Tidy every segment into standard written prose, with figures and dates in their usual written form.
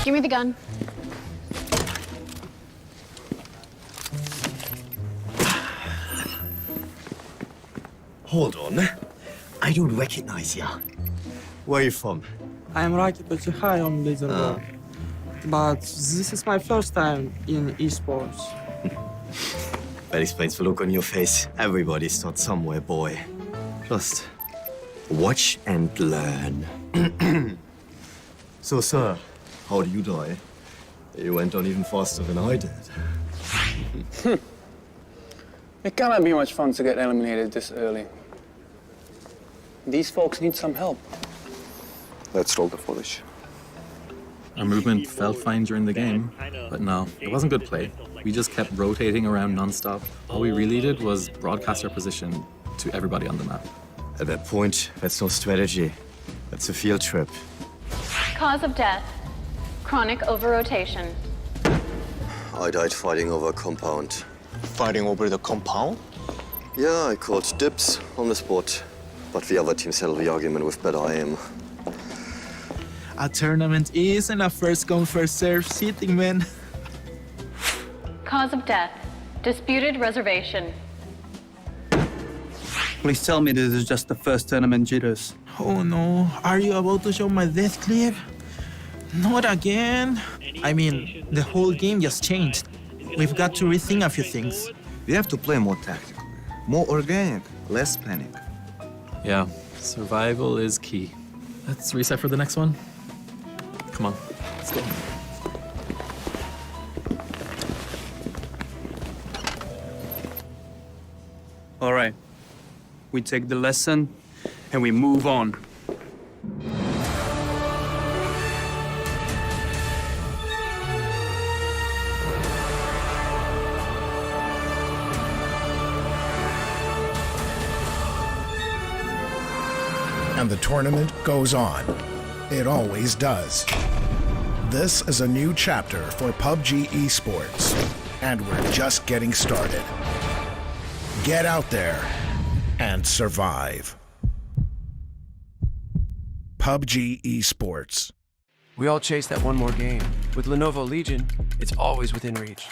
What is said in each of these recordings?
Give me the gun. Hold on. I don't recognize ya. Where are you from? I am ranked pretty high on leaderboard. But this is my first time in esports. That explains the look on your face. Everybody starts somewhere, boy. Just watch and learn. So, sir, how do you die? You went on even faster than I did. It cannot be much fun to get eliminated this early. These folks need some help. Let's roll the footage. Our movement felt fine during the game, but no, it wasn't good play. We just kept rotating around non-stop. All we really did was broadcast our position to everybody on the map. At that point, that's no strategy. That's a field trip. Cause of death. Chronic over-rotation. I died fighting over a compound. Fighting over the compound? Yeah, I called dibs on the spot. But the other team settled the argument with better aim. A tournament isn't a first-come, first-served seating, man. Cause of death. Disputed reservation. Please tell me this is just the first tournament jitters. Oh no, are you about to show my death clip? Not again. I mean, the whole game just changed. We've got to rethink a few things. We have to play more tactical, more organic, less panic. Yeah, survival is key. Let's reset for the next one. Come on, let's go. All right, we take the lesson and we move on. And the tournament goes on. It always does. This is a new chapter for PUBG Esports, and we're just getting started. Get out there and survive. PUBG Esports. We all chase that one more game. With Lenovo Legion, it's always within reach.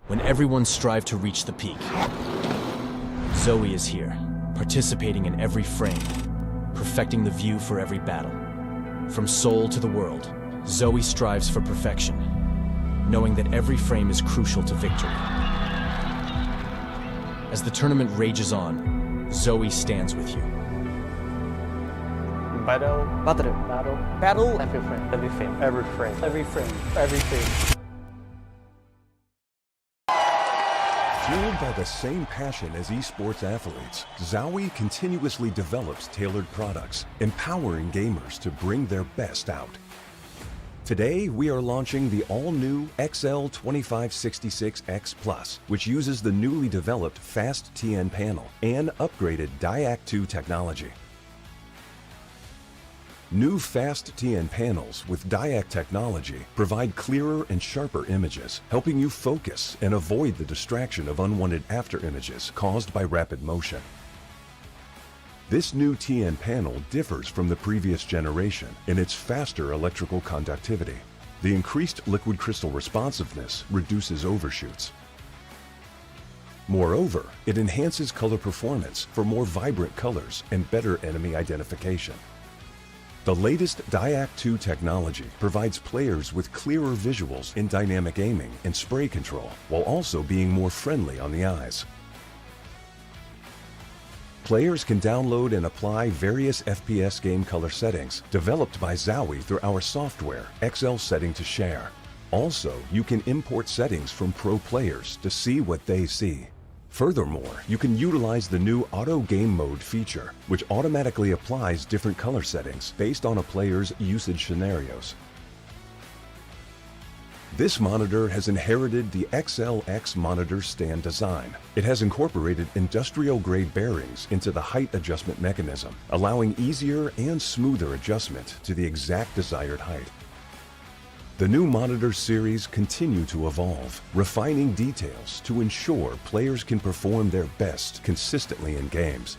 When everyone strive to reach the peak, Zoe is here, participating in every frame, perfecting the view for every battle. From Seoul to the world, Zoe strives for perfection, knowing that every frame is crucial to victory. As the tournament rages on, Zoe stands with you. Battle. Every frame. Every frame. Every frame. Every frame. Every frame. Fueled by the same passion as esports athletes, Zowie continuously develops tailored products, empowering gamers to bring their best out. Today, we are launching the all-new XL2566X Plus, which uses the newly developed Fast TN panel and upgraded Diac2 technology. New Fast TN panels with Diac technology provide clearer and sharper images, helping you focus and avoid the distraction of unwanted after images caused by rapid motion. This new TN panel differs from the previous generation in its faster electrical conductivity. The increased liquid crystal responsiveness reduces overshoots. Moreover, it enhances color performance for more vibrant colors and better enemy identification. The latest Diac2 technology provides players with clearer visuals in dynamic aiming and spray control, while also being more friendly on the eyes. Players can download and apply various FPS game color settings developed by Zowie through our software, XL Setting to Share. Also, you can import settings from pro players to see what they see. Furthermore, you can utilize the new Auto Game Mode feature, which automatically applies different color settings based on a player's usage scenarios. This monitor has inherited the XLX monitor stand design. It has incorporated industrial-grade bearings into the height adjustment mechanism, allowing easier and smoother adjustment to the exact desired height. The new monitor series continue to evolve, refining details to ensure players can perform their best consistently in games.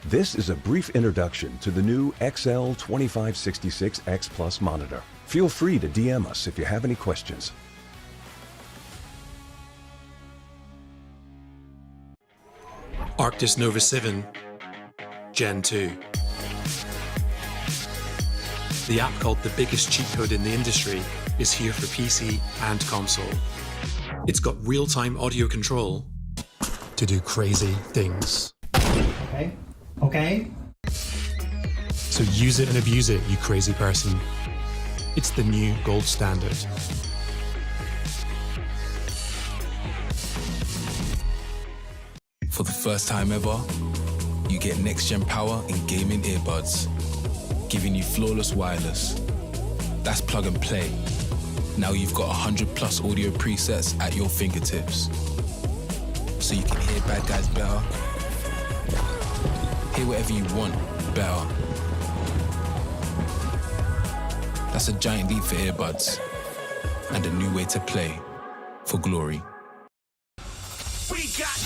This is a brief introduction to the new XL2566X Plus monitor. Feel free to DM us if you have any questions. Arctis Nova 7 Gen 2. The app called the biggest cheat code in the industry is here for PC and console. It's got real-time audio control to do crazy things. Okay. So use it and abuse it, you crazy person. It's the new gold standard. For the first time ever, you get next-gen power in gaming earbuds, giving you flawless wireless. That's plug and play. Now you've got 100+ audio presets at your fingertips. So you can hear bad guys better, hear whatever you want better. That's a giant leap for earbuds and a new way to play for glory. We got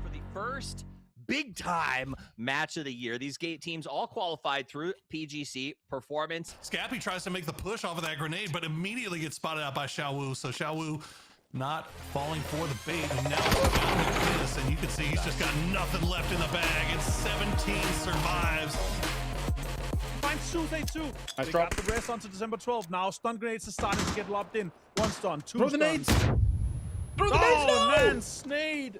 for the first big-time match of the year. These teams all qualified through PGC performance. Scappy tries to make the push off of that grenade, but immediately gets spotted out by Xiaowu. So Xiaowu not falling for the bait, and now this, and you can see he's just got nothing left in the bag, and 17 survives. Finds Suze too. They got the rest onto December 12th. Now stun grenades are starting to get lobbed in. One stun, two Throw the stuns. nades! Throw the nades! Oh No! man, Snade!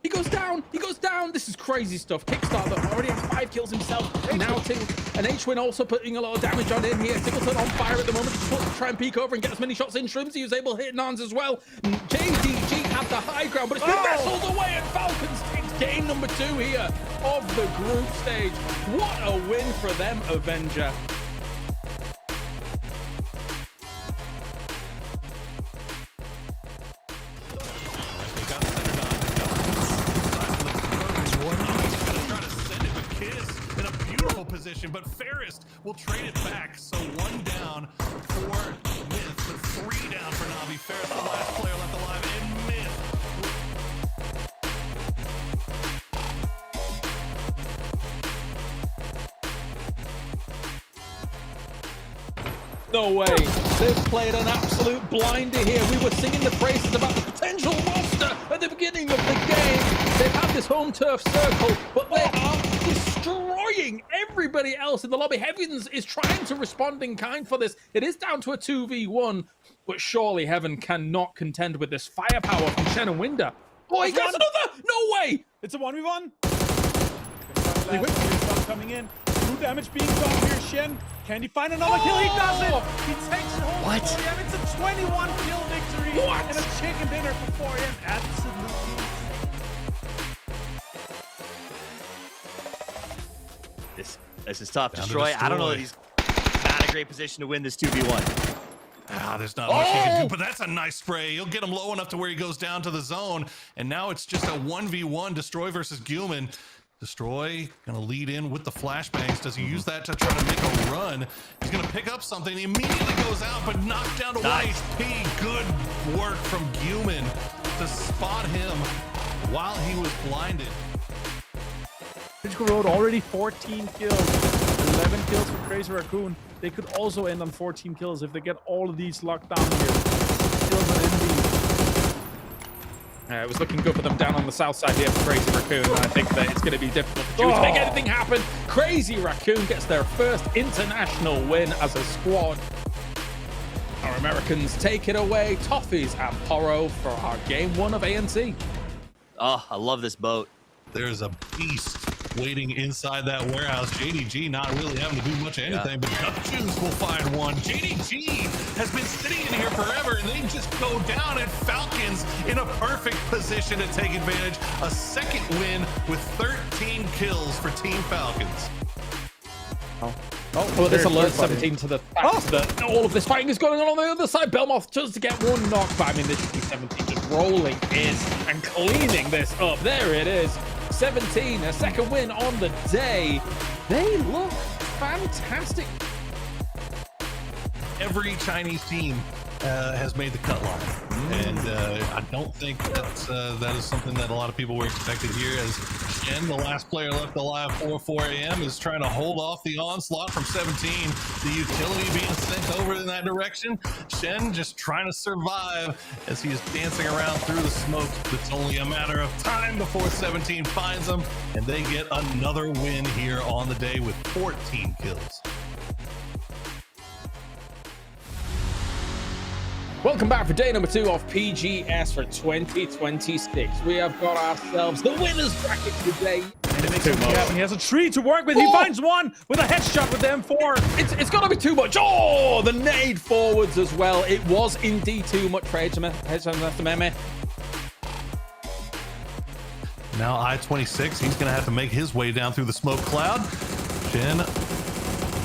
He goes down! He goes down! This is crazy stuff. Kickstarter already has 5 kills himself. Now Ting and H-Win also putting a lot of damage on in here. Singleton on fire at the moment. Just to try and peek over and get as many shots in. Shrimsy was able to hit Nans as well. JDG had the high ground, but it's been wrestled away, and Falcons takes game number 2 here of the group stage. What a win for them, Avenger. Position, but Ferris will trade it back. So 1 down for Myth, but 3 down for Navi. Ferris, the last player left alive, and Myth. No way. They've played an absolute blinder here. We were singing the praises about the potential roster at the beginning of the game. They've had this home turf circle, but they are destroying everybody else in the lobby. Heavens is trying to respond in kind for this. It is down to a 2v1, but surely Heaven cannot contend with this firepower from Shen and Winder. Oh, he gets another! No way! It's a 1v1. Coming in. 2 damage being done here, Shen. Can he find another kill? He does it! He takes it home. What? For him. It's a 21 kill victory. What? And a chicken dinner for him. Absolutely. This is tough. Destroy. I don't know that he's not in a great position to win this 2v1. There's not much he can do, but that's a nice spray. He'll get him low enough to where he goes down to the zone, and now it's just a 1v1 Destroy versus Guman. Destroy gonna lead in with the flashbangs. Does he use that to try to make a run? He's gonna pick up something. He immediately goes out, but knocked down to Nice. YHP. Good work from Guman to spot him while he was blinded. Critical Road already 14 kills. 11 kills for Crazy Raccoon. They could also end on 14 kills if they get all of these locked down here. Kills on NB. It was looking good for them down on the south side here for Crazy Raccoon. And I think that it's going to be difficult for Jew to make anything happen. Crazy Raccoon gets their first international win as a squad. Our Americans take it away. Toffees and Poro for our game 1 of ANC. Oh, I love this boat. There's a beast waiting inside that warehouse. JDG not really having to do much of anything, but Juice will find one. JDG has been sitting in here forever, and they just go down, and Falcons in a perfect position to take advantage. A second win with 13 kills for Team Falcons. Well, this alert 17 to the fact that all of this fighting is going on the other side. Belmoth just to get one knock, but I mean, this should be 17 just rolling in and cleaning this up. There it is. 17, a second win on the day. They look fantastic. Every Chinese team has made the cut line, and I don't think that is something that a lot of people were expected here, as Shen, the last player left alive 4 a.m., is trying to hold off the onslaught from 17. The utility being sent over in that direction. Shen just trying to survive as he is dancing around through the smoke. It's only a matter of time before 17 finds him, and they get another win here on the day with 14 kills. Welcome back for day number 2 of PGS for 2026. We have got ourselves the winners bracket today. He has a tree to work with. He finds one with a headshot with the M4. It's got to be too much. Oh, the nade forwards as well. It was indeed too much for Meme. Now I-26, he's going to have to make his way down through the smoke cloud. Shen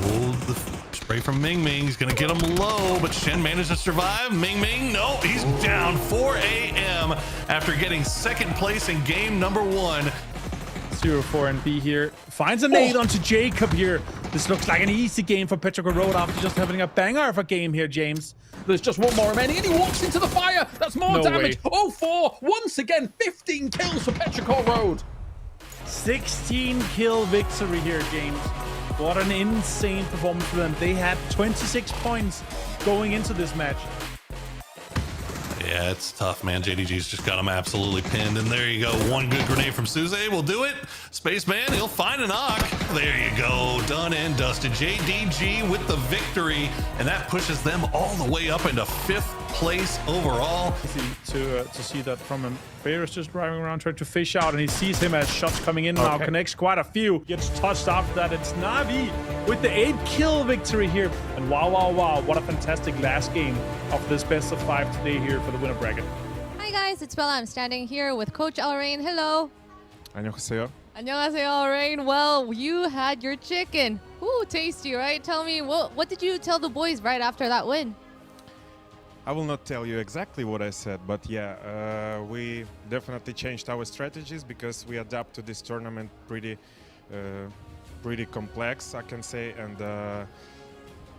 pulled the spray from Ming Ming. He's going to get him low, but Shen managed to survive. Ming Ming, no, he's down. 4 a.m. after getting second place in game number 1. 0-4 and B here. Finds a nade onto Jacob here. This looks like an easy game for Petrichor Road after just having a banger of a game here, James. There's just one more remaining, and he walks into the fire. That's more damage. Oh, 4. Once again, 15 kills for Petrichor Road. 16 kill victory here, James. What an insane performance for them. They had 26 points going into this match. Yeah, it's tough, man. JDG's just got him absolutely pinned. And there you go. One good grenade from Suze will do it. Spaceman, he'll find a knock. There you go. Done and dusted. JDG with the victory. And that pushes them all the way up into 5th place overall. To see that from him. Bear is just driving around trying to fish out, and he sees him as shots coming in now. Connects quite a few. Gets touched after that. It's Navi with the 8-kill victory here. And wow, what a fantastic last game of this best of 5 today here for the winner bracket. Hi guys, it's Bella. I'm standing here with Coach Alrain. Hello. 안녕하세요. 안녕하세요, Alrain. Well, you had your chicken. Ooh, tasty, right? Tell me, what did you tell the boys right after that win? I will not tell you exactly what I said, but yeah, we definitely changed our strategies because we adapt to this tournament pretty complex, I can say, and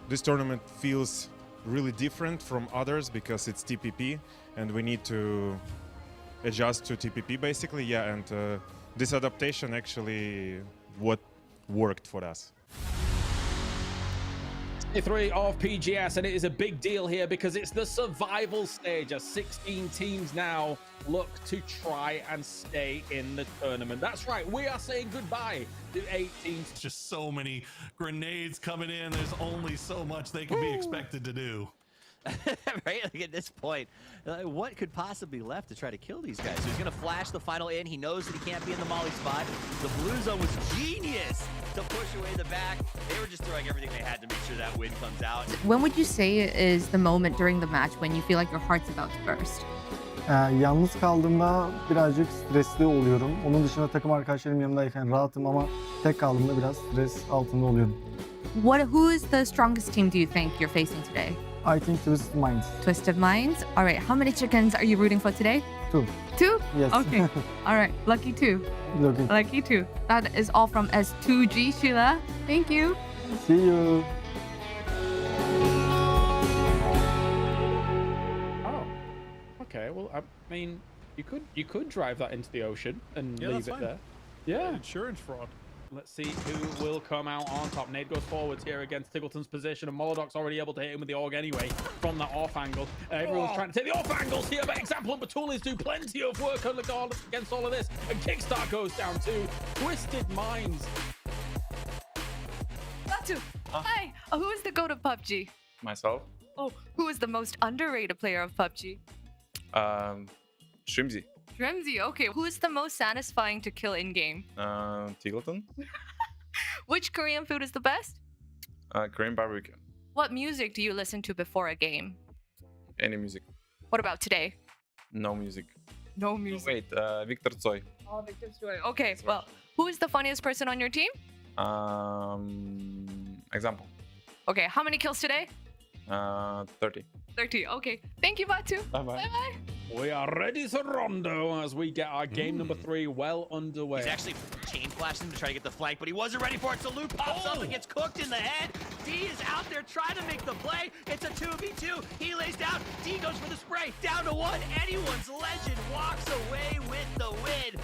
this tournament feels really different from others because it's TPP, and we need to adjust to TPP basically. Yeah, and this adaptation actually what worked for us. 3 of PGS, and it is a big deal here because it's the survival stage as 16 teams now look to try and stay in the tournament. That's right, we are saying goodbye to 8 teams. Just so many grenades coming in. There's only so much they can be expected to do. Right, like at this point, what could possibly be left to try to kill these guys? So he's going to flash the final in. He knows that he can't be in the molly spot. The blue zone was genius to push away the back. They were just throwing everything they had to make sure that win comes out. When would you say is the moment during the match when you feel like your heart's about to burst? Yalnız kaldığımda birazcık stresli oluyorum. Onun dışında takım arkadaşlarım yanındayken rahatım ama tek kaldığımda biraz stres altında oluyorum. Who is the strongest team do you think you're facing today? I think Twisted Minds. Twisted Minds? All right, how many chickens are you rooting for today? 2. 2? Yes. Okay. All right, lucky 2. Lucky 2. That is all from S2G, Sheila. Thank you. See you. Oh, okay. Well, I mean, you could drive that into the ocean and leave it there. Yeah, insurance fraud. Let's see who will come out on top. Nade goes forwards here against Tiggleton's position, and Molodoc's already able to hit him with the AUG anyway from that off angle. Everyone's trying to take the off angles here, but example number Tool is do plenty of work against all of this. And Kickstart goes down too. Twisted Minds. Batu, hi. Who is the GOAT of PUBG? Myself. Oh, who is the most underrated player of PUBG? Shrimzy. Dremsy, okay. Who is the most satisfying to kill in-game? Tigleton. Which Korean food is the best? Korean barbecue. What music do you listen to before a game? Any music. What about today? No music. No music. Wait, Victor Tsoi. Oh, Victor Choi. Okay, well, who is the funniest person on your team? Example. Okay, how many kills today? 30. 30. Okay, thank you, Batu. Bye-bye. Bye-bye. We are ready for Rondo as we get our game number 3 well underway. He's actually chain flashing to try to get the flank, but he wasn't ready for it. So Luke pops up and gets cooked in the head. D is out there trying to make the play. It's a 2v2. He lays down. D goes for the spray. Down to 1. Anyone's legend walks away with the win.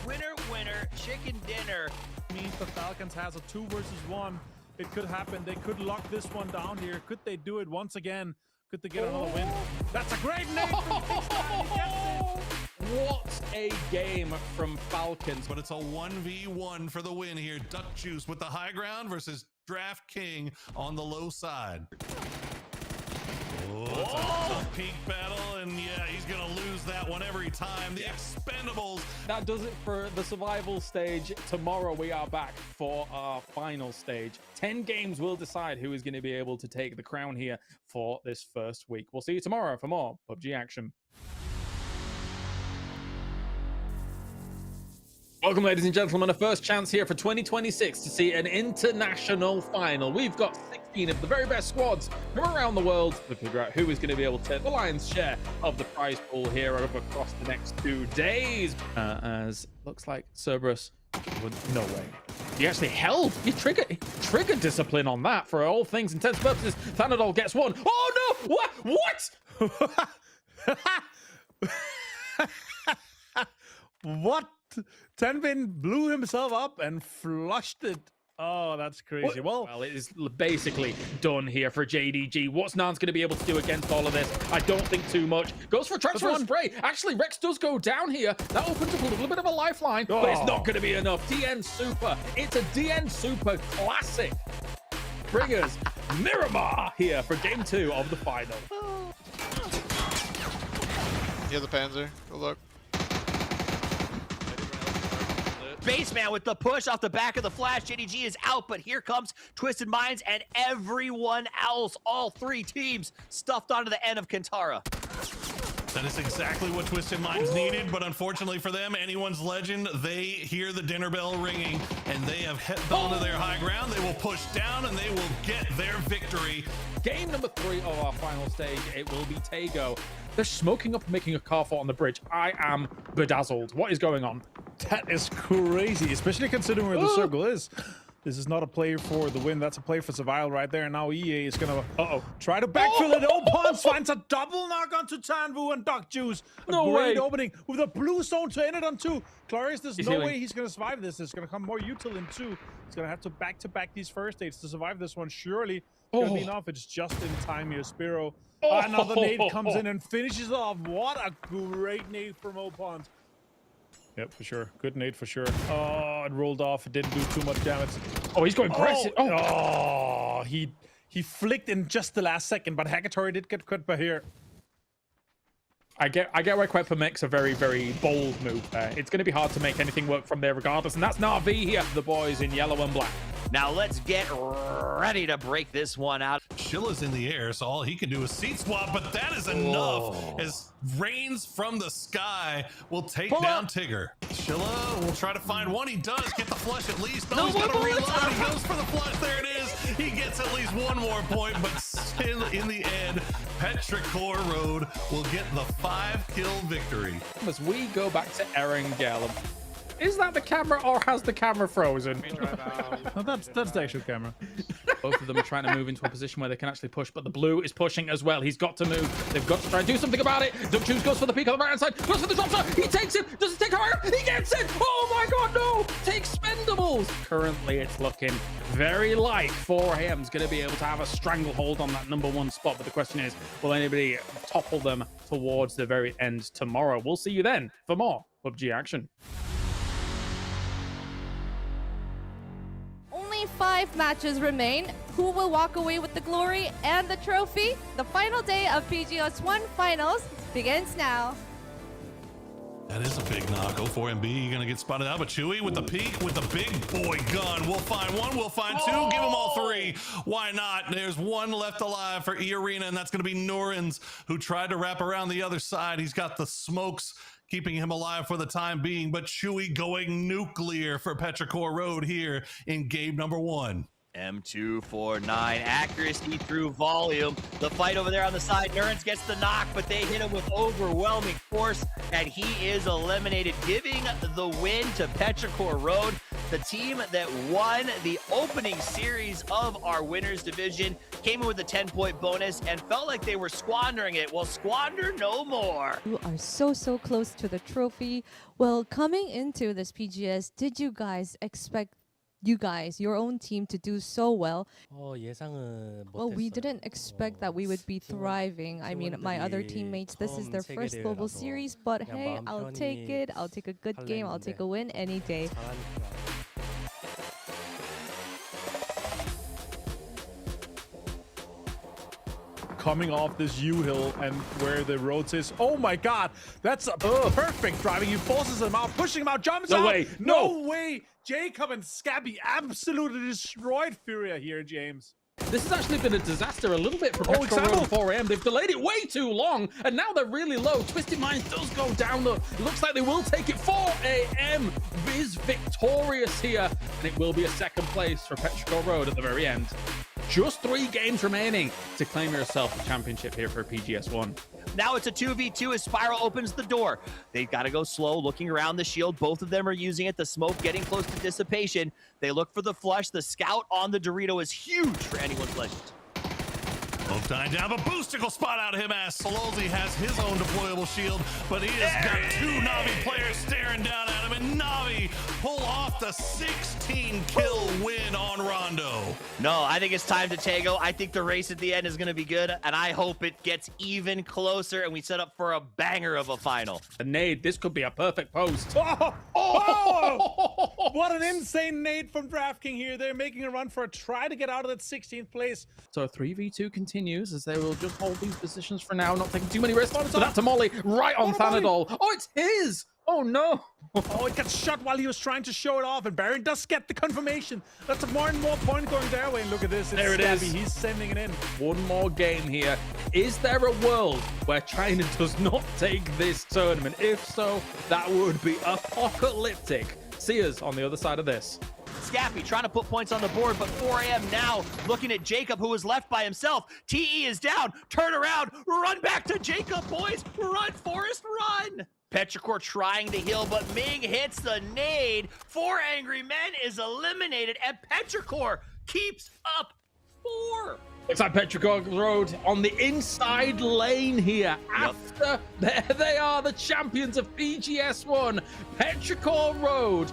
Winner, winner, chicken dinner. Means the Falcons has a 2 versus 1. It could happen. They could lock this one down here. Could they do it once again? Could they get another win? That's a great name. What a game from Falcons. But it's a 1v1 for the win here. Duck Juice with the high ground versus Draft King on the low side. Oh, it's a peak battle, and yeah, he's gonna lose that one every time. The Expendables. That does it for the survival stage. Tomorrow we are back for our final stage. 10 games will decide who is going to be able to take the crown here for this first week. We'll see you tomorrow for more PUBG action. Welcome, ladies and gentlemen. A first chance here for 2026 to see an international final. We've got 16 of the very best squads from around the world to figure out who is going to be able to take the lion's share of the prize pool here over across the next 2 days. As looks like Cerberus would, no way. He actually held your trigger discipline on that for all things intents and purposes. Thanadol gets 1. Oh no! What? What? Tenbin blew himself up and flushed it. Oh, that's crazy. Well, it is basically done here for JDG. What's Nan's going to be able to do against all of this? I don't think too much. Goes for transfer and spray. Actually, Rex does go down here. That opens up a little bit of a lifeline, but it's not going to be enough. DN Super. It's a DN Super classic. Bringers Miramar here for game 2 of the final. Yeah, the Panzer. Good luck. Baseman with the push off the back of the flash. JDG is out, but here comes Twisted Minds and everyone else. All 3 teams stuffed onto the end of Kintara. That is exactly what Twisted Minds needed, but unfortunately for them, anyone's legend, they hear the dinner bell ringing, and they have hit onto their high ground. They will push down, and they will get their victory. Game number 3 of our final stage, it will be Tago. They're smoking up and making a car fort on the bridge. I am bedazzled. What is going on? That is crazy, especially considering where the circle is. This is not a play for the win. That's a play for survival right there. And now EA is going to, try to backfill it. Pons finds a double knock onto Tanvu and Duck Juice. A great opening with a blue zone to end it on 2. Clarice, there's no way he's going to survive this. It's going to come more util in 2. He's going to have to back-to-back these first aids to survive this one. Surely it's going to be enough. It's just in time here. Spiro. Another nade comes in and finishes off. What a great nade from Opons. Yep, for sure. Good nade for sure. Oh, it rolled off. It didn't do too much damage. Oh, he's going aggressive. He flicked in just the last second, but Hagatori did get cut by here. I get why Quepa makes a very, very bold move there. It's going to be hard to make anything work from there regardless, and that's Na'Vi here. The boys in yellow and black. Now let's get ready to break this one out. Shilla's in the air, so all he can do is seat swap, but that is enough as rains from the sky will take down Tigger. Shilla will try to find one. He does get the flush at least. No, he's going to reload. He goes for the flush. There it is. He gets at least 1 more point, but still in the end, Petrichor Road will get the 5-kill victory. As we go back to Erangel. Is that the camera or has the camera frozen? No, that's the actual camera. Both of them are trying to move into a position where they can actually push, but the blue is pushing as well. He's got to move. They've got to try and do something about it. Duck Juice goes for the peak on the right-hand side. Goes for the drop shot. He takes it. Does it take higher? He gets it. Oh my god, no. Takes Expendables. Currently, it's looking very like 4AM's going to be able to have a stranglehold on that #1 spot. But the question is, will anybody topple them towards the very end tomorrow? We'll see you then for more PUBG action. 5 matches remain. Who will walk away with the glory and the trophy? The final day of PGS 1 finals begins now. That is a big knock. 0-4-MB gonna get spotted out, but Chewy with the peak, with the big boy gun. We'll find one, we'll find two, give them all three. Why not? There's one left alive for E-Arena, and that's gonna be Norins, who tried to wrap around the other side. He's got the smokes keeping him alive for the time being, but Chewy going nuclear for Petrichor Road here in game number 1. M249, accuracy through volume. The fight over there on the side, Nurens gets the knock, but they hit him with overwhelming force, and he is eliminated, giving the win to Petrichor Road, the team that won the opening series of our winners division, came in with a 10-point bonus, and felt like they were squandering it. Well, squander no more. You are so close to the trophy. Well, coming into this PGS, did you guys expect your own team to do so well? Well, we didn't expect that we would be thriving. I mean, my other teammates, this is their first global series, but hey, I'll take it. I'll take a good game. I'll take a win any day. Coming off this U-hill and where the road is. Oh my god, that's a perfect driving. He forces him out, pushing him out, jumps out. No way. Jacob and Scabby absolutely destroyed Furia here, James. This has actually been a disaster a little bit for Petrichor Road 4AM. They've delayed it way too long, and now they're really low. Twisted Minds does go down, though. It looks like they will take it. 4AM is victorious here, and it will be a second place for Petrichor Road at the very end. Just 3 games remaining to claim yourself the championship here for PGS 1. Now it's a 2v2 as Spiral opens the door. They've got to go slow, looking around the shield. Both of them are using it. The smoke getting close to dissipation. They look for the flush. The scout on the Dorito is huge for anyone's legend. Both dying down, but Boosticle spot out him as Solozzi has his own deployable shield, but he has got 2 Na'Vi players staring down at him, and Na'Vi pull off the 16-kill win on Rondo. No, I think it's time to Tago. I think the race at the end is going to be good, and I hope it gets even closer, and we set up for a banger of a final. A nade, this could be a perfect post. What an insane nade from DraftKings here. They're making a run for a try to get out of that 16th place. So 3v2 continues as they will just hold these positions for now, not taking too many risks. But that's a molly right on Thanadol. Oh, it's his! Oh no! Oh, it got shot while he was trying to show it off, and Baron does get the confirmation. That's more and more point going their way. And look at this. There it is. He's sending it in. One more game here. Is there a world where China does not take this tournament? If so, that would be apocalyptic. See us on the other side of this. Scappy trying to put points on the board, but 4AM now looking at Jacob, who was left by himself. TE is down. Turn around. Run back to Jacob, boys. Run, Forrest, run. Petrichor trying to heal, but Ming hits the nade. 4 Angry Men is eliminated, and Petrichor keeps up 4. Looks like Petrichor Road on the inside lane here. After there they are, the champions of PGS 1. Petrichor Road.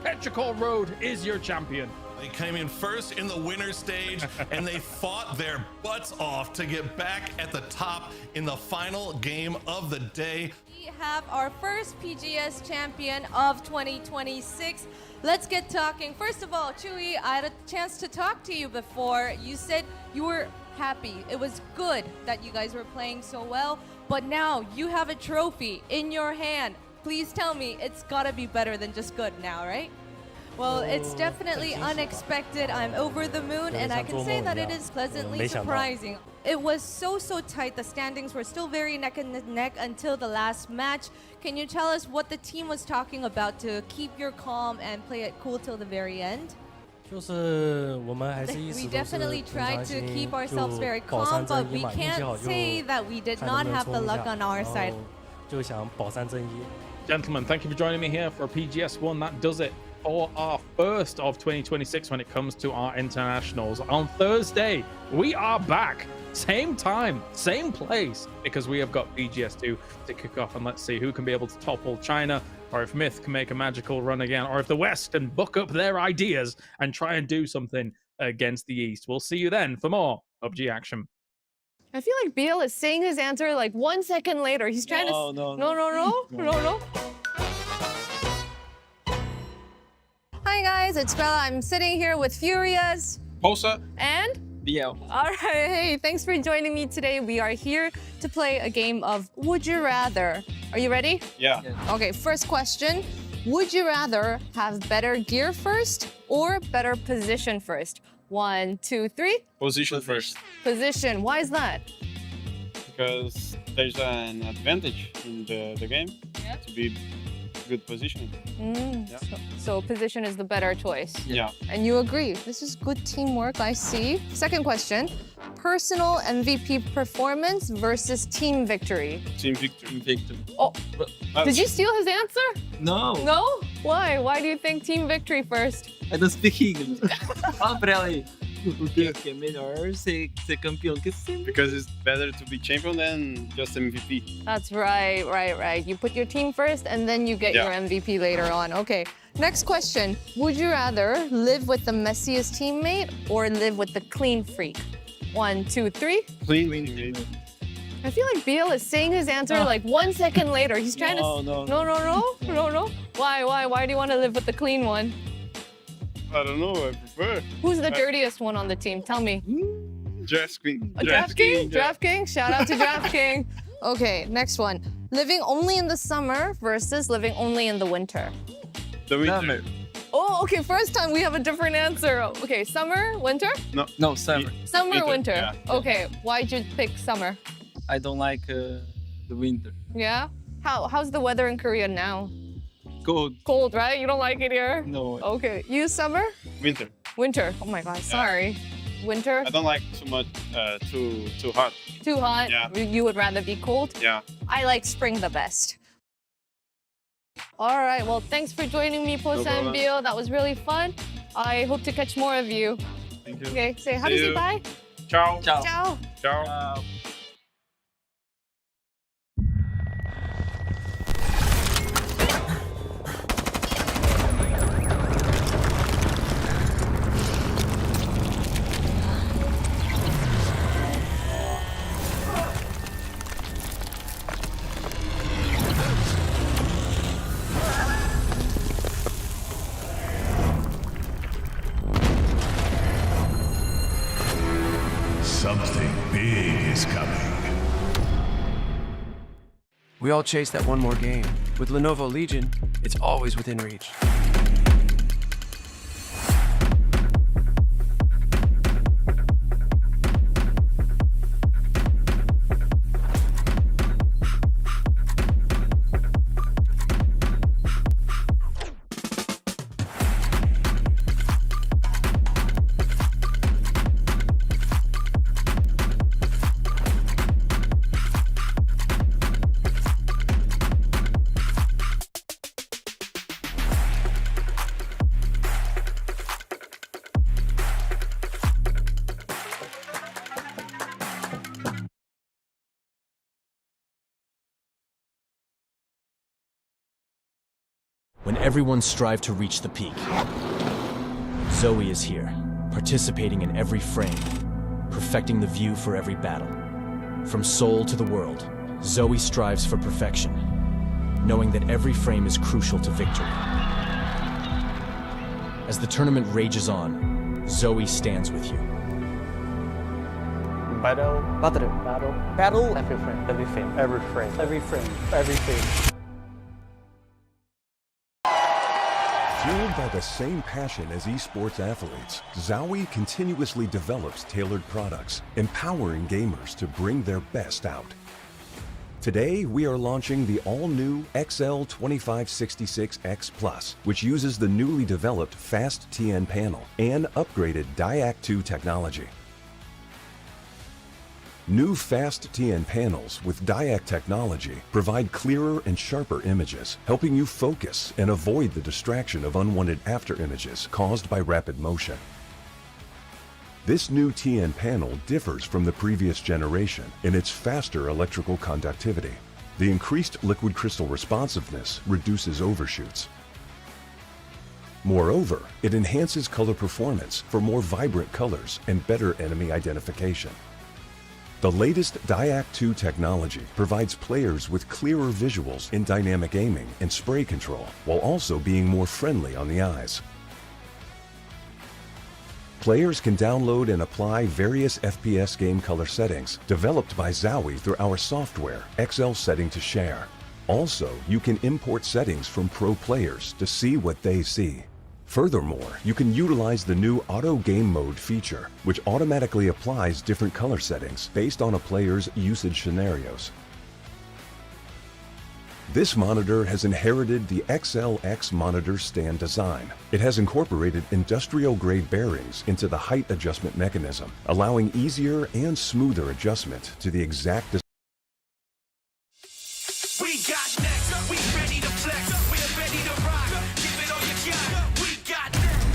Petrichor Road is your champion. They came in first in the winner's stage, and they fought their butts off to get back at the top in the final game of the day. We have our first PGS champion of 2026. Let's get talking. First of all, Chewy, I had a chance to talk to you before. You said you were happy. It was good that you guys were playing so well, but now you have a trophy in your hand. Please tell me it's gotta be better than just good now, right? Well, it's definitely unexpected. I'm over the moon, and I can say that it is pleasantly surprising. It was so tight. The standings were still very neck and neck until the last match. Can you tell us what the team was talking about to keep your calm and play it cool till the very end? We definitely tried to keep ourselves very calm, but we can't say that we did not have the luck on our side. Gentlemen, thank you for joining me here for PGS 1. That does it for our first of 2026 when it comes to our internationals. On Thursday, we are back. Same time, same place, because we have got PGS 2 to kick off, and let's see who can be able to topple China, or if Myth can make a magical run again, or if the West can buck up their ideas and try and do something against the East. We'll see you then for more PUBG action. I feel like Biel is saying his answer like 1 second later. He's trying to... No. Hi guys, it's Bella. I'm sitting here with Furious. Posa. And? Biel. All right, hey, thanks for joining me today. We are here to play a game of Would You Rather. Are you ready? Yeah. Okay, first question. Would you rather have better gear first or better position first? 1, 2, 3. Position first. Position. Why is that? Because there's an advantage in the game to be good position. So position is the better choice. Yeah. And you agree. This is good teamwork, I see. Second question. Personal MVP performance versus team victory. Team victory. Oh, did you steal his answer? No. No? Why? Why do you think team victory first? I don't speak English. Fala pra ela aí. O que é melhor ser campeão que sempre. Because it's better to be champion than just MVP. That's right. You put your team first and then you get your MVP later on. Okay. Next question. Would you rather live with the messiest teammate or live with the clean freak? 1, 2, 3. Clean teammate. I feel like Biel is saying his answer like 1 second later. He's trying to. No. Why do you want to live with the clean one? I don't know, I prefer. Who's the dirtiest one on the team? Tell me. Draft King. Draft King? Shout out to Draft King. Okay, next one. Living only in the summer versus living only in the winter. The winter. Oh, okay, first time we have a different answer. Okay, summer, winter? No, summer. Summer, winter. Okay, why'd you pick summer? I don't like the winter. Yeah? How's the weather in Korea now? Cold. Cold, right? You don't like it here? No. Okay, you summer? Winter. Winter. Oh my God, sorry. Winter? I don't like too much, too hot. Too hot? Yeah. You would rather be cold? Yeah. I like spring the best. All right, well, thanks for joining me, Posa and Biel. That was really fun. I hope to catch more of you. Thank you. Okay, how do you say bye? Ciao. Ciao. Ciao. Ciao. Something big is coming. We all chase that one more game. With Lenovo Legion, it's always within reach. When everyone strive to reach the peak, Zoe is here, participating in every frame, perfecting the view for every battle. From Seoul to the world, Zoe strives for perfection, knowing that every frame is crucial to victory. As the tournament rages on, Zoe stands with you. Battle every frame. Fueled by the same passion as esports athletes, Zowie continuously develops tailored products, empowering gamers to bring their best out. Today, we are launching the all-new XL2566X Plus, which uses the newly developed Fast TN panel and upgraded Diac 2 technology. New Fast TN panels with Diac technology provide clearer and sharper images, helping you focus and avoid the distraction of unwanted after images caused by rapid motion. This new TN panel differs from the previous generation in its faster electrical conductivity. The increased liquid crystal responsiveness reduces overshoots. Moreover, it enhances color performance for more vibrant colors and better enemy identification. The latest Diac 2 technology provides players with clearer visuals in dynamic aiming and spray control, while also being more friendly on the eyes. Players can download and apply various FPS game color settings developed by Zowie through our software, XL Setting to Share. Also, you can import settings from pro players to see what they see. Furthermore, you can utilize the new Auto Game Mode feature, which automatically applies different color settings based on a player's usage scenarios. This monitor has inherited the XLX monitor stand design. It has incorporated industrial-grade bearings into the height adjustment mechanism, allowing easier and smoother adjustment to the exact design. We got next, we ready to flex, we're ready to rock, give it all you got, we got next.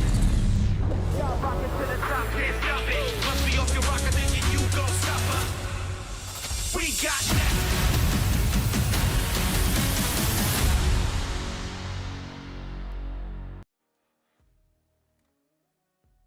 Y'all rockin' to the top, can't stop it, must be off your rocker, then you gon' stop her. We got next.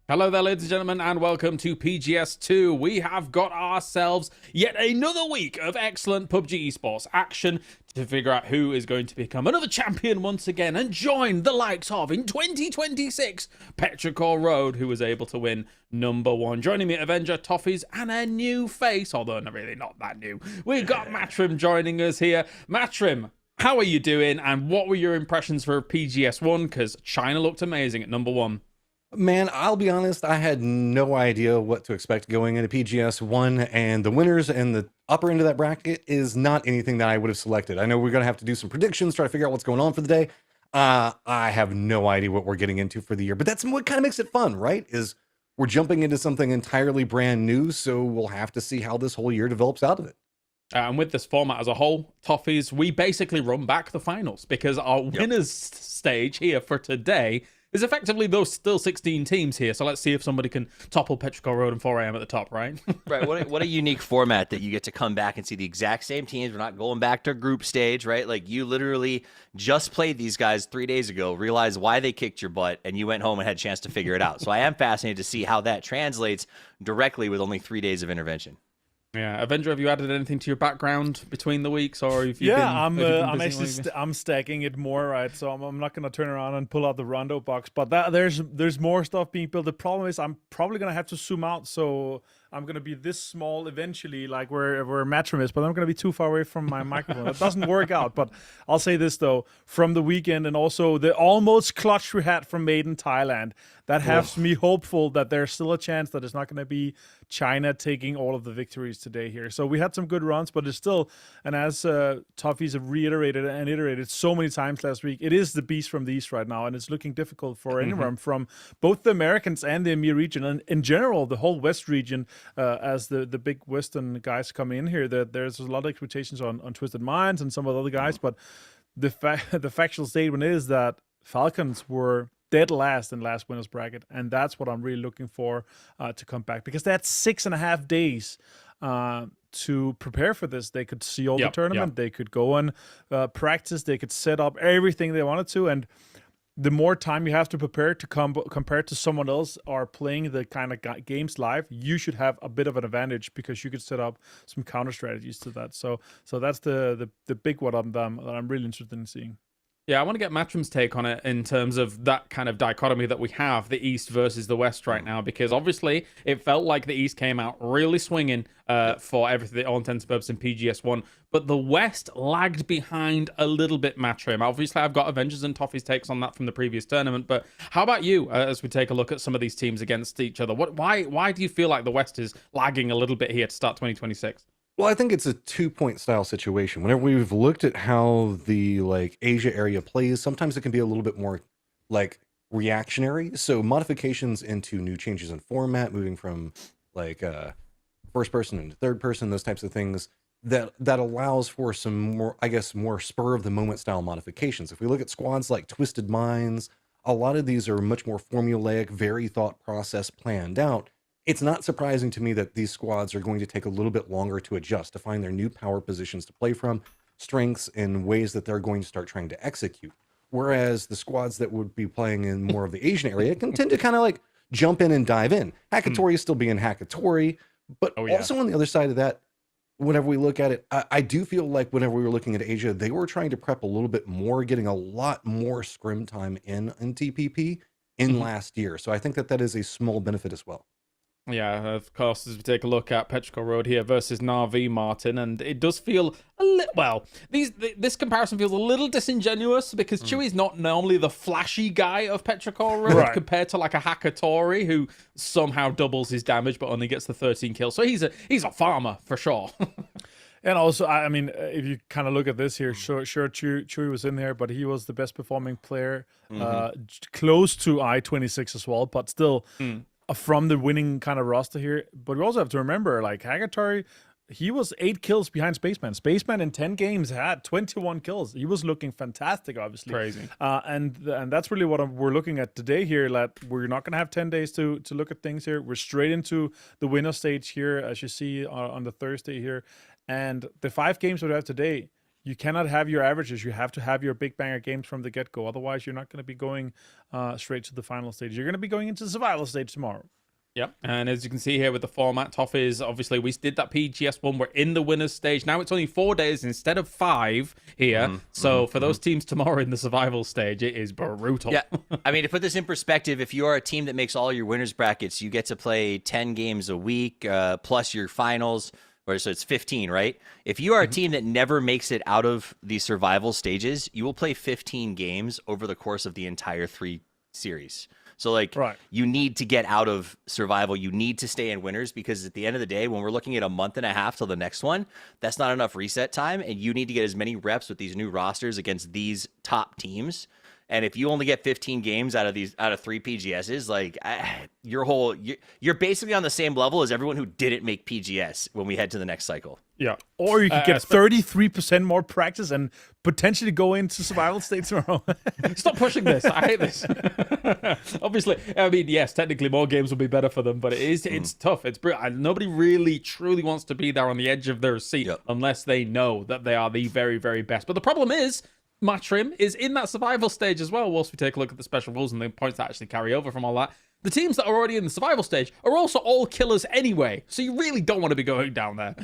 Hello there, ladies and gentlemen, and welcome to PGS 2. We have got ourselves yet another week of excellent PUBG Esports action to figure out who is going to become another champion once again and join the likes of, in 2026, Petrichor Road, who was able to win #1. Joining me, Avenger, Toffees, and a new face, although not really not that new. We've got Matrim joining us here. Matrim, how are you doing, and what were your impressions for PGS 1? Because China looked amazing at #1. Man, I'll be honest, I had no idea what to expect going into PGS 1, and the winners and the upper end of that bracket is not anything that I would have selected. I know we're going to have to do some predictions, try to figure out what's going on for the day. I have no idea what we're getting into for the year, but that's what kind of makes it fun, right? Is we're jumping into something entirely brand new, so we'll have to see how this whole year develops out of it. And with this format as a whole, Toffees, we basically run back the finals because our winners stage here for today is effectively those still 16 teams here. So let's see if somebody can topple Petrichor Road and 4 AM at the top, right? Right. What a unique format that you get to come back and see the exact same teams. We're not going back to group stage, right? Like you literally just played these guys 3 days ago, realized why they kicked your butt, and you went home and had a chance to figure it out. So I am fascinated to see how that translates directly with only 3 days of intervention. Yeah, Avenger, have you added anything to your background between the weeks, or have you been? I'm actually I'm stacking it more, right? So I'm not gonna turn around and pull out the Rondo box, but there's more stuff being built. The problem is I'm probably gonna have to zoom out, so I'm gonna be this small eventually, like where Matrim is, but I'm gonna be too far away from my microphone. It doesn't work out. But I'll say this though, from the weekend and also the almost clutch we had from Maiden Thailand, that has me hopeful that there's still a chance that it's not gonna be China taking all of the victories today here. So we had some good runs, but it's still, and as Toffees have reiterated and iterated so many times last week, it is the beast from the East right now, and it's looking difficult for anyone from both the Americans and the EMEA region, and in general, the whole West region, as the big Western guys come in here, that there's a lot of expectations on Twisted Minds and some of the other guys, but the factual statement is that Falcons were dead last in last winners bracket, and that's what I'm really looking for to come back, because they had 6.5 days to prepare for this. They could see all the tournament, they could go and practice, they could set up everything they wanted to, and the more time you have to prepare to compared to someone else are playing the kind of games live, you should have a bit of an advantage because you could set up some counter strategies to that. So that's the big one that I'm really interested in seeing. Yeah, I want to get Matrim's take on it in terms of that kind of dichotomy that we have, the East versus the West right now, because obviously it felt like the East came out really swinging for everything, all intents and purposes in PGS 1, but the West lagged behind a little bit, Matrim. Obviously, I've got Avengers and Toffee's takes on that from the previous tournament, but how about you as we take a look at some of these teams against each other? Why do you feel like the West is lagging a little bit here to start 2026? Well, I think it's a 2-point style situation. Whenever we've looked at how the Asia area plays, sometimes it can be a little bit more reactionary. So modifications into new changes in format, moving from first person into third person, those types of things, that allows for some more, I guess, more spur of the moment style modifications. If we look at squads like Twisted Minds, a lot of these are much more formulaic, very thought process planned out. It's not surprising to me that these squads are going to take a little bit longer to adjust, to find their new power positions to play from, strengths, and ways that they're going to start trying to execute. Whereas the squads that would be playing in more of the Asian area can tend to kind of jump in and dive in. Hackatory is still being Hackatory, but also on the other side of that, whenever we look at it, I do feel like whenever we were looking at Asia, they were trying to prep a little bit more, getting a lot more scrim time in TPP last year. So I think that is a small benefit as well. Yeah, of course, as we take a look at Petrichor Road here versus Na'Vi, Martin, and it does feel a little, well, this comparison feels a little disingenuous because Chewy's not normally the flashy guy of Petrichor Road compared to like a Hakatori who somehow doubles his damage but only gets the 13 kills. So he's a farmer for sure. And also, I mean, if you kind of look at this here, sure, Chewy was in there, but he was the best performing player, close to I-26 as well, but still from the winning kind of roster here. But we also have to remember, like, Hakatori, he was 8 kills behind Spaceman. Spaceman in 10 games had 21 kills. He was looking fantastic, obviously. Crazy. And that's really what we're looking at today here. That we're not going to have 10 days to look at things here. We're straight into the winner stage here, as you see on the Thursday here. And the 5 games we have today, you cannot have your averages. You have to have your big banger games from the get-go. Otherwise, you're not going to be going straight to the final stage. You're going to be going into the survival stage tomorrow. Yep, and as you can see here with the format, Toffees, obviously we did that PGS one. We're in the winners stage. Now it's only 4 days instead of 5 here. So for those teams tomorrow in the survival stage, it is brutal. Yeah, I mean, to put this in perspective, if you are a team that makes all your winners brackets, you get to play 10 games a week plus your finals. Or so it's 15, right? If you are a team that never makes it out of the survival stages, you will play 15 games over the course of the entire 3 series. So, like, you need to get out of survival. You need to stay in winners because at the end of the day, when we're looking at a month and a half till the next one, that's not enough reset time. And you need to get as many reps with these new rosters against these top teams. And if you only get 15 games out of 3 PGSs, like you're basically on the same level as everyone who didn't make PGS when we head to the next cycle. Yeah, or you could get 33% more practice and potentially go into survival state tomorrow. Stop pushing this. I hate this. Obviously, I mean, yes, technically more games will be better for them, but it's tough. It's brutal. Nobody really truly wants to be there on the edge of their seat unless they know that they are the very, very best. But the problem is, Matrim is in that survival stage as well. Whilst we take a look at the special rules and the points that actually carry over from all that, the teams that are already in the survival stage are also all killers anyway. So you really don't want to be going down there.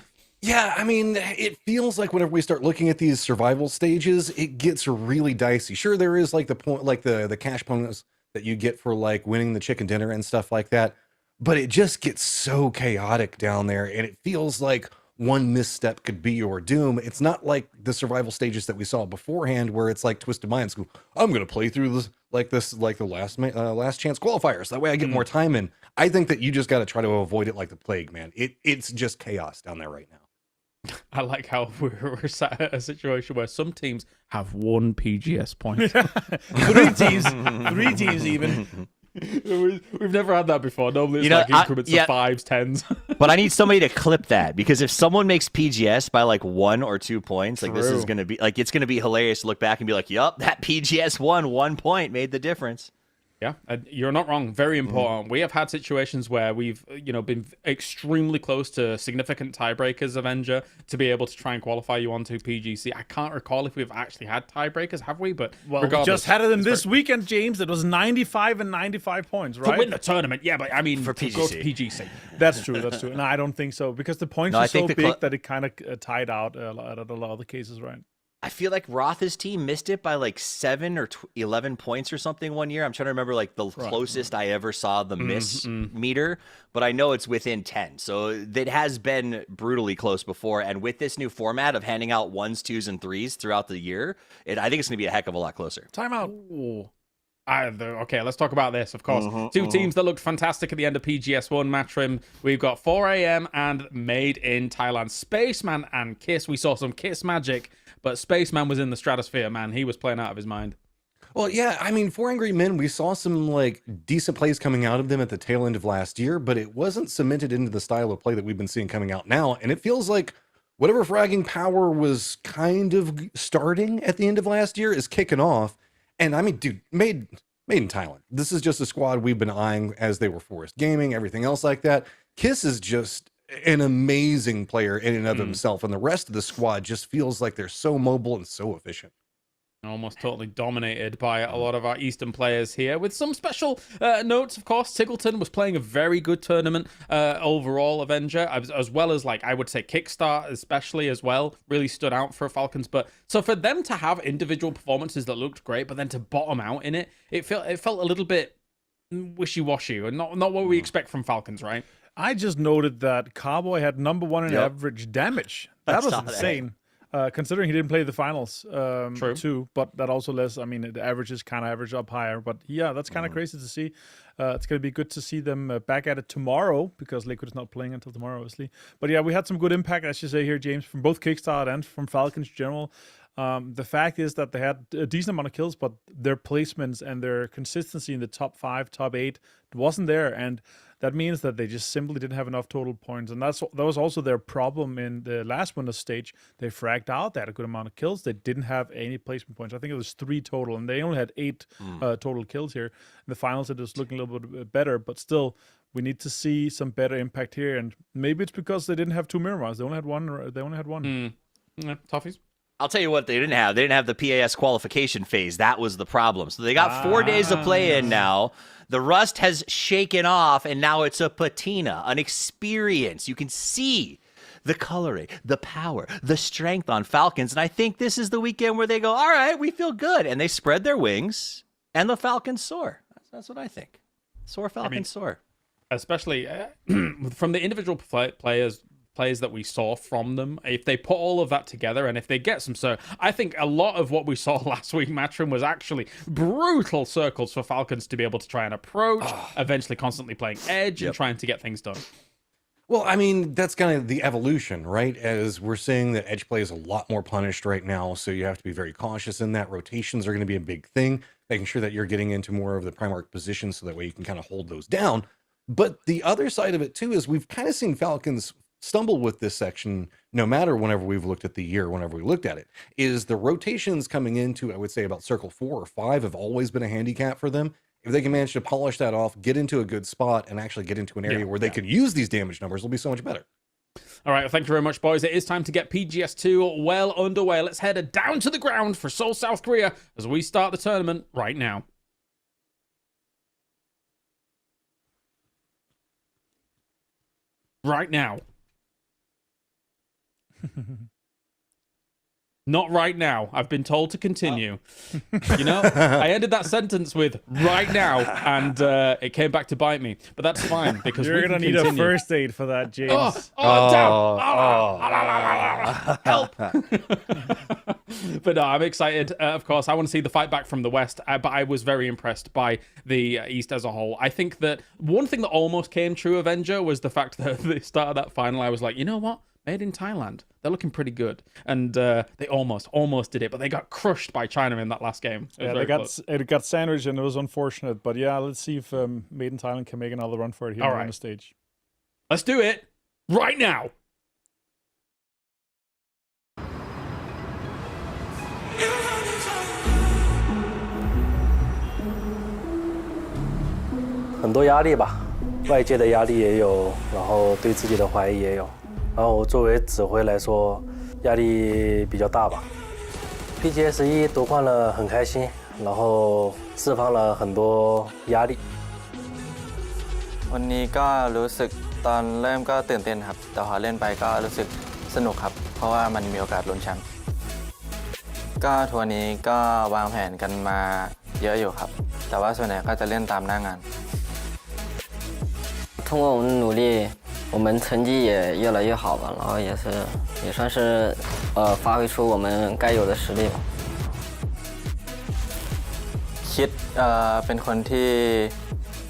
Yeah, I mean, it feels like whenever we start looking at these survival stages, it gets really dicey. Sure, there is like the point, like the cash bonus that you get for like winning the chicken dinner and stuff like that, but it just gets so chaotic down there, and it feels like one misstep could be your doom. It's not like the survival stages that we saw beforehand, where it's like Twisted Minds go, I'm going to play through this like the last chance qualifiers. That way I get more time in. I think that you just got to try to avoid it like the plague, man. It's just chaos down there right now. I like how we're sat at a situation where some teams have 1 PGS point. 3 teams even. We've never had that before. Normally it's like increments of 5s, 10s. But I need somebody to clip that, because if someone makes PGS by like 1 or 2 points, like this is going to be like, it's going to be hilarious to look back and be like, yup, that PGS 1 point made the difference. Yeah, you're not wrong. Very important. We have had situations where we've, been extremely close to significant tiebreakers, Avenger, to be able to try and qualify you onto PGC. I can't recall if we've actually had tiebreakers, have we? But we just had it in this weekend, James. It was 95 and 95 points, right? To win the tournament, yeah, but I mean, for PGC. Go to PGC. That's true. No, I don't think so, because the points are so big that it kind of tied out at a lot of the cases, right? I feel like Roth's team missed it by like 7 or 11 points or something one year. I'm trying to remember like the closest I ever saw the miss meter, but I know it's within 10. So it has been brutally close before. And with this new format of handing out 1s, 2s, and 3s throughout the year, I think it's going to be a heck of a lot closer. Timeout. Okay, let's talk about this, of course. 2 teams that looked fantastic at the end of PGS1 Matrim. We've got 4AM and Made in Thailand. Spaceman and Kiss. We saw some Kiss magic, but Spaceman was in the stratosphere, man. He was playing out of his mind. Well, yeah, I mean, 4 Angry Men, we saw some like decent plays coming out of them at the tail end of last year, but it wasn't cemented into the style of play that we've been seeing coming out now. And it feels like whatever fragging power was kind of starting at the end of last year is kicking off. And I mean, dude, made in Thailand. This is just a squad we've been eyeing as they were Forest Gaming, everything else like that. Kiss is just an amazing player in and of himself, and the rest of the squad just feels like they're so mobile and so efficient. Almost totally dominated by a lot of our Eastern players here, with some special notes, of course. Tiggleton was playing a very good tournament overall, Avenger, as well as, like, I would say Kickstart especially as well, really stood out for Falcons. But so for them to have individual performances that looked great, but then to bottom out in it, it felt a little bit wishy-washy, and not what we expect from Falcons, right? I just noted that Cowboy had #1 in average damage. That was insane. Considering he didn't play the finals too, but that also less. I mean, the average is kind of average up higher, but yeah, that's kind of crazy to see. It's going to be good to see them back at it tomorrow because Liquid is not playing until tomorrow, obviously. But yeah, we had some good impact, as you say here, James, from both Kickstart and from Falcons in general. The fact is that they had a decent amount of kills, but their placements and their consistency in the top 5, top 8 wasn't there, and that means that they just simply didn't have enough total points, and that was also their problem in the last winner stage. They fragged out, they had a good amount of kills, they didn't have any placement points. I think it was 3 total, and they only had 8 total kills here. In the finals, it was looking a little bit better, but still, we need to see some better impact here, and maybe it's because they didn't have 2 Miramars. They only had one. Yeah, Toffees? I'll tell you what they didn't have. They didn't have the PAS qualification phase. That was the problem. So they got 4 days to play in now. The rust has shaken off, and now it's a patina, an experience. You can see the coloring, the power, the strength on Falcons. And I think this is the weekend where they go, all right, we feel good. And they spread their wings, and the Falcons soar. That's what I think. Soar Falcons soar. Especially from the individual players that we saw from them, if they put all of that together and if they get some I think a lot of what we saw last week, Matchroom, was actually brutal circles for Falcons to be able to try and approach, eventually constantly playing edge and trying to get things done. Well, I mean, that's kind of the evolution, right? As we're seeing that edge play is a lot more punished right now, so you have to be very cautious in that. Rotations are going to be a big thing, making sure that you're getting into more of the Primarch positions so that way you can kind of hold those down. But the other side of it, too, is we've kind of seen Falcons stumble with this section no matter whenever we've looked at the year, whenever we looked at it, is the rotations coming into, I would say, about circle 4 or 5 have always been a handicap for them. If they can manage to polish that off, get into a good spot, and actually get into an area where they can use these damage numbers, it'll be so much better. All right, thank you very much, boys. It is time to get PGS2 well underway. Let's head down to the ground for Seoul, South Korea, as we start the tournament right now. Right now. Not right now. I've been told to continue. You know, I ended that sentence with right now, and it came back to bite me. But that's fine because you're gonna need a first aid for that, James. Help! But no, I'm excited. Of course, I want to see the fight back from the West. But I was very impressed by the East as a whole. I think that one thing that almost came true, Avenger, was the fact that at the start of that final, I was like, you know what? Made in Thailand. They're looking pretty good. And they almost did it, but they got crushed by China in that last game. Yeah, it got sandwiched, and it was unfortunate. But yeah, let's see if Made in Thailand can make another run for it here on the stage. Let's do it right now.很多压力吧，外界的压力也有，然后对自己的怀疑也有。然后作为指挥来说，压力比较大吧。PGS 1夺冠了，很开心，然后释放了很多压力。วันนี้ก็รู้สึกตอนเริ่มก็ตื่นเต้นครับแต่พอเล่นไปก็รู้สึกสนุกครับเพราะว่ามันมีโอกาสลุ้นแชมป์ก็ทัวร์นี้ก็วางแผนกันมาเยอะอยู่ครับแต่ว่าส่วนใหญ่ก็จะเล่นตามหน้างาน通过我们的努力，我们成绩也越来越好吧，然后也算是发挥出我们该有的实力吧。คิดเป็นคนที่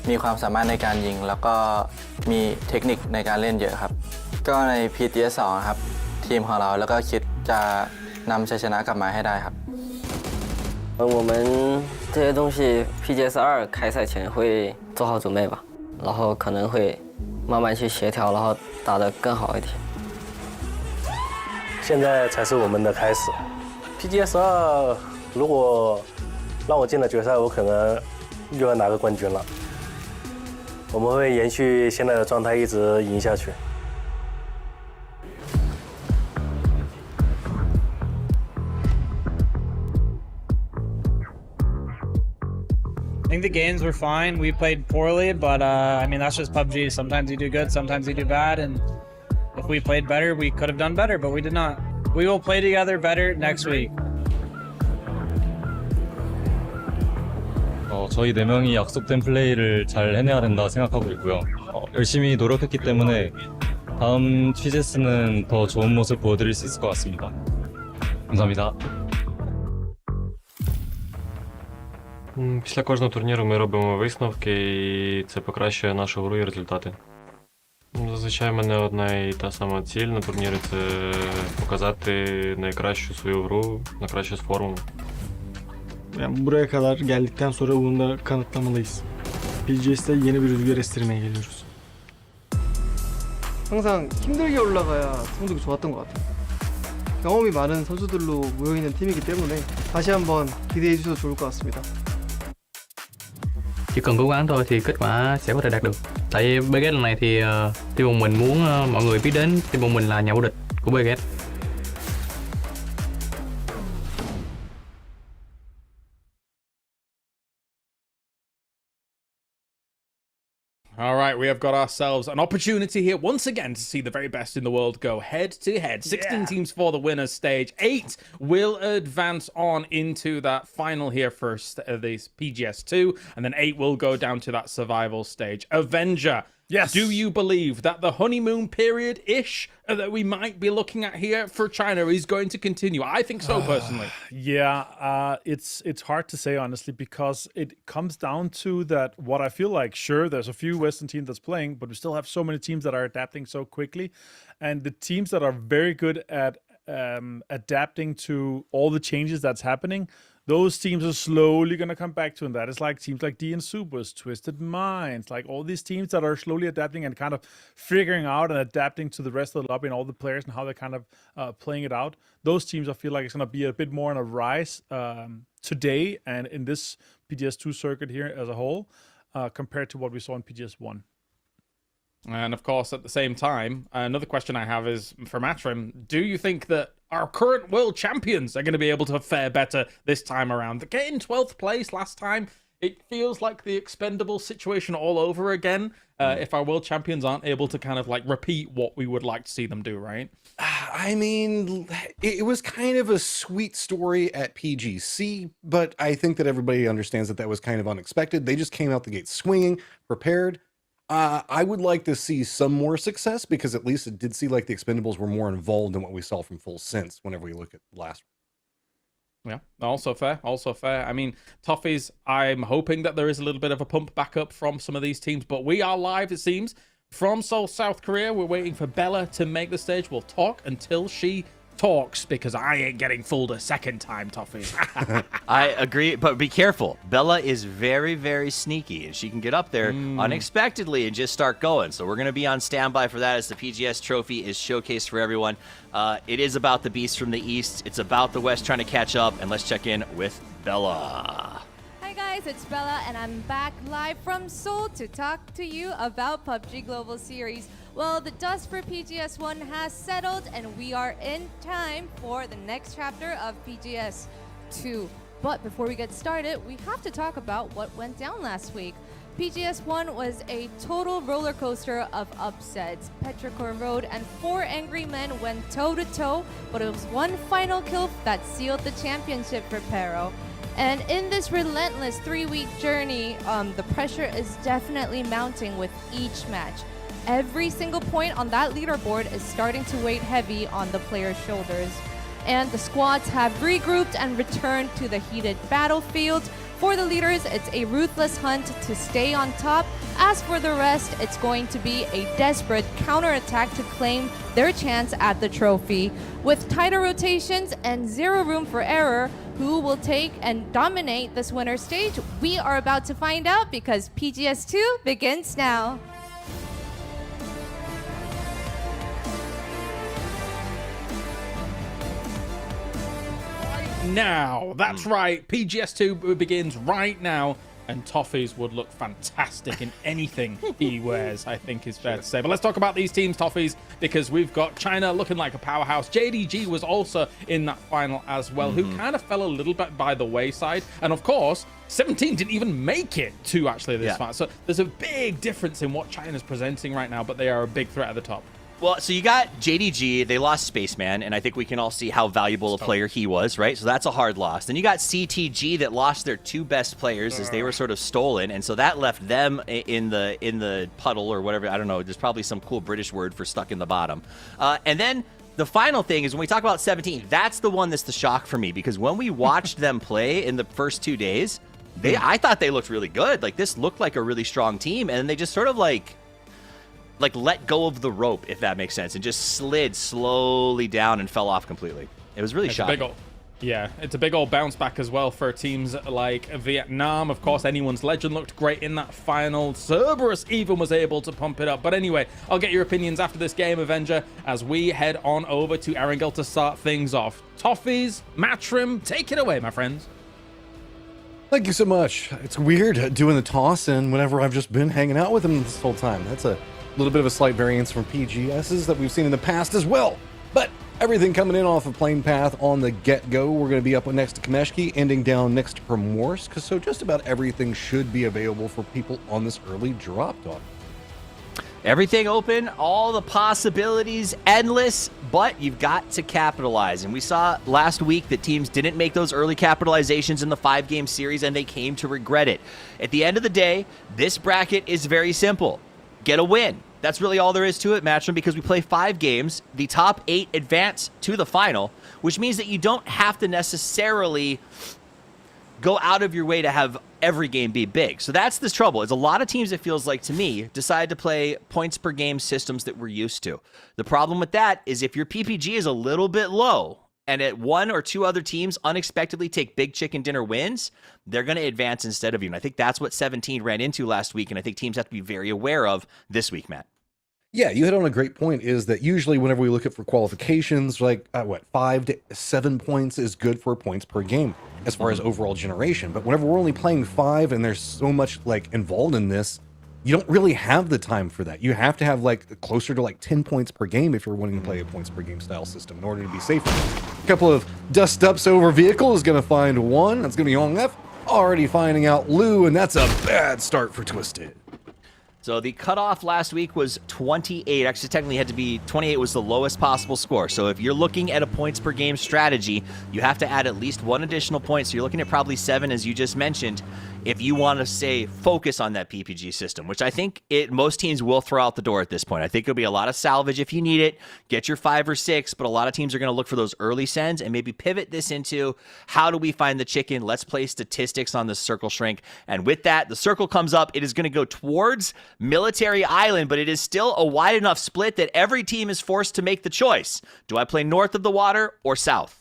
มีความสามารถในการยิงแล้วก็มีเทคนิคในการเล่นเยอะครับก็ใน PGS 2ครับทีมของเราแล้วก็คิดจะนำชัยชนะกลับมาให้ได้ครับ我们这些东西 PGS 2开赛前会做好准备吧，然后可能会慢慢去协调，然后打得更好一点。现在才是我们的开始。PGS 2如果让我进了决赛，我可能又要拿个冠军了。我们会延续现在的状态，一直赢下去。I think the games were fine. We played poorly, but I mean, that's just PUBG. Sometimes you do good, sometimes you do bad, and if we played better, we could have done better, but we did not. We will play together better next week. 저희 4명이 약속된 플레이를 잘 해내야 된다 생각하고 있고요. 열심히 노력했기 때문에 다음 PGS는 더 좋은 모습 보여드릴 수 있을 것 같습니다. 감사합니다. Після кожного турніру ми робимо висновки, і це покращує нашу гру і результати. Зазвичай в мене одна і та сама ціль на турнірі – це показати найкращу свою гру, найкращу форму. Yani buraya kadar geldikten sonra bunu da kanıtlamalıyız. PGS'te yeni bir rüzgar estirmeye geliyoruz. 항상 힘들게 올라가야 성적이 좋았던 것 같아요. 경험이 많은 선수들로 모여있는 팀이기 때문에 다시 한번 기대해 주셔도 좋을 것 같습니다. Chỉ cần cố gắng thôi thì kết quả sẽ có thể đạt được. Tại PGS lần này thì team bọn mình muốn mọi người biết đến team bọn mình là nhà vô địch của PGS. All right, we have got ourselves an opportunity here once again to see the very best in the world go head to head. 16 teams for the winners stage. 8 will advance on into that final here first, the PGS 2, and then 8 will go down to that survival stage. Avenger. Yes. Do you believe that the honeymoon period-ish that we might be looking at here for China is going to continue? I think so, personally. Yeah, it's hard to say, honestly, because it comes down to that what I feel like, sure, there's a few Western teams that's playing, but we still have so many teams that are adapting so quickly. And the teams that are very good at adapting to all the changes that's happening, those teams are slowly going to come back to, and that is like teams like DN Supers, Twisted Minds, like all these teams that are slowly adapting and kind of figuring out and adapting to the rest of the lobby and all the players and how they're kind of playing it out. Those teams, I feel like it's going to be a bit more on a rise today and in this PGS2 circuit here as a whole compared to what we saw in PGS1. And of course, at the same time, another question I have is for Matrim. Do you think that our current world champions are going to be able to fare better this time around? Getting 12th place last time, it feels like the expendable situation all over again. If our world champions aren't able to kind of like repeat what we would like to see them do, right? I mean, it was kind of a sweet story at PGC, but I think that everybody understands that that was kind of unexpected. They just came out the gate swinging, prepared. I would like to see some more success because at least it did see like the Expendables were more involved in what we saw from Full Sense whenever we look at last. Yeah, also fair, also fair. I mean, Toffees, I'm hoping that there is a little bit of a pump back up from some of these teams, but we are live, it seems, from Seoul, South Korea. We're waiting for Bella to make the stage. We'll talk until she talks because I ain't getting fooled a second time, Toffees. I agree, but be careful. Bella is very, very sneaky, and she can get up there unexpectedly and just start going. So we're going to be on standby for that as the PGS trophy is showcased for everyone. It is about the beast from the east. It's about the west trying to catch up, and let's check in with Bella. Hi guys, it's Bella, and I'm back live from Seoul to talk to you about PUBG Global Series. Well, the dust for PGS1 has settled, and we are in time for the next chapter of PGS2. But before we get started, we have to talk about what went down last week. PGS1 was a total roller coaster of upsets. Petrichor Road and 4 angry men went toe-to-toe, but it was one final kill that sealed the championship for Pero. And in this relentless 3-week journey, the pressure is definitely mounting with each match. Every single point on that leaderboard is starting to weigh heavy on the players' shoulders. And the squads have regrouped and returned to the heated battlefield. For the leaders, it's a ruthless hunt to stay on top. As for the rest, it's going to be a desperate counterattack to claim their chance at the trophy. With tighter rotations and zero room for error, who will take and dominate this winner stage? We are about to find out because PGS2 begins now. Now, that's right, PGS2 begins right now, and Toffees would look fantastic in anything he wears, I think is fair to say. But let's talk about these teams, Toffees, because we've got China looking like a powerhouse. JDG was also in that final as well, who kind of fell a little bit by the wayside. And of course, 17 didn't even make it to actually this final. So there's a big difference in what China's presenting right now, but they are a big threat at the top. Well, so you got JDG, they lost Spaceman, and I think we can all see how valuable a player he was, right? So that's a hard loss. Then you got CTG that lost their 2 best players as they were sort of stolen, and so that left them in the puddle or whatever. I don't know. There's probably some cool British word for stuck in the bottom. And then the final thing is when we talk about 17, that's the one that's the shock for me, because when we watched them play in the first 2 days, I thought they looked really good. Like, this looked like a really strong team, and then they just sort of like let go of the rope, if that makes sense, and just slid slowly down and fell off completely. It was really shocking. It's a big old bounce back as well for teams like Vietnam. Of course, anyone's legend looked great in that final. Cerberus even was able to pump it up. But anyway, I'll get your opinions after this game, Avenger, as we head on over to Erangel to start things off. Toffees, Matrim, take it away, my friends. Thank you so much. It's weird doing the toss in whenever I've just been hanging out with him this whole time. That's a little bit of a slight variance from PGS's that we've seen in the past as well. But everything coming in off of Plane Path on the get-go. We're going to be up next to Kameshki, ending down next to Primorsk, so just about everything should be available for people on this early drop, dog. Everything open, all the possibilities endless, but you've got to capitalize. And we saw last week that teams didn't make those early capitalizations in the 5-game series, and they came to regret it. At the end of the day, this bracket is very simple. Get a win. That's really all there is to it, Matchroom, because we play 5 games. The top 8 advance to the final, which means that you don't have to necessarily go out of your way to have every game be big. So that's the trouble, is a lot of teams, it feels like to me, decide to play points per game systems that we're used to. The problem with that is if your PPG is a little bit low, and at 1 or 2 other teams unexpectedly take big chicken dinner wins, they're going to advance instead of you. And I think that's what 17 ran into last week, and I think teams have to be very aware of this week, Matt. Yeah, you hit on a great point, is that usually whenever we look at for qualifications, like 5 to 7 points is good for points per game as far as overall generation. But whenever we're only playing 5 and there's so much involved in this, you don't really have the time for that. You have to have closer to 10 points per game if you're wanting to play a points per game style system in order to be safe. A couple of dust ups over vehicle is going to find 1. That's going to be on F. Already finding out Lou, and that's a bad start for Twisted. So the cutoff last week was 28. Actually, technically had to be 28 was the lowest possible score. So if you're looking at a points per game strategy, you have to add at least 1 additional point. So you're looking at probably 7, as you just mentioned, if you want to say focus on that PPG system, which I think most teams will throw out the door at this point. I think it'll be a lot of salvage if you need it. Get your 5 or 6, but a lot of teams are going to look for those early sends and maybe pivot this into how do we find the chicken? Let's play statistics on the circle shrink. And with that, the circle comes up. It is going to go towards Military Island, but it is still a wide enough split that every team is forced to make the choice. Do I play north of the water or south?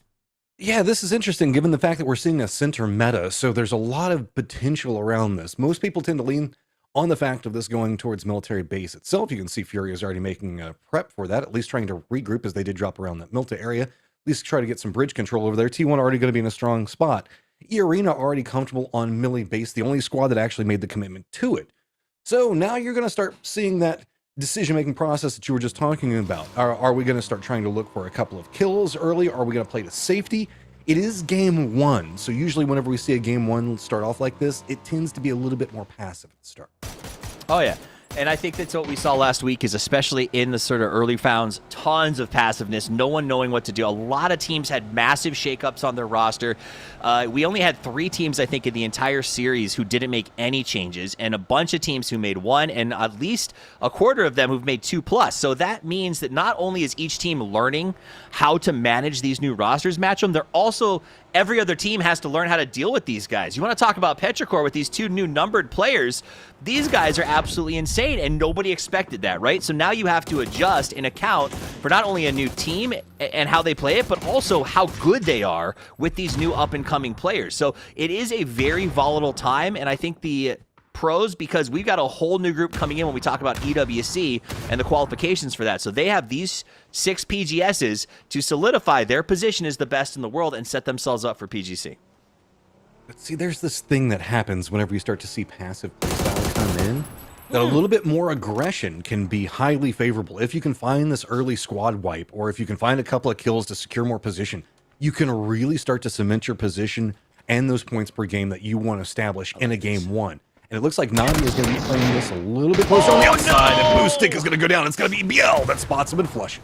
Yeah, this is interesting given the fact that we're seeing a center meta, so there's a lot of potential around this. Most people tend to lean on the fact of this going towards military base itself. You can see Fury is already making a prep for that, at least trying to regroup as they did drop around that Milta area, at least try to get some bridge control over there. T1 already going to be in a strong spot. E-Arena already comfortable on Millie base, the only squad that actually made the commitment to it. So now you're going to start seeing that decision-making process that you were just talking about. Are we going to start trying to look for a couple of kills early? Are we going to play to safety? It is game 1, so usually whenever we see a game 1 start off like this, it tends to be a little bit more passive at the start. Oh, yeah. And I think that's what we saw last week, is especially in the sort of early rounds, tons of passiveness, no one knowing what to do. A lot of teams had massive shakeups on their roster. We only had 3 teams, I think, in the entire series who didn't make any changes, and a bunch of teams who made 1, and at least a quarter of them who've made 2+. So that means that not only is each team learning how to manage these new rosters, Matchroom, they're also, every other team has to learn how to deal with these guys. You want to talk about Petrichor with these 2 new numbered players. These guys are absolutely insane, and nobody expected that, right? So now you have to adjust and account for not only a new team and how they play it, but also how good they are with these new up-and-coming players. So it is a very volatile time, and I think the pros, because we've got a whole new group coming in when we talk about EWC and the qualifications for that. So they have these 6 PGSs to solidify their position as the best in the world and set themselves up for PGC. But see, there's this thing that happens whenever you start to see passive playstyle come in, that a little bit more aggression can be highly favorable. If you can find this early squad wipe, or if you can find a couple of kills to secure more position, you can really start to cement your position and those points per game that you want to establish in a game 1. And it looks like Navi is going to be playing this a little bit closer on the outside, and Boostic is going to go down. It's going to be BL that spots him and flush.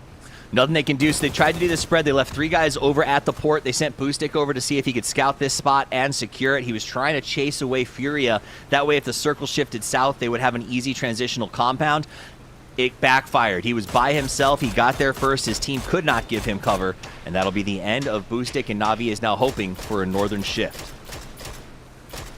Nothing they can do, so they tried to do the spread. They left 3 guys over at the port. They sent Boostic over to see if he could scout this spot and secure it. He was trying to chase away Furia. That way, if the circle shifted south, they would have an easy transitional compound. It backfired. He was by himself. He got there first. His team could not give him cover, and that'll be the end of Boostic, and Navi is now hoping for a northern shift.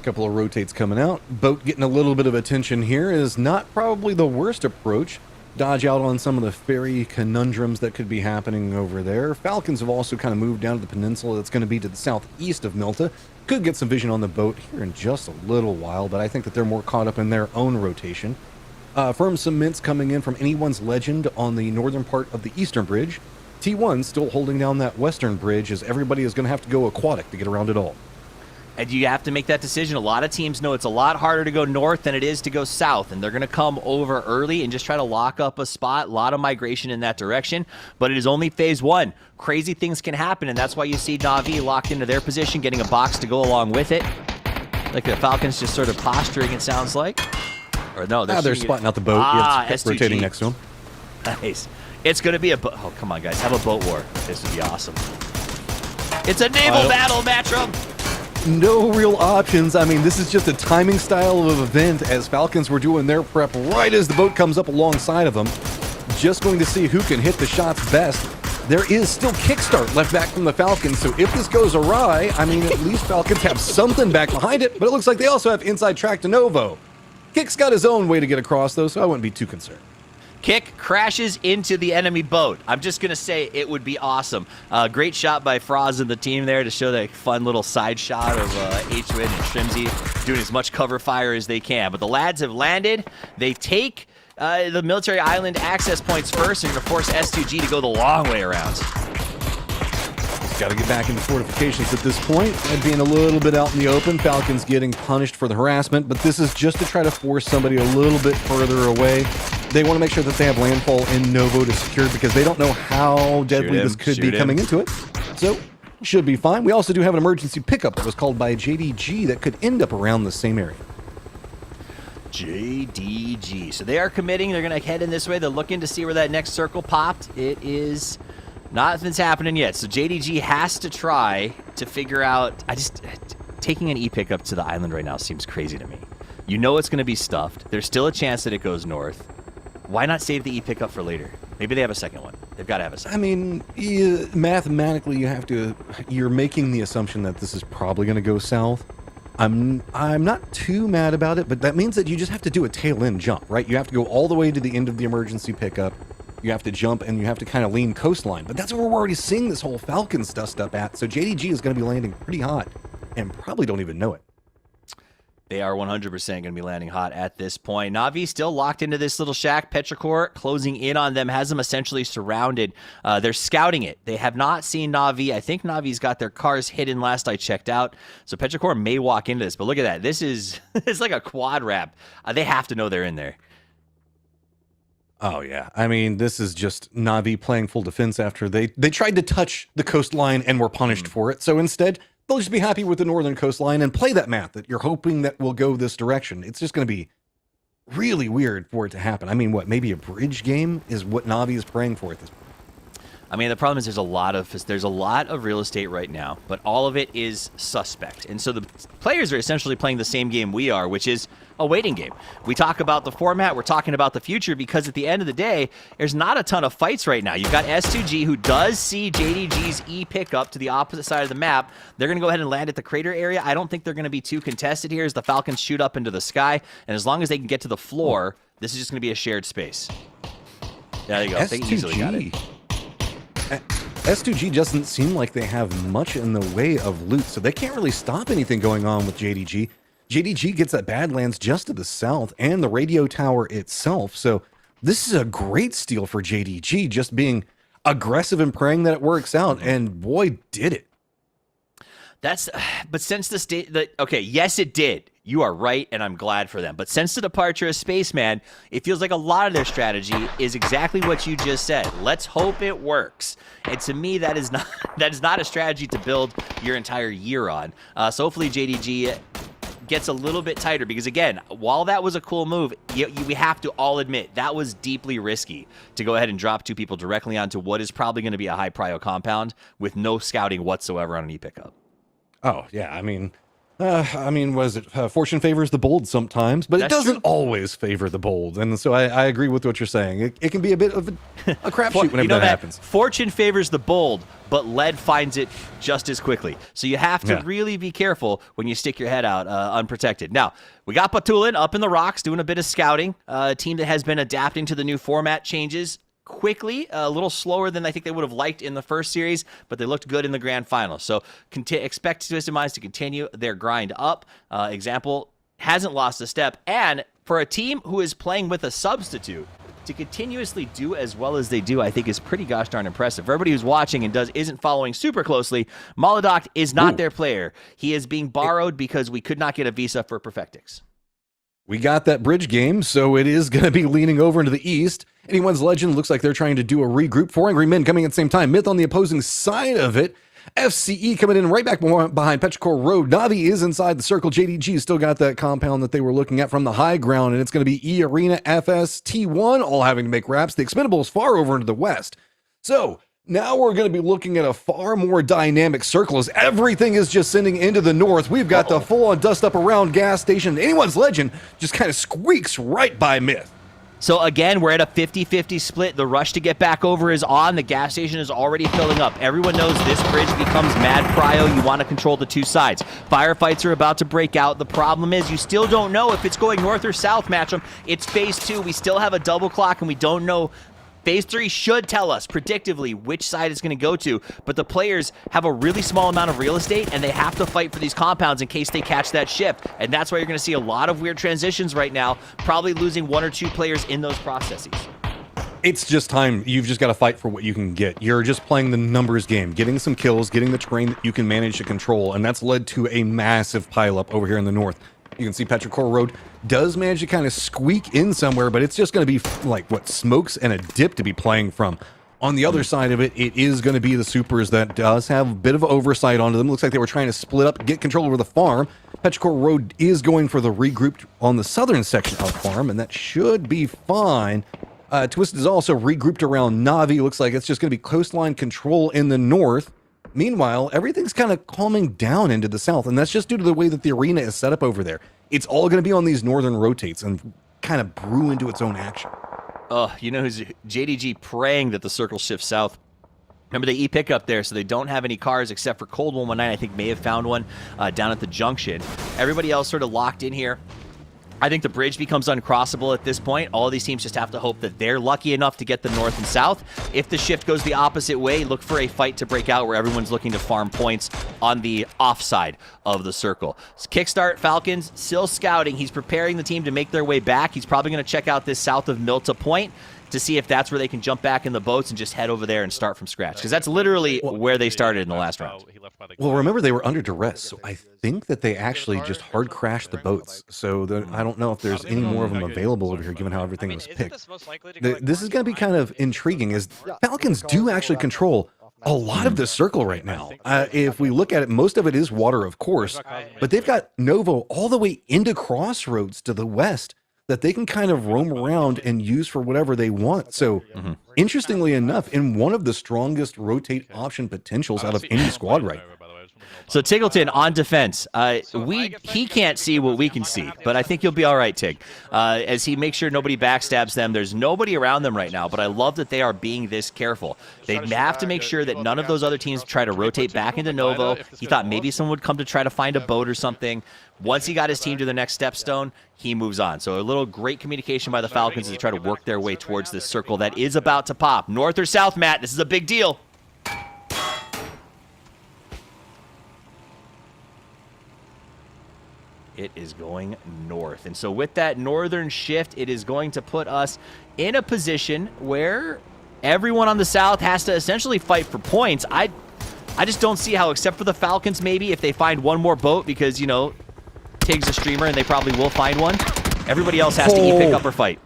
Couple of rotates coming out. Boat getting a little bit of attention here is not probably the worst approach. Dodge out on some of the ferry conundrums that could be happening over there. Falcons have also kind of moved down to the peninsula that's going to be to the southeast of Milta. Could get some vision on the boat here in just a little while, but I think that they're more caught up in their own rotation. Firm cements coming in from Anyone's Legend on the northern part of the eastern bridge. T1 still holding down that western bridge as everybody is going to have to go aquatic to get around it all. And you have to make that decision. A lot of teams know it's a lot harder to go north than it is to go south, and they're going to come over early and just try to lock up a spot. A lot of migration in that direction, but it is only phase 1. Crazy things can happen, and that's why you see Navi locked into their position, getting a box to go along with it. Like the Falcons just sort of posturing, it sounds like. Or no, they're spotting out the boat. It's rotating next to him. Nice. It's going to be a boat. Oh, come on, guys. Have a boat war. This would be awesome. It's a naval battle, Matchroom. No real options. I mean, this is just a timing style of event as Falcons were doing their prep right as the boat comes up alongside of them. Just going to see who can hit the shots best. There is still kickstart left back from the Falcons, so if this goes awry, I mean, at least Falcons have something back behind it, but it looks like they also have inside track to Novo. Kick's got his own way to get across, though, so I wouldn't be too concerned. Kick crashes into the enemy boat. I'm just going to say it would be awesome. Great shot by Froz and the team there to show that fun little side shot of H-Win and Shrimsy doing as much cover fire as they can. But the lads have landed. They take the military island access points first. They're going to force S2G to go the long way around. Got to get back into fortifications at this point, and being a little bit out in the open. Falcons getting punished for the harassment, but this is just to try to force somebody a little bit further away. They want to make sure that they have landfall in Novo to secure because they don't know how deadly this could be coming into it. So, should be fine. We also do have an emergency pickup that was called by JDG that could end up around the same area. JDG. So they are committing. They're going to head in this way. They're looking to see where that next circle popped. It is... nothing's happening yet, so JDG has to try to figure out... taking an E-pickup to the island right now seems crazy to me. You know it's going to be stuffed. There's still a chance that it goes north. Why not save the E-pickup for later? Maybe they have a second one. They've got to have a second. I mean, mathematically, you're making the assumption that this is probably going to go south. I'm not too mad about it, but that means that you just have to do a tail-end jump, right? You have to go all the way to the end of the emergency pickup. You have to jump, and you have to kind of lean coastline. But that's where we're already seeing this whole Falcons dust up at. So JDG is going to be landing pretty hot and probably don't even know it. They are 100% going to be landing hot at this point. Na'Vi still locked into this little shack. Petrichor closing in on them, has them essentially surrounded. They're scouting it. They have not seen Na'Vi. I think Na'Vi's got their cars hidden last I checked out. So Petrichor may walk into this. But look at that. This is it's like a quad wrap. They have to know they're in there. Oh, yeah. I mean, this is just Na'Vi playing full defense after they tried to touch the coastline and were punished for it. So instead, they'll just be happy with the northern coastline and play that math that you're hoping that will go this direction. It's just going to be really weird for it to happen. I mean, what, maybe a bridge game is what Na'Vi is praying for at this point. I mean, the problem is there's a lot of real estate right now, but all of it is suspect. And so the players are essentially playing the same game we are, which is a waiting game. We talk about the format, we're talking about the future, because at the end of the day, there's not a ton of fights right now. You've got S2G, who does see JDG's E pickup to the opposite side of the map. They're going to go ahead and land at the crater area. I don't think they're going to be too contested here as the Falcons shoot up into the sky. And as long as they can get to the floor, this is just going to be a shared space. There you go. They easily got it. S2G doesn't seem like they have much in the way of loot, so they can't really stop anything going on with JDG. JDG gets that Badlands just to the south and the radio tower itself, so this is a great steal for JDG, just being aggressive and praying that it works out, and boy, did it. But since okay, yes, it did. You are right, and I'm glad for them. But since the departure of Spaceman, it feels like a lot of their strategy is exactly what you just said. Let's hope it works. And to me, that is not a strategy to build your entire year on. So hopefully JDG gets a little bit tighter because, again, while that was a cool move, we have to all admit that was deeply risky to go ahead and drop 2 people directly onto what is probably going to be a high prio compound with no scouting whatsoever on an E-pickup. Oh, yeah. I mean, was it fortune favors the bold sometimes, but it doesn't always favor the bold. And so I agree with what you're saying. It can be a bit of a crapshoot whenever that happens. Fortune favors the bold, but lead finds it just as quickly. So you have to really be careful when you stick your head out unprotected. Now, we got Patulin up in the rocks doing a bit of scouting, a team that has been adapting to the new format changes quickly, a little slower than I think they would have liked in the first series, but they looked good in the grand final. So expect Twisted Minds to continue their grind up. Example hasn't lost a step, and for a team who is playing with a substitute to continuously do as well as they do, I think is pretty gosh darn impressive. For everybody who's watching and isn't following super closely, Maladoct is not their player. He is being borrowed because we could not get a visa for Perfectix. We got that bridge game, so it is going to be leaning over into the east. Anyone's Legend looks like they're trying to do a regroup. 4 Angry Men coming at the same time. Myth on the opposing side of it. FCE coming in right back behind Petrichor Road. Navi is inside the circle. JDG still got that compound that they were looking at from the high ground, and it's going to be E Arena, FS, T1 all having to make wraps. The Expendables far over into the west. So now we're going to be looking at a far more dynamic circle as everything is just sending into the north. We've got the full-on dust up around gas station. Anyone's Legend just kind of squeaks right by Myth. So again, we're at a 50-50 split. The rush to get back over is on. The gas station is already filling up. Everyone knows this bridge becomes mad prio. You want to control the 2 sides. Firefights are about to break out. The problem is you still don't know if it's going north or south, Match'em. It's phase 2. We still have a double clock, and we don't know. Phase 3 should tell us predictively which side it's going to go to, but the players have a really small amount of real estate, and they have to fight for these compounds in case they catch that shift. And that's why you're going to see a lot of weird transitions right now, probably losing 1 or 2 players in those processes. It's just time. You've just got to fight for what you can get. You're just playing the numbers game, getting some kills, getting the terrain that you can manage to control, and that's led to a massive pileup over here in the north. You can see Petrichor Road does manage to kind of squeak in somewhere, but it's just going to be like, what, smokes and a dip to be playing from. On the other side of it, it is going to be the supers that does have a bit of oversight onto them. Looks like they were trying to split up, get control over the farm. Petrichor Road is going for the regroup on the southern section of farm, and that should be fine. Twisted is also regrouped around Navi. Looks like it's just going to be coastline control in the north. Meanwhile, everything's kind of calming down into the south, and that's just due to the way that the arena is set up over there. It's all going to be on these northern rotates and kind of brew into its own action. You know who's JDG praying that the circle shifts south. Remember, they E-pick up there, so they don't have any cars except for Cold 119, I think may have found one down at the junction. Everybody else sort of locked in here. I think the bridge becomes uncrossable at this point. All of these teams just have to hope that they're lucky enough to get the north and south. If the shift goes the opposite way, look for a fight to break out where everyone's looking to farm points on the offside of the circle. Kickstart Falcons, still scouting. He's preparing the team to make their way back. He's probably going to check out this south of Milta Point to see if that's where they can jump back in the boats and just head over there and start from scratch. Because that's literally where they started in the last round. Well, remember, they were under duress, so I think that they actually just hard crashed the boats. So I don't know if there's any more of them available over here, given how everything was picked. This is going to be kind of intriguing, as Falcons do actually control a lot of this circle right now. If we look at it, most of it is water, of course, but they've got Novo all the way into Crossroads to the west that they can kind of roam around and use for whatever they want. So, interestingly enough, in one of the strongest rotate option potentials out of any squad right now. So Tiggleton on defense. He can't see what we can see, but I think he'll be all right, Tig. As he makes sure nobody backstabs them. There's nobody around them right now, but I love that they are being this careful. They have to make sure that none of those other teams try to rotate back into Novo. He thought maybe someone would come to try to find a boat or something. Once he got his team to the next stepstone, he moves on. So a little great communication by the Falcons as they try to work their way towards this circle that is about to pop. North or south, Matt? This is a big deal. It is going north. And so with that northern shift, it is going to put us in a position where everyone on the south has to essentially fight for points. I just don't see how, except for the Falcons maybe, if they find one more boat, because, you know, Tig's a streamer and they probably will find one. Everybody else has to pick up or fight.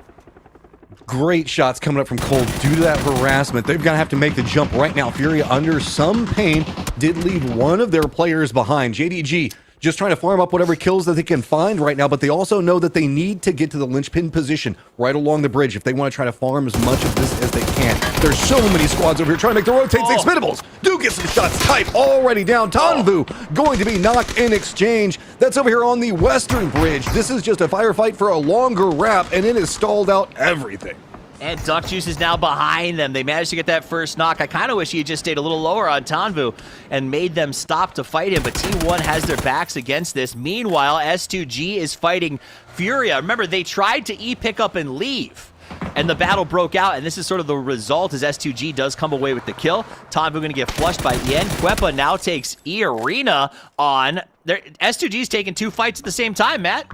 Great shots coming up from Cold due to that harassment. They're going to have to make the jump right now. Fury, under some pain, did leave one of their players behind. JDG just trying to farm up whatever kills that they can find right now, but they also know that they need to get to the linchpin position right along the bridge if they want to try to farm as much of this as they can. There's so many squads over here trying to make the rotates. The Expendables do get some shots. Type already down. Tanvu going to be knocked in exchange. That's over here on the western bridge. This is just a firefight for a longer wrap, and it has stalled out everything. And Duck Juice is now behind them. They managed to get that first knock. I kind of wish he had just stayed a little lower on Tanvu and made them stop to fight him, but T1 has their backs against this. Meanwhile, S2G is fighting Furia. Remember, they tried to E-pick up and leave, and the battle broke out, and this is sort of the result as S2G does come away with the kill. Tanvu going to get flushed by Yen. Kwepa now takes E-Arena on. S2G's taking 2 fights at the same time, Matt.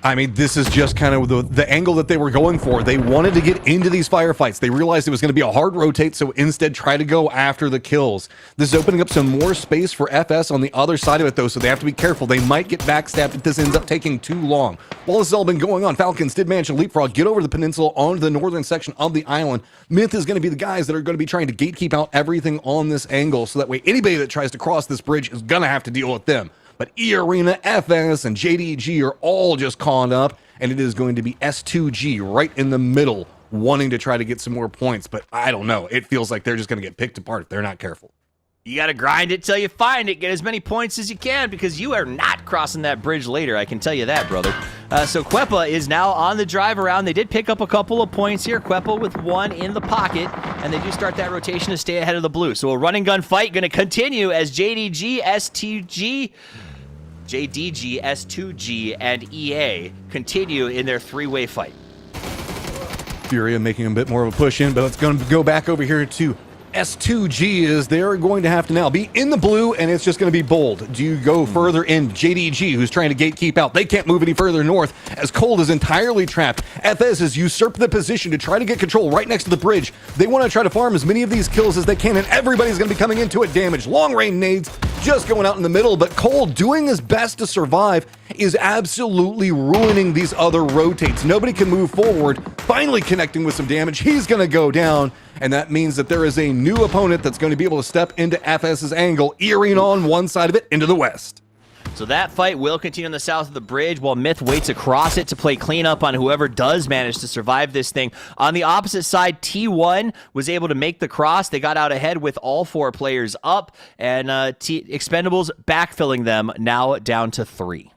I mean, this is just kind of the angle that they were going for. They wanted to get into these firefights. They realized it was going to be a hard rotate, so instead try to go after the kills. This is opening up some more space for FS on the other side of it, though, so they have to be careful. They might get backstabbed if this ends up taking too long. While this has all been going on, Falcons did manage to leapfrog, get over the peninsula onto the northern section of the island. Myth is going to be the guys that are going to be trying to gatekeep out everything on this angle, so that way anybody that tries to cross this bridge is going to have to deal with them. But E-Arena, FS, and JDG are all just caught up, and it is going to be S2G right in the middle, wanting to try to get some more points. But I don't know. It feels like they're just going to get picked apart if they're not careful. You got to grind it till you find it. Get as many points as you can, because you are not crossing that bridge later. I can tell you that, brother. So Kwepa is now on the drive around. They did pick up a couple of points here. Kwepa with 1 in the pocket, and they do start that rotation to stay ahead of the blue. So a run and gun fight going to continue as JDG, S2G, and EA continue in their 3-way fight. Furia making a bit more of a push in, but it's going to go back over here to S2G is they're going to have to now be in the blue, and it's just going to be bold. Do you go further in? JDG, who's trying to gatekeep out. They can't move any further north as Cold is entirely trapped. FS has usurped the position to try to get control right next to the bridge. They want to try to farm as many of these kills as they can, and everybody's going to be coming into it damage. Long range nades just going out in the middle, but Cold doing his best to survive is absolutely ruining these other rotates. Nobody can move forward. Finally connecting with some damage. He's going to go down, and that means that there is a new opponent that's going to be able to step into FS's angle, earring on one side of it into the west. So that fight will continue on the south of the bridge while Myth waits across it to play cleanup on whoever does manage to survive this thing. On the opposite side, T1 was able to make the cross. They got out ahead with all 4 players up, and Expendables backfilling them, now down to 3.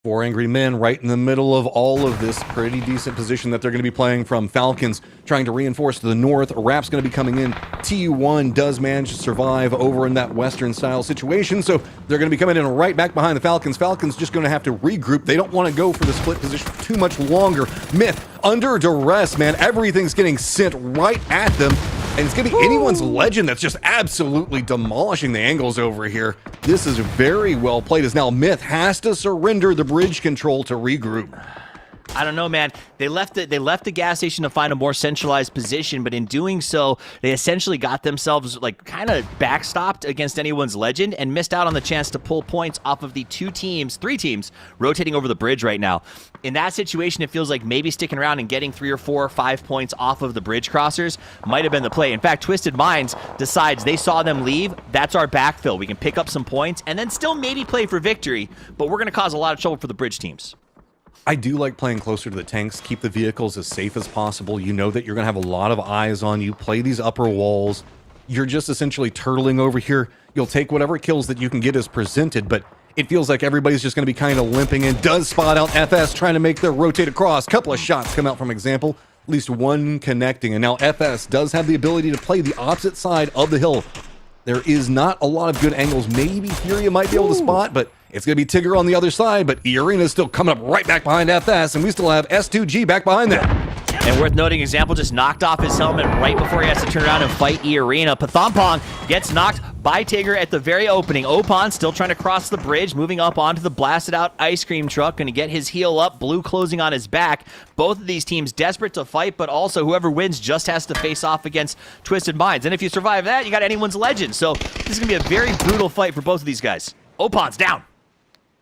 4 angry men right in the middle of all of this pretty decent position that they're going to be playing from. Falcons trying to reinforce to the north. Rap's going to be coming in. T1 does manage to survive over in that western style situation, so they're going to be coming in right back behind the Falcons. Falcons just going to have to regroup. They don't want to go for the split position for too much longer. Myth under duress, man. Everything's getting sent right at them. And it's going to be anyone's legend that's just absolutely demolishing the angles over here. This is very well played, as now Myth has to surrender the bridge control to regroup. I don't know, man. They left the gas station to find a more centralized position, but in doing so, they essentially got themselves like kind of backstopped against anyone's legend and missed out on the chance to pull points off of the 3 teams rotating over the bridge right now. In that situation, it feels like maybe sticking around and getting 3 or 4 or 5 points off of the bridge crossers might have been the play. In fact, Twisted Minds decides they saw them leave. That's our backfill. We can pick up some points and then still maybe play for victory, but we're going to cause a lot of trouble for the bridge teams. I do like playing closer to the tanks, keep the vehicles as safe as possible. You know that you're going to have a lot of eyes on you, play these upper walls. You're just essentially turtling over here. You'll take whatever kills that you can get as presented, but it feels like everybody's just going to be kind of limping in. Does spot out FS trying to make their rotate across. Couple of shots come out from Example, at least one connecting. And now FS does have the ability to play the opposite side of the hill. There is not a lot of good angles. Maybe Furia might be able to spot, but it's going to be Tigger on the other side. But E-Arena is still coming up right back behind FS, and we still have S2G back behind that. And worth noting, Example just knocked off his helmet right before he has to turn around and fight E-Arena. Pathampong gets knocked by Tigger at the very opening. Opon still trying to cross the bridge, moving up onto the blasted out ice cream truck, going to get his heel up, Blue closing on his back. Both of these teams desperate to fight, but also whoever wins just has to face off against Twisted Minds. And if you survive that, you got anyone's legend. So this is going to be a very brutal fight for both of these guys. Opon's down.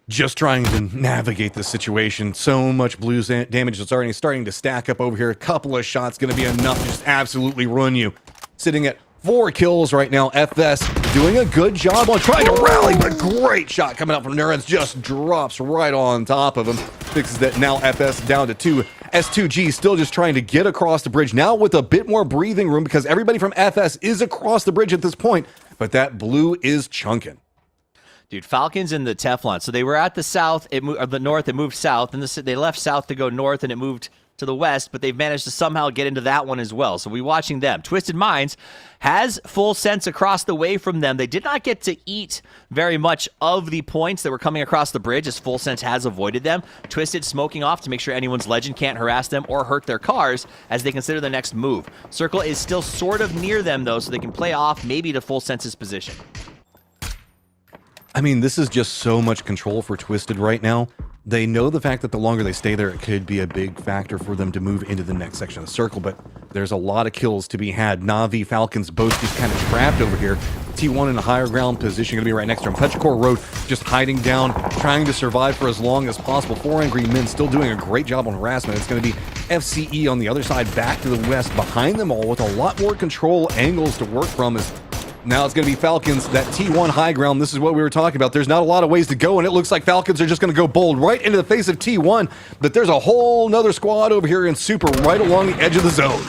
Just trying to navigate the situation. So much blue damage that's already starting to stack up over here. A couple of shots going to be enough to just absolutely ruin you. Sitting at 4 kills right now. FS doing a good job on trying to rally, but great shot coming out from Nerens. Just drops right on top of him. Fixes that. Now FS down to 2. S2G still just trying to get across the bridge. Now with a bit more breathing room because everybody from FS is across the bridge at this point. But that blue is chunking. Dude, Falcons in the Teflon. So they were at the south, or the north, it moved south. And they left south to go north, and it moved to the west, but they've managed to somehow get into that one as well. So we're watching them. Twisted Minds has full sense across the way from them. They did not get to eat very much of the points that were coming across the bridge, as Full Sense has avoided them. Twisted smoking off to make sure anyone's legend can't harass them or hurt their cars as they consider the next move. Circle is still sort of near them, though, so they can play off maybe to Full Sense's position. I mean, this is just so much control for Twisted right now. They know the fact that the longer they stay there, it could be a big factor for them to move into the next section of the circle, but there's a lot of kills to be had. Na'Vi, Falcons, both just kind of trapped over here. T1 in a higher ground position, going to be right next to him. Petrichor Road just hiding down, trying to survive for as long as possible. 4 Angry Men still doing a great job on harassment. It's going to be FCE on the other side, back to the west, behind them all with a lot more control angles to work from. As now it's going to be Falcons, that T1 high ground. This is what we were talking about. There's not a lot of ways to go, and it looks like Falcons are just going to go bold right into the face of T1. But there's a whole nother squad over here in Super right along the edge of the zone.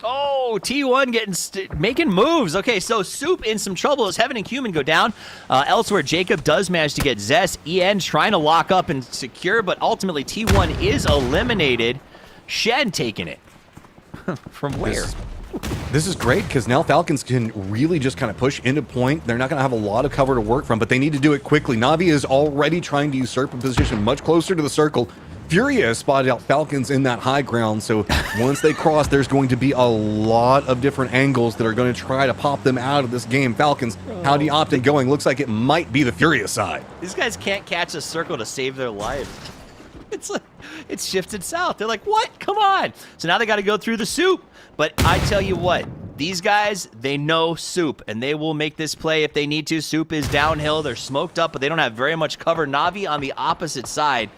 Oh, T1 making moves. Okay, so Soup in some trouble as Heaven and Human go down. Elsewhere, Jacob does manage to get Zest. EN trying to lock up and secure, but ultimately T1 is eliminated. Shen taking it. From where? This is great because now Falcons can really just kind of push into point. They're not going to have a lot of cover to work from, but they need to do it quickly. Na'Vi is already trying to usurp a position much closer to the circle. Furia has spotted out Falcons in that high ground, so once they cross, there's going to be a lot of different angles that are going to try to pop them out of this game. Falcons, how do you opt in going? Looks like it might be the Furia side. These guys can't catch a circle to save their life. It's like, it's shifted south. They're like, what? Come on. So now they got to go through the Soup. But I tell you what, these guys, they know Soup, and they will make this play if they need to. Soup is downhill. They're smoked up, but they don't have very much cover. Na'Vi on the opposite side.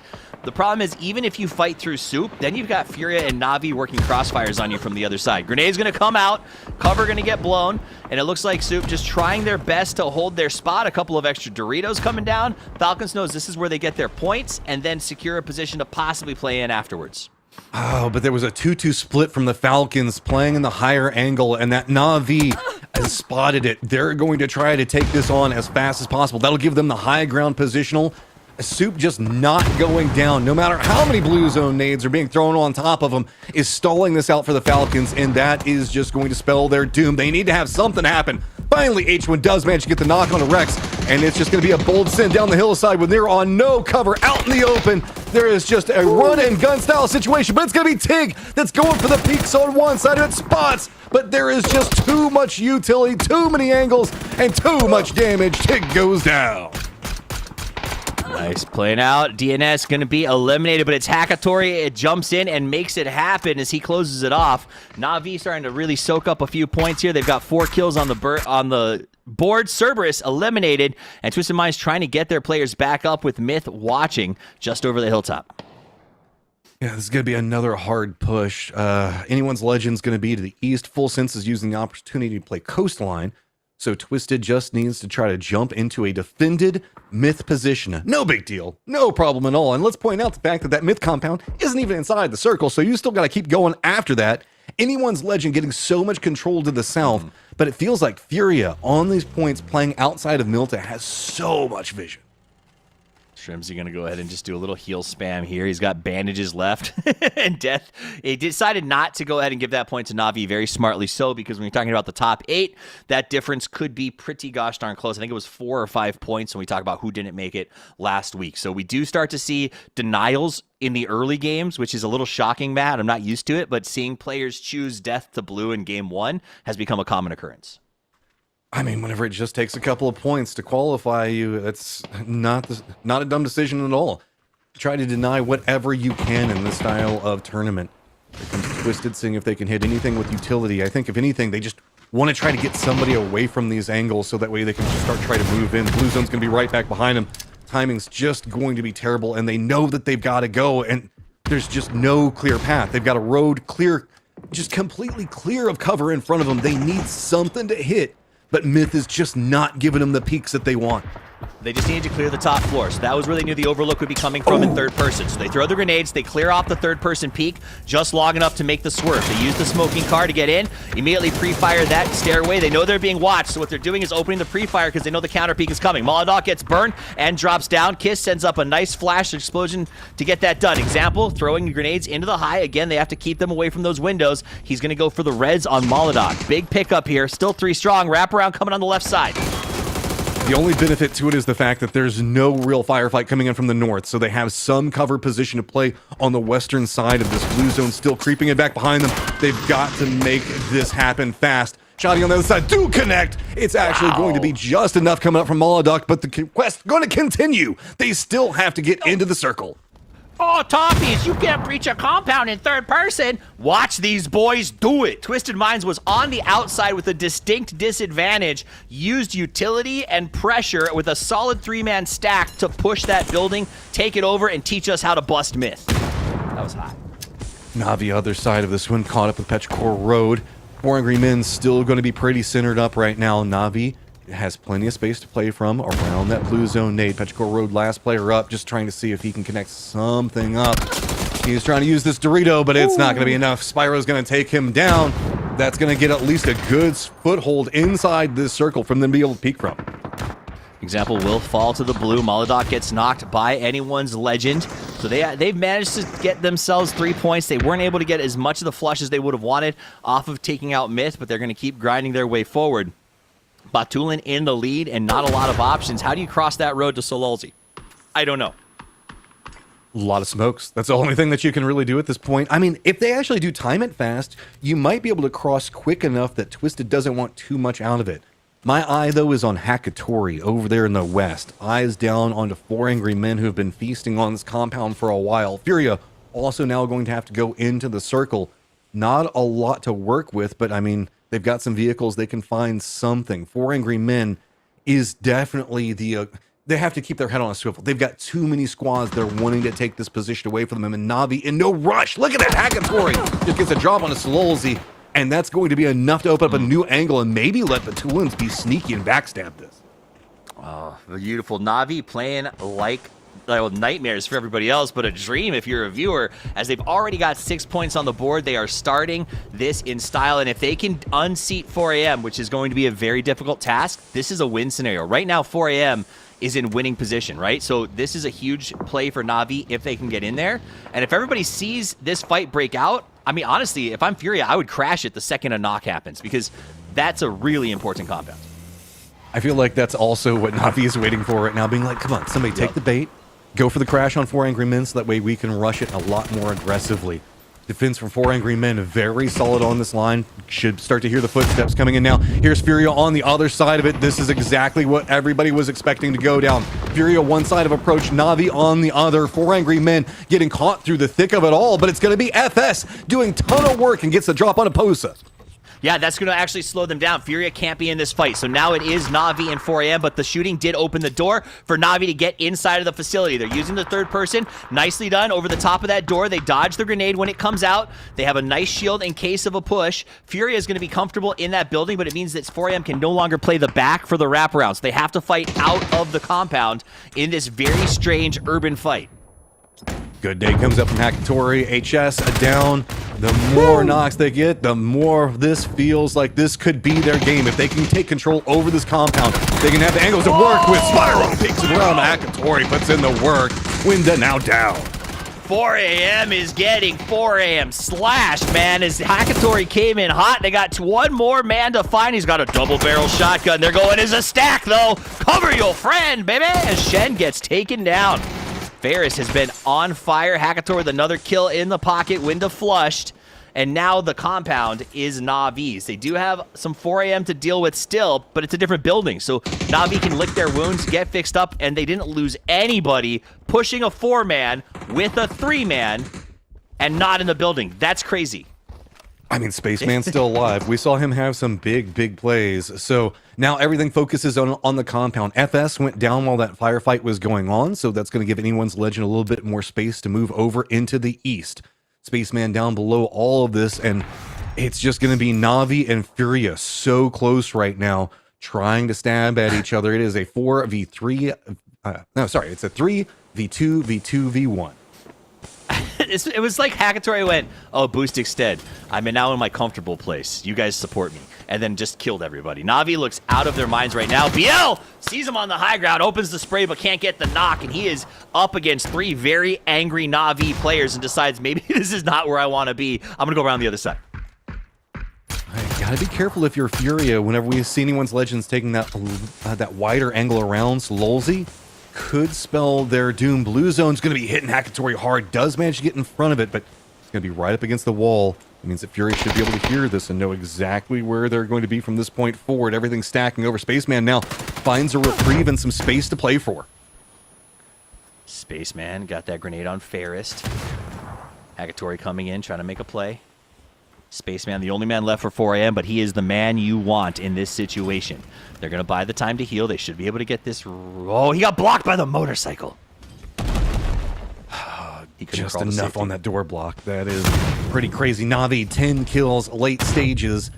The problem is, even if you fight through Soup, then you've got Furia and Na'Vi working crossfires on you from the other side. Grenade's going to come out, cover going to get blown, and it looks like Soup just trying their best to hold their spot. A couple of extra Doritos coming down. Falcons knows this is where they get their points and then secure a position to possibly play in afterwards. Oh, but there was a 2-2 split from the Falcons playing in the higher angle, and that Na'Vi has spotted it. They're going to try to take this on as fast as possible. That'll give them the high ground positional. Soup just not going down, no matter how many blue zone nades are being thrown on top of them, is stalling this out for the Falcons, and that is just going to spell their doom. They need to have something happen. Finally, H1 does manage to get the knock on a Rex, and it's just going to be a bold send down the hillside when they're on no cover out in the open. There is just a run-and-gun style situation, but it's going to be Tig that's going for the peaks on one side of it, spots, but there is just too much utility, too many angles, and too much damage. Tig goes down. Nice playing out. DNS going to be eliminated, but it's Hakatori. It jumps in and makes it happen as he closes it off. Na'Vi starting to really soak up a few points here. They've got 4 kills on the board. Cerberus eliminated, and Twisted Minds trying to get their players back up with Myth watching just over the hilltop. Yeah, this is going to be another hard push. Anyone's Legend's going to be to the east. Full Sense is using the opportunity to play Coastline. So Twisted just needs to try to jump into a defended Myth position. No big deal. No problem at all. And let's point out the fact that that Myth compound isn't even inside the circle, so you still got to keep going after that. Anyone's Legend getting so much control to the south, but it feels like Furia on these points playing outside of Milta has so much vision. Shrimsy going to go ahead and just do a little heal spam here. He's got bandages left. And Death, he decided not to go ahead and give that point to Na'Vi, very smartly so, because when you're talking about the top 8, that difference could be pretty gosh darn close. I think it was 4 or 5 points when we talk about who didn't make it last week. So we do start to see denials in the early games, which is a little shocking, Matt. I'm not used to it, but seeing players choose Death to Blue in game 1 has become a common occurrence. I mean, whenever it just takes a couple of points to qualify you, that's not a dumb decision at all. Try to deny whatever you can in this style of tournament. Here comes Twisted, seeing if they can hit anything with utility. I think, if anything, they just want to try to get somebody away from these angles so that way they can just start trying to move in. Blue zone's going to be right back behind them. Timing's just going to be terrible, and they know that they've got to go, and there's just no clear path. They've got a road clear just completely clear of cover in front of them. They need something to hit, but Myth is just not giving them the peaks that they want. They just needed to clear the top floor. So that was where they knew the overlook would be coming from in third person. So they throw the grenades, they clear off the third person peak just long enough to make the swerve. They use the smoking car to get in, immediately pre-fire that stairway. They know they're being watched, so what they're doing is opening the pre-fire because they know the counter peak is coming. Molotov gets burned and drops down. Kiss sends up a nice flash explosion to get that done. Example, throwing grenades into the high. Again, they have to keep them away from those windows. He's going to go for the reds on Molotov. Big pickup here, still 3 strong. Wraparound coming on the left side. The only benefit to it is the fact that there's no real firefight coming in from the north, so they have some cover position to play on the western side of this blue zone, still creeping it back behind them. They've got to make this happen fast. Shotty on the other side do connect. It's actually going to be just enough coming up from Molotov, but the quest going to continue. They still have to get into the circle. Oh, Toppies, you can't breach a compound in third person. Watch these boys do it. Twisted Minds was on the outside with a distinct disadvantage, used utility and pressure with a solid 3-man stack to push that building, take it over, and teach us how to bust Myth. That was hot. Navi, other side of this one, caught up with Petrichor Road. 4 Angry Men still going to be pretty centered up right now. Navi has plenty of space to play from around that blue zone nade. Petrichor Road, last player up, just trying to see if he can connect something up. He's trying to use this Dorito, but it's not going to be enough. Spyro's going to take him down. That's going to get at least a good foothold inside this circle from them to be able to peek from. Example will fall to the blue. Molotov gets knocked by anyone's legend. So they've managed to get themselves 3 points. They weren't able to get as much of the flush as they would have wanted off of taking out Myth, but they're going to keep grinding their way forward. Batulin in the lead and not a lot of options. How do you cross that road to Sololzi? I don't know. A lot of smokes. That's the only thing that you can really do at this point. I mean, if they actually do time it fast, you might be able to cross quick enough that Twisted doesn't want too much out of it. My eye, though, is on Hakatori over there in the west. Eyes down onto 4 Angry Men who have been feasting on this compound for a while. Furia also now going to have to go into the circle. Not a lot to work with, but I mean, they've got some vehicles. They can find something. 4 Angry Men is definitely the... they have to keep their head on a swivel. They've got too many squads. They're wanting to take this position away from them. And Navi in no rush. Look at that. Hakatori just gets a drop on a Sololzi. And that's going to be enough to open up a new angle and maybe let the Tulans be sneaky and backstab this. Oh, beautiful. Navi playing like nightmares for everybody else, but a dream if you're a viewer, as they've already got 6 points on the board. They are starting this in style, and if they can unseat 4AM, which is going to be a very difficult task, this is a win scenario. Right now, 4AM is in winning position, right? So this is a huge play for Navi if they can get in there. And if everybody sees this fight break out, I mean, honestly, if I'm Furia, I would crash it the second a knock happens, because that's a really important compound. I feel like that's also what Navi is waiting for right now, being like, come on, somebody take the bait, go for the crash on 4 Angry Men so that way we can rush it a lot more aggressively. Defense from 4 Angry Men, very solid on this line. Should start to hear the footsteps coming in now. Here's Furia on the other side of it. This is exactly what everybody was expecting to go down. Furia one side of approach, Navi on the other. 4 Angry Men getting caught through the thick of it all, but it's going to be FS doing ton of work and gets the drop on Oposa. Yeah, that's going to actually slow them down. Furia can't be in this fight. So now it is Navi and 4AM, but the shooting did open the door for Navi to get inside of the facility. They're using the third person. Nicely done over the top of that door. They dodge the grenade when it comes out. They have a nice shield in case of a push. Furia is going to be comfortable in that building, but it means that 4AM can no longer play the back for the wraparound. So they have to fight out of the compound in this very strange urban fight. Good day comes up from Hakatori. HS down. The more knocks they get, the more this feels like this could be their game. If they can take control over this compound, they can have the angles to work with. Spyro peeks it around. Hakatori puts in the work. Winda now down. 4AM is getting 4AM slashed, man, as Hakatori came in hot. They got one more man to find. He's got a double barrel shotgun. They're going as a stack, though. Cover your friend, baby, as Shen gets taken down. Ferris has been on fire. Hakator with another kill in the pocket. Winda flushed. And now the compound is Navi's. They do have some 4AM to deal with still, but it's a different building. So Navi can lick their wounds, get fixed up, and they didn't lose anybody pushing a 4-man with a 3-man and not in the building. That's crazy. I mean, Spaceman's still alive. We saw him have some big plays. So now everything focuses on the compound. FS went down while that firefight was going on, so that's going to give anyone's legend a little bit more space to move over into the east. Spaceman down below all of this, and It's just going to be Na'Vi and Furia so close right now, trying to stab at each other. It is a 4v3. No, sorry, it's a 3v2 v2 v1. It was like Hackatory went, oh, boost extend. I'm now in my comfortable place. You guys support me. And then just killed everybody. Na'Vi looks out of their minds right now. BL sees him on the high ground, opens the spray, but can't get the knock. And he is up against 3 very angry Na'Vi players and decides maybe this is not where I want to be. I'm going to go around the other side. Gotta be careful if you're Furia. Whenever we see anyone's Legends taking that wider angle around, Sololzy could spell their doom. Blue Zone's going to be hitting Hackatory hard. Does manage to get in front of it, but it's going to be right up against the wall. It means that Furia should be able to hear this and know exactly where they're going to be from this point forward. Everything's stacking over. Spaceman now finds a reprieve and some space to play for. Spaceman got that grenade on Fairest. Hackatory coming in, trying to make a play. Spaceman, the only man left for 4 AM, but he is the man you want in this situation. They're going to buy the time to heal. They should be able to get this. Oh, he got blocked by the motorcycle. He just enough on that door block. That is pretty crazy. Na'Vi, 10 kills, late stages.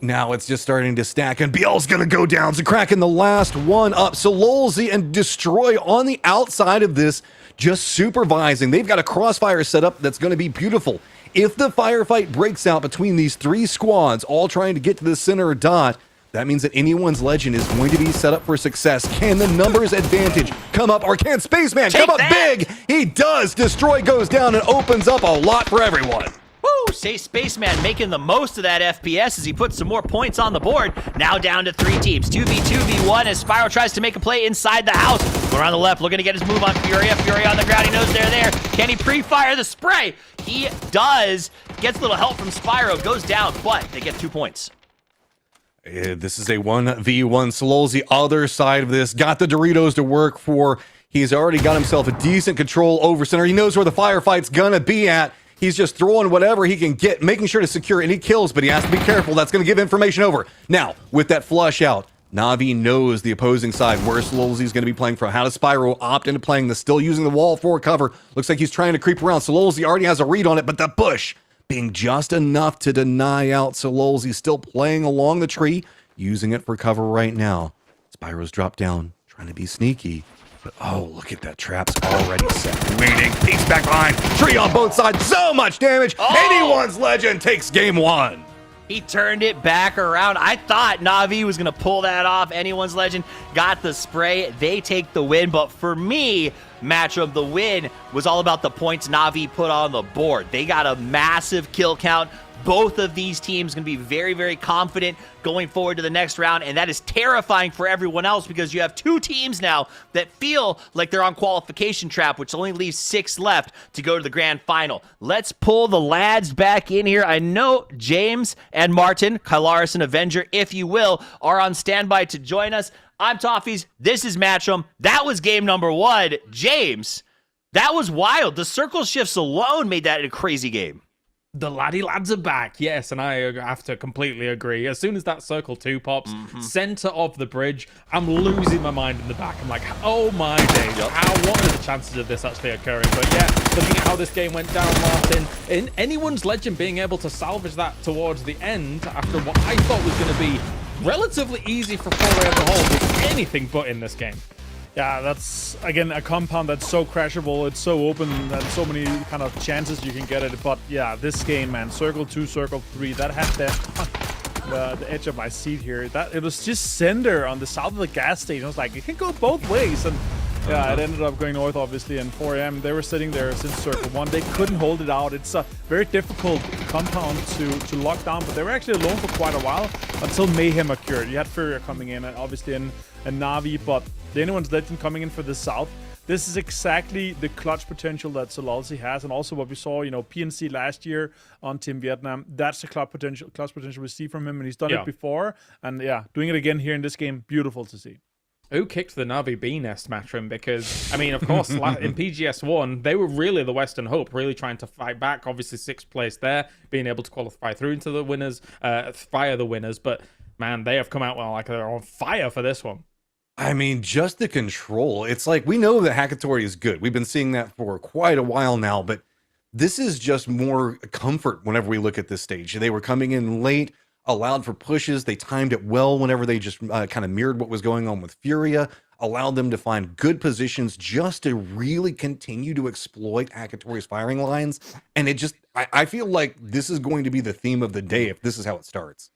Now it's just starting to stack, and BL's going to go down. Zakrak in the last one up. Sololzy and Destroy on the outside of this, just supervising. They've got a crossfire set up that's going to be beautiful. If the firefight breaks out between these 3 squads, all trying to get to the center dot, that means that anyone's Legend is going to be set up for success. Can the numbers advantage come up, or can Spaceman come up big? He does. Destroy goes down and opens up a lot for everyone. Woo! Say Spaceman making the most of that FPS as he puts some more points on the board. Now down to 3 teams. 2v2, v1 as Spyro tries to make a play inside the house. Going around the left, looking to get his move on Furia. Furia on the ground, he knows they're there. Can he pre-fire the spray? He does. Gets a little help from Spyro, goes down, but they get 2 points. This is a 1v1. Sololzy, other side of this, got the Doritos to work for. He's already got himself a decent control over center. He knows where the firefight's gonna be at. He's just throwing whatever he can get, making sure to secure it, and he kills, but he has to be careful. That's going to give information over. Now, with that flush out, Na'Vi knows the opposing side where Sololzy's going to be playing from. How does Spyro opt into playing this? Still using the wall for cover. Looks like he's trying to creep around. Sololzy already has a read on it, but the bush being just enough to deny out Sololzy. Still playing along the tree, using it for cover right now. Spyro's dropped down, trying to be sneaky. But oh, look at that. Trap's already set. Waiting. Peeks back behind. Tree on both sides. So much damage. Oh! Anyone's Legend takes game 1. He turned it back around. I thought Na'Vi was going to pull that off. Anyone's Legend got the spray. They take the win. But for me, matchup, the win was all about the points Na'Vi put on the board. They got a massive kill count. Both of these teams going to be very, very confident going forward to the next round, and that is terrifying for everyone else because you have 2 teams now that feel like they're on qualification trap, which only leaves 6 left to go to the grand final. Let's pull the lads back in here. I know James and Martin, Kylaris and Avenger, if you will, are on standby to join us. I'm Toffees. This is Match'em. That was game number 1. James, that was wild. The circle shifts alone made that a crazy game. The laddie lads are back, yes, and I have to completely agree. As soon as that circle 2 pops, center of the bridge, I'm losing my mind in the back. I'm like, oh my days, what are the chances of this actually occurring? But yeah, looking at how this game went down, Martin, in anyone's Legend being able to salvage that towards the end after what I thought was going to be relatively easy for 4A as a whole, was anything but in this game. Yeah, that's, again, a compound that's so crashable, it's so open, and so many kind of chances you can get at it. But yeah, this game, man, circle 2, circle 3, that had the edge of my seat here. That it was just center on the south of the gas station. I was like, it can go both ways. And yeah, it ended up going north, obviously, and 4AM, they were sitting there since circle 1. They couldn't hold it out. It's a very difficult compound to lock down, but they were actually alone for quite a while until mayhem occurred. You had Furia coming in, and obviously, and Na'Vi, but the anyone's Legend coming in for the south. This is exactly the clutch potential that Sololzy has, and also what we saw, you know, PNC last year on Team Vietnam. That's the clutch potential we see from him, and he's done it before. And yeah, doing it again here in this game, beautiful to see. Who kicked the Na'Vi B nest, Match'em? Because, I mean, of course, in PGS 1, they were really the Western hope, really trying to fight back. Obviously, 6th place there, being able to qualify through into the winners, fire the winners. But, man, they have come out well, like they're on fire for this one. I mean, just the control. It's like, we know that Hackatory is good. We've been seeing that for quite a while now, but This is just more comfort whenever we look at this stage. They were coming in late, allowed for pushes. They timed it well whenever they just kind of mirrored what was going on with Furia, allowed them to find good positions just to really continue to exploit Akatori's firing lines. And it just, I feel like this is going to be the theme of the day if this is how it starts.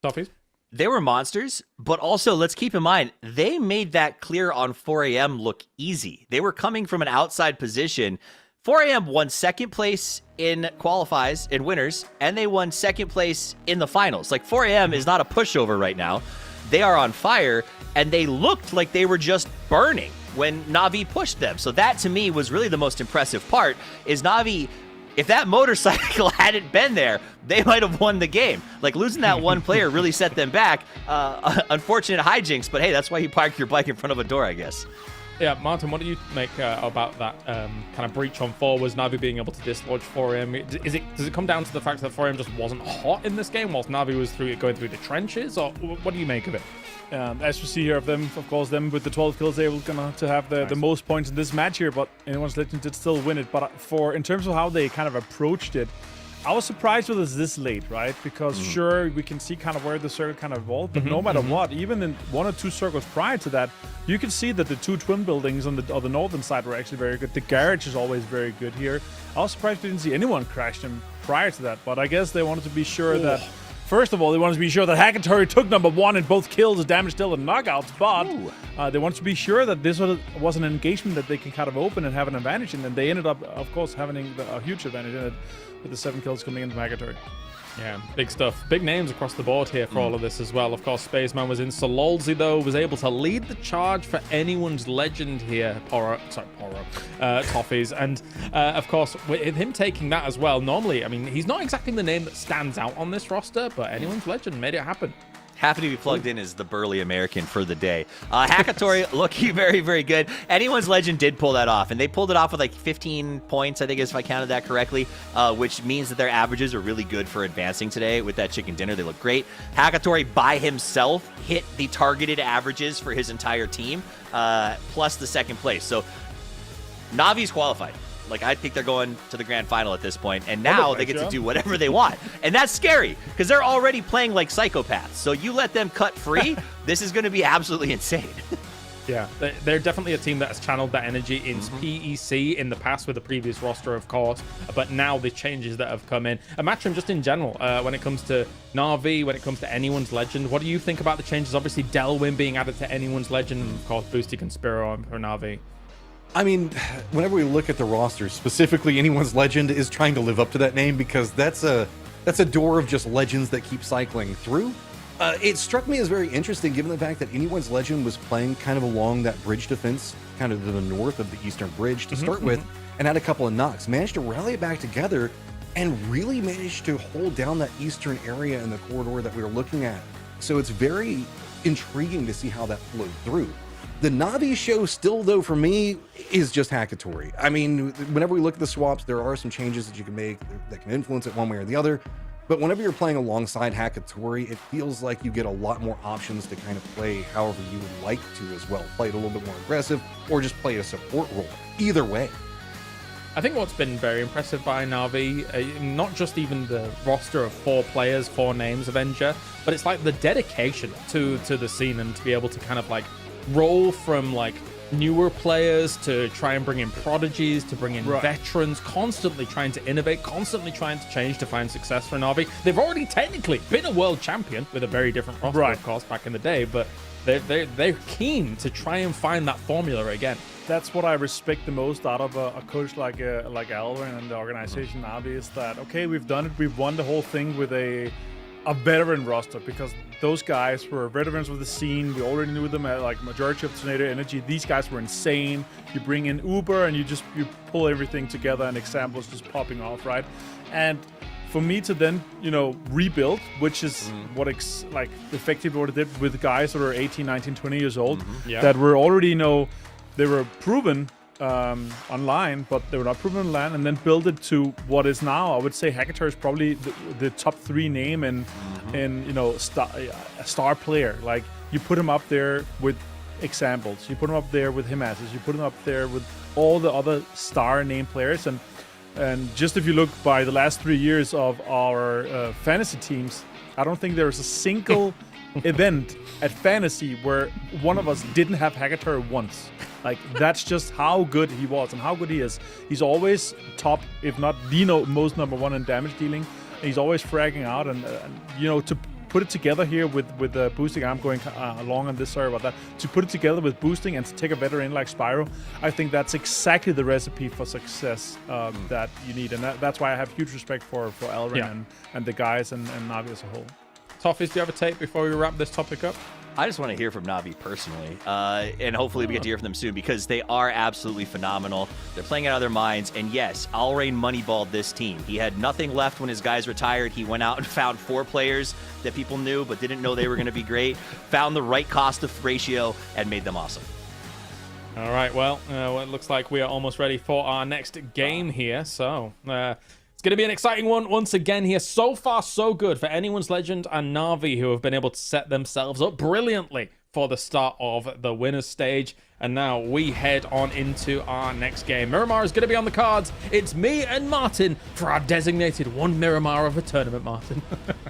Toffees? They were monsters, but also let's keep in mind, they made that clear on 4AM look easy. They were coming from an outside position. 4AM won second place in qualifies, in winners, and they won second place in the finals. Like 4AM is not a pushover right now. They are on fire, and they looked like they were just burning when Na'Vi pushed them. So that to me was really the most impressive part, is Na'Vi, if that motorcycle hadn't been there, they might have won the game. Like losing that one player really set them back. Unfortunate hijinks, but hey, that's why you park your bike in front of a door, I guess. Yeah, Martin, what do you make about that kind of breach on 4? Was Na'Vi being able to dislodge 4AM? Does it come down to the fact that 4AM just wasn't hot in this game whilst Na'Vi was going through the trenches, or what do you make of it? As you see here of them, of course, them with the 12 kills, they were gonna to have the most points in this match here, but Anyone's Legend did still win it. But in terms of how they kind of approached it, I was surprised with us this late, right? Because sure, we can see kind of where the circle kind of evolved, but no matter what, even in 1 or 2 circles prior to that, you can see that the 2 twin buildings on the northern side were actually very good. The garage is always very good here. I was surprised we didn't see anyone crash them prior to that, but I guess they wanted to be sure that, first of all, they wanted to be sure that Hakatori took number 1 in both kills, damage dealt, and knockouts, but they wanted to be sure that this was an engagement that they can kind of open and have an advantage in, and they ended up, of course, having a huge advantage in it, with the 7 kills coming in from Hakatori. Yeah, big stuff. Big names across the board here for all of this as well. Of course, Spaceman was in. Sololzy, though, was able to lead the charge for Anyone's Legend here. Toffees. And, of course, with him taking that as well, normally, I mean, he's not exactly the name that stands out on this roster, but Anyone's Legend made it happen. Happy to be plugged in as the burly American for the day. Hakatori looking very, very good. Anyone's Legend did pull that off, and they pulled it off with like 15 points, I think, if I counted that correctly, which means that their averages are really good for advancing today with that chicken dinner. They look great. Hakatori by himself hit the targeted averages for his entire team, plus the second place. So Navi's qualified. Like, I think they're going to the grand final at this point, and now they get to do whatever they want. And that's scary, because they're already playing like psychopaths. So you let them cut free, this is going to be absolutely insane. Yeah, they're definitely a team that has channeled that energy into PEC in the past with the previous roster, of course, but now the changes that have come in. And Matchroom, just in general, when it comes to Na'Vi, when it comes to Anyone's Legend, what do you think about the changes? Obviously, Delwyn being added to Anyone's Legend, and of course, Boosty Conspiro for Na'Vi. I mean, whenever we look at the roster, specifically Anyone's Legend is trying to live up to that name, because that's a door of just legends that keep cycling through. It struck me as very interesting, given the fact that Anyone's Legend was playing kind of along that bridge defense, kind of to the north of the eastern bridge to start with, and had a couple of knocks, managed to rally it back together, and really managed to hold down that eastern area in the corridor that we were looking at. So it's very intriguing to see how that flowed through. The Na'Vi show still, though, for me, is just Hakatori. I mean, whenever we look at the swaps, there are some changes that you can make that can influence it one way or the other. But whenever you're playing alongside Hakatori, it feels like you get a lot more options to kind of play however you would like to as well. Play it a little bit more aggressive, or just play a support role. Either way. I think what's been very impressive by Na'Vi, not just even the roster of 4 players, 4 names Avenger, but it's like the dedication to the scene, and to be able to kind of like roll from like newer players to try and bring in prodigies, to bring in veterans, constantly trying to innovate, constantly trying to change to find success for Na'Vi. They've already technically been a world champion with a very different roster, of course, back in the day, but they're keen to try and find that formula again. That's what I respect the most out of a coach like Alvin and the organization Na'Vi, is that, okay, we've done it, we've won the whole thing with a veteran roster, because those guys were veterans with the scene. We already knew them at like majority of Tornado Energy. These guys were insane. You bring in Uber and you pull everything together, and examples just popping off, right? And for me to then, rebuild, which is what effectively what it did with guys that are 18, 19, 20 years old, that were already, they were proven online, but they were not proven on land, and then build it to what is now, I would say Hakatori is probably the top 3 name in a star player. Like, you put him up there with examples, you put him up there with Himas's, you put him up there with all the other star name players, and And just if you look by the last 3 years of our fantasy teams, I don't think there's a single event at fantasy where one of us didn't have Hagator once. Like, that's just how good he was and how good he is. He's always top, if not the most number one in damage dealing. He's always fragging out, and to put it together here with boosting, I'm going along on this, sorry about that, to put it together with boosting and to take a veteran like Spyro, I think that's exactly the recipe for success that you need, and that's why I have huge respect for Alren and the guys and Navi as a whole. Toffees, do you have a take before we wrap this topic up? I just want to hear from Navi personally, and hopefully we get to hear from them soon, because they are absolutely phenomenal. They're playing out of their minds, and yes, Alrain moneyballed this team. He had nothing left when his guys retired. He went out and found 4 players that people knew but didn't know they were going to be great, found the right cost of ratio, and made them awesome. All right, well, it looks like we are almost ready for our next game here, so... it's going to be an exciting one once again here. So far, so good for Anyone's Legend and Na'Vi, who have been able to set themselves up brilliantly for the start of the winners stage. And now we head on into our next game. Miramar is going to be on the cards. It's me and Martin for our designated one Miramar of a tournament, Martin.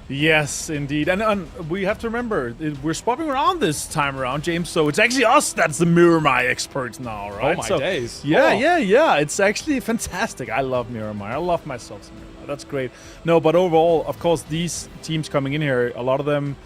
Yes, indeed. And we have to remember, we're swapping around this time around, James, so it's actually us that's the Miramar experts now, right? Oh, my days. Yeah. It's actually fantastic. I love Miramar. I love myself some Miramar. That's great. No, but overall, of course, these teams coming in here, a lot of them,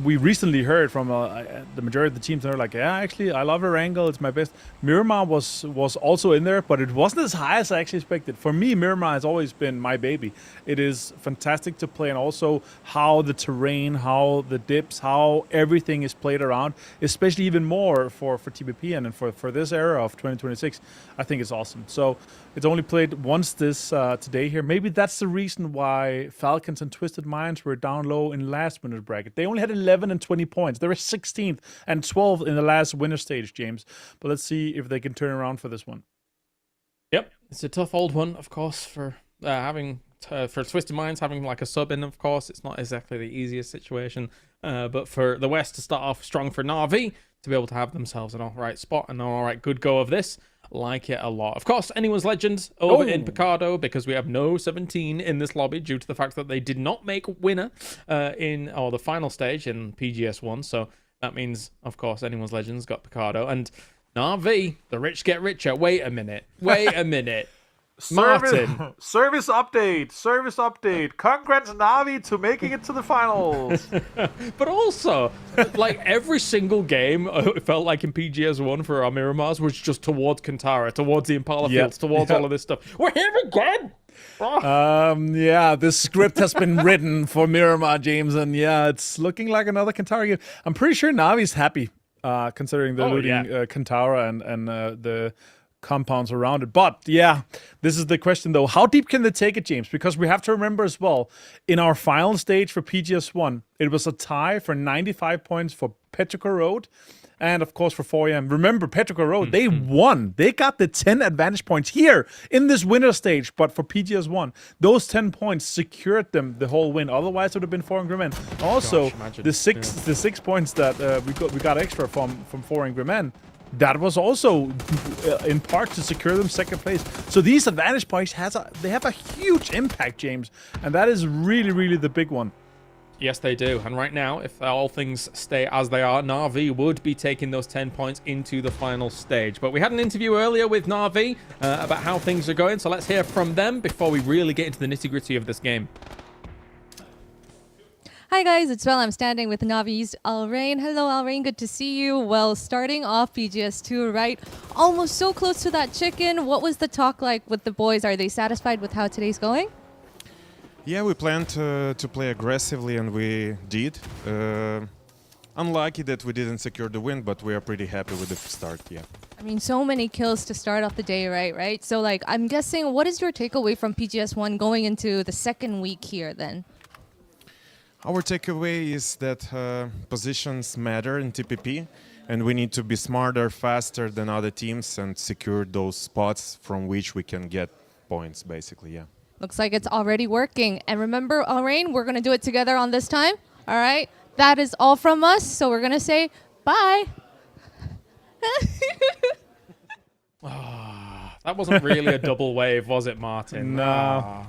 we recently heard from the majority of the teams, they're like, yeah, actually, I love Erangel. It's my best. Miramar was also in there, but it wasn't as high as I actually expected. For me, Miramar has always been my baby. It is fantastic to play, and also how the terrain, how the dips, how everything is played around, especially even more for TBP and for this era of 2026. I think it's awesome. So it's only played once this today here. Maybe that's the reason why Falcons and Twisted Minds were down low in last winner's bracket. They only had 11 and 20 points. They were 16th and 12th in the last winner stage, James. But let's see if they can turn around for this one. Yep, it's a tough old one, of course, for Twisted Minds having like a sub in. Of course, it's not exactly the easiest situation, but for the West to start off strong for Na'Vi to be able to have themselves an all right spot and an all right good go of this. Like it a lot. Of course, Anyone's Legends over in Picardo, because we have no 17 in this lobby due to the fact that they did not make winner in the final stage in PGS 1. So that means, of course, Anyone's Legends got Picardo. And Na'Vi, the rich get richer. Wait a minute. Martin. Service update. Congrats, Na'Vi, to making it to the finals. But also, like, every single game, it felt like in PGS 1 for our Miramars was just towards Kantara, towards the Impala fields, towards all of this stuff. We're here again! The script has been written for Miramar, James, and it's looking like another Kantara game. I'm pretty sure Navi's happy, considering the looting Kantara and the compounds around it. But this is the question though. How deep can they take it, James? Because we have to remember as well, in our final stage for PGS 1, it was a tie for 95 points for Petrichor Road and of course for 4AM. Remember, Petrichor Road, they won. They got the 10 advantage points here in this winner stage, but for PGS 1, those 10 points secured them the whole win. Otherwise, it would have been 4 Angry Men. Also, the six points that we got extra from 4 Angry Men, that was also in part to secure them second place. So these advantage points they have a huge impact, James, and that is really, really the big one. Yes, they do. And right now, if all things stay as they are, Na'Vi would be taking those 10 points into the final stage. But we had an interview earlier with Na'Vi about how things are going, so let's hear from them before we really get into the nitty-gritty of this game. Hi guys, it's Belle. I'm standing with Navi's Alrain. Hello Alrain, good to see you. Well, starting off PGS 2, right? Almost so close to that chicken. What was the talk like with the boys? Are they satisfied with how today's going? Yeah, we planned to play aggressively, and we did. Unlucky that we didn't secure the win, but we are pretty happy with the start, I mean, so many kills to start off the day, right? So, like, I'm guessing, what is your takeaway from PGS 1 going into the second week here, then? Our takeaway is that positions matter in TPP, and we need to be smarter, faster than other teams and secure those spots from which we can get points, basically, Looks like it's already working. And remember, Alrain, we're going to do it together on this time. All right? That is all from us, so we're going to say bye. That wasn't really a double wave, was it, Martin? No.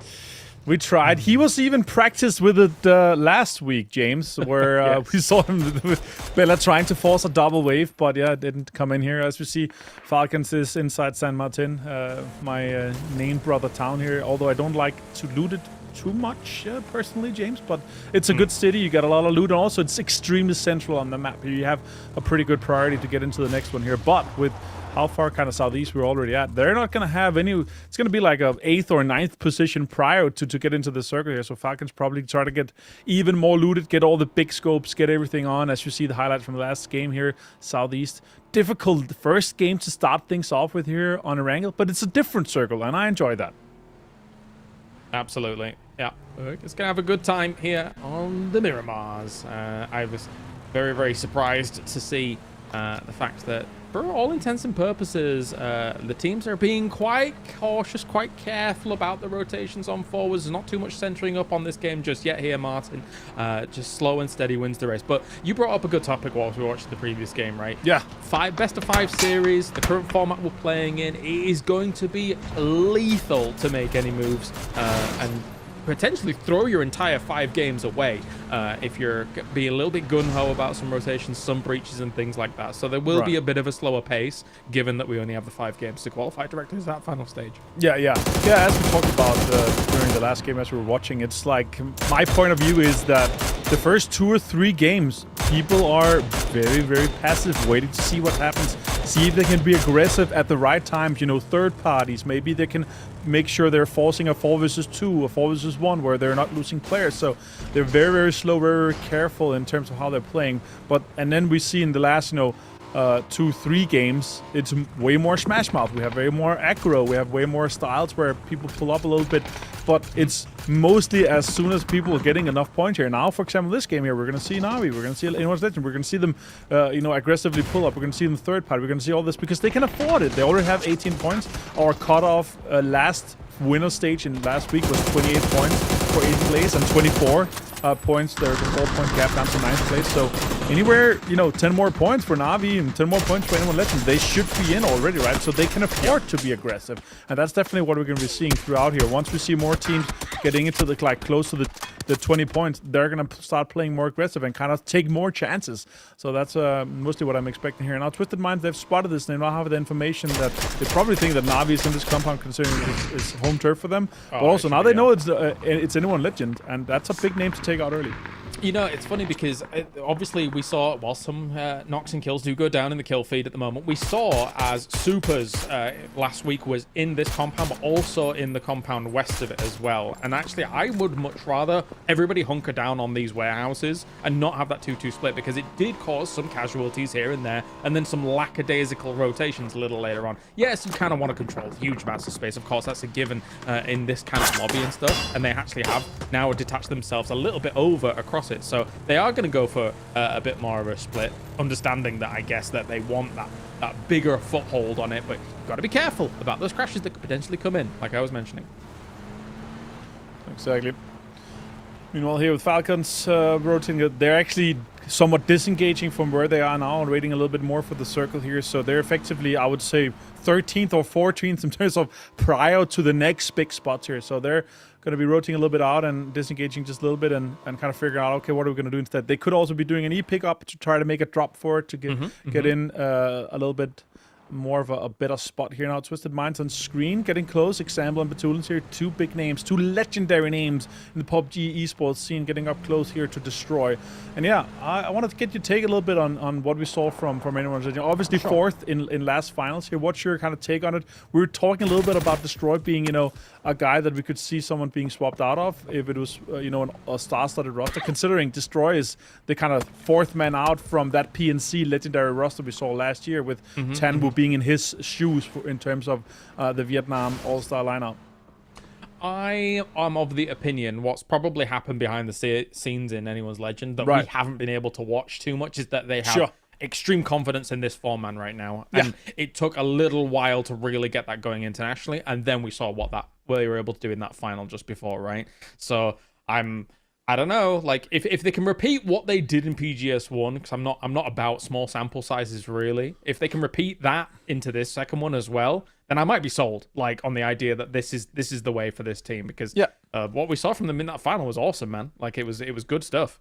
We tried. He was even practiced with it last week, James, where Yes. we saw him with Bella trying to force a double wave, but yeah, it didn't come in here. As we see, Falcons is inside San Martin, my named brother town here, although I don't like to loot it too much personally, James, but it's a good city. You got a lot of loot, and also it's extremely central on the map. Here you have a pretty good priority to get into the next one here, but with how far kind of southeast we're already at, they're not going to have any. It's going to be like a 8th or 9th position prior to get into the circle here. So Falcons probably try to get even more looted, get all the big scopes, get everything on. As you see the highlight from the last game here, southeast. Difficult first game to start things off with here on a wrangle, but it's a different circle, and I enjoy that. Absolutely. Yeah. It's going to have a good time here on the Miramars. I was very, very surprised to see the fact that for all intents and purposes, the teams are being quite cautious, quite careful about the rotations on forwards. There's not too much centering up on this game just yet here, Martin. Just slow and steady wins the race. But you brought up a good topic whilst we watched the previous game, right? Yeah. Best of 5 series, the current format we're playing in, it is going to be lethal to make any moves and potentially throw your entire 5 games away if you're being a little bit gun-ho about some rotations, some breaches and things like that. So there will be a bit of a slower pace, given that we only have the 5 games to qualify directly to that final stage. Yeah. As we talked about during the last game as we were watching, it's like my point of view is that the first 2 or 3 games, people are very, very passive, waiting to see what happens, see if they can be aggressive at the right times. You know, third parties, maybe they can make sure they're forcing a 4 versus 2, a 4 versus 1, where they're not losing players. So they're very, very slow, very, very careful in terms of how they're playing. And then we see in the last, 2-3 games, it's way more smash mouth. We have way more aggro. We have way more styles where people pull up a little bit, but it's mostly as soon as people are getting enough points here. Now, for example, this game here, we're going to see Na'Vi, we're going to see Inwards Legend, we're going to see them, aggressively pull up. We're going to see them third party. We're going to see all this because they can afford it. They already have 18 points. Our cutoff last winner stage in last week was 28 points for 8th place and 24 points. There's a 4-point gap down to 9th place. So anywhere, 10 more points for Na'Vi and 10 more points for anyone Legend, they should be in already, right? So they can afford to be aggressive. And that's definitely what we're going to be seeing throughout here. Once we see more teams getting into the close to the 20 points, they're going to start playing more aggressive and kind of take more chances. So that's mostly what I'm expecting here. Now, Twisted Minds, they've spotted this. They now have the information that they probably think that Na'Vi is in this compound, considering it's home turf for them. But also now they know it's anyone Legend, and that's a big name to take out early. It's funny because obviously we saw, while some knocks and kills do go down in the kill feed at the moment, we saw as Supers last week was in this compound, but also in the compound west of it as well. And actually, I would much rather everybody hunker down on these warehouses and not have that 2-2 split, because it did cause some casualties here and there, and then some lackadaisical rotations a little later on. Yes, you kind of want to control huge amounts of space. Of course, that's a given in this kind of lobby and stuff, and they actually have now detached themselves a little bit over across it. So they are going to go for a bit more of a split, understanding that I guess that they want that bigger foothold on it, but you've got to be careful about those crashes that could potentially come in, like I was mentioning. Exactly. Meanwhile, here with Falcons rotating, they're actually somewhat disengaging from where they are now and waiting a little bit more for the circle here. So they're effectively, I would say, 13th or 14th in terms of prior to the next big spots here. So they're going to be rotating a little bit out and disengaging just a little bit and kind of figuring out, okay, what are we going to do instead? They could also be doing an E-pick-up to try to make a drop for it to get in a little bit more of a better spot here now. Twisted Minds on screen, getting close. Example and Batulans here, 2 big names, 2 legendary names in the PUBG Esports scene, getting up close here to destroy. And yeah, I wanted to get you take a little bit on what we saw from anyone. Obviously, sure. 4th in last finals here. What's your kind of take on it? We were talking a little bit about Destroy being, a guy that we could see someone being swapped out of if it was, a star-studded roster. Considering Destroy is the kind of 4th man out from that PNC legendary roster we saw last year with Tanwu being in his shoes in terms of the Vietnam All-Star lineup. I am of the opinion what's probably happened behind the scenes in Anyone's Legend that we haven't been able to watch too much is that they have extreme confidence in this 4-man right now. And it took a little while to really get that going internationally. And then we saw what they were able to do in that final just before, right? So I'm I don't know. Like, if they can repeat what they did in PGS 1, because I'm not about small sample sizes really. If they can repeat that into this second one as well, then I might be sold. Like, on the idea that this is the way for this team, because what we saw from them in that final was awesome, man. Like, it was good stuff.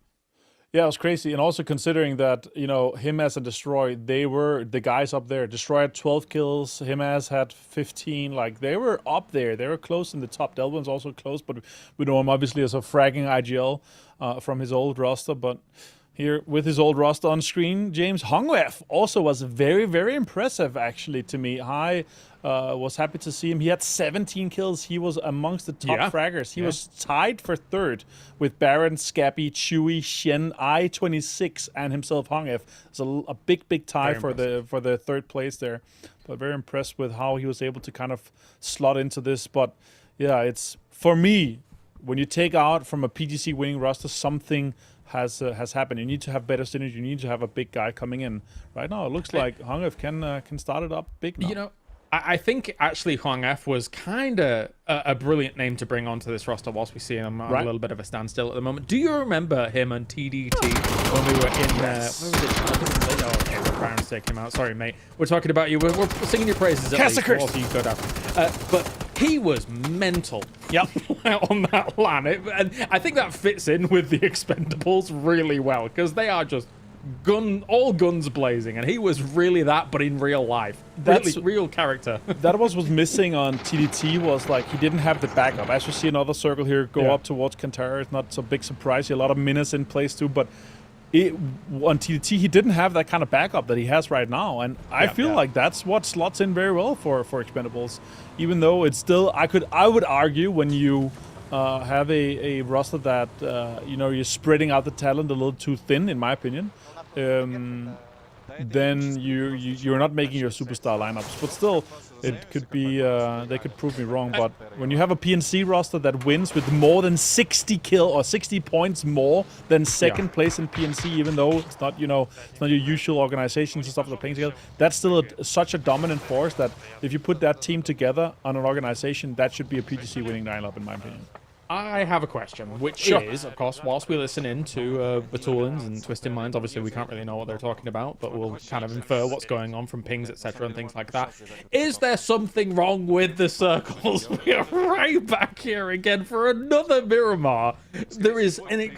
Yeah, it was crazy. And also considering that, you know, Himaz and Destroy, they were the guys up there. Destroy had 12 kills, Himaz had 15. Like, they were up there. They were close in the top. Delvin's also close, but we know him obviously as a fragging IGL from his old roster. But here with his old roster on screen, James Hongwef also was very, very impressive, actually, to me. I was happy to see him. He had 17 kills. He was amongst the top fraggers. He was tied for third with Baron, Scappy, Chewy, Shen, I-26, and himself Hongwef. It's a big tie for the third place there. But very impressed with how he was able to kind of slot into this. But yeah, it's, for me, when you take out from a PGC winning roster, something has happened. You need to have better synergy. You need to have a big guy coming in. Right now, it looks like Hongwef can start it up big now. You know, I think actually Hwang F was kind of a brilliant name to bring onto this roster whilst we see him on a little bit of a standstill at the moment. Do you remember him and TDT when we were in where was it? Oh, okay, the Baron's taking him out. Sorry, mate. We're talking about you. We're singing your praises at least. Also, you go down. But he was mental. Yep. On that LAN. And I think that fits in with the Expendables really well, because they are just all guns blazing, and he was really that, but in real life. That's real character. That was missing on TDT, was like he didn't have the backup. As you see another circle here go up towards Kantara, it's not so big surprise. A lot of minutes in place too, but on TDT he didn't have that kind of backup that he has right now, and I feel like that's what slots in very well for Expendables. Even though it's still, I would argue when you have a roster that you know, you're spreading out the talent a little too thin, in my opinion. Then you're not making your superstar lineups. But still, it could be they could prove me wrong. But when you have a PNC roster that wins with more than 60 kill or 60 points more than second place in PNC, even though it's not, you know, it's not your usual organizations and stuff that are playing together, that's still such a dominant force that if you put that team together on an organization, that should be a PGC winning lineup, in my opinion. I have a question, which is, of course, whilst we listen in to Batulins and Twisted Minds, obviously we can't really know what they're talking about, but we'll kind of infer what's going on from pings, etc., and things like that. Is there something wrong with the circles? We are right back here again for another Miramar. There is an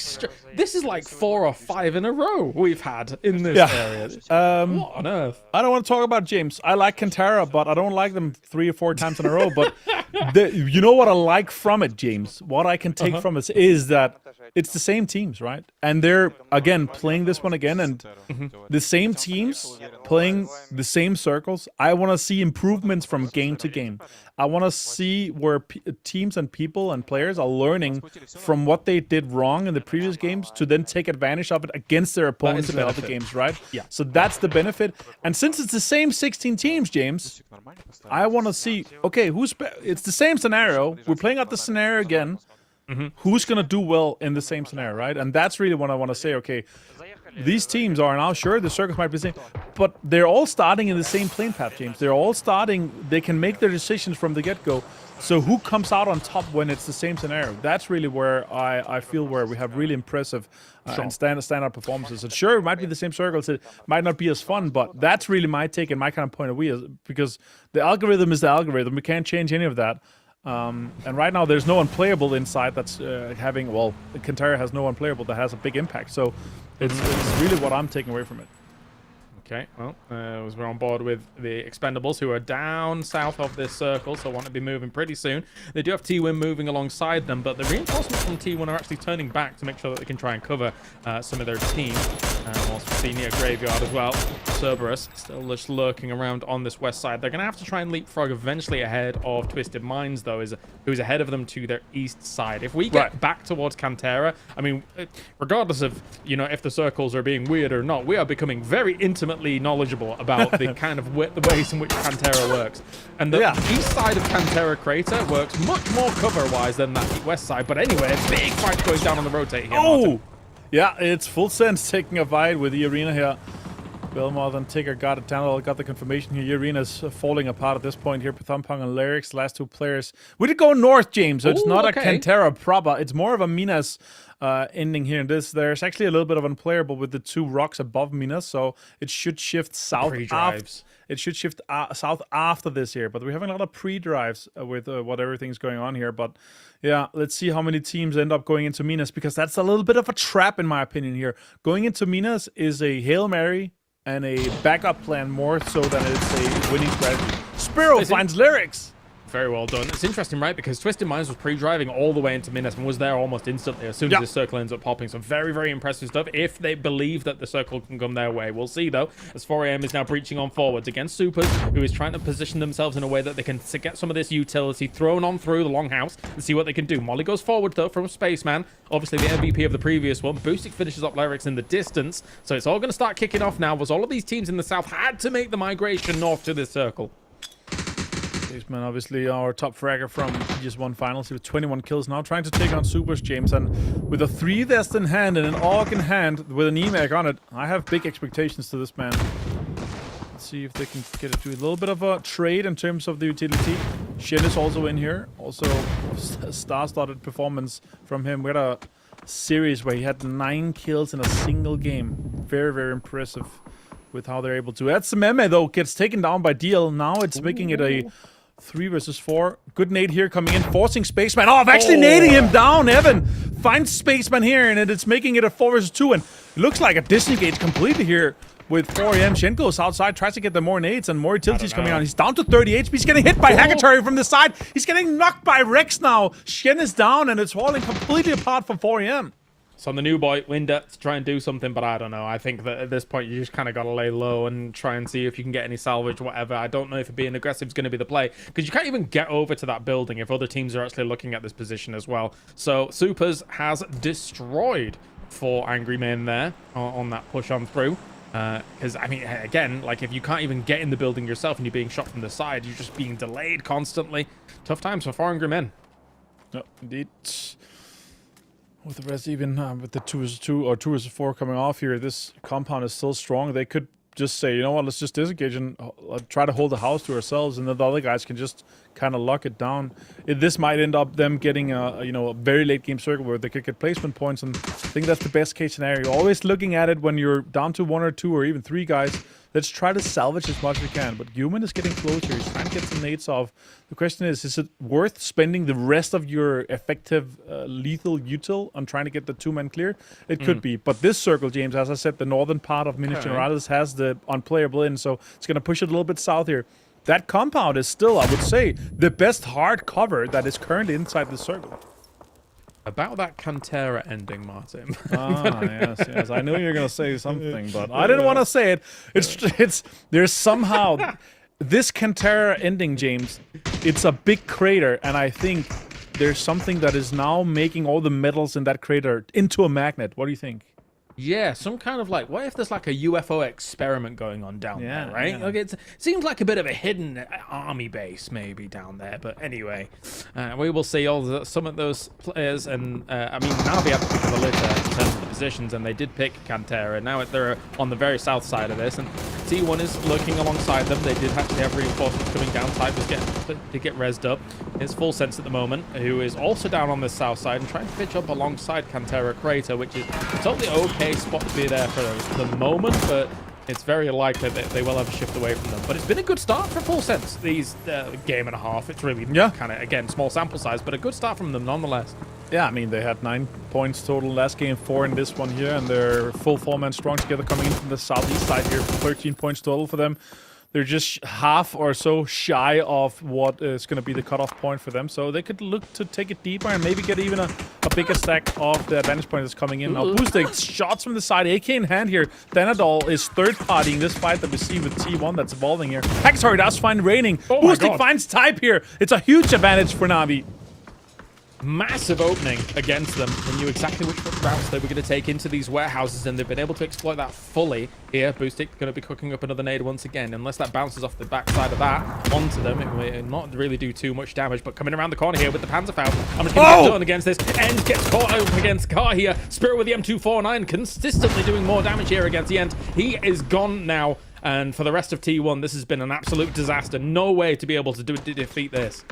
this is like 4 or 5 in a row we've had in this area. What on earth? I don't want to talk about James. I like Kantara, but I don't like them 3 or 4 times in a row. But you know what I like from it, James? What I can take from it is that it's the same teams, right? And they're, again, playing this one again, and the same teams playing the same circles. I want to see improvements from game to game. I want to see where teams and people and players are learning from what they did wrong in the previous games to then take advantage of it against their opponents in the other games, right? Yeah. So that's the benefit. And since it's the same 16 teams, James, I want to see, okay, it's the same scenario. We're playing out the scenario again. Who's going to do well in the same scenario, right? And that's really what I want to say. Okay, these teams are now, sure, the circles might be the same, but they're all starting in the same plane path, James. They're all starting, they can make their decisions from the get-go. So who comes out on top when it's the same scenario? That's really where I feel where we have really impressive and stand-up performances. And sure, it might be the same circles, it might not be as fun, but that's really my take and my kind of point of view, because the algorithm is the algorithm. We can't change any of that. And right now, there's no unplayable inside that's having, well, Kantara has no unplayable that has a big impact. So it's really what I'm taking away from it. Okay, well, as we're on board with the Expendables, who are down south of this circle, so want to be moving pretty soon. They do have T-Win moving alongside them, but the reinforcements from T-Win are actually turning back to make sure that they can try and cover some of their team. Also see near Graveyard as well. Cerberus still just lurking around on this west side. They're going to have to try and leapfrog eventually ahead of Twisted Minds, though, who's ahead of them to their east side. If we get back towards Kantara, I mean, regardless of, you know, if the circles are being weird or not, we are becoming very intimately knowledgeable about the kind of the ways in which Kantara works. And the east side of Kantara Crater works much more cover-wise than that west side. But anyway, a big fight going down on the rotate here, Martin. Yeah, it's full sense taking a fight with the arena here. Belmont and Tigger got it down. Got the confirmation here. Arena's falling apart at this point here. Pathampang and Lyrics, last two players. We did go north, James. So it's not a Cantera proper. It's more of a Minas ending here. And there's actually a little bit of unplayable with the two rocks above Minas. So it should shift south. It should shift south after this here. But we're having a lot of pre-drives with what everything's going on here. But yeah, let's see how many teams end up going into Minas, because that's a little bit of a trap in my opinion here. Going into Minas is a Hail Mary and a backup plan more so than it's a winning strategy. Spiro finds Lyrics. Very well done. It's interesting, right? Because Twisted Minds was pre-driving all the way into Minas and was there almost instantly as soon as the circle ends up popping. So very, very impressive stuff if they believe that the circle can come their way. We'll see, though, as 4AM is now breaching on forwards against Supers, who is trying to position themselves in a way that they can get some of this utility thrown on through the longhouse and see what they can do. Molly goes forward, though, from Spaceman. Obviously, the MVP of the previous one. Boostic finishes up Lyrics in the distance. So it's all going to start kicking off now, as all of these teams in the south had to make the migration north to this circle. Spaceman, obviously our top fragger from PGS 1 finals with 21 kills, now trying to take on Supers, James, and with a 3 Vest in hand and an AUG in hand with an EMAG on it, I have big expectations to this man. Let's see if they can get it to a little bit of a trade in terms of the utility. Shen is also in here, also star-studded performance from him. We had a series where he had 9 kills in a single game. Very, very impressive with how they're able to. That's Meme, though, gets taken down by DL. Now it's making it a 3 versus 4. Good nade here coming in, forcing Spaceman. Oh, actually nading him down. Evan finds Spaceman here, and it's making it a 4 versus 2. And it looks like a disengage completely here with 4AM. Shen goes outside, tries to get the more nades, and more utilities coming on. He's down to 30 HP. He's getting hit by Hackatari from the side. He's getting knocked by Rex now. Shen is down, and it's falling completely apart for 4AM. So on the new boy, Winder to try and do something, but I don't know. I think that at this point, you just kind of got to lay low and try and see if you can get any salvage, whatever. I don't know if being aggressive is going to be the play, because you can't even get over to that building if other teams are actually looking at this position as well. So Supers has destroyed 4 Angry Men there on that push on through. Because, I mean, again, like if you can't even get in the building yourself and you're being shot from the side, you're just being delayed constantly. Tough times for 4 Angry Men. No, indeed. With the rest, even with the 2 versus 2 or 2 versus 4 coming off here, this compound is still strong. They could just say, you know what, let's just disengage and try to hold the house to ourselves, and then the other guys can just kind of lock it down. This might end up them getting a very late game circle where they could get placement points, and I think that's the best case scenario. Always looking at it when you're down to 1 or 2 or even 3 guys. Let's try to salvage as much as we can. But Human is getting closer. He's trying to get some nades off. The question is it worth spending the rest of your effective lethal util on trying to get the 2-man clear? It could be. But this circle, James, as I said, the northern part of Minas Gerais has the unplayable in, so it's going to push it a little bit south here. That compound is still, I would say, the best hard cover that is currently inside the circle. About that Cantera ending, Martin. Yes. I knew you were going to say something, but I didn't want to say it. There's somehow this Cantera ending, James. It's a big crater, and I think there's something that is now making all the metals in that crater into a magnet. What do you think? Yeah, some kind of like, what if there's like a UFO experiment going on down there, right? Yeah. Okay, it seems like a bit of a hidden army base maybe down there, but anyway, we will see some of those players, and I mean, Navi had to pick the litter in terms of the positions, and they did pick Cantera. Now they're on the very south side of this, and T1 is lurking alongside them. They did actually have reinforcements coming down. Typers did get rezzed up. It's Full Sense at the moment, who is also down on the south side and trying to pitch up alongside Cantera Crater, which is totally okay spot to be there for the moment, but it's very likely that they will have a shift away from them. But it's been a good start for Full Sense these game and a half. It's really kind of, again, small sample size, but a good start from them nonetheless. Yeah, I mean, they had 9 points total last game, 4 in this one here, and they're full 4-man strong together coming in from the southeast side here, 13 points total for them. They're just half or so shy of what is going to be the cutoff point for them, so they could look to take it deeper and maybe get even a bigger stack of the advantage point that's coming in. Now, Boostic shots from the side, AK in hand here. Denadol is third-partying this fight that we see with T1 that's evolving here. Hackatari does find Raining. Boostic finds Type here. It's a huge advantage for Navi. massive opening against them. They knew exactly which routes they were going to take into these warehouses, and they've been able to exploit that fully here. Boostic going to be cooking up another nade once again. Unless that bounces off the backside of that onto them, it will not really do too much damage. But coming around the corner here with the Panzerfaust, I'm going to get done against this. End gets caught up against Car here. Spirit with the M249 consistently doing more damage here against the End. He is gone now. And for the rest of T1, this has been an absolute disaster. No way to be able to defeat this.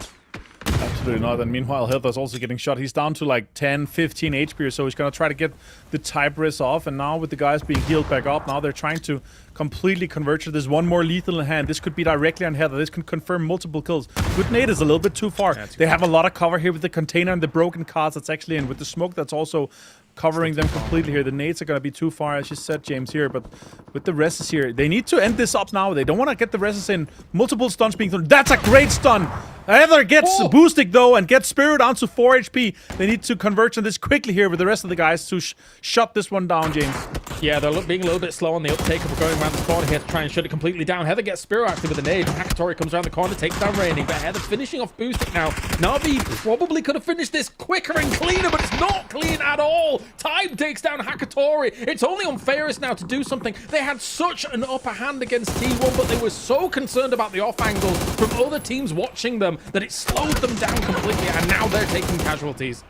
Absolutely not. And meanwhile, Heather's also getting shot. He's down to like 10, 15 HP or so. He's going to try to get the type res off. And now with the guys being healed back up, now they're trying to completely converge. There's one more lethal in hand. This could be directly on Heather. This can confirm multiple kills. With nade is a little bit too far. They have a lot of cover here with the container and the broken cards that's actually in. With the smoke that's also covering them completely here. The nades are going to be too far, as you said, James, here. But with the reses here, they need to end this up now. They don't want to get the reses in. Multiple stuns being thrown. That's a great stun. Heather gets boosted, though, and gets Spirit down to 4 HP. They need to converge on this quickly here with the rest of the guys to shut this one down, James. Yeah, they're being a little bit slow on the uptake of going around the corner here to try and shut it completely down. Heather gets Spirit active with a nade. Hakatori comes around the corner, takes down Raining, but Heather finishing off Boostic now. Na'Vi probably could have finished this quicker and cleaner, but it's not clean at all. Time takes down Hakatori. It's only on Ferris now to do something. They had such an upper hand against T1, but they were so concerned about the off angles from other teams watching them that it slowed them down completely, and now they're taking casualties.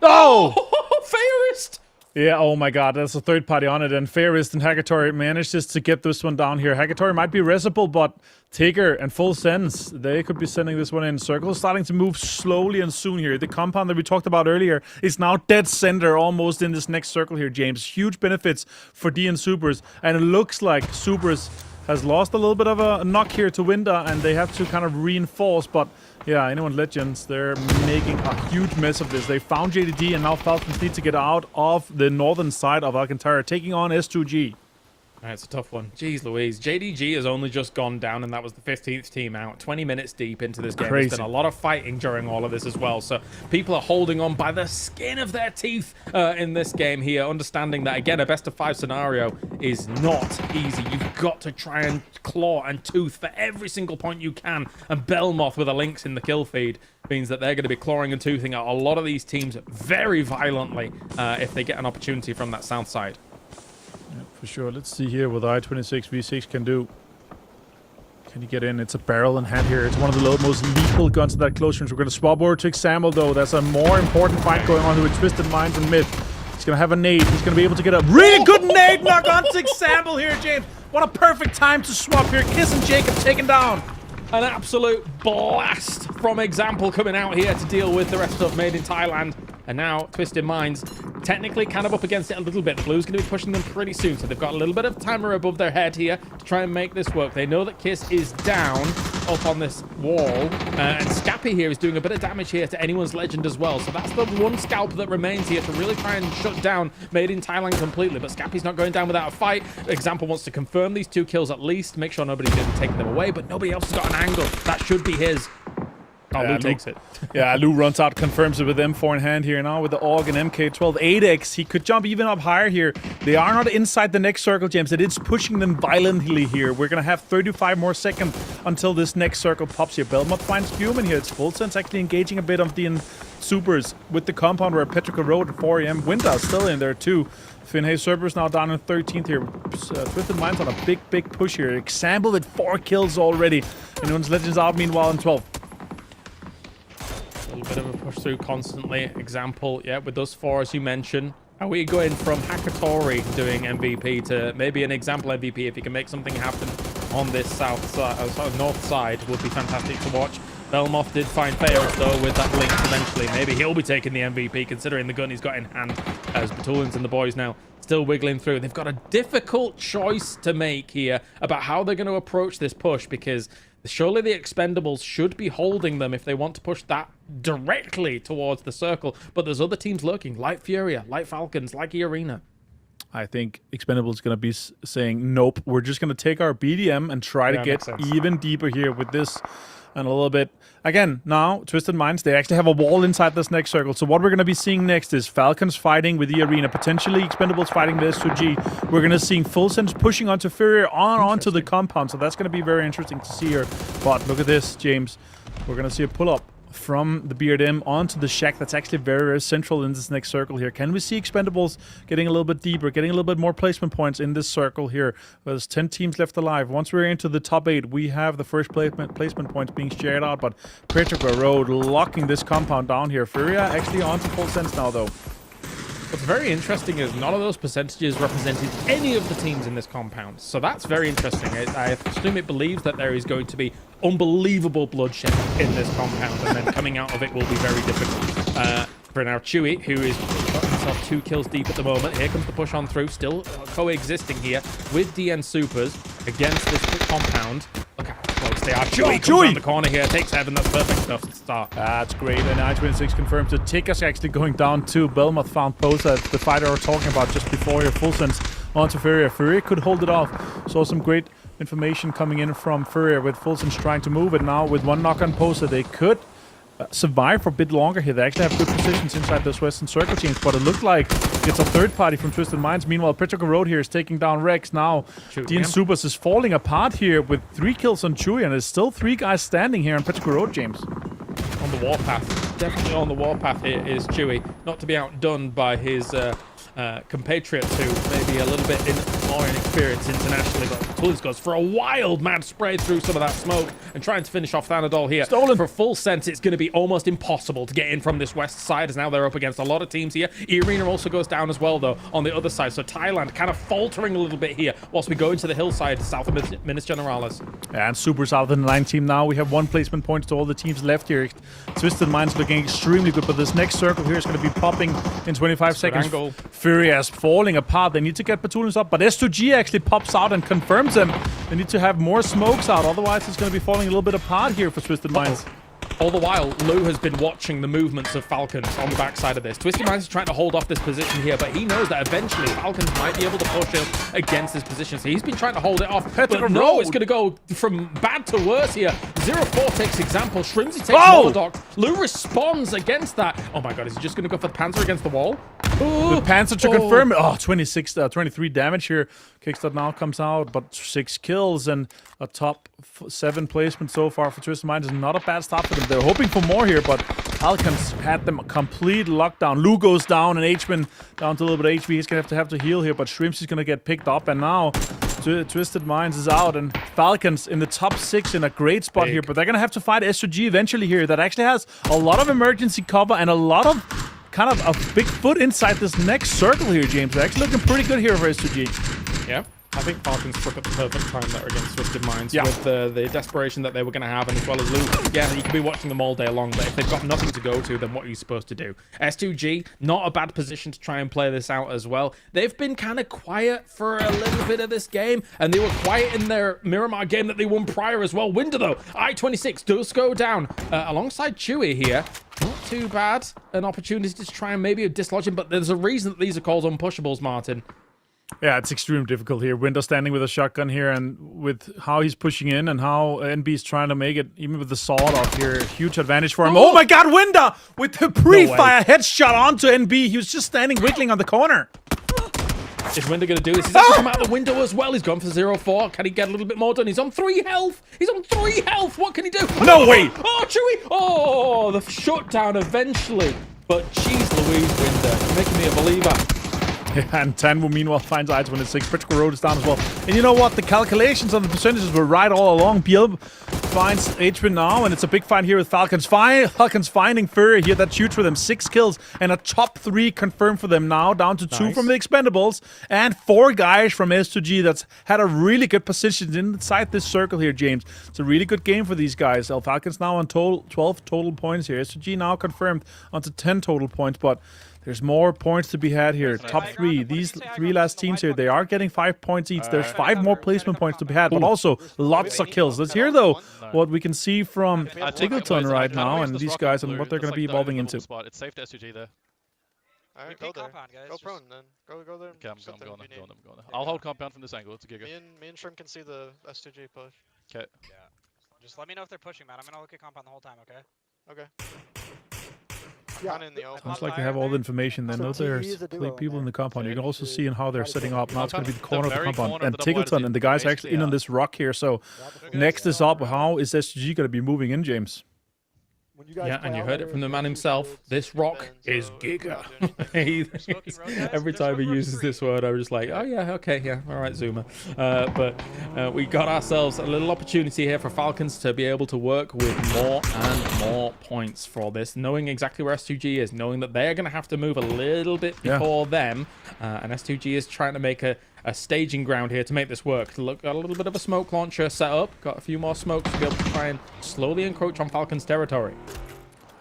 Oh! Ferris! Yeah, oh my god, that's a third party on it, and Ferris and Hakatori manages to get this one down here. Hakatori might be resible, but Tigger and Full Sense, they could be sending this one in. Circle starting to move slowly and soon here. The compound that we talked about earlier is now dead center almost in this next circle here, James. Huge benefits for D and Supers, and it looks like Supers has lost a little bit of a knock here to Winter, and they have to kind of reinforce, but yeah, Anyone Legends, they're making a huge mess of this. They found JDD, and now Falcons need to get out of the northern side of Alcantara, taking on S2G. It's a tough one. Jeez Louise. JDG has only just gone down, and that was the 15th team out. 20 minutes deep into this game. Crazy. There's been a lot of fighting during all of this as well. So people are holding on by the skin of their teeth in this game here, understanding that, again, a best-of-5 scenario is not easy. You've got to try and claw and tooth for every single point you can. And Belmoth with a Lynx in the kill feed means that they're going to be clawing and toothing at a lot of these teams very violently if they get an opportunity from that south side. Yeah, for sure. Let's see here what I-26 V6 can do. Can he get in? It's a barrel in hand here. It's one of the most lethal guns in that close range. We're going to swap over to Example, though. That's a more important fight going on with Twisted Minds in mid. He's going to have a nade. He's going to be able to get a really good nade knock on to Example here, James. What a perfect time to swap here. Kiss and Jacob taken down. An absolute blast from Example coming out here to deal with the rest of Made in Thailand. And now Twisted Minds technically kind of up against it a little bit. The Blue's going to be pushing them pretty soon, so they've got a little bit of timer above their head here to try and make this work. They know that Kiss is down up on this wall, and Scappy here is doing a bit of damage here to Anyone's Legend as well. So that's the one scalp that remains here to really try and shut down Made in Thailand completely. But Scappy's not going down without a fight. Example wants to confirm these 2 kills at least, make sure nobody's going to be taking them away, but nobody else has got an angle. That should be his. Oh, Lou takes it. Yeah, Lou runs out, confirms it with M4 in hand here now with the AUG and MK12 8X. He could jump even up higher here. They are not inside the next circle, James. It is pushing them violently here. We're going to have 35 more seconds until this next circle pops here. Belmont finds Human here. It's Full Sense actually engaging a bit of the Supers with the compound where Petrica Road at 4 AM. Winter still in there too. Finhay Cerberus now down in 13th here. Twisted Minds on a big push here. Example with 4 kills already. Anyone's Legends out meanwhile in 12. A little bit of a push through constantly. Example, yeah, with those 4, as you mentioned. Are we going from Hakatori doing MVP to maybe an Example MVP? If you can make something happen on this north side, would be fantastic to watch. Belmoth did find Ferris, though, with that link eventually. Maybe he'll be taking the MVP, considering the gun he's got in hand, as Batulians and the boys now still wiggling through. They've got a difficult choice to make here about how they're going to approach this push, because surely the Expendables should be holding them if they want to push that directly towards the circle. But there's other teams lurking, like Furia, like Falcons, like E-Arena. I think Expendables is going to be saying, nope, we're just going to take our BDM and try to get even deeper here with this. And a little bit, again, now, Twisted Minds, they actually have a wall inside this next circle. So what we're going to be seeing next is Falcons fighting with the Arena, potentially Expendables fighting with S2G. We're going to see Full Sense pushing onto Fury onto the compound. So that's going to be very interesting to see here. But look at this, James. We're going to see a pull-up from the BRDM onto the shack. That's actually very, very central in this next circle here. Can we see Expendables getting a little bit deeper, getting a little bit more placement points in this circle here? There's 10 teams left alive. Once we're into the top 8, we have the first placement points being shared out, but Petroglyph Road locking this compound down here. Furia actually onto full sense now, though. What's very interesting is none of those percentages represented any of the teams in this compound. So that's very interesting. I assume it believes that there is going to be unbelievable bloodshed in this compound, and then coming out of it will be very difficult. For now, Chewy, who is got himself 2 kills deep at the moment. Here comes the push on through, still coexisting here with DN Supers against this compound. Look how close they are. Chewy comes around the corner here, takes heaven. That's perfect stuff to start. That's great, and I-26 confirms the Ticker's actually going down too. Belmoth found Posa, the fighter I was talking about just before here. Full sense onto Furia. Furia could hold it off. Saw some great information coming in from Furia with Full sense trying to move it now. With 1 knock on Posa, they could survive for a bit longer here. They actually have good positions inside those Western Circle teams, but it looked like it's a third party from Twisted Minds. Meanwhile, Petroglyph Road here is taking down Rex. Now, DN Supers is falling apart here with 3 kills on Chewy, and there's still 3 guys standing here on Petroglyph Road, James. On the warpath. Definitely on the warpath here is Chewy. Not to be outdone by his compatriots who may be a little bit more inexperienced internationally, but Tullis goes for a wild mad spray through some of that smoke and trying to finish off Thanadol here. Stolen. For Full sense, it's going to be almost impossible to get in from this west side, as now they're up against a lot of teams here. E-Arena also goes down as well, though, on the other side. So Thailand kind of faltering a little bit here whilst we go into the hillside south of Minas Generalis. And Supers out of the 9 team now. We have 1 placement point to all the teams left here. Twisted Minds looking extremely good, but this next circle here is going to be popping in 25 seconds. Angle. Furious falling apart. They need to get Batulians up, but S2G actually pops out and confirms them. They need to have more smokes out, otherwise it's going to be falling a little bit apart here for Twisted Minds. All the while, Lou has been watching the movements of Falcons on the backside of this. Twisted Minds is trying to hold off this position here, but he knows that eventually Falcons might be able to push him against this position. So he's been trying to hold it off. But no, it's going to go from bad to worse here. 0-4 takes example. Shrimsy takes Molodox. Lou responds against that. Oh my god, is he just going to go for the Panzer against the wall? The Panzer to confirm it. Oh, 23 damage here. Kickstart now comes out, but 6 kills and a top 7 placement so far for Twisted Minds is not a bad start for them. They're hoping for more here, but Falcons had them a complete lockdown. Lou goes down and H-Man down to a little bit of HP. He's going to have to heal here, but Shrimps is going to get picked up, and now Twisted Minds is out, and Falcons in the top 6 in a great spot here, but they're going to have to fight SOG eventually here. That actually has a lot of emergency cover and a lot of kind of a big foot inside this next circle here, James. They're actually looking pretty good here for S2G. Yeah, I think Falcons struck at the perfect time there against Twisted Minds with the desperation that they were going to have, and as well as Lou. Yeah, you could be watching them all day long, but if they've got nothing to go to, then what are you supposed to do? S2G, not a bad position to try and play this out as well. They've been kind of quiet for a little bit of this game, and they were quiet in their Miramar game that they won prior as well. Winter, though, I-26 does go down alongside Chewy here. Not too bad. An opportunity to try and maybe dislodge him, but there's a reason that these are called unpushables, Martin. Yeah, it's extremely difficult here. Winter standing with a shotgun here, and with how he's pushing in and how NB is trying to make it, even with the sword off here, huge advantage for him. Oh my god, Winter with the pre-fire headshot onto NB. He was just standing wiggling on the corner. Is Winter going to do this? He's actually come out the window as well. He's gone for 0-4. Can he get a little bit more done? He's on 3 health. He's on 3 health. What can he do? No way. Oh, Chewy. Oh, the shutdown eventually. But jeez Louise, Winter. You're making me a believer. And Tanwu, meanwhile, finds I-26. Petroglyph Road is down as well. And you know what? The calculations on the percentages were right all along. Biel finds H-Man now, and it's a big fight here with Falcons. Falcons finding Fury here. That's huge for them. 6 kills and a top 3 confirmed for them now. Down to 2 from the Expendables and 4 guys from S2G that's had a really good position inside this circle here, James. It's a really good game for these guys. Falcons now on 12 total points here. S2G now confirmed onto 10 total points, but there's more points to be had here. Top 3. These 3 last teams here, they are getting 5 points each. There's 5 more placement points to be had, but also lots of kills. Let's hear, though, what we can see from Tiggleton right now and these guys and what they're going to be evolving into. It's safe to SUG there. Alright, go there. Go prone then. Go there. Okay, I'm going there. I'll hold compound from this angle. It's a giga. Me and Shrimp can see the S2G push. Okay. Yeah. Just let me know if they're pushing, man. I'm gonna look at compound the whole time, okay? Okay. Kind of in the open. Looks like they have all the information. They know there's people in the compound. You can also see in how they're setting up. Now it's going to be the corner of the compound. And Tiggleton and the guys are actually in on this rock here. So next is up. How is SG going to be moving in, James? Yeah, and you heard it from the man himself. This rock is Giga. Every time he uses this word, I'm just like, oh yeah, okay, yeah, all right, Zoomer. But we got ourselves a little opportunity here for Falcons to be able to work with more and more points for this, knowing exactly where S2G is, knowing that they're going to have to move a little bit before them. And S2G is trying to make a staging ground here to make this work. Look, got a little bit of a smoke launcher set up. Got a few more smokes to be able to try and slowly encroach on Falcons territory.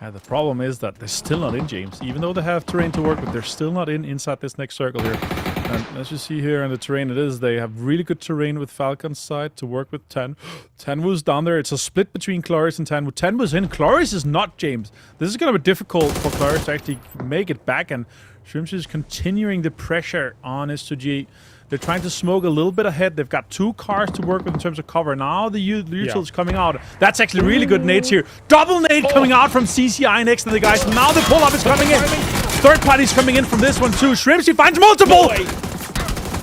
The problem is that they're still not in, James. Even though they have terrain to work with, they're still not inside this next circle here. And as you see here in the terrain, they have really good terrain with Falcon's side to work with 10. 10 was down there. It's a split between Clarice and 10. 10 was in. Clarice is not, James. This is going to be difficult for Clarice to actually make it back. And Shrimps is continuing the pressure on S2G. They're trying to smoke a little bit ahead. They've got 2 cars to work with in terms of cover. Now the usual is coming out. That's actually really good nades here. Double nade coming out from CCI next to the guys. Now the pull-up is coming in. Third party's coming in from this one too. Shrimpsy finds multiple.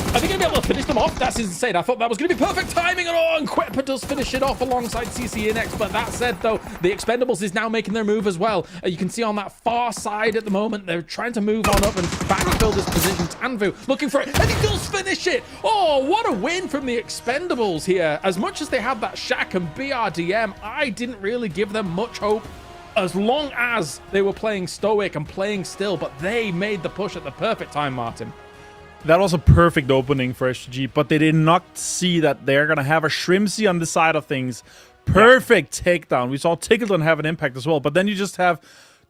I think I'll be able to finish them off. That's insane. I thought that was going to be perfect timing, and Quipper does finish it off alongside CCA next. But that said, though, the Expendables is now making their move as well. You can see on that far side at the moment, they're trying to move on up and backfill this position. Tanvu looking for it, and he does finish it. Oh, what a win from the Expendables here. As much as they have that Shaq and BRDM, I didn't really give them much hope as long as they were playing stoic and playing still, but they made the push at the perfect time, Martin. That was a perfect opening for SG, but they did not see that they're going to have a Shrimpsy on the side of things. Perfect takedown. We saw Tickleton have an impact as well, but then you just have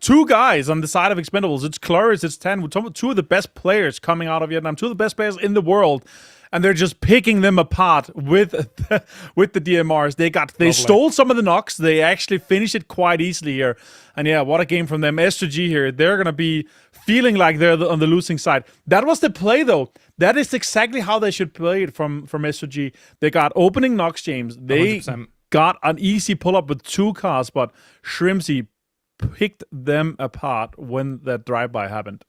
2 guys on the side of Expendables. It's Clarice, it's 10, with 2 of the best players coming out of Vietnam, 2 of the best players in the world, and they're just picking them apart with the DMRs. They stole some of the knocks. They actually finished it quite easily here. And yeah, what a game from them. S2G here, they're going to be feeling like they're on the losing side. That was the play, though. That is exactly how they should play it from S2G. They got opening knocks, James. They 100%. Got an easy pull-up with 2 cars, but Shrimpsy picked them apart when that drive-by happened.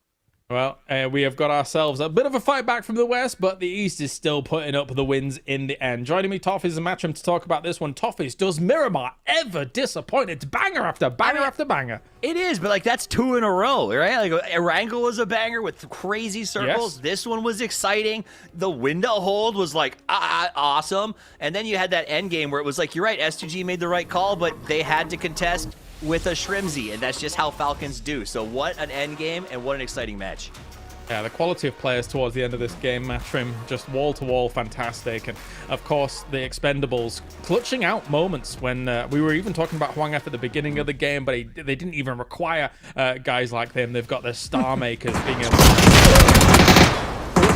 Well, we have got ourselves a bit of a fight back from the West, but the East is still putting up the wins in the end. Joining me, Toffees and Matchroom to talk about this one. Toffees, does Miramar ever disappoint? It's banger after banger after banger. It is, but like that's 2 in a row, right? Like Erangel was a banger with crazy circles. Yes. This one was exciting. The window hold was like awesome. And then you had that end game where it was like, you're right, S2G made the right call, but they had to contest with a Shrimsy, and that's just how Falcons do. So what an end game and what an exciting match. Yeah, the quality of players towards the end of this game, Matchroom, just wall-to-wall fantastic. And, of course, the Expendables clutching out moments when we were even talking about Hwang F at the beginning of the game, but they didn't even require guys like them. They've got their star makers being able to...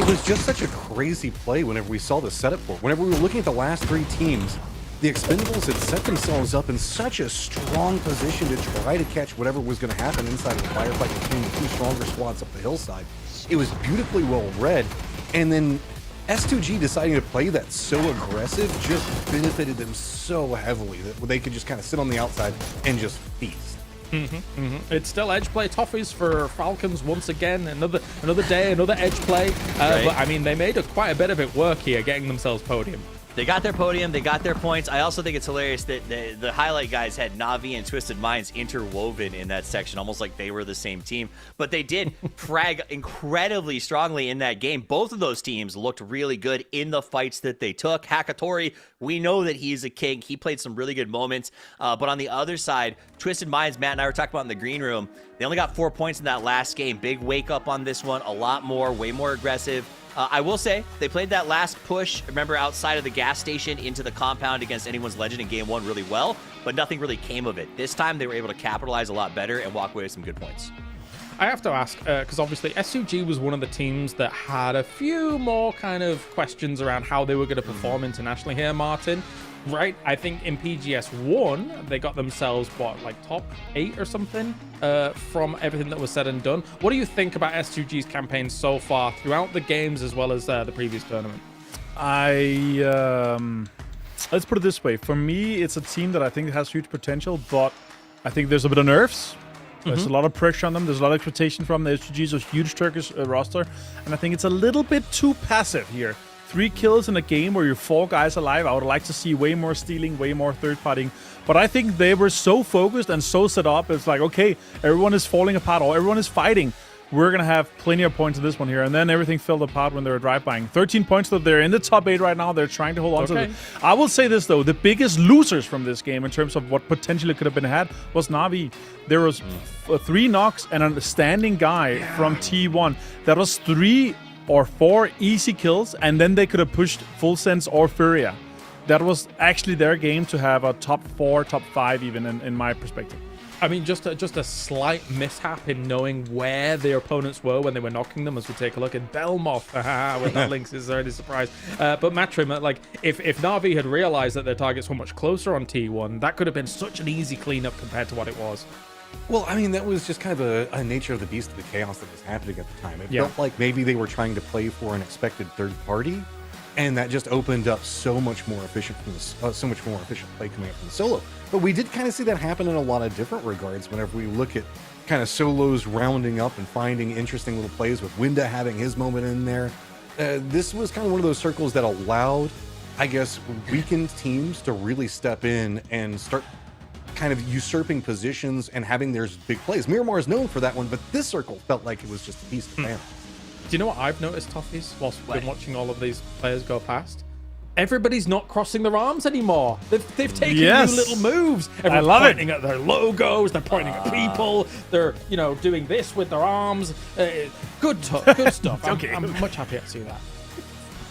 It was just such a crazy play whenever we saw the setup for it. Whenever we were looking at the last 3 teams, the Expendables had set themselves up in such a strong position to try to catch whatever was going to happen inside of the firefight between the 2 stronger squads up the hillside. It was beautifully well read, and then S2G deciding to play that so aggressive just benefited them so heavily that they could just kind of sit on the outside and just feast. It's still edge play Toffees for Falcons once again. Another day, another edge play. Right. But I mean, they made quite a bit of it work here, getting themselves podium. They got their podium, they got their points. I also think it's hilarious that the highlight guys had Na'Vi and Twisted Minds interwoven in that section, almost like they were the same team. But they did frag incredibly strongly in that game. Both of those teams looked really good in the fights that they took. Hakatori, we know that he's a king. He played some really good moments. But on the other side, Twisted Minds, Matt and I were talking about in the green room, they only got 4 points in that last game. Big wake up on this one, a lot more, way more aggressive. I will say, they played that last push, remember, outside of the gas station into the compound against Anyone's Legend in Game 1 really well, but nothing really came of it. This time, they were able to capitalize a lot better and walk away with some good points. I have to ask, because obviously SUG was one of the teams that had a few more kind of questions around how they were going to perform internationally here, Martin. Right, I think in PGS 1, they got themselves, what, like top 8 or something from everything that was said and done. What do you think about S2G's campaign so far throughout the games as well as the previous tournament? Let's put it this way. For me, it's a team that I think has huge potential, but I think there's a bit of nerves. There's a lot of pressure on them. There's a lot of expectation from the S2G's, a huge Turkish roster, and I think it's a little bit too passive here. 3 kills in a game where you're 4 guys alive. I would like to see way more stealing, way more third-partying. But I think they were so focused and so set up. It's like, okay, everyone is falling apart or everyone is fighting. We're going to have plenty of points in this one here. And then everything fell apart when they were drive-buying. 13 points, though. They're in the top 8 right now. They're trying to hold on to it. I will say this, though. The biggest losers from this game in terms of what potentially could have been had was Na'Vi. There was 3 knocks and a standing guy from T1. That was 3 or 4 easy kills. And then they could have pushed Full Sense or Furia. That was actually their game to have a top 4, top 5 even in my perspective. I mean, just a slight mishap in knowing where their opponents were when they were knocking them, as we take a look at Belmoth with that links is already surprised. But Matrim, like, if Na'Vi had realized that their targets were much closer on T1, that could have been such an easy cleanup compared to what it was. Well, I mean, that was just kind of a nature of the beast of the chaos that was happening at the time. It felt like maybe they were trying to play for an expected third party, and that just opened up so much more efficient play coming up from the solo. But we did kind of see that happen in a lot of different regards whenever we look at kind of solos rounding up and finding interesting little plays with Winda having his moment in there. This was kind of one of those circles that allowed, I guess, weakened teams to really step in and start kind of usurping positions and having their big plays. Miramar is known for that one, but this circle felt like it was just a piece of family. Do you know what I've noticed, Toughies, whilst we've been watching all of these players go past? Everybody's not crossing their arms anymore. They've taken new little moves. Everyone's pointing at their logos. They're pointing at people. They're, doing this with their arms. Good stuff. I'm much happier to see that.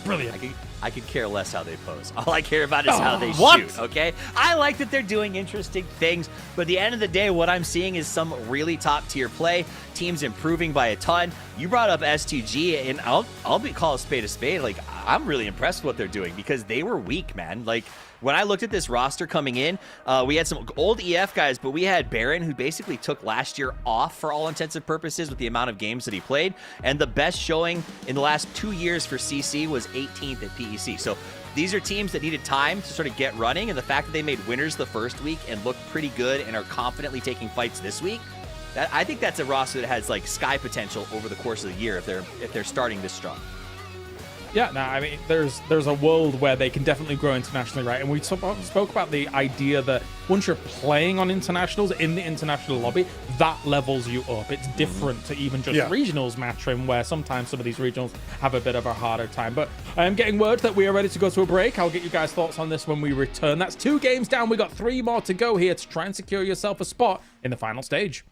Brilliant. I could care less how they pose. All I care about is how they shoot, okay? I like that they're doing interesting things, but at the end of the day, what I'm seeing is some really top-tier play, teams improving by a ton. You brought up S2G, and I'll call a spade a spade. Like, I'm really impressed with what they're doing because they were weak, man. Like, when I looked at this roster coming in, we had some old EF guys, but we had Baron, who basically took last year off for all intents and purposes with the amount of games that he played. And the best showing in the last 2 years for CC was 18th at PEC. So these are teams that needed time to sort of get running. And the fact that they made winners the first week and looked pretty good and are confidently taking fights this week, I think that's a roster that has like sky potential over the course of the year if they're starting this strong. Yeah, no, I mean, there's a world where they can definitely grow internationally, right? And we spoke about the idea that once you're playing on internationals in the international lobby, that levels you up. It's different to even just regionals matching, where sometimes some of these regionals have a bit of a harder time. But I am getting word that we are ready to go to a break. I'll get you guys' thoughts on this when we return. That's 2 games down. We got 3 more to go here to try and secure yourself a spot in the final stage.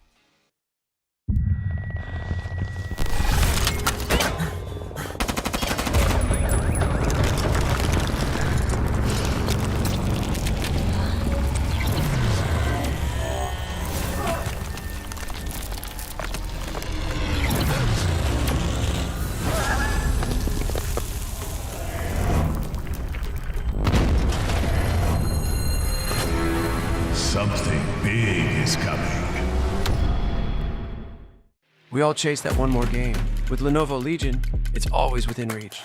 Something big is coming. We all chase that one more game. With Lenovo Legion, it's always within reach.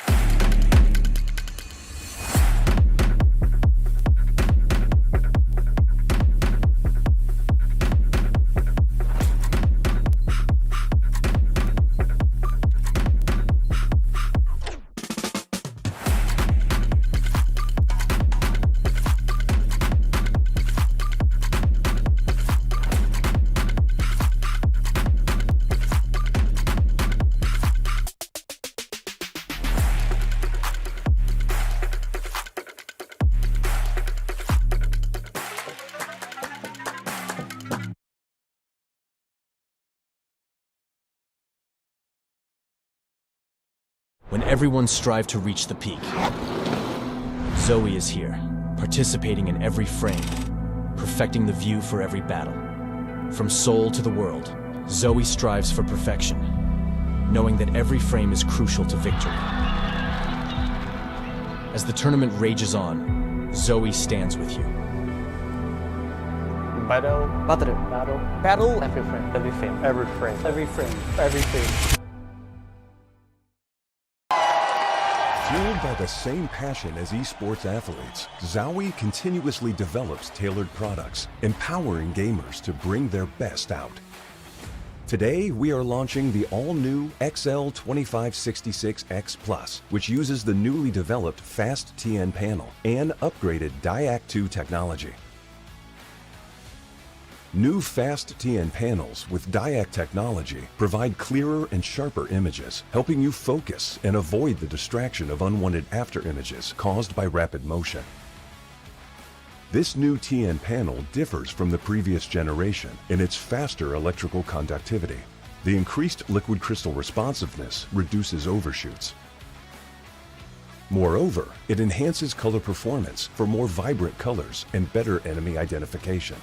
When everyone strive to reach the peak, Zoe is here, participating in every frame, perfecting the view for every battle. From Seoul to the world, Zoe strives for perfection, knowing that every frame is crucial to victory. As the tournament rages on, Zoe stands with you. Battle. Every frame. Fueled by the same passion as esports athletes, Zowie continuously develops tailored products, empowering gamers to bring their best out. Today, we are launching the all-new XL2566X Plus, which uses the newly developed Fast TN panel and upgraded Diac 2 technology. New Fast TN panels with Diac technology provide clearer and sharper images, helping you focus and avoid the distraction of unwanted after-images caused by rapid motion. This new TN panel differs from the previous generation in its faster electrical conductivity. The increased liquid crystal responsiveness reduces overshoots. Moreover, it enhances color performance for more vibrant colors and better enemy identification.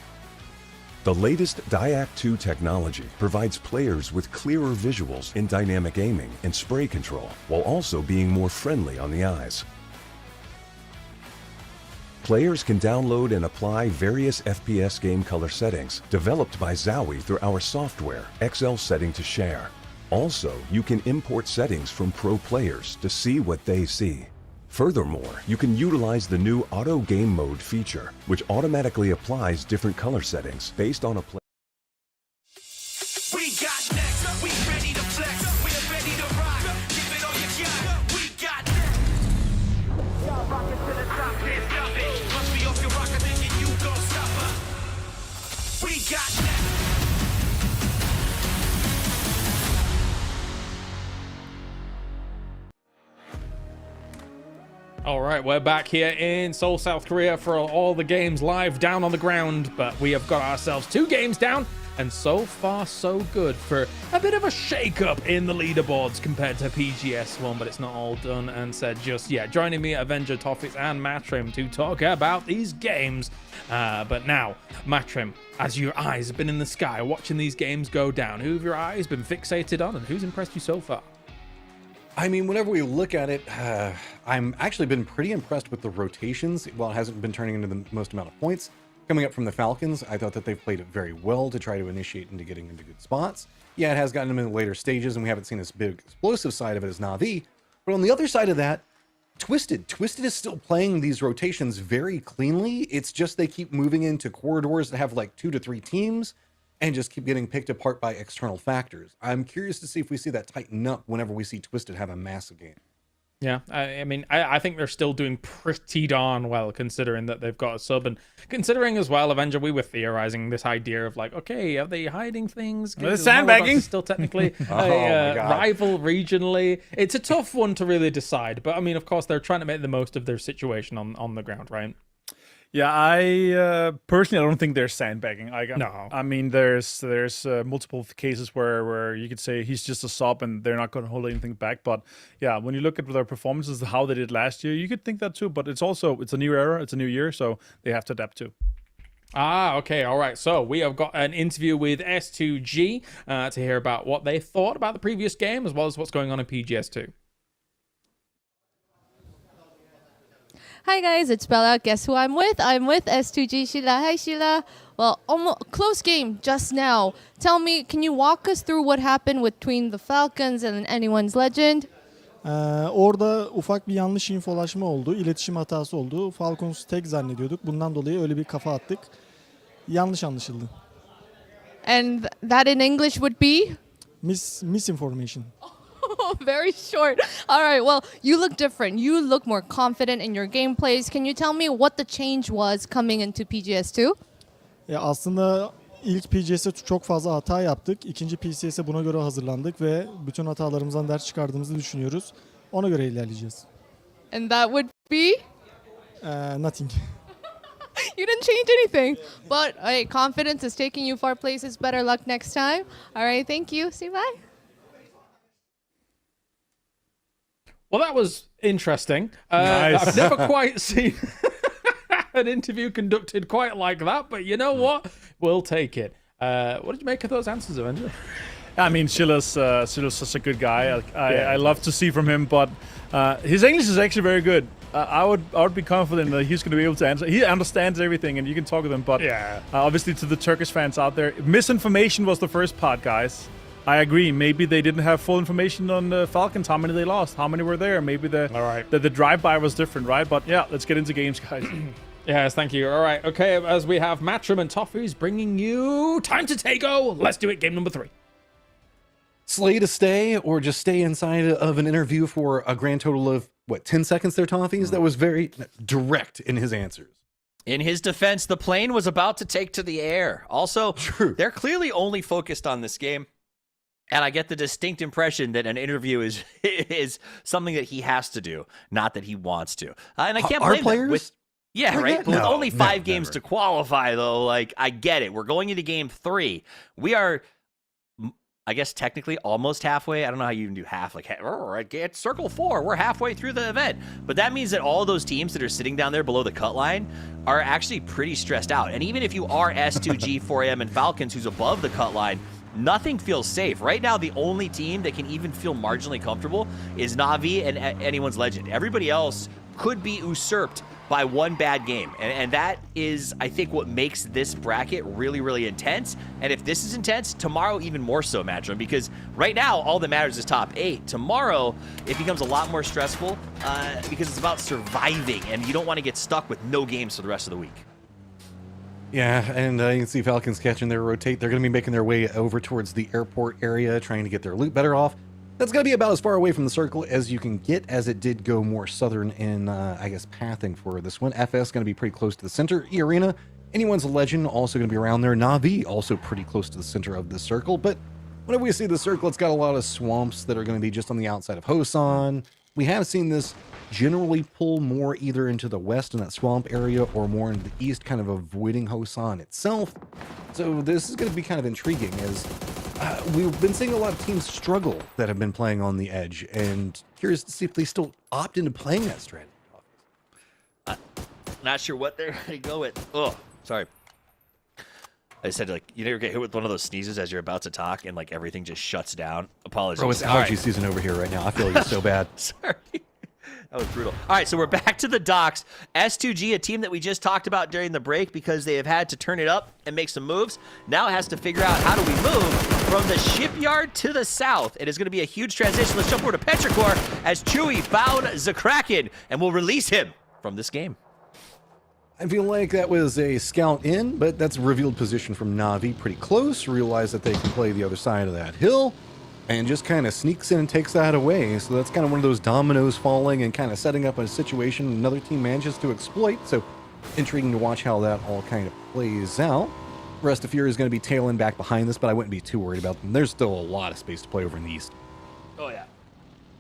The latest Diac 2 technology provides players with clearer visuals in dynamic aiming and spray control, while also being more friendly on the eyes. Players can download and apply various FPS game color settings developed by Zowie through our software, XL Setting to Share. Also, you can import settings from pro players to see what they see. Furthermore, you can utilize the new Auto Game Mode feature, which automatically applies different color settings based on a player. We got next, we ready to flex, we're ready to rock, give it all you got, we got next. Y'all rockin' to the top, can't stop it, must be off your rocker thinking you gon' stop us. We got next. All right, we're back here in Seoul, South Korea for all the games live down on the ground, but we have got ourselves 2 games down, and so far so good for a bit of a shake-up in the leaderboards compared to PGS 1, but it's not all done and said just yet. Joining me, Avenger, Toffees, and Matrim to talk about these games. But now, Matrim, as your eyes have been in the sky watching these games go down, who have your eyes been fixated on, and who's impressed you so far? I mean, whenever we look at it, I'm actually been pretty impressed with the rotations. While it hasn't been turning into the most amount of points coming up from the Falcons, I thought that they've played it very well to try to initiate into getting into good spots. Yeah, it has gotten them in the later stages, and we haven't seen this big explosive side of it as Na'Vi. But on the other side of that, Twisted is still playing these rotations very cleanly. It's just they keep moving into corridors that have like 2 to 3 teams, and just keep getting picked apart by external factors. I'm curious to see if we see that tighten up whenever we see Twisted have a massive game. Yeah, I mean, I think they're still doing pretty darn well, considering that they've got a sub, and considering as well, Avenger, we were theorizing this idea of like, okay, are they hiding things? They're sandbagging. Still technically a rival regionally. It's a tough one to really decide, but I mean, of course, they're trying to make the most of their situation on the ground, right? Yeah, I personally, I don't think they're sandbagging. No. I mean, there's multiple cases where you could say he's just a sub and they're not going to hold anything back. But yeah, when you look at their performances, how they did last year, you could think that too. But it's a new era, it's a new year, so they have to adapt too. Ah, okay, all right. So we have got an interview with S2G to hear about what they thought about the previous game, as well as what's going on in PGS 2. Hi guys, it's Bella. Guess who I'm with? I'm with S2G Sheila. Hi Sheila. Well, almost close game just now. Tell me, can you walk us through what happened between the Falcons and Anyone's Legend? Orada ufak bir yanlış infolaşma oldu. İletişim hatası oldu. Falcons tek zannediyorduk. Bundan dolayı öyle bir kafa attık. Yanlış anlaşıldı. And that in English would be? Misinformation. Very short. All right, well, you look different. You look more confident in your gameplays. Can you tell me what the change was coming into PGS2? Aslında ilk PGS'e çok fazla hata yaptık. İkinci PCS'e buna göre hazırlandık ve bütün hatalarımızdan ders çıkardığımızı düşünüyoruz. Ona göre ilerleyeceğiz. And that would be? Nothing. You didn't change anything. But hey, confidence is taking you far places. Better luck next time. All right, thank you. See you, bye. Well, that was interesting. Nice. I've never quite seen an interview conducted quite like that, but you know what? We'll take it. What did you make of those answers, Avenger? I mean, Sheila's such a good guy. I love to see from him, but his English is actually very good. I would be confident that he's going to be able to answer. He understands everything, and you can talk with him. But obviously, to the Turkish fans out there, misinformation was the first part, guys. I agree. Maybe they didn't have full information on the Falcons, how many they lost, how many were there. Maybe the drive-by was different, right? But yeah, let's get into games, guys. Yes, thank you. All right, okay, as we have Matrim and Toffees bringing you Time to Take-O. Let's do it, game number 3. slay to stay or just stay inside of an interview for a grand total of, what, 10 seconds there, Toffees? That was very direct in his answers. In his defense, the plane was about to take to the air. Also, they're clearly only focused on this game. And I get the distinct impression that an interview is something that he has to do, not that he wants to. And I can't blame them. Yeah, right? But with only 5 games to qualify, though, like, I get it. We're going into game 3. We are, I guess, technically almost halfway. I don't know how you even do half. Like, at circle 4, we're halfway through the event. But that means that all those teams that are sitting down there below the cut line are actually pretty stressed out. And even if you are S2G, 4AM, and Falcons, who's above the cut line, nothing feels safe. Right now, the only team that can even feel marginally comfortable is Na'Vi and anyone's Legend. Everybody else could be usurped by one bad game. And that is, I think, what makes this bracket really, really intense. And if this is intense, tomorrow even more so, Matchroom, because right now, all that matters is top 8. Tomorrow, it becomes a lot more stressful because it's about surviving, and you don't want to get stuck with no games for the rest of the week. Yeah, and you can see Falcons catching their rotate. They're going to be making their way over towards the airport area, trying to get their loot better off. That's going to be about as far away from the circle as you can get, as it did go more southern in, I guess, pathing for this one. FS going to be pretty close to the center. E-Arena, anyone's a Legend, also going to be around there. Na'Vi, also pretty close to the center of the circle. But whenever we see the circle, it's got a lot of swamps that are going to be just on the outside of Hosan. We have seen this generally pull more either into the west in that swamp area or more into the east, kind of avoiding Hosan itself. So this is going to be kind of intriguing, as we've been seeing a lot of teams struggle that have been playing on the edge, and curious to see if they still opt into playing that strategy. Not sure what they're going to go with. Oh, sorry. I said, like, you never get hit with one of those sneezes as you're about to talk and, like, everything just shuts down. Apologies. Bro, it's allergy season over here right now. I feel like it's so bad. Sorry. That was brutal. All right, so we're back to the docks. S2G, a team that we just talked about during the break because they have had to turn it up and make some moves, now has to figure out how do we move from the shipyard to the south. It is going to be a huge transition. Let's jump over to Petrichor as Chewy found Zakraken and will release him from this game. I feel like that was a scout in, but that's a revealed position from Na'Vi pretty close. Realize that they can play the other side of that hill and just kind of sneaks in and takes that away. So that's kind of one of those dominoes falling and kind of setting up a situation another team manages to exploit. So intriguing to watch how that all kind of plays out. Rest of Fury is going to be tailing back behind this, but I wouldn't be too worried about them. There's still a lot of space to play over in the east. Oh, yeah.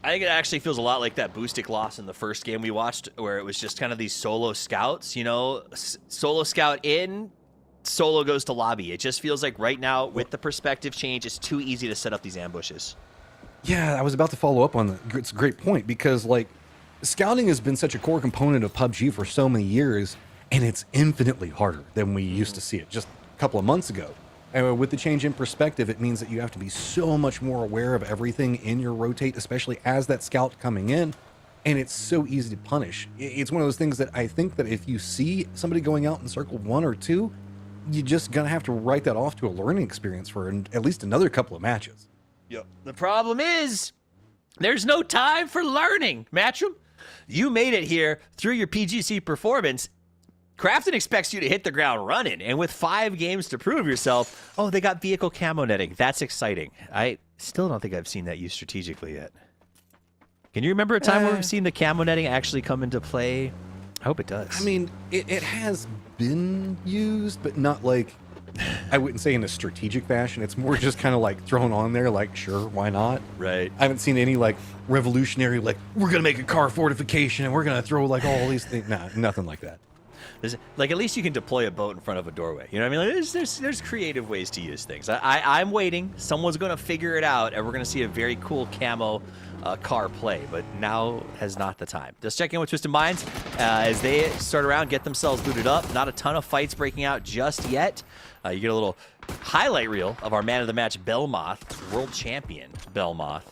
I think it actually feels a lot like that Boostic loss in the first game we watched, where it was just kind of these solo scouts, you know, solo scout in, solo goes to lobby. It just feels like right now, with the perspective change, it's too easy to set up these ambushes. Yeah, I was about to follow up on that. It's a great point, because, like, scouting has been such a core component of PUBG for so many years, and it's infinitely harder than we used to see it just a couple of months ago. And with the change in perspective, it means that you have to be so much more aware of everything in your rotate, especially as that scout coming in. And it's so easy to punish. It's one of those things that I think that if you see somebody going out in circle 1 or 2, you're just going to have to write that off to a learning experience for at least another couple of matches. Yep. The problem is there's no time for learning. Matchroom, you made it here through your PGC performance. Crafton expects you to hit the ground running, and with 5 games to prove yourself, oh, they got vehicle camo netting. That's exciting. I still don't think I've seen that used strategically yet. Can you remember a time where we've seen the camo netting actually come into play? I hope it does. I mean, it has been used, but not like, I wouldn't say in a strategic fashion. It's more just kind of like thrown on there, like, sure, why not? Right. I haven't seen any like revolutionary, like, we're going to make a car fortification and we're going to throw like all these things. Nah, nothing like that. Like, at least you can deploy a boat in front of a doorway. You know what I mean? Like, there's creative ways to use things. I'm waiting. Someone's going to figure it out, and we're going to see a very cool camo car play, but now has not the time. Just check in with Twisted Minds as they start around, get themselves booted up. Not a ton of fights breaking out just yet. You get a little highlight reel of our man of the match, Belmoth, world champion Belmoth,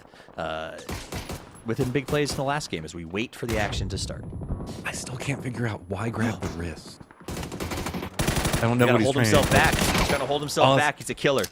within big plays in the last game as we wait for the action to start. I still can't figure out why grab the wrist. I don't know what he's hold trying himself to back. He's trying to hold himself back. He's a killer.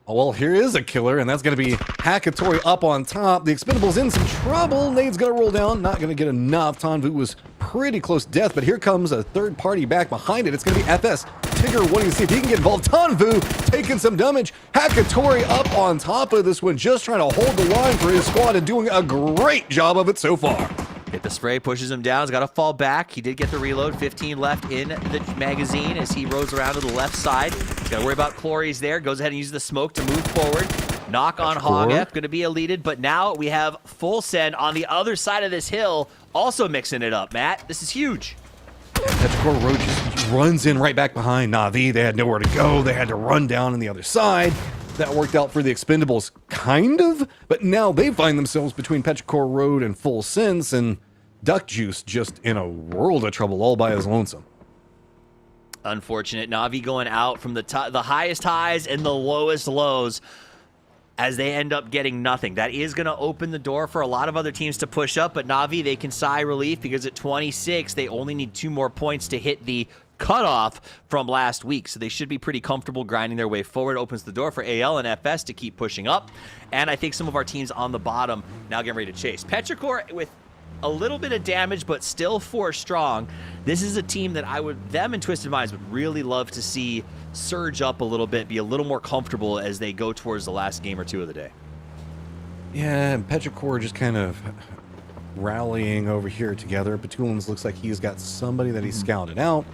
Oh, well, here is a killer, and that's going to be Hakatori up on top. The Expendables in some trouble. Nade's going to roll down. Not going to get enough. Tanvu was pretty close to death, but here comes a third party back behind it. It's going to be FS. Tigger wanting to see if he can get involved. Tanvu taking some damage. Hakatori up on top of this one, just trying to hold the line for his squad and doing a great job of it so far. Hit the spray, pushes him down. He's got to fall back. He did get the reload. 15 left in the magazine as he rolls around to the left side. He's got to worry about Clory's there. Goes ahead and uses the smoke to move forward. Knock on Hogf, going to be eluded, but now we have Full Send on the other side of this hill, also mixing it up. Matt, this is huge. Petrichor Road just runs in right back behind Na'Vi. They had nowhere to go. They had to run down on the other side. That worked out for the Expendables, kind of, but now they find themselves between Petrichor Road and Full Sense, and Duck Juice just in a world of trouble all by his lonesome. Unfortunate. Na'Vi going out from the highest highs and the lowest lows as they end up getting nothing. That is going to open the door for a lot of other teams to push up, but Na'Vi, they can sigh relief because at 26, they only need 2 more points to hit the cutoff from last week, so they should be pretty comfortable grinding their way forward. Opens the door for AL and FS to keep pushing up, and I think some of our teams on the bottom now getting ready to chase. Petrichor with a little bit of damage, but still 4 strong. This is a team that them and Twisted Minds would really love to see surge up a little bit, be a little more comfortable as they go towards the last game or 2 of the day. Yeah, and Petrichor just kind of rallying over here together. Petulins looks like he's got somebody that he scouted out.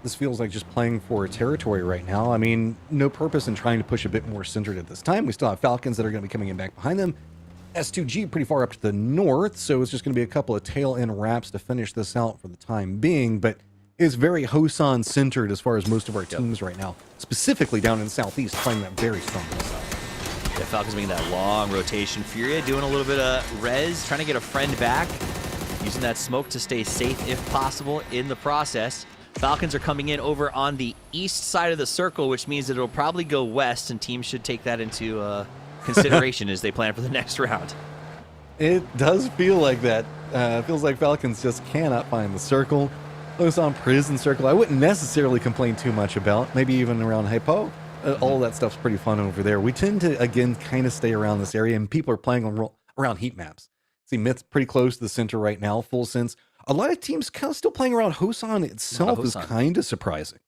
This feels like just playing for territory right now. I mean, no purpose in trying to push a bit more centered at this time. We still have Falcons that are going to be coming in back behind them. S2G pretty far up to the north, so it's just going to be a couple of tail-end wraps to finish this out for the time being, but it's very Hosan-centered as far as most of our teams right now, specifically down in the southeast, playing that very strong side. Yeah, Falcons making that long rotation. Furia doing a little bit of res, trying to get a friend back, using that smoke to stay safe if possible in the process. Falcons are coming in over on the east side of the circle, which means that it'll probably go west, and teams should take that into consideration as they plan for the next round. It does feel like that. Feels like Falcons just cannot find the circle. Hosan Prison Circle, I wouldn't necessarily complain too much about. Maybe even around Hypo. All that stuff's pretty fun over there. We tend to, again, kind of stay around this area, and people are playing around heat maps. See, Myth's pretty close to the center right now, Full Sense. A lot of teams kind of still playing around Hosan itself is kind of surprising.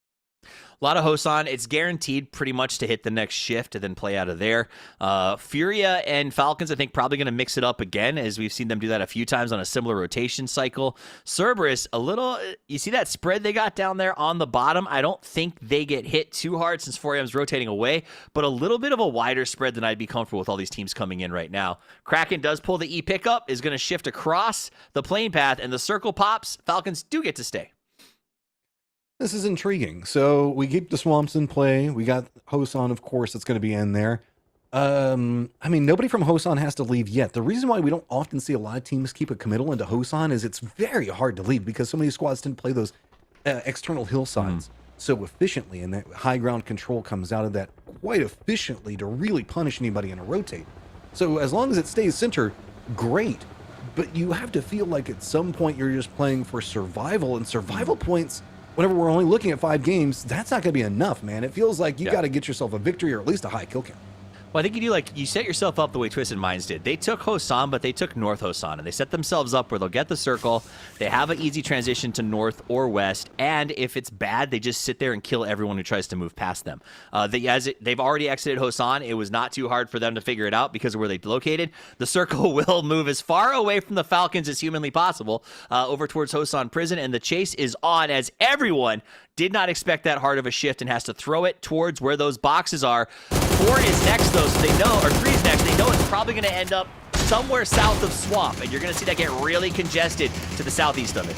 A lot of Hosan. It's guaranteed pretty much to hit the next shift and then play out of there. Furia and Falcons, I think, probably going to mix it up again, as we've seen them do that a few times on a similar rotation cycle. Cerberus, a little, you see that spread they got down there on the bottom? I don't think they get hit too hard since 4M's rotating away, but a little bit of a wider spread than I'd be comfortable with all these teams coming in right now. Kraken does pull the E pickup, is going to shift across the plane path, and the circle pops. Falcons do get to stay. This is intriguing. So we keep the swamps in play. We got Hosan, of course, that's going to be in there. I mean, nobody from Hosan has to leave yet. The reason why we don't often see a lot of teams keep a committal into Hosan is it's very hard to leave because so many squads tend to play those external hillsides so efficiently, and that high ground control comes out of that quite efficiently to really punish anybody in a rotate. So as long as it stays center, great. But you have to feel like at some point you're just playing for survival, and survival points, whenever we're only looking at 5 games, that's not going to be enough, man. It feels like you got to get yourself a victory or at least a high kill count. Well, I think you set yourself up the way Twisted Minds did. They took Hosan, but they took North Hosan, and they set themselves up where they'll get the circle. They have an easy transition to north or west, and if it's bad, they just sit there and kill everyone who tries to move past them. They've already exited Hosan. It was not too hard for them to figure it out because of where they located. The circle will move as far away from the Falcons as humanly possible over towards Hosan Prison, and the chase is on as everyone did not expect that hard of a shift and has to throw it towards where those boxes are. 4 is next, though, so they know, or 3 is next. They know it's probably going to end up somewhere south of Swamp, and you're going to see that get really congested to the southeast of it.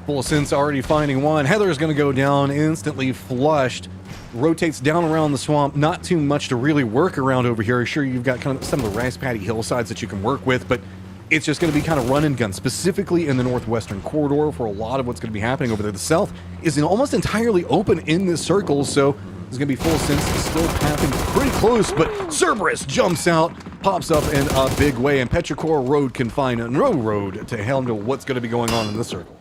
Full Sense already finding one. Heather's going to go down, instantly flushed. Rotates down around the swamp. Not too much to really work around over here. Sure, you've got kind of some of the rice paddy hillsides that you can work with, but it's just going to be kind of run and gun, specifically in the northwestern corridor for a lot of what's going to be happening over there. The south is almost entirely open in this circle, so there's going to be Full Sense still pathing pretty close, but Cerberus jumps out, pops up in a big way, and Petrichor Road can find no road to handle what's going to be going on in this circle.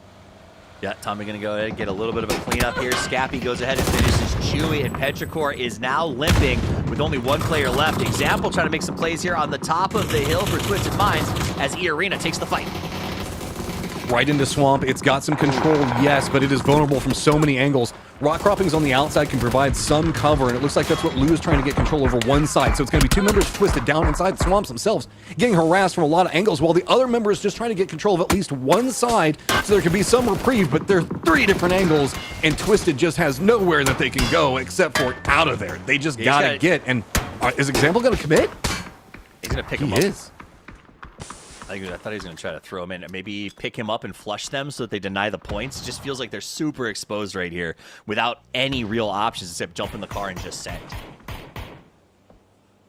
Yeah, Tommy going to go ahead and get a little bit of a cleanup here. Scappy goes ahead and finishes Chewy, and Petrichor is now limping with only one player left. Example trying to make some plays here on the top of the hill for Twisted Minds as E-Arena takes the fight. Right into Swamp. It's got some control, yes, but it is vulnerable from so many angles. Rock croppings on the outside can provide some cover, and it looks like that's what Lou is trying to get control over one side. So it's going to be 2 members Twisted down inside the Swamps themselves, getting harassed from a lot of angles, while the other member is just trying to get control of at least one side so there can be some reprieve, but there are 3 different angles, and Twisted just has nowhere that they can go except for out of there. They just got to get, and is Example going to commit? He's going to pick him up. He is. I thought he was going to try to throw him in, maybe pick him up and flush them so that they deny the points. It just feels like they're super exposed right here without any real options except jump in the car and just send.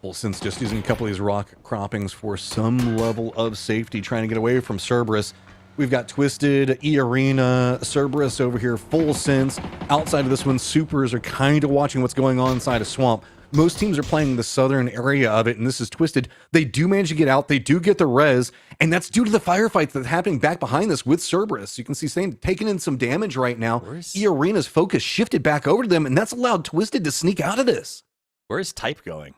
Olsen's just using a couple of these rock croppings for some level of safety, trying to get away from Cerberus. We've got Twisted, E-Arena, Cerberus over here, full sense. Outside of this one, Supers are kind of watching what's going on inside of Swamp. Most teams are playing the southern area of it, and this is Twisted. They do manage to get out. They do get the res, and that's due to the firefights that's happening back behind this with Cerberus. You can see Same taking in some damage right now. E-Arena's focus shifted back over to them, and that's allowed Twisted to sneak out of this. Where is Type going?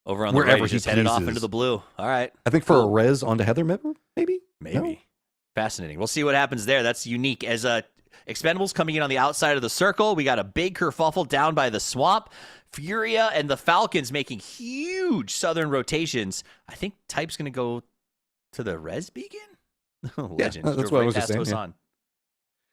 Over on the Wherever right, he just headed off into the blue. All right. I think for a res onto Heather, maybe? Maybe. No? Fascinating. We'll see what happens there. That's unique. As Expendables coming in on the outside of the circle. We got a big kerfuffle down by the Swamp. Furia and the Falcons making huge southern rotations. I think Type's going to go to the res beacon? Legend. Yeah, that's what I was just saying. Yeah.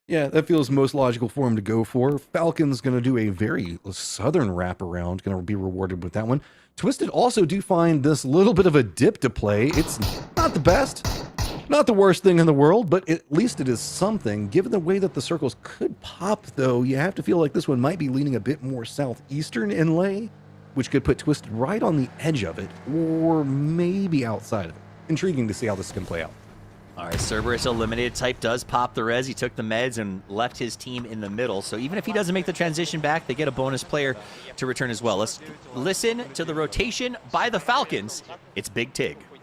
Yeah, that feels most logical for him to go for. Falcon's going to do a very southern wraparound, going to be rewarded with that one. Twisted also do find this little bit of a dip to play. It's not the best, not the worst thing in the world, but at least it is something. Given the way that the circles could pop, though, you have to feel like this one might be leaning a bit more southeastern inlay, which could put Twisted right on the edge of it, or maybe outside of it. Intriguing to see how this can play out. All right, Cerberus eliminated. Type does pop the res. He took the meds and left his team in the middle. So even if he doesn't make the transition back, they get a bonus player to return as well. Let's listen to the rotation by the Falcons. It's Big Tig. People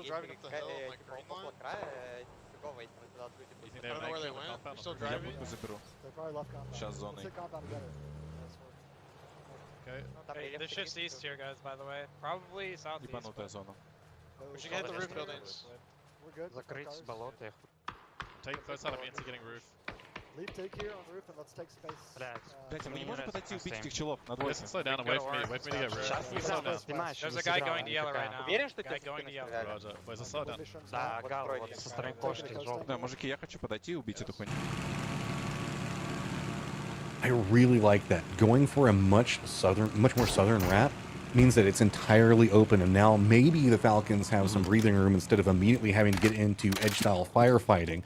driving up the hill on like green line. I don't know where they went. They're still driving. They probably left compound. Let's hit compound together. Hey, there's shifts east here, guys, by the way. Probably southeast. We should get the roof buildings. We're good. Take first out of Mincy getting roof. Leave take here on the roof and let's take space. Listen, slow down and wait for me to get roof. Slow down. There's a guy going to yellow right now. Guy going to yellow. Roger. Where's the slow down? Мужики, я хочу подойти и убить эту хуйню. I really like that. Going for a much more southern wrap means that it's entirely open, and now maybe the Falcons have some breathing room instead of immediately having to get into edge-style firefighting.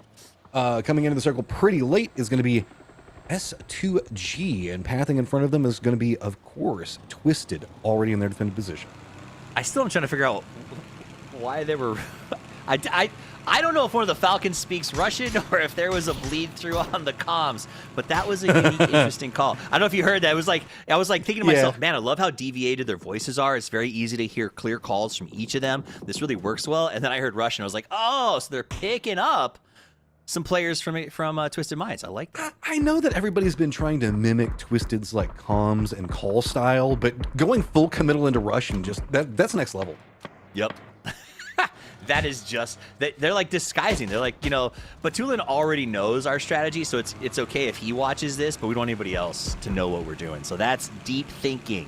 Coming into the circle pretty late is going to be S2G, and pathing in front of them is going to be, of course, Twisted, already in their defended position. I still am trying to figure out why they were... I don't know if one of the Falcons speaks Russian or if there was a bleed through on the comms, but that was a unique, interesting call. I don't know if you heard that. It was like I was like thinking to myself, man, I love how deviated their voices are. It's very easy to hear clear calls from each of them. This really works well. And then I heard Russian. I was like, oh, so they're picking up some players from Twisted Minds. I like that. I know that everybody's been trying to mimic Twisted's like comms and call style, but going full committal into Russian, that's next level. Yep. That is just, they're like disguising. They're like, but Tulin already knows our strategy, so it's okay if he watches this, but we don't want anybody else to know what we're doing. So that's deep thinking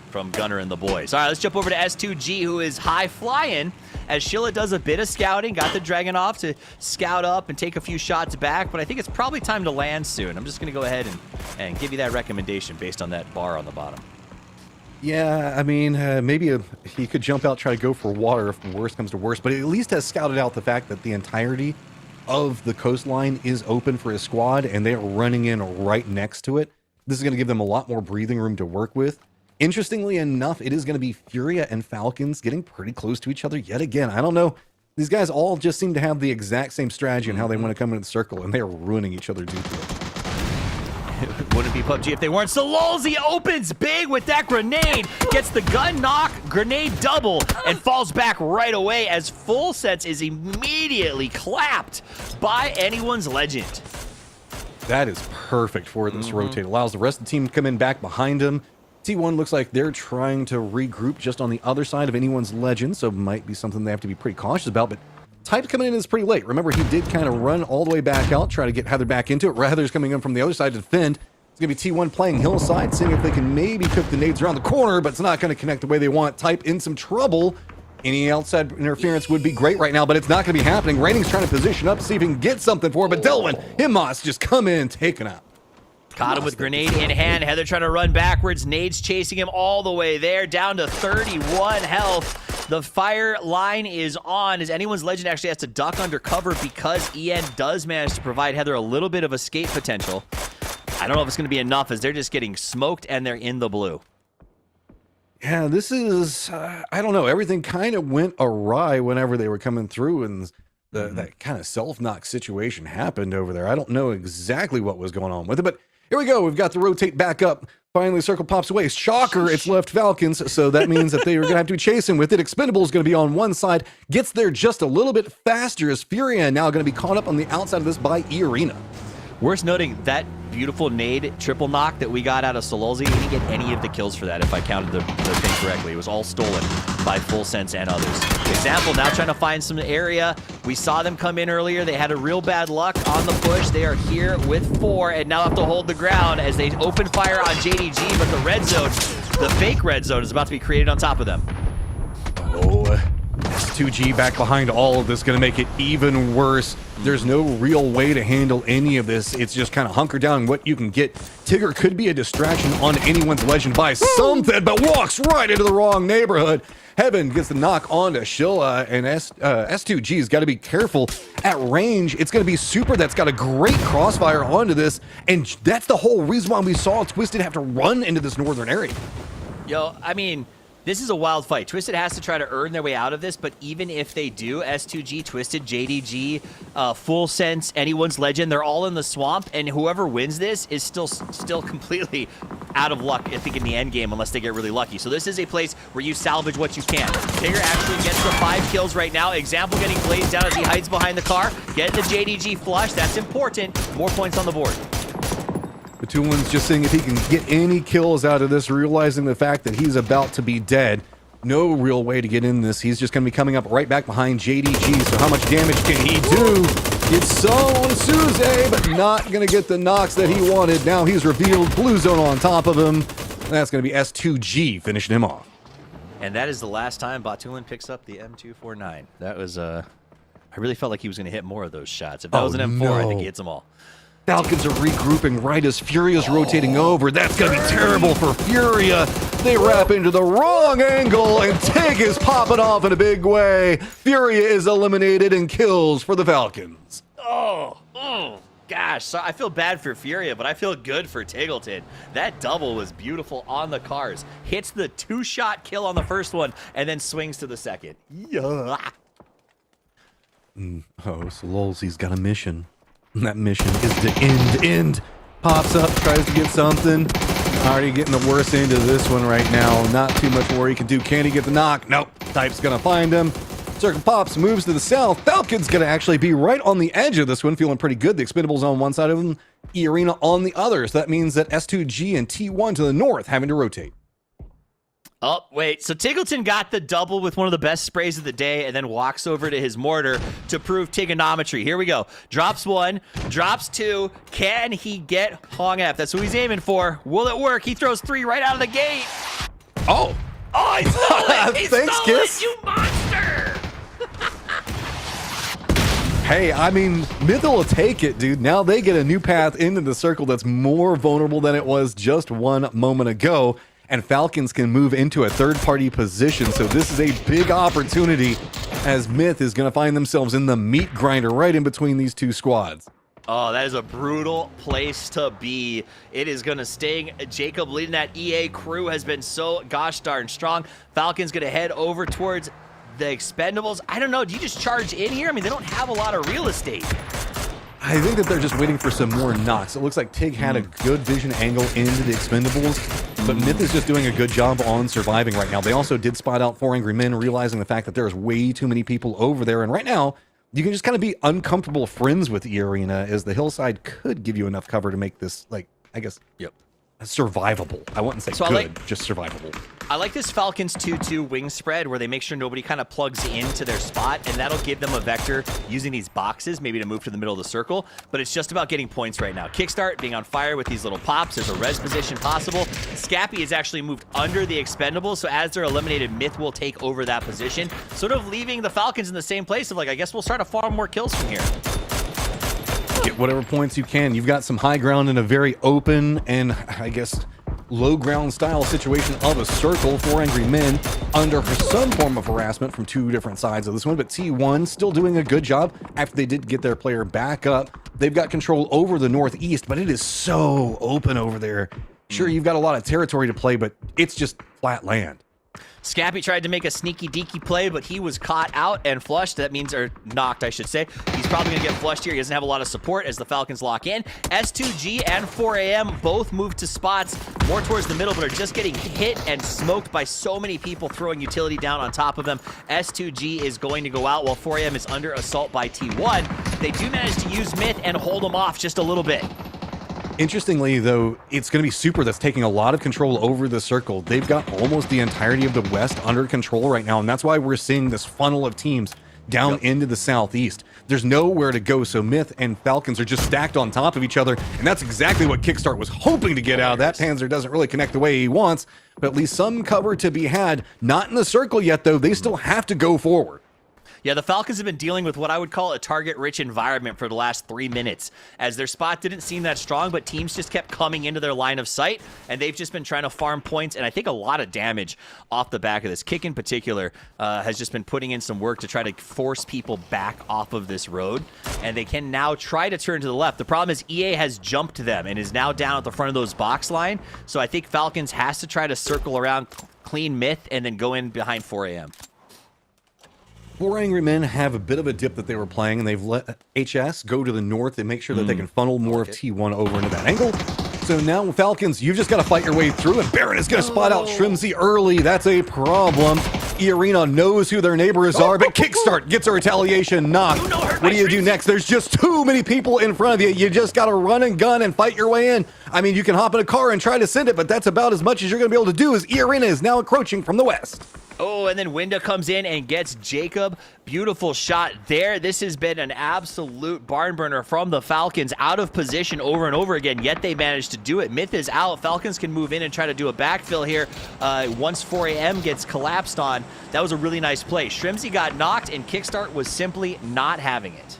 from Gunner and the boys. All right, let's jump over to S2G, who is high flying, as Shilla does a bit of scouting, got the Dragon off to scout up and take a few shots back, but I think it's probably time to land soon. I'm just going to go ahead and give you that recommendation based on that bar on the bottom. Yeah, I mean, maybe he could jump out, try to go for water if worst comes to worst, but he at least has scouted out the fact that the entirety of the coastline is open for his squad, and they are running in right next to it. This is going to give them a lot more breathing room to work with. Interestingly enough, it is going to be Furia and Falcons getting pretty close to each other yet again. I don't know. These guys all just seem to have the exact same strategy and how they want to come into the circle, and they are ruining each other due to it. Wouldn't be PUBG if they weren't. Sololzy opens big with that grenade, gets the gun knock, grenade double, and falls back right away as Full Sense is immediately clapped by anyone's legend. That is perfect for this rotate. Allows the rest of the team to come in back behind him. T1 looks like they're trying to regroup just on the other side of anyone's legend, so might be something they have to be pretty cautious about, but Type coming in is pretty late. Remember, he did kind of run all the way back out, try to get Heather back into it. Heather's coming in from the other side to defend. It's going to be T1 playing hillside, seeing if they can maybe cook the nades around the corner, but it's not going to connect the way they want. Type in some trouble. Any outside interference would be great right now, but it's not going to be happening. Raining's trying to position up, see if he can get something for it, but Delwyn, Himmas just come in, taken out. Caught him with grenade in hand. Heather trying to run backwards. Nades chasing him all the way there, down to 31 health. The fire line is on as anyone's legend actually has to duck under cover because EN does manage to provide Heather a little bit of escape potential. I don't know if it's going to be enough as they're just getting smoked and they're in the blue. Yeah, this is, I don't know, everything kind of went awry whenever they were coming through and that kind of self-knock situation happened over there. I don't know exactly what was going on with it, but here we go. We've got the rotate back up. Finally, circle pops away. Shocker, it's left Falcons, so that means that they are going to have to be chasing with it. Expendable is going to be on one side. Gets there just a little bit faster as Furia now going to be caught up on the outside of this by E-Arena. Worth noting, that beautiful nade triple knock that we got out of Sololzy, we didn't get any of the kills for that if I counted the thing correctly. It was all stolen by Full Sense and others. Example, now trying to find some area. We saw them come in earlier. They had a real bad luck on the push. They are here with 4 and now have to hold the ground as they open fire on JDG, but the red zone, the fake red zone, is about to be created on top of them. Oh, S2G back behind all of this, going to make it even worse. There's no real way to handle any of this. It's just kind of hunker down what you can get. Tigger could be a distraction on anyone's legend by something, but walks right into the wrong neighborhood. Heaven gets the knock onto Shilla, and S2G's got to be careful at range. It's going to be Super that's got a great crossfire onto this, and that's the whole reason why we saw Twisted have to run into this northern area. Yo, I mean, this is a wild fight. Twisted has to try to earn their way out of this, but even if they do, S2G, Twisted, JDG, Full Sense, anyone's legend, they're all in the swamp, and whoever wins this is still completely out of luck, I think, in the end game, unless they get really lucky. So this is a place where you salvage what you can. Tigger actually gets the 5 kills right now. Example getting blazed down as he hides behind the car. Getting the JDG flush, that's important. More points on the board. The 2-1's just seeing if he can get any kills out of this, realizing the fact that he's about to be dead. No real way to get in this. He's just going to be coming up right back behind JDG, so how much damage can he do? It's so on Suze, but not going to get the knocks that he wanted. Now he's revealed, blue zone on top of him. That's going to be S2G finishing him off. And that is the last time Batulin picks up the M249. That was, I really felt like he was going to hit more of those shots. If that was an M4, I think he hits them all. Falcons are regrouping right as Furia's rotating over. That's going to be terrible for Furia. They wrap into the wrong angle, and Tig is popping off in a big way. Furia is eliminated and kills for the Falcons. Oh, gosh. So I feel bad for Furia, but I feel good for Tiggleton. That double was beautiful on the cars. Hits the 2-shot kill on the first one, and then swings to the second. Yeah. So Lolzy's got a mission. And that mission is to end. Pops up, tries to get something. Already getting the worst end of this one right now. Not too much more he can do. Can he get the knock? Nope. Type's going to find him. Circle pops, moves to the south. Falcon's going to actually be right on the edge of this one, feeling pretty good. The Expendables on one side of him, E-Arena on the other. So that means that S2G and T1 to the north having to rotate. Oh, wait. So Tiggleton got the double with one of the best sprays of the day and then walks over to his mortar to prove Tigonometry. Here we go. Drops 1, drops 2. Can he get Hong F? That's who he's aiming for. Will it work? He throws 3 right out of the gate. Oh, he stole it! He Thanks, stole Kiss. it, you monster! Hey, I mean, Myth will take it, dude. Now they get a new path into the circle that's more vulnerable than it was just one moment ago. And Falcons can move into a third-party position. So this is a big opportunity as Myth is going to find themselves in the meat grinder right in between these two squads. Oh, that is a brutal place to be. It is going to sting. Jacob leading that EA crew has been so gosh darn strong. Falcons going to head over towards the Expendables. I don't know. Do you just charge in here? I mean, they don't have a lot of real estate. I think that they're just waiting for some more knocks. It looks like Tig had a good vision angle into the expendables, but Myth is just doing a good job on surviving right now. They also did spot out 4 Angry Men, realizing the fact that there's way too many people over there. And right now, you can just kind of be uncomfortable friends with E Arena, as the hillside could give you enough cover to make this, like, I guess, survivable. I wouldn't say good, just survivable. I like this Falcons 2-2 wing spread where they make sure nobody kind of plugs into their spot, and that'll give them a vector using these boxes maybe to move to the middle of the circle, but it's just about getting points right now. Kickstart being on fire with these little pops. There's a res position possible. Scappy is actually moved under the expendables, so as they're eliminated, Myth will take over that position, sort of leaving the Falcons in the same place of like, I guess we'll start to farm more kills from here. Get whatever points you can. You've got some high ground in a very open and, I guess, low ground style situation of a circle. 4 Angry Men under some form of harassment from 2 different sides of this one, but T1 still doing a good job after they did get their player back up. They've got control over the northeast, but it is so open over there. Sure, you've got a lot of territory to play, but it's just flat land. Scappy tried to make a sneaky deaky play, but he was caught out and flushed. That means, or knocked, I should say. He's probably going to get flushed here. He doesn't have a lot of support as the Falcons lock in. S2G and 4AM both move to spots more towards the middle, but are just getting hit and smoked by so many people throwing utility down on top of them. S2G is going to go out while 4AM is under assault by T1. They do manage to use Myth and hold him off just a little bit. Interestingly, though, it's going to be Super that's taking a lot of control over the circle. They've got almost the entirety of the West under control right now, and that's why we're seeing this funnel of teams down into the southeast. There's nowhere to go, so Myth and Falcons are just stacked on top of each other, and that's exactly what Kickstart was hoping to get out of that. Panzer doesn't really connect the way he wants, but at least some cover to be had. Not in the circle yet, though. They still have to go forward. Yeah, the Falcons have been dealing with what I would call a target-rich environment for the last 3 minutes, as their spot didn't seem that strong, but teams just kept coming into their line of sight, and they've just been trying to farm points, and I think a lot of damage off the back of this. Kick in particular has just been putting in some work to try to force people back off of this road, and they can now try to turn to the left. The problem is EA has jumped them and is now down at the front of those box line, so I think Falcons has to try to circle around, clean Myth, and then go in behind 4AM. 4 Angry Men have a bit of a dip that they were playing, and they've let HS go to the north and make sure that they can funnel more of T1 over into that angle. So now, Falcons, you've just got to fight your way through, and Baron is going to spot out Shrimsy early. That's a problem. E-Arena knows who their neighbors are, but Kickstart gets a retaliation knock. What do you do next? There's just too many people in front of you. You just got to run and gun and fight your way in. I mean, you can hop in a car and try to send it, but that's about as much as you're going to be able to do, as E-Arena is now encroaching from the west. Oh, and then Winda comes in and gets Jacob. Beautiful shot there. This has been an absolute barn burner from the Falcons, out of position over and over again, yet they managed to do it. Myth is out. Falcons can move in and try to do a backfill here once 4AM gets collapsed on. That was a really nice play. Shrimsy got knocked, and Kickstart was simply not having it.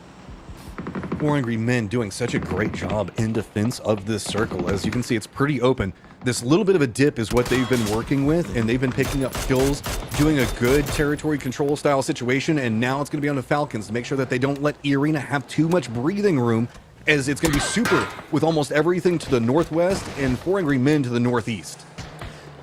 4 Angry Men doing such a great job in defense of this circle. As you can see, it's pretty open. This little bit of a dip is what they've been working with, and they've been picking up kills, doing a good territory control style situation, and now it's going to be on the Falcons to make sure that they don't let E-Arena have too much breathing room, as it's going to be Super with almost everything to the northwest and 4 Angry Men to the northeast.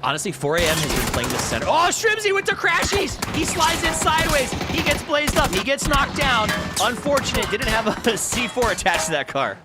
Honestly, 4AM has been playing the center. Oh, Shrimsy with the crashies! He slides in sideways. He gets blazed up. He gets knocked down. Unfortunate, didn't have a C4 attached to that car.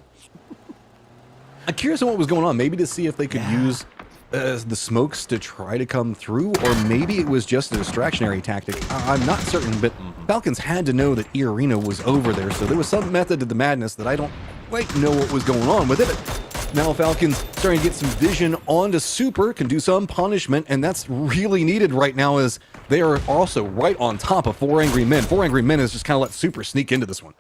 I'm curious on what was going on. Maybe to see if they could use the smokes to try to come through, or maybe it was just a distractionary tactic. I'm not certain, but Falcons had to know that E-Arena was over there, so there was some method to the madness that I don't quite know what was going on with it. Now Falcons starting to get some vision onto Super, can do some punishment, and that's really needed right now, as they are also right on top of 4 Angry Men. 4 Angry Men has just kind of let Super sneak into this one.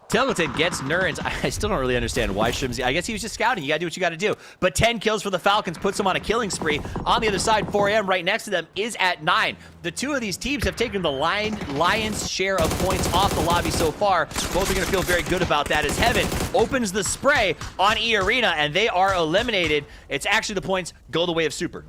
Templeton gets Nurns. I still don't really understand why Shrimsy. I guess he was just scouting. You got to do what you got to do. But 10 kills for the Falcons puts them on a killing spree. On the other side, 4AM right next to them is at 9. The two of these teams have taken the lion's share of points off the lobby so far. Both are going to feel very good about that, as Heaven opens the spray on E-Arena, and they are eliminated. It's actually the points go the way of Super.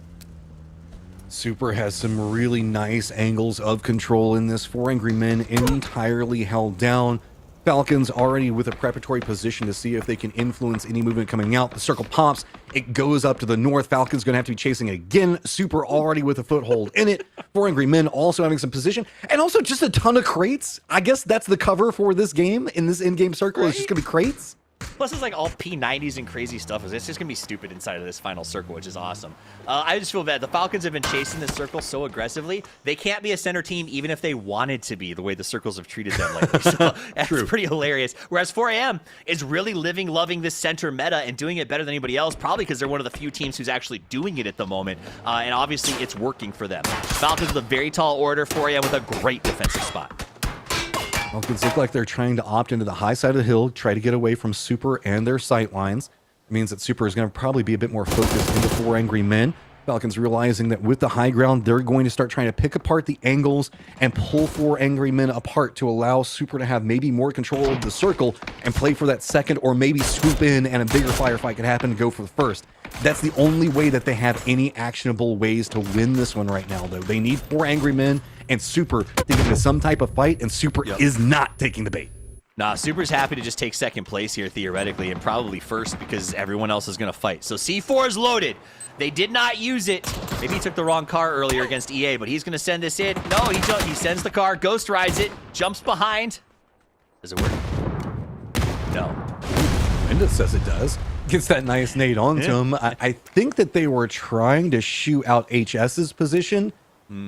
Super has some really nice angles of control in this. 4 Angry Men entirely held down. Falcons already with a preparatory position to see if they can influence any movement coming out. The circle pops. It goes up to the north. Falcons going to have to be chasing again. Super already with a foothold in it. 4 Angry Men also having some position. And also just a ton of crates. I guess that's the cover for this game in this in-game circle. It's just going to be crates. Plus, it's like all P90s and crazy stuff. It's just going to be stupid inside of this final circle, which is awesome. I just feel bad. The Falcons have been chasing this circle so aggressively. They can't be a center team even if they wanted to be, the way the circles have treated them lately. So that's pretty hilarious. Whereas 4AM is really loving this center meta and doing it better than anybody else, probably because they're one of the few teams who's actually doing it at the moment. And obviously, it's working for them. Falcons with a very tall order, 4AM with a great defensive spot. Falcons look like they're trying to opt into the high side of the hill, try to get away from Super and their sight lines. It means that Super is going to probably be a bit more focused into 4 Angry Men. Falcons realizing that with the high ground, they're going to start trying to pick apart the angles and pull 4 Angry Men apart to allow Super to have maybe more control of the circle and play for that second, or maybe swoop in and a bigger firefight could happen and go for the first. That's the only way that they have any actionable ways to win this one right now, though. They need 4 Angry Men and Super to get into some type of fight, and Super is not taking the bait. Nah, Super's happy to just take second place here, theoretically, and probably first because everyone else is going to fight. So C4 is loaded. They did not use it. Maybe he took the wrong car earlier against EA, but he's going to send this in. No, he sends the car, ghost rides it, jumps behind. Does it work? No. Linda says it does. Gets that nice nade onto him. I think that they were trying to shoot out HS's position.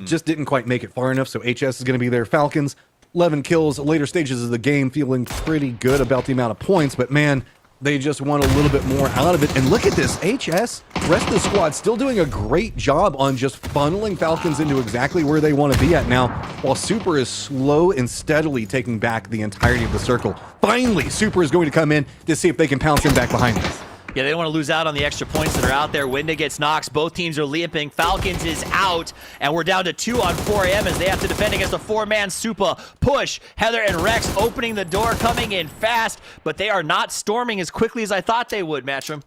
Just didn't quite make it far enough, so HS is going to be there. Falcons, 11 kills, later stages of the game, feeling pretty good about the amount of points, but man, they just want a little bit more out of it. And look at this, HS, rest of the squad still doing a great job on just funneling Falcons into exactly where they want to be at now, while Super is slow and steadily taking back the entirety of the circle. Finally, Super is going to come in to see if they can pounce him back behind us. Yeah, they don't want to lose out on the extra points that are out there. Winda gets knocks. Both teams are limping. Falcons is out, and we're down to 2 on 4AM as they have to defend against a 4-man Supa push. Heather and Rex opening the door, coming in fast, but they are not storming as quickly as I thought they would, Matchroom.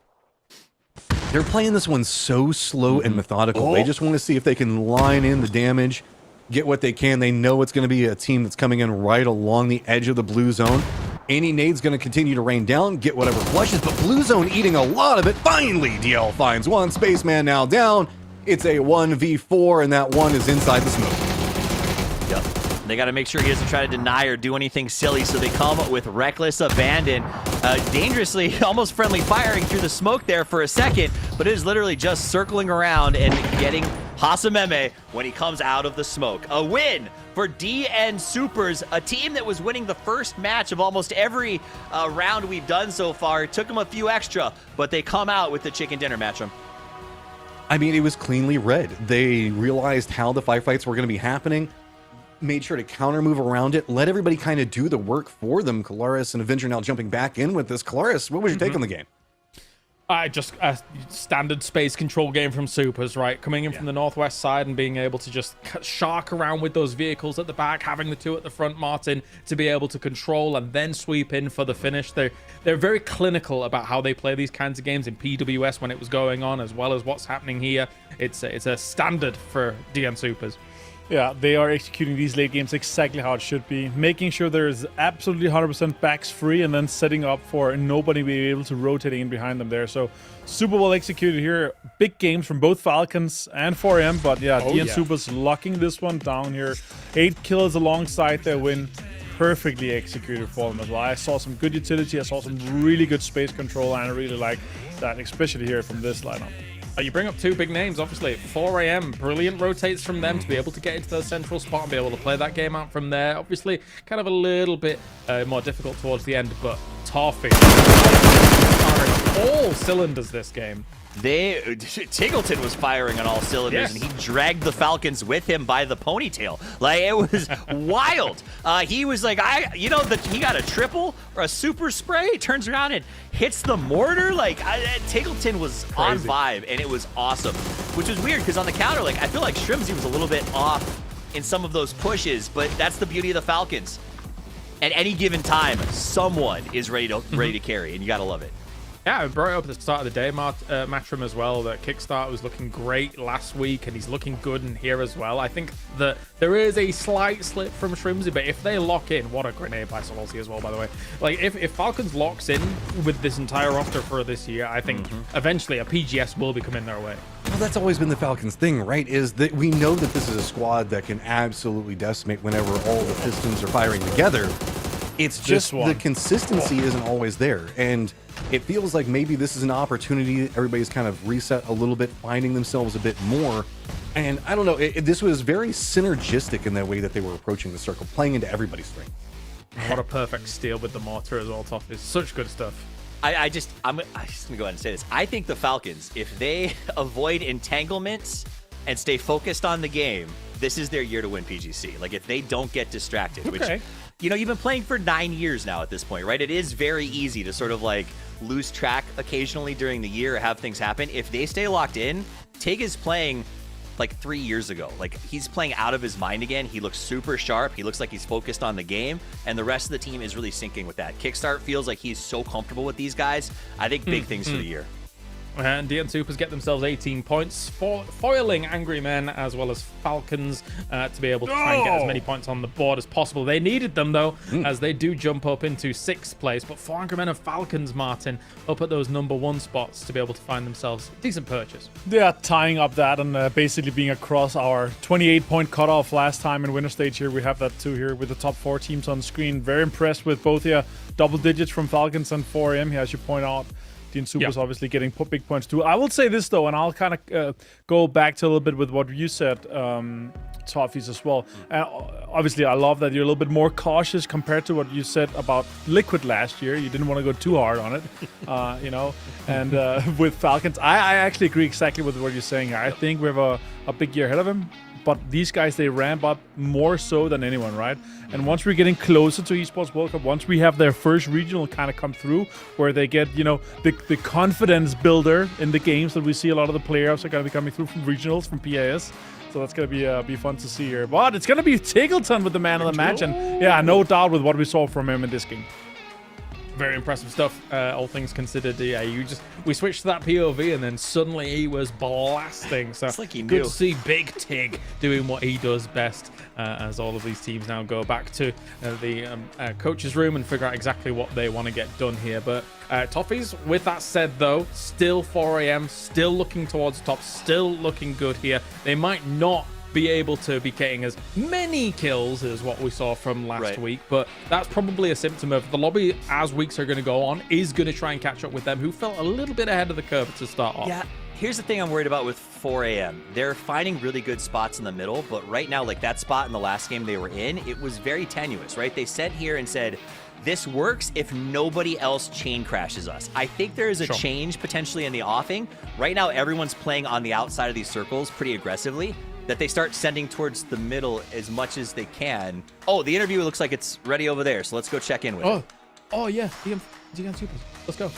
They're playing this one so slow and methodical. They just want to see if they can line in the damage, get what they can. They know it's going to be a team that's coming in right along the edge of the blue zone. Any nade's going to continue to rain down, get whatever flushes, but Blue Zone eating a lot of it. Finally, DL finds one. Spaceman now down. It's a 1v4, and that one is inside the smoke. Yep. They got to make sure he doesn't try to deny or do anything silly, so they come with reckless abandon. Dangerously, almost friendly firing through the smoke there for a second, but it is literally just circling around and getting Hasameme when he comes out of the smoke. A win for DN Supers, a team that was winning the first match of almost every round we've done so far. It took them a few extra, but they come out with the chicken dinner matchup. I mean, it was cleanly read. They realized how the firefights were going to be happening, made sure to counter move around it, let everybody kind of do the work for them. Kalaris and Avenger now jumping back in with this. Kalaris, what was your take on the game? Just a standard space control game from Supers, right? Coming in from the northwest side and being able to just shark around with those vehicles at the back, having the 2 at the front, Martin, to be able to control and then sweep in for the finish. They're very clinical about how they play these kinds of games in PWS when it was going on, as well as what's happening here. It's a standard for DN Supers. Yeah, they are executing these late games exactly how it should be, making sure there's absolutely 100% backs free and then setting up for nobody being able to rotate in behind them there. So super well executed here. Big games from both Falcons and 4M, but yeah, DN Supers locking this one down here. 8 kills alongside their win. Perfectly executed for them as well. I saw some good utility, I saw some really good space control, and I really like that, especially here from this lineup. You bring up 2 big names, obviously. 4AM, brilliant rotates from them to be able to get into the central spot and be able to play that game out from there. Obviously, kind of a little bit more difficult towards the end, but Toffee firing all cylinders this game. Tiggleton was firing on all cylinders, and he dragged the Falcons with him by the ponytail. Like, it was wild. He was like, he got a triple or a super spray. He turns around and hits the mortar. Like, Tiggleton was on vibe, and it was awesome. Which was weird because on the counter, like, I feel like Shrimsy was a little bit off in some of those pushes, but that's the beauty of the Falcons. At any given time, someone is ready to carry, and you gotta love it. Yeah, I brought it up at the start of the day, Matrim, as well, that Kickstart was looking great last week, and he's looking good in here as well. I think that there is a slight slip from Shrimsy, but if they lock in, what a grenade by Solossi as well, by the way. Like, if Falcons locks in with this entire roster for this year, I think eventually a PGS will be coming their way. Well, that's always been the Falcons thing, right? Is that we know that this is a squad that can absolutely decimate whenever all the pistons are firing together. It's just the consistency isn't always there. And it feels like maybe this is an opportunity. Everybody's kind of reset a little bit, finding themselves a bit more. And I don't know, this was very synergistic in that way that they were approaching the circle, playing into everybody's strength. What a perfect steal with the mortar as well, Toff. It's such good stuff. I'm just gonna go ahead and say this. I think the Falcons, if they avoid entanglements and stay focused on the game, this is their year to win PGC. Like, if they don't get distracted, which, you know, you've been playing for 9 years now at this point, right? It is very easy to sort of like lose track occasionally during the year or have things happen. If they stay locked in, Tig is playing like 3 years ago. Like, he's playing out of his mind again. He looks super sharp. He looks like he's focused on the game, and the rest of the team is really syncing with that. Kickstart feels like he's so comfortable with these guys. I think big things for the year. And DN Supers get themselves 18 points, foiling Angry Men as well as Falcons to be able to try and get as many points on the board as possible. They needed them, though, as they do jump up into 6th place. But for Angry Men and Falcons, Martin, up at those #1 spots to be able to find themselves a decent purchase. Yeah, tying up that and basically being across our 28-point cutoff last time in winner stage here. We have that too here with the top 4 teams on screen. Very impressed with both here. Double digits from Falcons and 4AM here, as you point out. DN Supers obviously getting big points too. I will say this though, and I'll kind of go back to a little bit with what you said, Toffees, as well. Obviously, I love that you're a little bit more cautious compared to what you said about Liquid last year. You didn't want to go too hard on it, you know. And with Falcons, I actually agree exactly with what you're saying here. I think we have a big year ahead of him. But these guys, they ramp up more so than anyone, right? And once we're getting closer to Esports World Cup, once we have their first regional kind of come through, where they get, you know, the confidence builder in the games that we see a lot of the players are going to be coming through from regionals, from PAS. So that's going to be fun to see here. But it's going to be Tiggleton with the man of the match. And yeah, no doubt with what we saw from him in this game. Very impressive stuff, all things considered. Yeah, we switched to that POV and then suddenly he was blasting. So it's like he knew. Good to see Big Tig doing what he does best as all of these teams now go back to the coach's room and figure out exactly what they want to get done here. But Toffees, with that said though, still 4AM, still looking towards the top, still looking good here. They might not be able to be getting as many kills as what we saw from last week, but that's probably a symptom of the lobby, as weeks are going to go on, is going to try and catch up with them, who felt a little bit ahead of the curve to start off. Yeah, here's the thing I'm worried about with 4AM. They're finding really good spots in the middle, but right now, like that spot in the last game they were in, it was very tenuous, right? They sat here and said, this works if nobody else chain crashes us. I think there is a change potentially in the offing. Right now, everyone's playing on the outside of these circles pretty aggressively, that they start sending towards the middle as much as they can. Oh, the interview looks like it's ready over there, so let's go check in with it. Oh yeah, DN Supers. Let's go.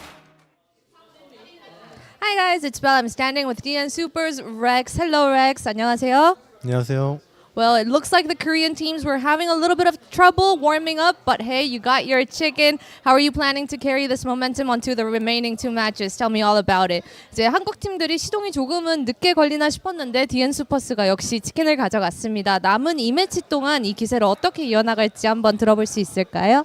Hi guys, it's Belle. I'm standing with DN Supers, Rex. Hello Rex. 안녕하세요. 안녕하세요. Well, it looks like the Korean teams were having a little bit of trouble warming up, but hey, you got your chicken. How are you planning to carry this momentum onto the remaining 2 matches? Tell me all about it. 이제 한국 팀들이 시동이 조금은 늦게 걸리나 싶었는데 DN 슈퍼스가 역시 치킨을 가져갔습니다. 남은 2매치 동안 이 기세를 어떻게 이어나갈지 한번 들어볼 수 있을까요?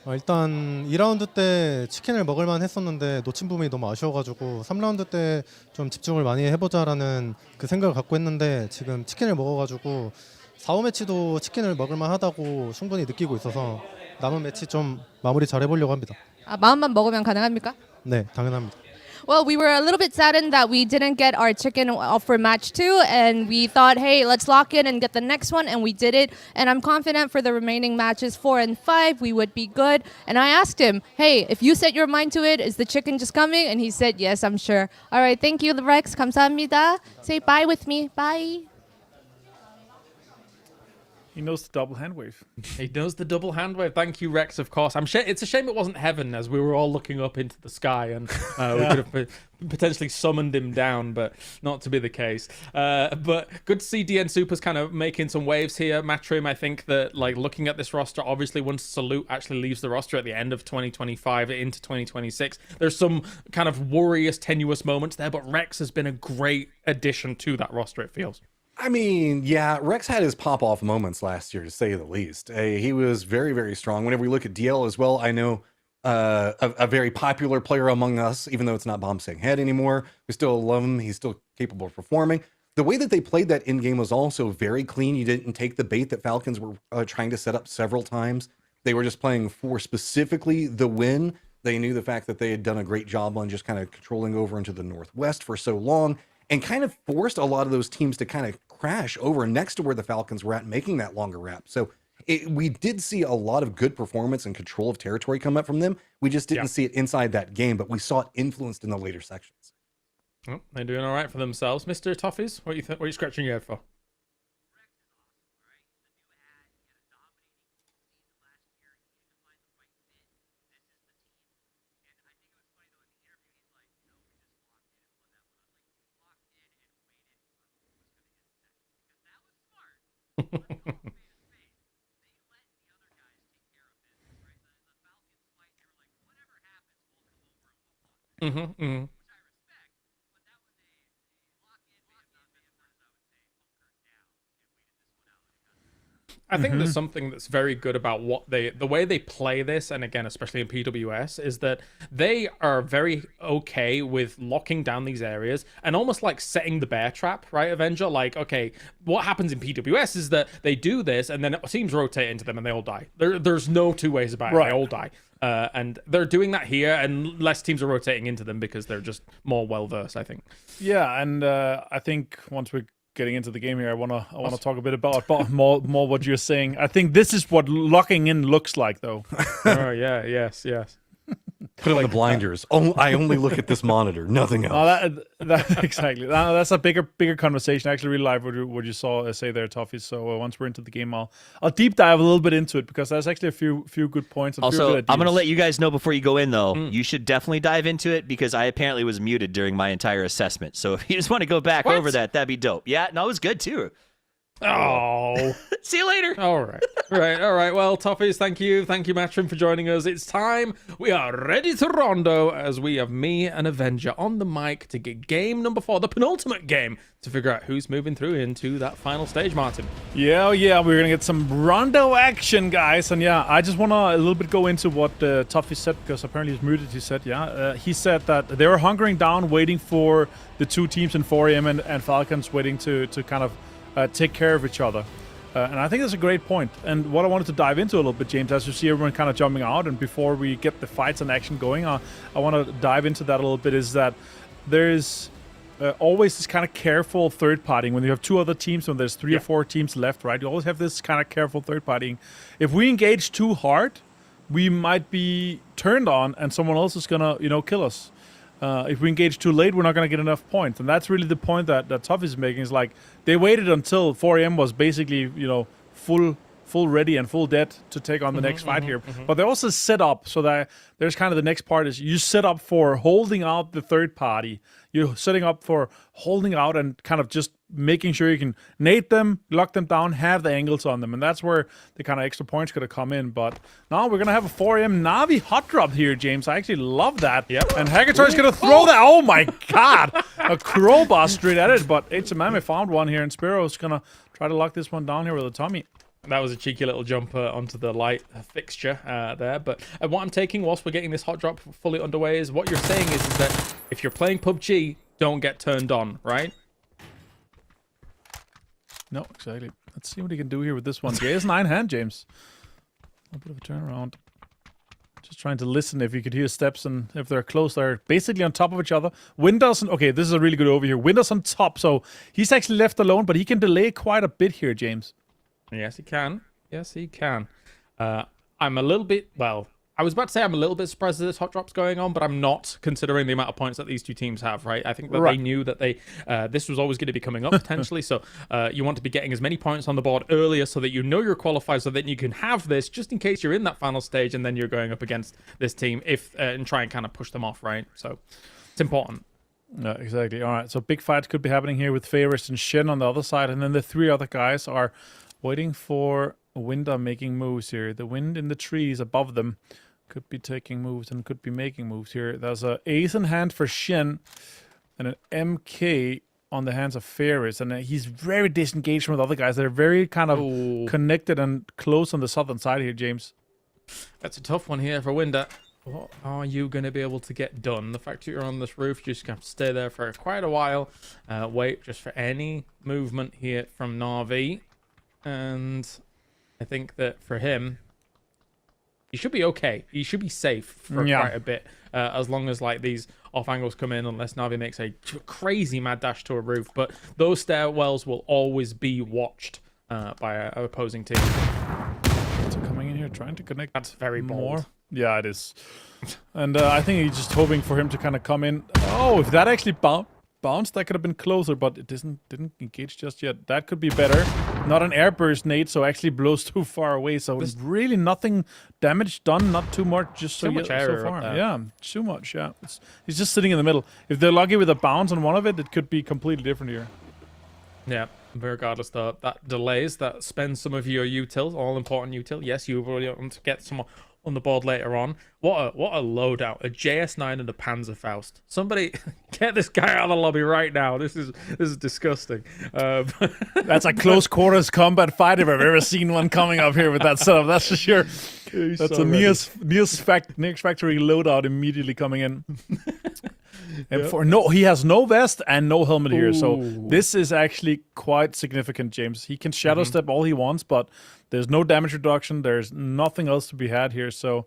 일단 2라운드 때 치킨을 먹을만 했었는데 놓친 부분이 너무 아쉬워가지고 3라운드 때 좀 집중을 많이 해보자라는 그 생각을 갖고 했는데 지금 치킨을 먹어가지고 4, 5매치도 치킨을 먹을만 하다고 충분히 느끼고 있어서 남은 매치 좀 마무리 잘 해보려고 합니다. 마음만 먹으면 가능합니까? 네, 당연합니다. Well, we were a little bit saddened that we didn't get our chicken for match 2, and we thought, hey, let's lock in and get the next one, and we did it. And I'm confident for the remaining matches 4 and 5, we would be good. And I asked him, hey, if you set your mind to it, is the chicken just coming? And he said, yes, I'm sure. All right, thank you, Rex. 감사합니다. Say bye with me. Bye. He knows the double hand wave. He knows the double hand wave. Thank you, Rex, of course. It's a shame it wasn't heaven, as we were all looking up into the sky, and we could have potentially summoned him down, but not to be the case. But good to see DN Super's kind of making some waves here. Matrim, I think that, like, looking at this roster, obviously once Salute actually leaves the roster at the end of 2025 into 2026, there's some kind of worryous, tenuous moments there, but Rex has been a great addition to that roster, it feels. I mean, yeah, Rex had his pop-off moments last year, to say the least. He was very, very strong. Whenever we look at DL as well, I know a very popular player among us, even though it's not Bomb Saying Head anymore. We still love him. He's still capable of performing. The way that they played that in-game was also very clean. You didn't take the bait that Falcons were trying to set up several times. They were just playing for specifically the win. They knew the fact that they had done a great job on just kind of controlling over into the Northwest for so long, and kind of forced a lot of those teams to kind of crash over next to where the Falcons were at, making that longer wrap. So we did see a lot of good performance and control of territory come up from them. We just didn't see it inside that game, but we saw it influenced in the later sections. Oh, they're doing all right for themselves. Mr. Toffees, what are you scratching your head for? I think there's something that's very good about the way they play this, and again, especially in PWS, is that they are very okay with locking down these areas and almost like setting the bear trap, right, Avenger? Like, okay, what happens in PWS is that they do this, and then teams rotate into them, and they all die. There's no two ways about it. They all die. And they're doing that here, and less teams are rotating into them because they're just more well-versed, I think. Yeah, and I think once we're getting into the game here, I wanna talk a bit about more what you're saying. I think this is what locking in looks like, though. Oh yeah, yes. Put on the blinders. I only look at this monitor, nothing else. That exactly. That's a bigger conversation. I actually really like what you saw say there, Toffee. So once we're into the game, I'll deep dive a little bit into it, because there's actually a few good points. And also, good I'm gonna let you guys know before you go in, though. You should definitely dive into it, because I apparently was muted during my entire assessment. So if you just want to go back over that'd be dope. Yeah, no, it was good too. Oh. See you later. All right. Well, Toffees, thank you, Matrim, for joining us. It's time. We are ready to Rondo, as we have me and Avenger on the mic to get game number 4, the penultimate game, to figure out who's moving through into that final stage, Martin. Yeah, we're gonna get some Rondo action, guys. And yeah, I just wanna a little bit go into what Toffee said, because apparently he's muted. He said, he said that they were hunkering down, waiting for the two teams in 4AM and Falcons, waiting to kind of take care of each other. And I think that's a great point. And what I wanted to dive into a little bit, James, as you see everyone kind of jumping out, and before we get the fights and action going, I want to dive into that a little bit, is that there's always this kind of careful third partying. When you have two other teams, when there's 3 or 4 teams left, right, you always have this kind of careful third partying. If we engage too hard, we might be turned on, and someone else is going to, kill us. If we engage too late, we're not going to get enough points. And that's really the point that Tough is making, is like, they waited until 4AM was basically, full ready and full dead to take on the next fight here. But they also set up so that there's kind of the next part is you set up for holding out the third party. You're setting up for holding out and kind of just making sure you can nade them, lock them down, have the angles on them. And that's where the kind of extra points could have come in. But now we're going to have a 4AM Na'Vi hot drop here, James. I actually love that. Yep. And Hagator is going to throw that. Oh my God. A crowbar straight at it. But HMM found one here, and Spiro's going to try to lock this one down here with a Tommy. That was a cheeky little jump onto the light fixture there. But what I'm taking whilst we're getting this hot drop fully underway is what you're saying is that if you're playing PUBG, don't get turned on, right? No, exactly. Let's see what he can do here with this one. Jay is 9-hand, James. A bit of a turnaround. Just trying to listen if you could hear steps, and if they're close, they're basically on top of each other. Windows, okay, this is a really good over here. Windows on top, so he's actually left alone, but he can delay quite a bit here, James. Yes, he can. I'm a little bit, I was about to say I'm a little bit surprised that this hot drop's going on, but I'm not, considering the amount of points that these two teams have, right? I think that they knew that this was always going to be coming up potentially, so you want to be getting as many points on the board earlier so that you know you're qualified, so that you can have this just in case you're in that final stage and then you're going up against this team and try and kind of push them off, right? So it's important. No, exactly. All right, so big fights could be happening here with Favors and Shen on the other side, and then the three other guys are waiting for Winder making moves here. The wind in the trees above them could be taking moves and could be making moves here. There's a ace in hand for Shen and an MK on the hands of Ferris, and he's very disengaged from the other guys. They're very kind of connected and close on the southern side here, James. That's a tough one here for Winder. What are you going to be able to get done? The fact that you're on this roof, you're just going to have to stay there for quite a while. Wait just for any movement here from Na'Vi. And I think that for him, he should be okay. He should be safe for quite a bit. As long as like these off angles come in, unless Na'Vi makes a crazy mad dash to a roof. But those stairwells will always be watched by an opposing team. So coming in here, trying to connect. That's very bold. Yeah, it is. And I think he's just hoping for him to kind of come in. Oh, if that actually bounced, that could have been closer, but it didn't engage just yet. That could be better. Not an airburst nade, so actually blows too far away. So really nothing damage done, not too much, just too much so far. Yeah, too much, yeah. He's just sitting in the middle. If they're lucky with a bounce on one of it could be completely different here. Yeah, regardless though, that delays, that spends some of your util, all important util. Yes, you really want to get some on the board later on. What a loadout. A JS9 and a Panzerfaust. Somebody get this guy out of the lobby right now. This is disgusting. That's a close quarters combat fight if I've ever seen one coming up here with that setup. That's for sure. That's so a Neos Factory loadout immediately coming in. And he has no vest and no helmet here, so this is actually quite significant, James. He can shadow step all he wants, but there's no damage reduction. There's nothing else to be had here, so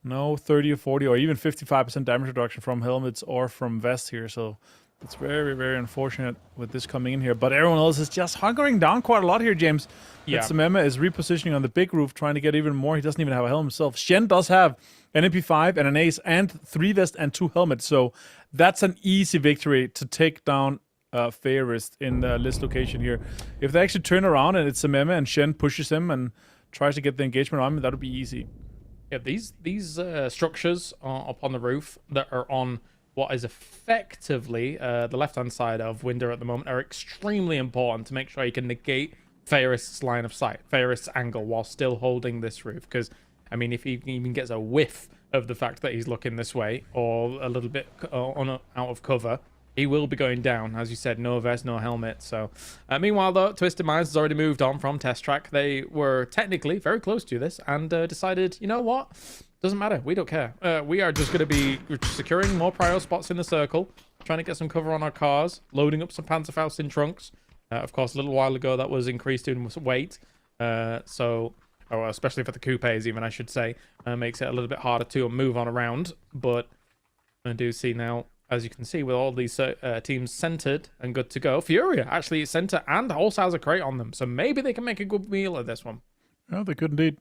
no 30 or 40 or even 55% damage reduction from helmets or from vests here, so it's very, very unfortunate with this coming in here. But everyone else is just hunkering down quite a lot here, James. Yeah. Semema is repositioning on the big roof, trying to get even more. He doesn't even have a helmet himself. Shen does have an MP5 and an ace and 3 vests and 2 helmets, so that's an easy victory to take down Fairest in this location here. If they actually turn around and it's Semema and Shen pushes him and tries to get the engagement on him, that would be easy. Yeah, these structures up on the roof that are on what is effectively the left-hand side of Winder at the moment are extremely important to make sure you can negate Fairest's line of sight, Fairest's angle, while still holding this roof. Because, I mean, if he even gets a whiff of the fact that he's looking this way or a little bit out of cover, he will be going down. As you said, no vest, no helmet. So, meanwhile, though, Twisted Minds has already moved on from Test Track. They were technically very close to this and decided, you know what? Doesn't matter. We don't care. We are just going to be securing more prio spots in the circle, trying to get some cover on our cars, loading up some Panzerfaust in trunks. Of course, a little while ago, that was increased in weight. Especially for the coupes, even, I should say, makes it a little bit harder to move on around. But I do see now, as you can see, with all these teams centered and good to go, Furia actually is center and also has a crate on them. So maybe they can make a good meal of this one. Yeah, they could indeed.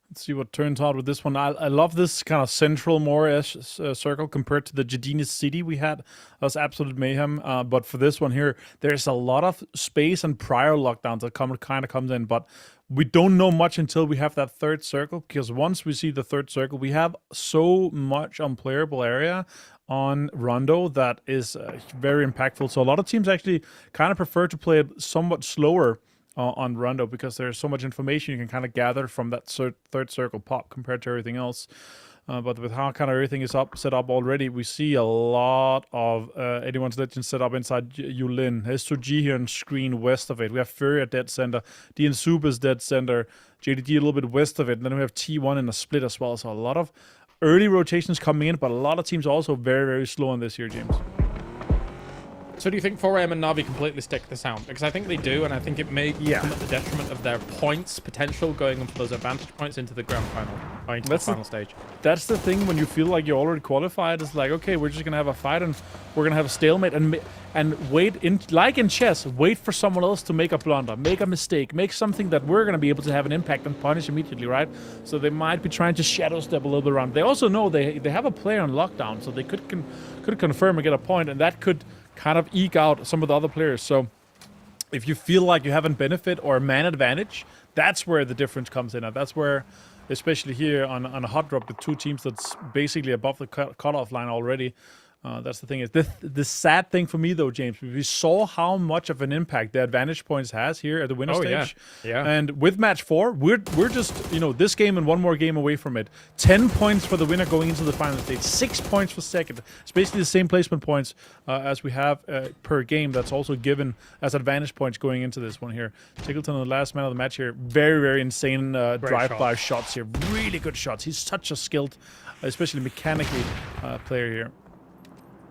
Let's see what turns out with this one. I love this kind of central more-ish circle compared to the Jadina City we had. That was absolute mayhem. But for this one here, there's a lot of space and prior lockdowns that kind of comes in. But we don't know much until we have that third circle, because once we see the third circle, we have so much unplayable area on Rondo that is very impactful. So a lot of teams actually kind of prefer to play it somewhat slower on Rondo, because there's so much information you can kind of gather from that third circle pop compared to everything else. But with how kind of everything is set up already, we see a lot of 81's Legend set up inside Yulin. S2G here on screen west of it. We have Furia dead center. DN Super's dead center. JDG a little bit west of it. And then we have T1 in a split as well. So a lot of early rotations coming in, but a lot of teams also very, very slow on this here, James. So do you think 4AM and Na'Vi completely stick this out? Because I think they do, and I think it may come at the detriment of their points potential going for those advantage points into the grand final, or into the final stage. That's the thing when you feel like you're already qualified. It's like, okay, we're just gonna have a fight and we're gonna have a stalemate and wait like in chess, wait for someone else to make a blunder, make a mistake, make something that we're gonna be able to have an impact and punish immediately, right? So they might be trying to shadow step a little bit around. They also know they have a player on lockdown, so they could confirm and get a point, and that could kind of eke out some of the other players. So if you feel like you have a benefit or a man advantage, that's where the difference comes in. And that's where, especially here on a hot drop with two teams that's basically above the cutoff line already, that's the thing. Is the sad thing for me though, James, we saw how much of an impact the advantage points has here at the winner stage. Yeah. And with match 4, we're just, this game and one more game away from it. 10 points for the winner going into the final stage. 6 points for second. It's basically the same placement points as we have per game. That's also given as advantage points going into this one here. Tickleton, the last man of the match here. Very, very insane drive-by shots here. Really good shots. He's such a skilled, especially mechanically, player here.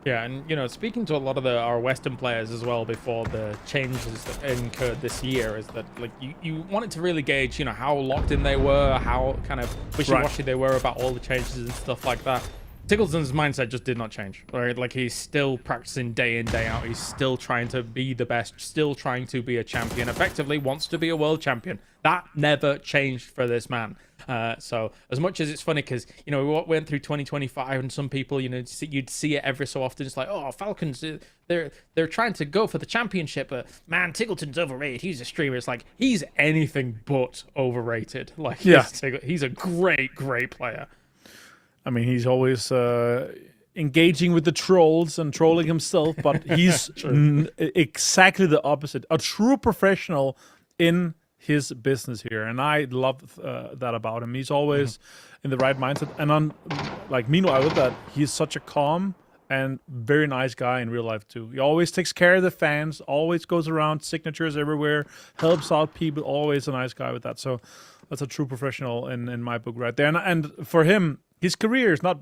Yeah, and speaking to a lot of our Western players as well before the changes that incurred this year, is that like you wanted to really gauge, how locked in they were, how kind of wishy-washy they were about all the changes and stuff like that. Tickleton's mindset just did not change, right? Like he's still practicing day in, day out. He's still trying to be the best, still trying to be a champion, effectively wants to be a world champion. That never changed for this man. So as much as it's funny because, we went through 2025 and some people, you'd see it every so often. It's like, oh, Falcons, they're trying to go for the championship, but man, Tickleton's overrated. He's a streamer. It's like, he's anything but overrated. Like, he's a great, great player. I mean, he's always engaging with the trolls and trolling himself, but he's exactly the opposite. A true professional in his business here, and I love that about him. He's always in the right mindset, and meanwhile with that, he's such a calm and very nice guy in real life too. He always takes care of the fans, always goes around, signatures everywhere, helps out people, always a nice guy with that. So that's a true professional in my book right there. And for him, his career is not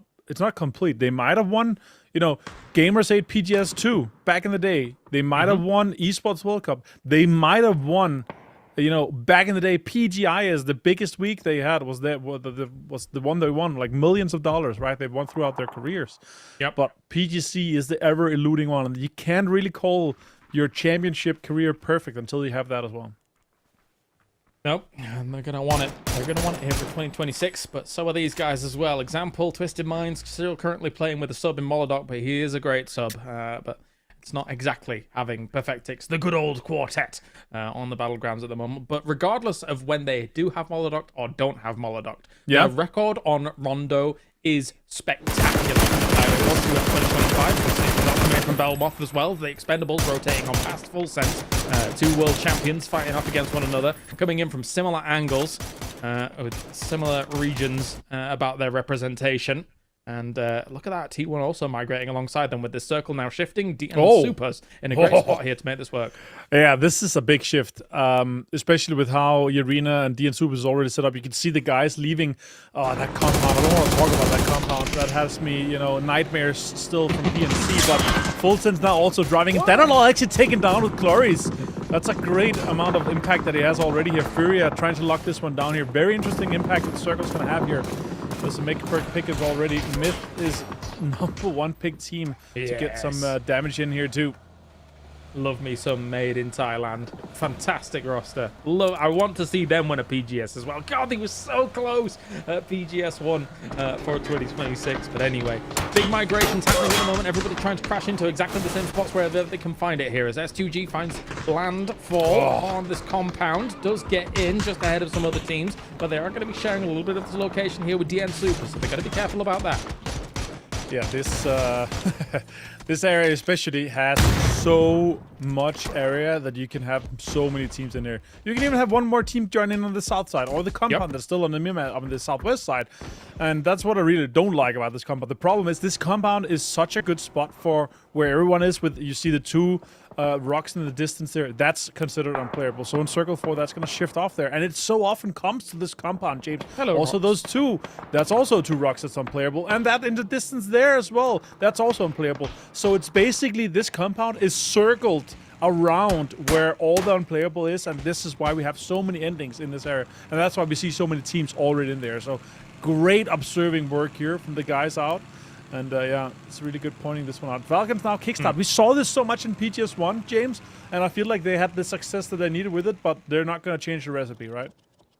complete. They might have won, Gamers 8 PGS 2 back in the day. They might have won Esports World Cup. They might have won, back in the day, PGIS, the biggest week they had was the one they won, like millions of dollars, right? They've won throughout their careers. Yep. But PGC is the ever eluding one. And you can't really call your championship career perfect until you have that as well. Nope, and they're going to want it. They're going to want it here for 2026, but so are these guys as well. Example, Twisted Minds, still currently playing with a sub in Molodok, but he is a great sub. But it's not exactly having Perfectix, the good old quartet, on the battlegrounds at the moment. But regardless of when they do have Molodok or don't have Molodok, their record on Rondo is spectacular. It was 2025, coming from Belmoth as well. The Expendables rotating on past full sense. Two world champions fighting up against one another, coming in from similar angles, with similar regions about their representation. And look at that, T1 also migrating alongside them with this circle now shifting. DN Supers in a great spot here to make this work. Yeah, this is a big shift, especially with how Arena and DN Supers is already set up. You can see the guys leaving that compound. I don't want to talk about that compound. That has me, nightmares still from PNC. But Fulton's now also driving. Danilol actually taken down with Glories. That's a great amount of impact that he has already here. Furia trying to lock this one down here. Very interesting impact that Circle's going to have here. Doesn't make a pick is already. Myth is #1 pick team to get some damage in here too. Love me some made in Thailand. Fantastic roster. I want to see them win a PGS as well. God, they were so close at PGS 1 for 2026. But anyway, big migrations happening at the moment. Everybody trying to crash into exactly the same spots where they can find it here. As S2G finds landfall on this compound. Does get in just ahead of some other teams. But they are going to be sharing a little bit of the location here with DN Super. So they've got to be careful about that. Yeah, this area especially has so much area that you can have so many teams in there. You can even have one more team join in on the south side, or the compound that's still on the southwest side. And that's what I really don't like about this compound. The problem is this compound is such a good spot for where everyone is. With you see the two rocks in the distance there, that's considered unplayable. So in Circle 4, that's going to shift off there. And it so often comes to this compound, James. Hello, also, rocks. those two, that's also 2 rocks that's unplayable. And that in the distance there as well, that's also unplayable. So it's basically this compound is circled around where all the unplayable is, and this is why we have so many endings in this area, and that's why we see so many teams already in there. So great observing work here from the guys out, and yeah, it's really good pointing this one out. Falcons now kickstart. We saw this so much in PGS 1, James, and I feel like they had the success that they needed with it, but they're not going to change the recipe, right?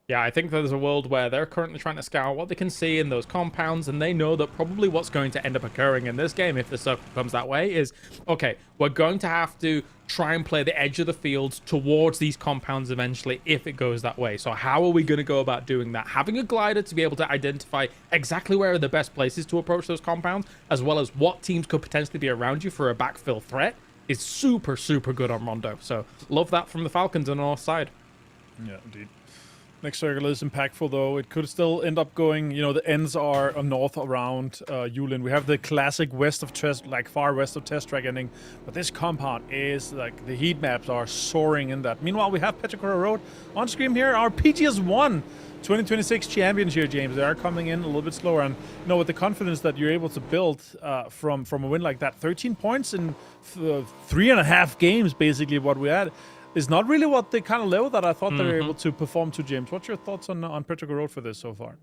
Yeah, I think there's a world where they're currently trying to scout what they can see in those compounds, and they know that probably what's going to end up occurring in this game, if the circle comes that way, is, okay, we're going to have to try and play the edge of the field towards these compounds eventually if it goes that way. So how are we going to go about doing that? Having a glider to be able to identify exactly where are the best places to approach those compounds, as well as what teams could potentially be around you for a backfill threat, is super, super good on Rondo. So love that from the Falcons on the north side. Yeah, indeed. Next circle is impactful, though. It could still end up going, you know, the ends are north around Yulin. We have the classic west of Test, like far west of Test Track ending. But this compound is, like, the heat maps are soaring in that. Meanwhile, we have Petroglyph Road on screen here. Our PGS 1 2026 champions here, James. They are coming in a little bit slower. And, you know, with the confidence that you're able to build from a win like that, 13 points in 3.5 games, basically, what we had, is not really what the kind of level that I thought they were able to perform to, James. What's your thoughts on Petroglyph Road for this so far?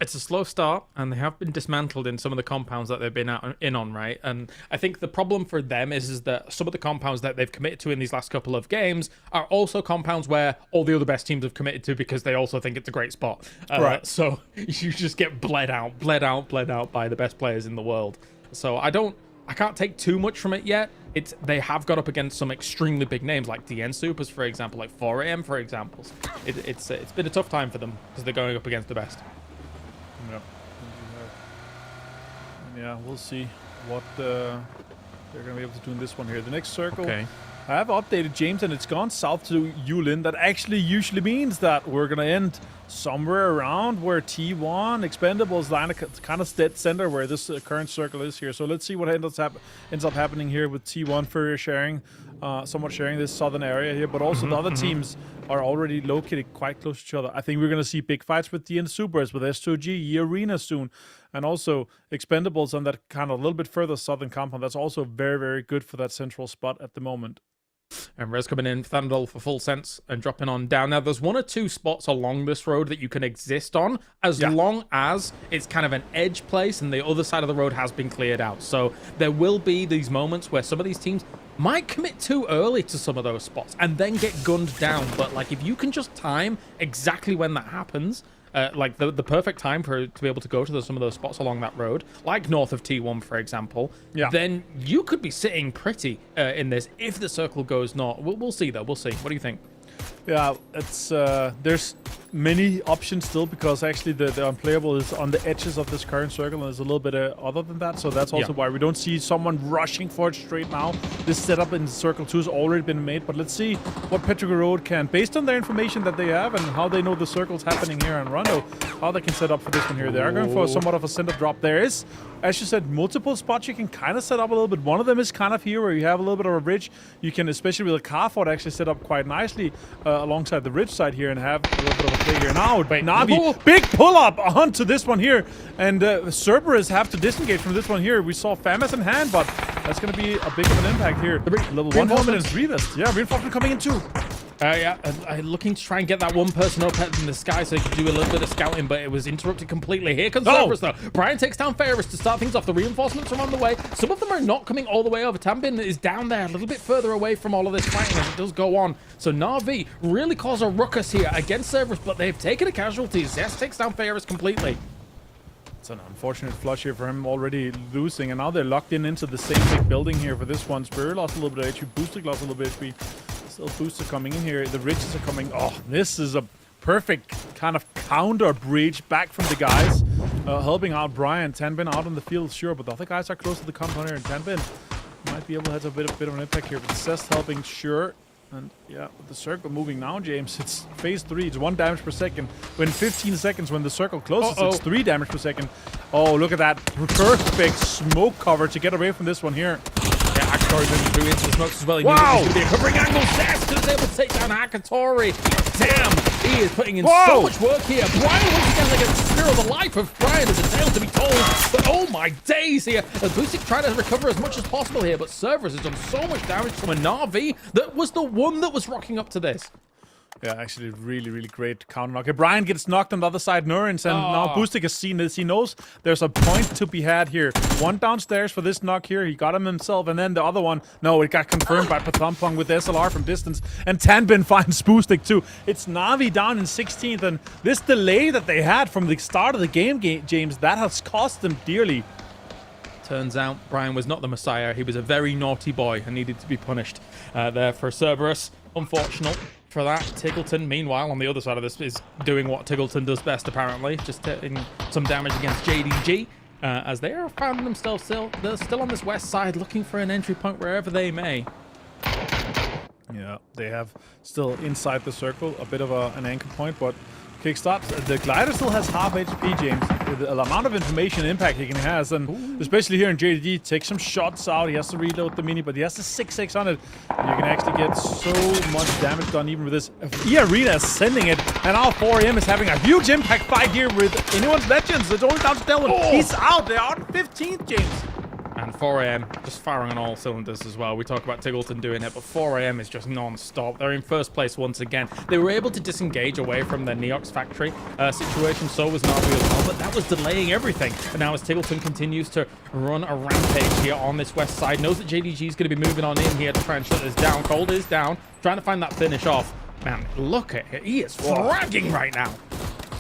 It's a slow start, and they have been dismantled in some of the compounds that they've been in on, right? And I think the problem for them is that some of the compounds that they've committed to in these last couple of games are also compounds where all the other best teams have committed to because they also think it's a great spot. Right. So you just get bled out by the best players in the world. So I can't take too much from it yet. They have got up against some extremely big names like DN Supers, for example, like 4AM, for example. It's been a tough time for them because they're going up against the best. Yeah, we'll see what they're going to be able to do in this one here. The next circle, okay. I have updated, James, and it's gone south to Yulin. That actually usually means that we're going to end somewhere around where T1 Expendables line kind of dead center where this current circle is here. So let's see what ends up happening here with T1 for somewhat sharing this southern area here, but also the other teams are already located quite close to each other. I think we're going to see big fights with DN Supers, with S2G, Arena soon, and also Expendables on that kind of a little bit further southern compound. That's also very, very good for that central spot at the moment. And Rez coming in, Thandal for full sense and dropping on down. Now, there's 1 or 2 spots along this road that you can exist on as long as it's kind of an edge place and the other side of the road has been cleared out. So there will be these moments where some of these teams might commit too early to some of those spots and then get gunned down. But like if you can just time exactly when that happens, like the perfect time to be able to go to some of those spots along that road, like north of T1, for example, then you could be sitting pretty in this if the circle goes north. We'll see, though. We'll see. What do you think? Yeah, it's there's many options still because actually the unplayable is on the edges of this current circle and there's a little bit other than that. So that's also why we don't see someone rushing for it straight now. This setup in Circle 2 has already been made, but let's see what Petroglyph Road can, based on their information that they have and how they know the circle's happening here in Rondo, how they can set up for this one here. They are going for somewhat of a center drop. There is, as you said, multiple spots you can kind of set up a little bit. One of them is kind of here where you have a little bit of a ridge. You can, especially with a car fort, actually set up quite nicely alongside the ridge side here and have a little bit of a play here. Now, Navi, big pull-up onto this one here. And Cerberus have to disengage from this one here. We saw Famas in hand, but that's going to be a big of an impact here. Level 1 helmet and Revest. Yeah, reinforcement coming in too. Looking to try and get that one person up in the sky so he could do a little bit of scouting, but it was interrupted completely. Here comes Cerberus, though. Brian takes down Ferris to start things off. The reinforcements are on the way. Some of them are not coming all the way over. Tambin is down there, a little bit further away from all of this fighting as it does go on. So Na'Vi really cause a ruckus here against Cerberus, but they've taken a casualty. Zest takes down Ferris completely. It's an unfortunate flush here for him, already losing, and now they're locked into the same big building here for this one. Spirit lost a little bit of HP, Booster lost a little bit of HP. Still Booster coming in here. The Riches are coming. Oh, this is a perfect kind of counter breach back from the guys, helping out Brian. Tanbin out on the field, sure, but the other guys are close to the compound here, and Tanbin might be able to have a bit of an impact here. But Cest helping, sure. And yeah, with the circle moving now, James, it's phase 3. It's 1 damage per second. When 15 seconds, when the circle closes, it's 3 damage per second. Oh, look at that perfect smoke cover to get away from this one here. Yeah, Story moving through into the smokes as well. He Wow! knew it was covering angle. Zest is able to take down Hakatori. Damn, he is putting in so much work here. Brian once again like a spear of the life of Brian as a tale to be told. But oh my days here, as Boostic tried to recover as much as possible here, but Cerberus has done so much damage from a Na'Vi that was the one that was rocking up to this. Yeah, actually, really great counter knock. Brian gets knocked on the other side, Nurens, and now Boostic has seen this. He knows there's a point to be had here. One downstairs for this knock here. He got him himself, and then the other one, no, it got confirmed by Pathampong with SLR from distance, and Tanbin finds Boostic too. It's Na'Vi down in 16th, and this delay that they had from the start of the game, James, that has cost them dearly. Turns out Brian was not the Messiah. He was a very naughty boy and needed to be punished there for Cerberus. Unfortunate for that. Tiggleton, meanwhile, on the other side of this, is doing what Tiggleton does best, apparently. Just taking some damage against JDG, as they are finding themselves they're still on this west side, looking for an entry point wherever they may. Yeah, they have still inside the circle, a bit of an anchor point, but Kickstart, the glider still has half HP, James. The amount of information impact he can has, and especially here in JDG, take some shots out. He has to reload the mini, but he has the 6-6 on it. And you can actually get so much damage done even with this. E-Arena is sending it, and now 4AM is having a huge impact fight here with anyone's Legends. It's only down to Delvin. He's out. They're out 15th, James. And 4AM just firing on all cylinders as well. We talk about Tiggleton doing it, but 4AM is just non-stop. They're in first place once again. They were able to disengage away from the Neox factory situation. So was Na'Vi as well, but that was delaying everything. And now as Tiggleton continues to run a rampage here on this west side, knows that JDG is going to be moving on in here to try and shut this down. Cold is down, trying to find that finish off. Man, look at it. He is fragging right now.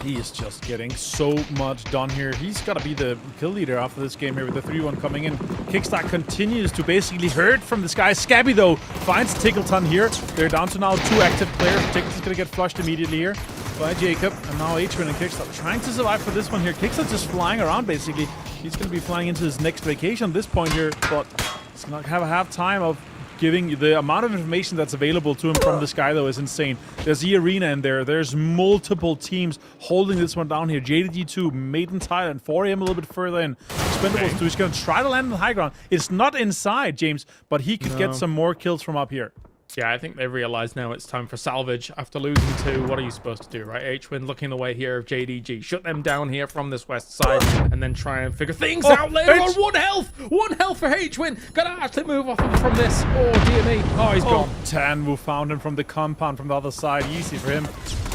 He is just getting so much done here. He's got to be the kill leader after this game here with the 3-1 coming in. Kickstart continues to basically hurt from this guy. Scabby, though, finds Tiggleton here. They're down to now 2 active players. Tiggleton's going to get flushed immediately here by Jacob. And now H-Win and Kickstart trying to survive for this one here. Kickstart just flying around, basically. He's going to be flying into his next vacation at this point here, but he's going to have time of giving the amount of information that's available to him from this guy, though, is insane. There's E-Arena in there. There's multiple teams holding this one down here. JDG2, Maiden Thailand, 4AM a little bit further in. Expendables 2, he's going to try to land on the high ground. It's not inside, James, but he could get some more kills from up here. Yeah, I think they've realized now it's time for salvage after losing to, what are you supposed to do, right? H-Win looking the way here of JDG. Shut them down here from this west side and then try and figure things out later on. 1 health! 1 health for H-Win. Gotta actually move off him from this. Oh, dear me. Oh, he's gone. Tanwu found him from the compound from the other side. Easy for him.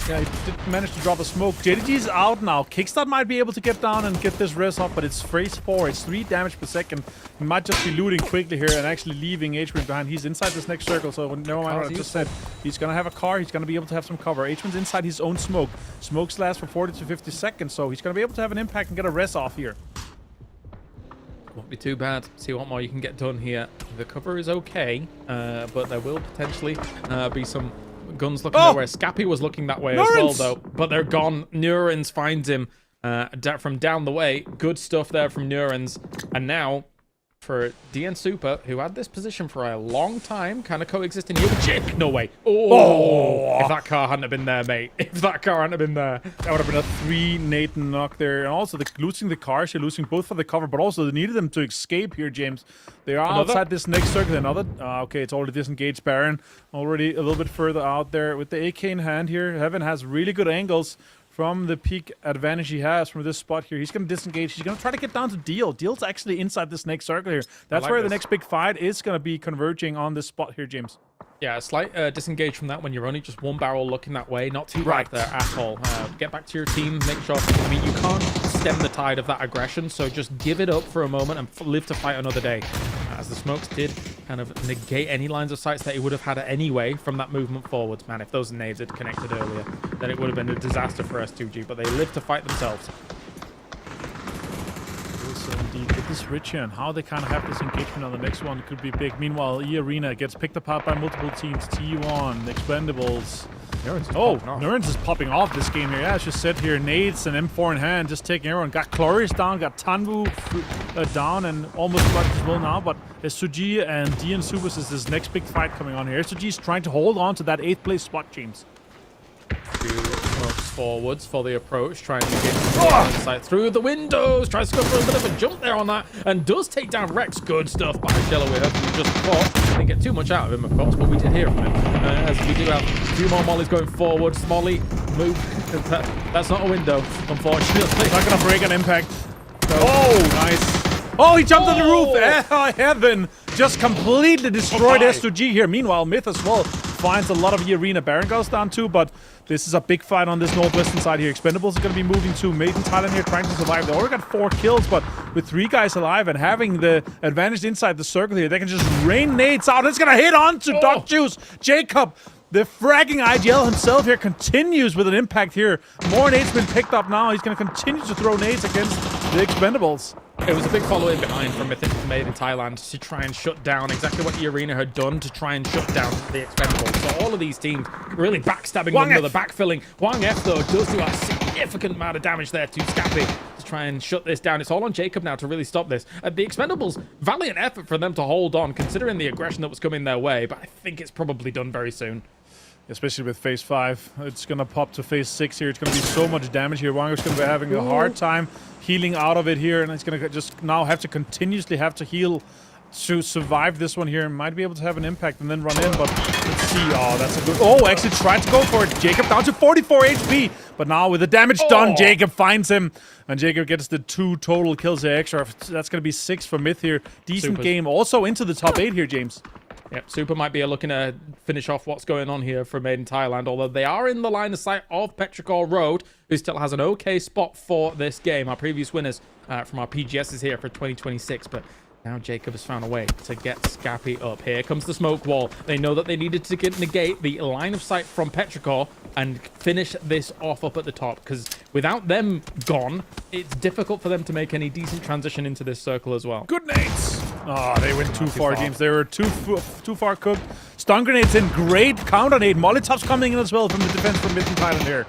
Yeah, he did manage to drop a smoke. JDG's out now. Kickstart might be able to get down and get this res up, but it's phase 4. It's 3 damage per second. He might just be looting quickly here and actually leaving H-Win behind. He's inside this next circle, so never mind what I just said. He's going to have a car. He's going to be able to have some cover. H-Win's inside his own smoke. Smokes last for 40 to 50 seconds, so he's going to be able to have an impact and get a res off here. Won't be too bad. See what more you can get done here. The cover is okay, but there will potentially be some guns looking that way. Scappy was looking that way as well, though, but they're gone. Neurons finds him from down the way. Good stuff there from Neurons. And now for DN Super, who had this position for a long time, kind of coexisting here with Jake. No way. Oh, if that car hadn't have been there, mate. If that car hadn't have been there, that would have been a 3 Nathan knock there. And also, losing the cars, you're losing both for the cover, but also they needed them to escape here, James. They are outside this next circle. Another. Okay, it's already disengaged. Baron already a little bit further out there with the AK in hand here. Heaven has really good angles from the peak advantage he has from this spot here. He's going to disengage. He's going to try to get down to Deal. Deal's actually inside this next circle here. That's where the next big fight is going to be converging on this spot here, James. Yeah, a slight disengage from that when you're only just 1 barrel looking that way. Not too bad there at all. Get back to your team. Make sure. I mean, you can't stem the tide of that aggression, so just give it up for a moment and live to fight another day. As the smokes did kind of negate any lines of sights that he would have had anyway from that movement forwards. Man, if those nades had connected earlier, then it would have been a disaster for S2G, but they live to fight themselves. Indeed, with this Richie and how they kind of have this engagement on the next one could be big. Meanwhile, E-Arena gets picked apart by multiple teams. T1, Expendables. Nurens is popping off this game here. Yeah, as just said here, nades and M4 in hand, just taking everyone. Got Chloris down, got Tanwu down, and almost left as well now. But S2G and DN Supers is this next big fight coming on here. S2G is trying to hold on to that 8th place spot, James. Smokes forwards for the approach, trying to get sight through the windows, tries to go for a bit of a jump there on that, and does take down Rex. Good stuff by Jello. We heard him just before. Didn't get too much out of him, of course, but we did hear from him. As we do have a few more mollies going forward. Smolly, move. That's not a window, unfortunately. Not gonna break an impact. No. Oh, nice. Oh, he jumped on the roof. Heaven just completely destroyed S2G here. Meanwhile, Myth as well finds a lot of the arena. Baron goes down too, but this is a big fight on this northwestern side here. Expendables are going to be moving to Made in Thailand here, trying to survive. They already got 4 kills, but with 3 guys alive and having the advantage inside the circle here, they can just rain nades out. It's going to hit on to Dog Juice. Jacob, the fragging IGL himself here, continues with an impact here. More nades been picked up now. He's going to continue to throw nades against the Expendables. It was a big follow-in behind from Made in Thailand to try and shut down exactly what the arena had done to try and shut down the Expendables. So all of these teams really backstabbing one another, backfilling. Wang F, though, does do a significant amount of damage there to Scappy to try and shut this down. It's all on Jacob now to really stop this. The Expendables, valiant effort for them to hold on, considering the aggression that was coming their way, but I think it's probably done very soon. Especially with phase 5. It's going to pop to phase 6 here. It's going to be so much damage here. Wango's going to be having a hard time healing out of it here, and it's going to just now have to continuously have to heal to survive this one here, and might be able to have an impact and then run in, but let's see. Oh, that's a good... Oh, actually tried to go for it. Jacob down to 44 HP, but now with the damage done, Jacob finds him, and Jacob gets the 2 total kills extra. That's going to be 6 for Myth here. Decent game. Also into the top 8 here, James. Yep, Super might be looking to finish off what's going on here for Made in Thailand, although they are in the line of sight of Petrichor Road, who still has an okay spot for this game. Our previous winners from our PGS is here for 2026, but now Jacob has found a way to get Scappy up. Here comes the smoke wall. They know that they needed to negate the line of sight from Petrichor and finish this off up at the top, because without them gone, it's difficult for them to make any decent transition into this circle as well. Good nades! Oh, they went too far, James. They were too far cooked. Stun grenades in. Great counter nade. Molotovs coming in as well from the defense from Mid and Thailand here.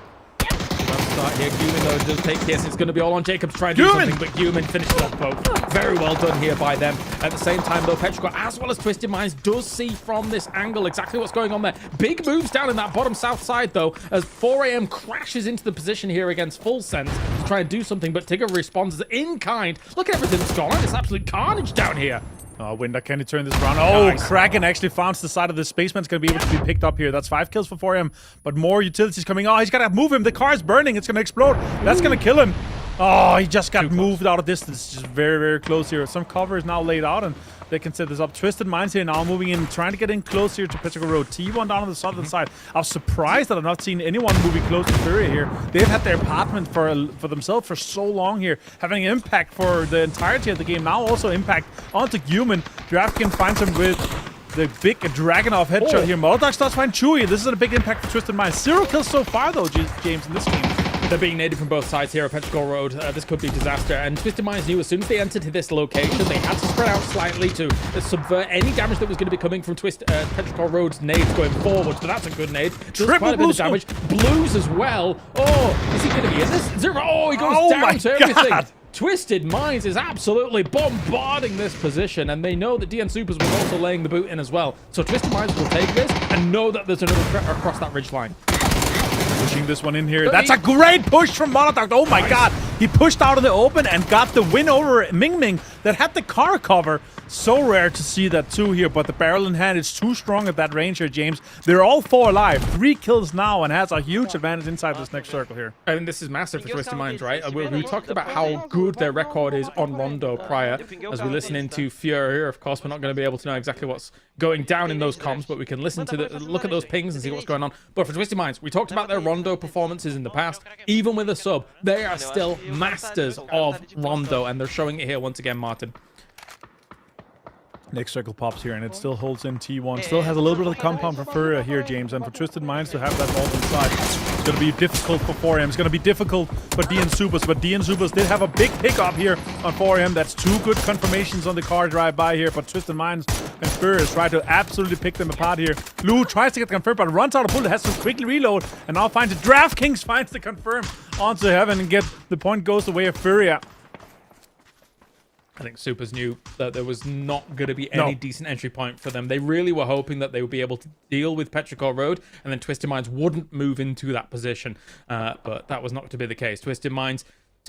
Start here. Guman, though, does take this. It's going to be all on Jacob to try and do something, but Guman finishes off both. Very well done here by them. At the same time, though, Petrichor, as well as Twisted Minds, does see from this angle exactly what's going on there. Big moves down in that bottom south side, though, as 4AM crashes into the position here against Full Sense to try and do something, but Tigger responds in kind. Look at everything that's gone on. It's absolute carnage down here. Winder, can he turn this around? Oh, nice. Kraken actually found the side of the spaceman's going to be able to be picked up here. That's 5 kills for 4M, but more utilities coming. Oh, he's got to move him. The car is burning. It's going to explode. That's going to kill him. Oh, he just got moved out of distance. Just very, very close here. Some cover is now laid out, and they can set this up. Twisted Minds here now moving in, trying to get in close here to Petrichor Road. T1 down on the southern side. I was surprised that I've not seen anyone moving close to Furia here. They've had their apartment for themselves for so long here, having an impact for the entirety of the game. Now also impact onto Guman. Drafkin finds him with the big Dragonov headshot here. Molotov does find Chewy. This is a big impact for Twisted Minds. 0 kills so far though, James, in this game. They're being naded from both sides here at Petrichor Road. This could be disaster. And Twisted Minds knew as soon as they entered this location, they had to spread out slightly to subvert any damage that was going to be coming from Petrichor Road's nades going forward. So that's a good nade. Does quite a bit of damage. Blues as well. Oh, is he going to be in this? Zero. Oh, he goes down to everything. God. Twisted Minds is absolutely bombarding this position, and they know that DN Supers was also laying the boot in as well. So Twisted Minds will take this and know that there's another threat across that ridge line. Pushing this one in here. That's a great push from Molotov. Oh my god. He pushed out of the open and got the win over Ming Ming that had the car cover. So rare to see that too here, but the barrel in hand is too strong at that range here, James. They're all 4 alive. 3 kills now and has a huge advantage inside this next circle here. I mean, this is massive for Twisted Minds, right? We talked about how good their record is on Rondo prior. As we listen into Fury here, of course, we're not going to be able to know exactly what's going down in those comms, but we can listen to look at those pings and see what's going on. But for Twisted Minds, we talked about their Rondo performances in the past. Even with a sub, they are still masters of Rondo, and they're showing it here once again, Martin. Next circle pops here, and it still holds in T1. Still has a little bit of the compound for Furia here, James, and for Twisted Minds to have that vault inside. It's going to be difficult for 4M. It's going to be difficult for DN Supers, but DN Supers did have a big pickup here on 4M. That's 2 good confirmations on the car drive by here, but Twisted Minds and Furia try to absolutely pick them apart here. Lou tries to get confirmed, but runs out of bullet, has to quickly reload, and now finds it. DraftKings finds the confirm onto Heaven, and the point goes the way of Furia. I think Supers knew that there was not going to be any decent entry point for them. They really were hoping that they would be able to deal with Petrichor Road, and then Twisted Minds wouldn't move into that position. But that was not to be the case. Twisted Minds,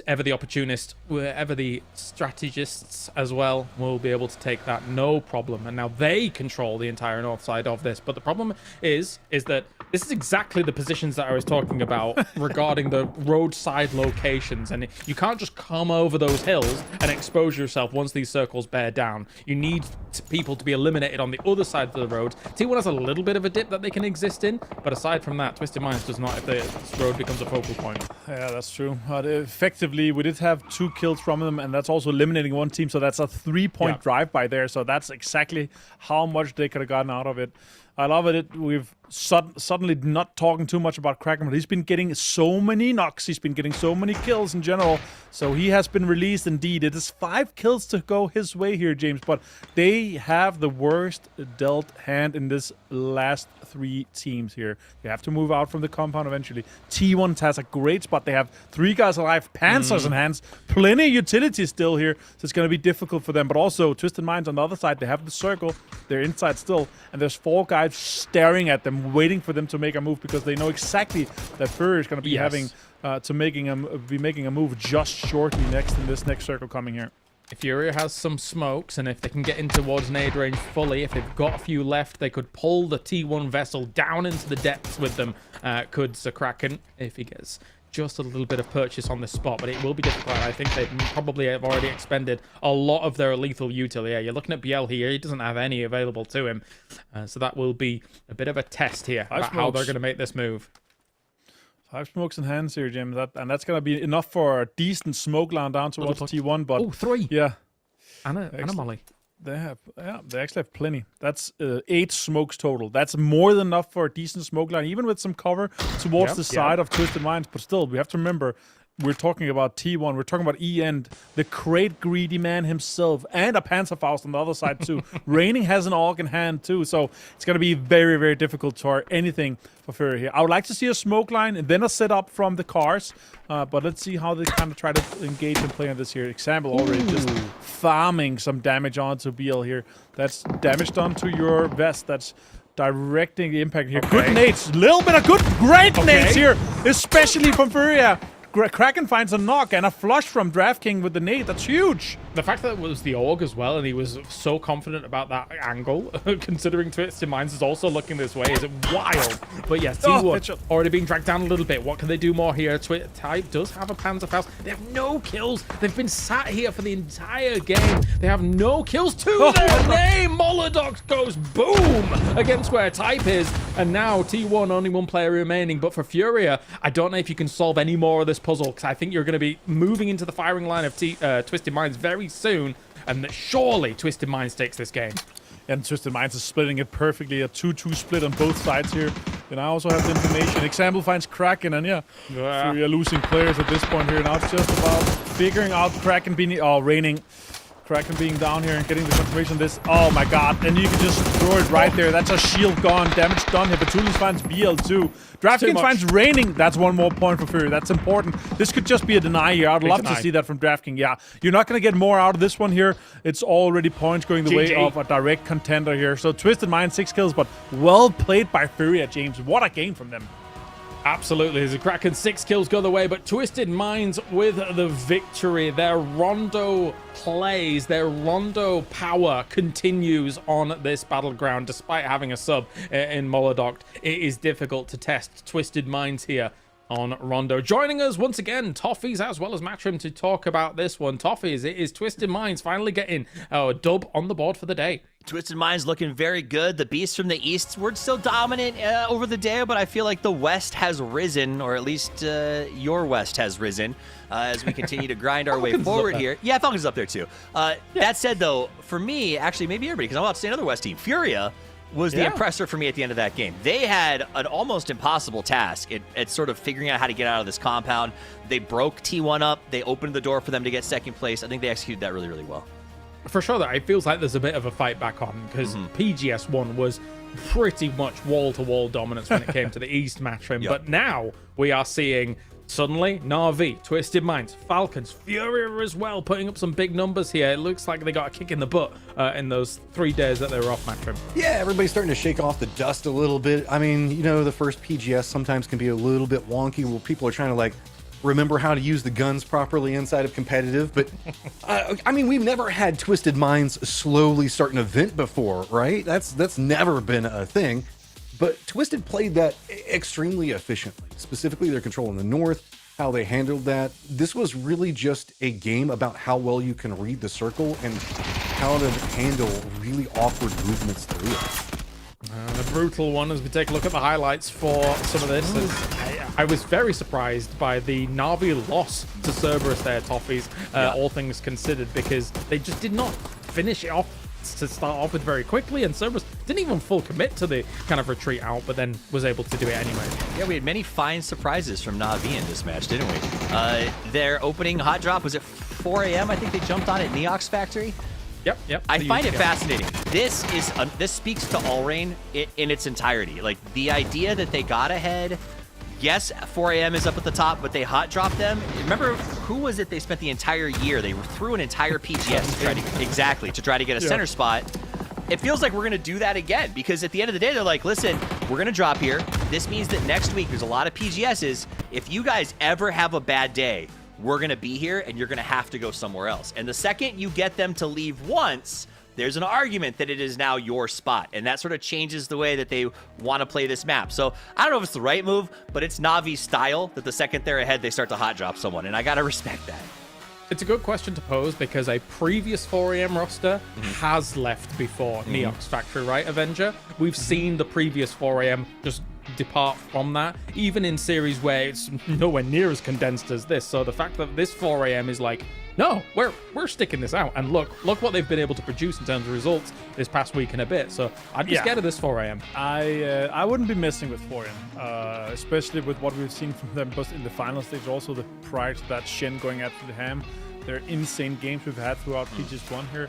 ever the opportunist, ever the strategists as well, will be able to take that no problem. And now they control the entire north side of this. But the problem is that this is exactly the positions that I was talking about regarding the roadside locations. And you can't just come over those hills and expose yourself once these circles bear down. You need people to be eliminated on the other side of the road. T1 has a little bit of a dip that they can exist in, but aside from that, Twisted Minds does not if this road becomes a focal point. Yeah, that's true. But effectively, we did have 2 kills from them, and that's also eliminating one team, so that's a 3-point drive-by there. So that's exactly how much they could have gotten out of it. I love it. We've suddenly not talking too much about Kraken, but he's been getting so many knocks. He's been getting so many kills in general. So he has been released indeed. It is 5 kills to go his way here, James. But they have the worst dealt hand in this last 3 teams here. They have to move out from the compound eventually. T1 has a great spot. They have 3 guys alive, Panzers in hands, plenty of utility still here. So it's going to be difficult for them. But also, Twisted Minds on the other side, they have the circle. They're inside still. And there's 4 guys staring at them, waiting for them to make a move because they know exactly that Fury is going to be having making a move just shortly next in this next circle coming here. If Furia has some smokes, and if they can get in towards nade range fully, if they've got a few left, they could pull the T1 vessel down into the depths with them. Could Kraken, if he gets just a little bit of purchase on this spot, but it will be difficult. I think they probably have already expended a lot of their lethal utility. Yeah, you're looking at BL here. He doesn't have any available to him. So that will be a bit of a test here about how they're going to make this move. 5 smokes in hands here, Jim. And that's going to be enough for a decent smoke line down towards T1. But 3. Yeah. And a molly. They actually have plenty. That's 8 smokes total. That's more than enough for a decent smoke line, even with some cover towards the side of Twisted Minds. But still, we have to remember, we're talking about T1. We're talking about E-End, the crate greedy man himself, and a Panzerfaust on the other side too. Raining has an AUG in hand too, so it's going to be very, very difficult for anything for Fury here. I would like to see a smoke line and then a setup from the cars, but let's see how they kind of try to engage and play on this here. Example already just farming some damage onto BL here. That's damage done to your vest. That's directing the impact here. Good nades, little bit of great nades here, especially from Furia. Kraken finds a knock and a flush from DraftKings with the nade. That's huge. The fact that it was the AUG as well, and he was so confident about that angle, considering Twisted Minds is also looking this way, is wild. But yes, T1 already being dragged down a little bit. What can they do more here? Type does have a Panzerfaust. They have no kills. They've been sat here for the entire game. They have no kills to their name. Molodox goes boom against where Type is. And now T1, only 1 player remaining. But for Furia, I don't know if you can solve any more of this puzzle, because I think you're going to be moving into the firing line of Twisted Minds very soon, and that surely Twisted Minds takes this game. And Twisted Minds is splitting it perfectly, a 2-2 split on both sides here. And I also have the information. Example finds Kraken, and Fury are losing players at this point here. Now it's just about figuring out Kraken being raining. Kraken being down here and getting the confirmation of this. Oh my god. And you can just throw it right there. That's a shield gone. Damage done here. Batulis finds BL2. DraftKings finds Raining. That's 1 more point for Fury. That's important. This could just be a deny here. I'd love to see that from DraftKings. Yeah. You're not going to get more out of this one here. It's already points going the way of a direct contender here. So Twisted Mind, 6 kills, but well played by Fury at James. What a game from them. Absolutely. As a Kraken 6 kills go the way, but Twisted Minds with the victory. Their Rondo plays, their Rondo power continues on this battleground despite having a sub in Molodoc. It is difficult to test Twisted Minds here on Rondo. Joining us once again, Toffees as well as Matchroom to talk about this one. Toffees, it is Twisted Minds finally getting a dub on the board for the day. Twisted Minds looking very good. The Beasts from the East were still dominant over the day, but I feel like the West has risen, or at least your West has risen, as we continue to grind our way forward here. Yeah, Falcons is up there too. That said, though, for me, actually, maybe everybody, because I'm about to say another West team, Furia was the oppressor for me at the end of that game. They had an almost impossible task at sort of figuring out how to get out of this compound. They broke T1 up. They opened the door for them to get second place. I think they executed that really, really well. For sure, that it feels like there's a bit of a fight back on, because PGS 1 was pretty much wall-to-wall dominance when it came to the East Matchroom. But now we are seeing Suddenly, Na'Vi, Twisted Minds, Falcons, Furia as well, putting up some big numbers here. It looks like they got a kick in the butt in those 3 days that they were off Matchroom. Yeah, everybody's starting to shake off the dust a little bit. I mean, you know, the first PGS sometimes can be a little bit wonky where people are trying to, like, remember how to use the guns properly inside of competitive. But, I mean, we've never had Twisted Minds slowly start an event before, right? That's never been a thing. But Twisted played that extremely efficiently, specifically their control in the north, how they handled that. This was really just a game about how well you can read the circle and how to handle really awkward movements through it. A brutal one as we take a look at the highlights for some of this. I was very surprised by the Na'Vi loss to Cerberus there, Toffees, all things considered, because they just did not finish it off to start off with very quickly, and Cerberus didn't even full commit to the kind of retreat out, but then was able to do it anyway. Yeah, we had many fine surprises from Na'Vi in this match, didn't we? Their opening hot drop was at 4 a.m. I think they jumped on at Neox Factory. Yep. I find it fascinating. This speaks to Allrain in its entirety. Like, the idea that they got ahead. Yes, 4 a.m. is up at the top, but they hot dropped them. Remember, who was it they spent the entire year? They threw an entire PGS to try to get a center spot. It feels like we're going to do that again, because at the end of the day, they're like, listen, we're going to drop here. This means that next week there's a lot of PGSs. If you guys ever have a bad day, we're going to be here, and you're going to have to go somewhere else. And the second you get them to leave once, there's an argument that it is now your spot, and that sort of changes the way that they want to play this map. So I don't know if it's the right move, but it's Na'Vi's style that the second they're ahead, they start to hot drop someone, and I gotta respect that. It's a good question to pose because a previous 4 a.m. roster has left before Neox Factory, right, Avenger? We've seen the previous 4 a.m. just depart from that, even in series where it's nowhere near as condensed as this. So the fact that this 4 a.m. is like, no, we're sticking this out, and look what they've been able to produce in terms of results this past week and a bit. So I'd be scared of this 4 a.m. I wouldn't be messing with 4 a.m., especially with what we've seen from them both in the final stage, also the prior to that Shen going after the ham. They're insane games we've had throughout PGS1 here.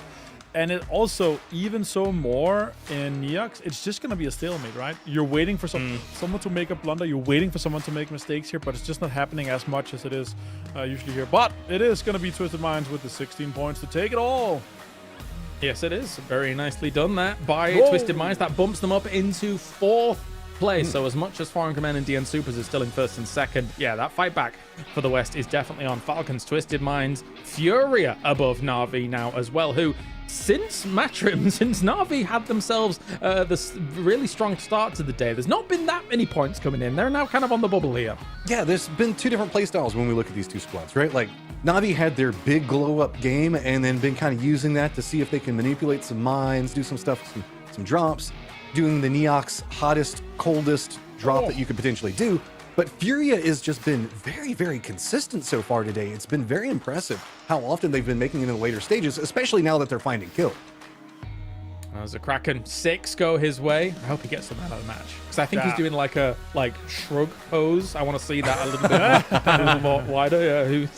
And it also, even so more in Neox, it's just going to be a stalemate, right? You're waiting for someone to make a blunder. You're waiting for someone to make mistakes here, but it's just not happening as much as it is usually here. But it is going to be Twisted Minds with the 16 points to take it all. Yes, it is. Very nicely done that by Twisted Minds. That bumps them up into 4th place. So as much as Foreign Command and DN Supers is still in 1st and 2nd, yeah, that fight back for the West is definitely on. Falcons, Twisted Minds, Furia above Na'Vi now as well, who since Matchroom, since Na'Vi had themselves this really strong start to the day, there's not been that many points coming in. They're now kind of on the bubble here. Yeah, there's been 2 different playstyles when we look at these 2 squads, right? Like, Na'Vi had their big glow-up game and then been kind of using that to see if they can manipulate some mines, do some stuff, some drops, doing the Neox hottest, coldest drop that you could potentially do. But Furia has just been very, very consistent so far today. It's been very impressive how often they've been making it in the later stages, especially now that they're finding kill. As a Kraken 6 go his way, I hope he gets some out of the match, because I think he's doing like a shrug pose. I want to see that a little bit a little more wider.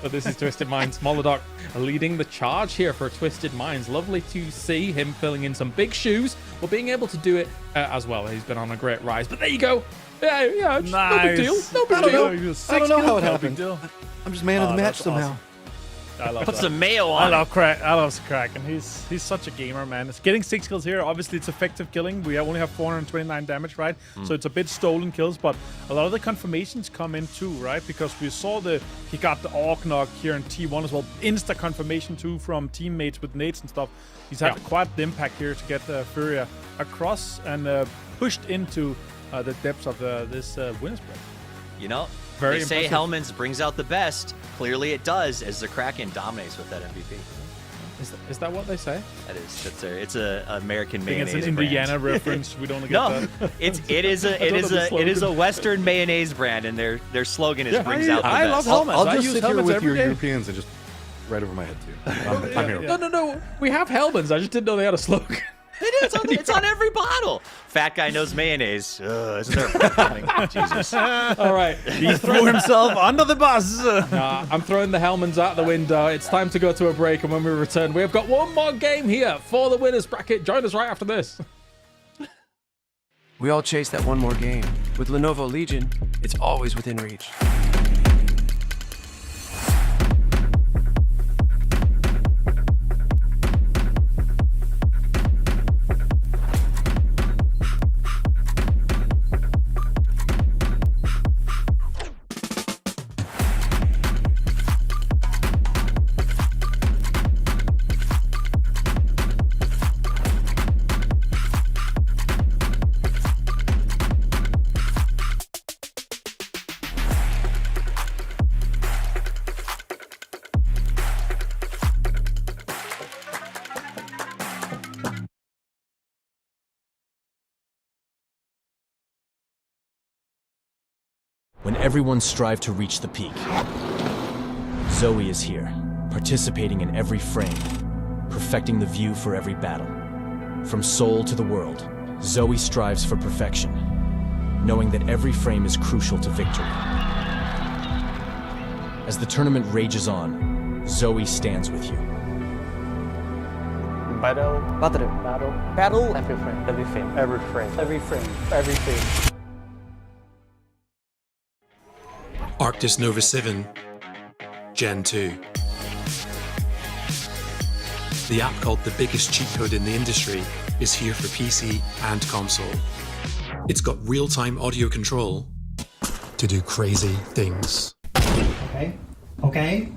But this is Twisted Minds. Molodok leading the charge here for Twisted Minds. Lovely to see him filling in some big shoes, but being able to do it as well. He's been on a great rise. But there you go. Yeah, nice. No big deal. No big deal. I don't know how it happened. I'm just man of the match somehow. Awesome. I love Put that. some mayo on. I love Kraken. He's such a gamer, man. It's getting 6 kills here. Obviously, it's effective killing. We only have 429 damage, right? So it's a bit stolen kills, but a lot of the confirmations come in too, right? Because we saw he got the Orc knock here in T1 as well. Insta confirmation too from teammates with nades and stuff. He's had quite the impact here to get Furia across and pushed into the depths of this winner's break. You know, Very they say impressive. Hellman's brings out the best. Clearly it does, as the Kraken dominates with that MVP. Is that what they say? That is. It's a American I think mayonnaise it's an Indiana brand. reference. We don't get No, that. it is a Western mayonnaise brand, and their slogan is brings out the I best. love Hellman's. I'll I just use sit here Hellman's with every your day. Europeans and just right over my head too. I'm here. No. We have Hellman's. I just didn't know they had a slogan. It's on every bottle. Fat guy knows mayonnaise. Isn't there something? Jesus. All right. He threw himself under the bus. I'm throwing the Hellmans out the window. It's time to go to a break, and when we return, we've got one more game here for the winners bracket. Join us right after this. We all chase that one more game. With Lenovo Legion, it's always within reach. When everyone strive to reach the peak, Zoe is here, participating in every frame, perfecting the view for every battle. From Seoul to the world, Zoe strives for perfection, knowing that every frame is crucial to victory. As the tournament rages on, Zoe stands with you. Battle. Every frame. Every frame. Every frame. Every frame. Every frame. Arctis Nova 7 Gen 2. The app called the biggest cheat code in the industry is here for PC and console. It's got real-time audio control to do crazy things. Okay.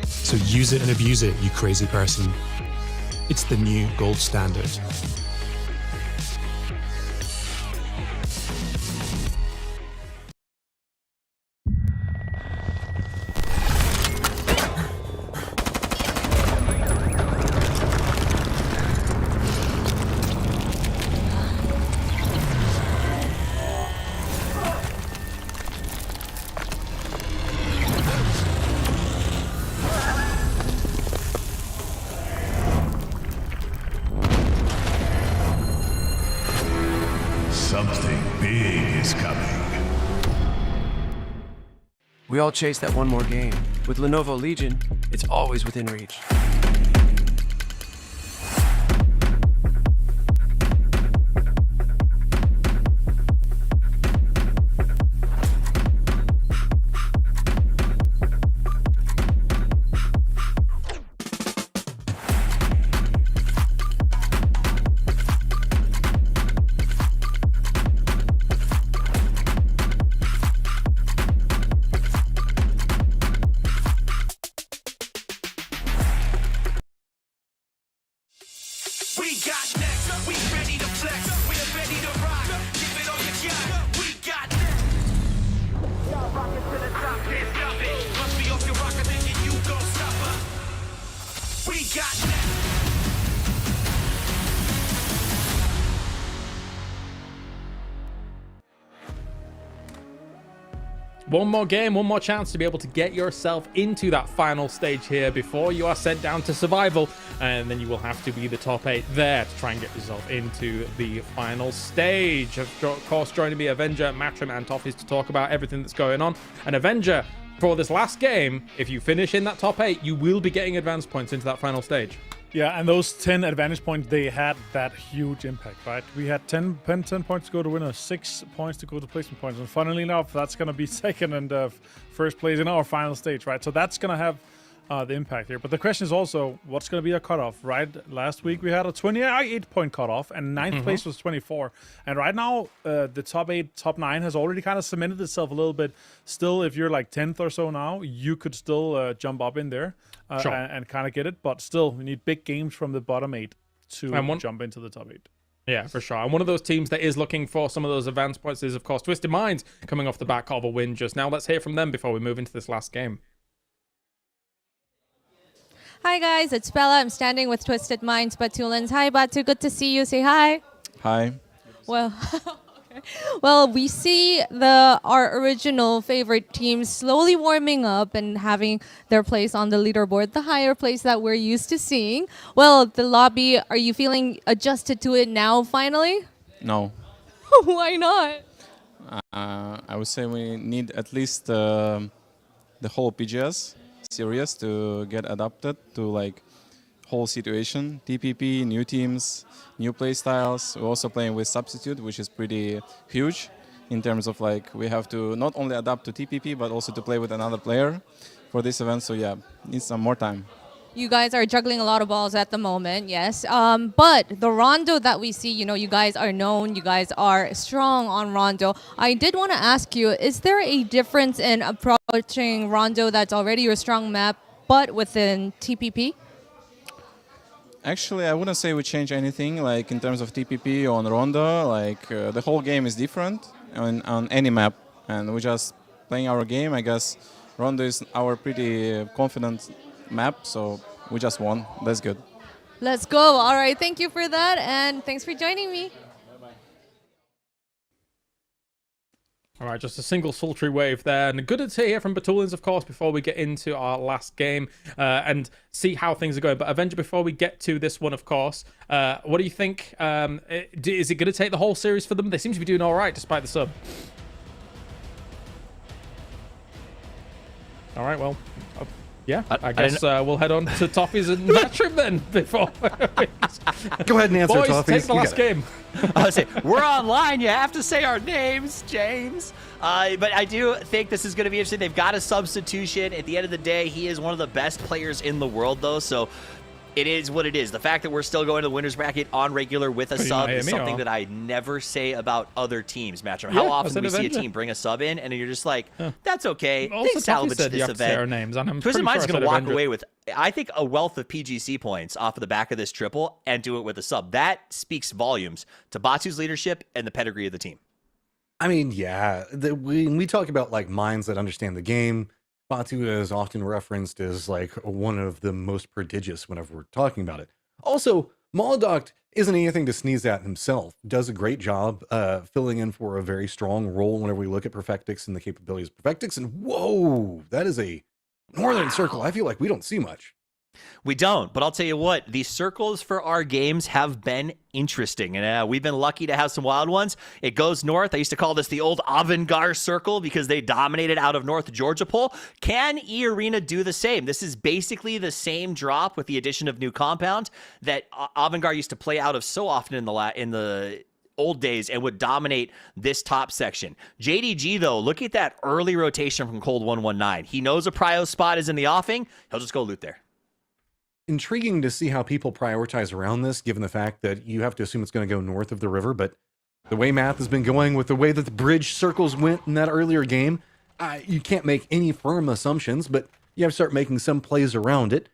So use it and abuse it, you crazy person. It's the new gold standard. Something big is coming. We all chase that one more game. With Lenovo Legion, it's always within reach. We got next. We ready to flex. We're ready to rock. Give it all you got. We got next. Y'all rockin' to the top, can't stop it. Must be off your rocker, then you gon' stop her. We got next. One more game, one more chance to be able to get yourself into that final stage here before you are sent down to survival, and then you will have to be the top 8 there to try and get yourself into the final stage. Of course, joining me, Avenger, Matrim, and Toffees to talk about everything that's going on. And Avenger, for this last game, if you finish in that top 8, you will be getting advance points into that final stage. Yeah, and those 10 advantage points, they had that huge impact, right? We had 10 points to go to winner, 6 points to go to placement points. And funnily enough, that's going to be second and first place in our final stage, right? So that's going to have the impact here. But the question is also, what's going to be a cutoff, right? Last week we had a 28-point cutoff, and ninth place was 24. And right now, the top 8, top 9 has already kind of cemented itself a little bit. Still, if you're like 10th or so now, you could still jump up in there. Sure. And kind of get it, but still, we need big games from the bottom 8 to jump into the top 8. Yeah, for sure. And one of those teams that is looking for some of those advance points is, of course, Twisted Minds, coming off the back of a win just now. Let's hear from them before we move into this last game. Hi guys, it's Bella. I'm standing with Twisted Minds Batulins. Hi Batu, good to see you. Say hi. Hi. Well, well, we see our original favorite teams slowly warming up and having their place on the leaderboard, the higher place that we're used to seeing. Well, the lobby, are you feeling adjusted to it now finally? No. Why not? I would say we need at least the whole PGS series to get adapted to like whole situation. TPP, new teams, new play styles. We're also playing with substitute, which is pretty huge in terms of like we have to not only adapt to TPP but also to play with another player for this event. So yeah, needs some more time. You guys are juggling a lot of balls at the moment, yes. But the Rondo that we see, you know, you guys are known, you guys are strong on Rondo. I did want to ask you, is there a difference in approaching Rondo that's already your strong map, but within TPP? Actually, I wouldn't say we change anything like in terms of TPP on Rondo. Like the whole game is different on any map, and we're just playing our game. I guess Rondo is our pretty confident map, so we just won. That's good. Let's go. All right, thank you for that, and thanks for joining me. All right, just a single sultry wave there. And good to hear from Batulins, of course, before we get into our last game and see how things are going. But Avenger, before we get to this one, of course, what do you think? Is it going to take the whole series for them? They seem to be doing all right despite the sub. All right, well, yeah, I guess we'll head on to Toffees and Matrim then before. Go ahead and answer, Boys, Toffees. take the last game. I would say, we're online. You have to say our names, James. But I do think this is going to be interesting. They've got a substitution. At the end of the day, he is one of the best players in the world, though. So it is what it is. The fact that we're still going to the winner's bracket on regular with a sub is something that I never say about other teams, Matchup. How often do we see a team bring a sub in, and you're just like, that's okay. Also, they salvaged said this you have to say our event. names, and I'm Twisted pretty Mind's sure I going to said walk Avenger. away with, I think, a wealth of PGC points off of the back of this triple and do it with a sub. That speaks volumes to Batu's leadership and the pedigree of the team. I mean, yeah, when we talk about like minds that understand the game, Batu is often referenced as like one of the most prodigious whenever we're talking about it. Also, Moldoc isn't anything to sneeze at himself. Does a great job filling in for a very strong role whenever we look at Perfectix and the capabilities of Perfectix. And whoa, that is a northern circle I feel like we don't see much. We don't, but I'll tell you what, these circles for our games have been interesting, and we've been lucky to have some wild ones. It goes north. I used to call this the old Avangar circle because they dominated out of North Georgia Pole. Can E-Arena do the same? This is basically the same drop with the addition of new compound that Avangar used to play out of so often in the old days and would dominate this top section. JDG, though, look at that early rotation from Cold 119. He knows a prio spot is in the offing. He'll just go loot there. Intriguing to see how people prioritize around this, given the fact that you have to assume it's going to go north of the river. But the way math has been going with the way that the bridge circles went in that earlier game, you can't make any firm assumptions, but you have to start making some plays around it.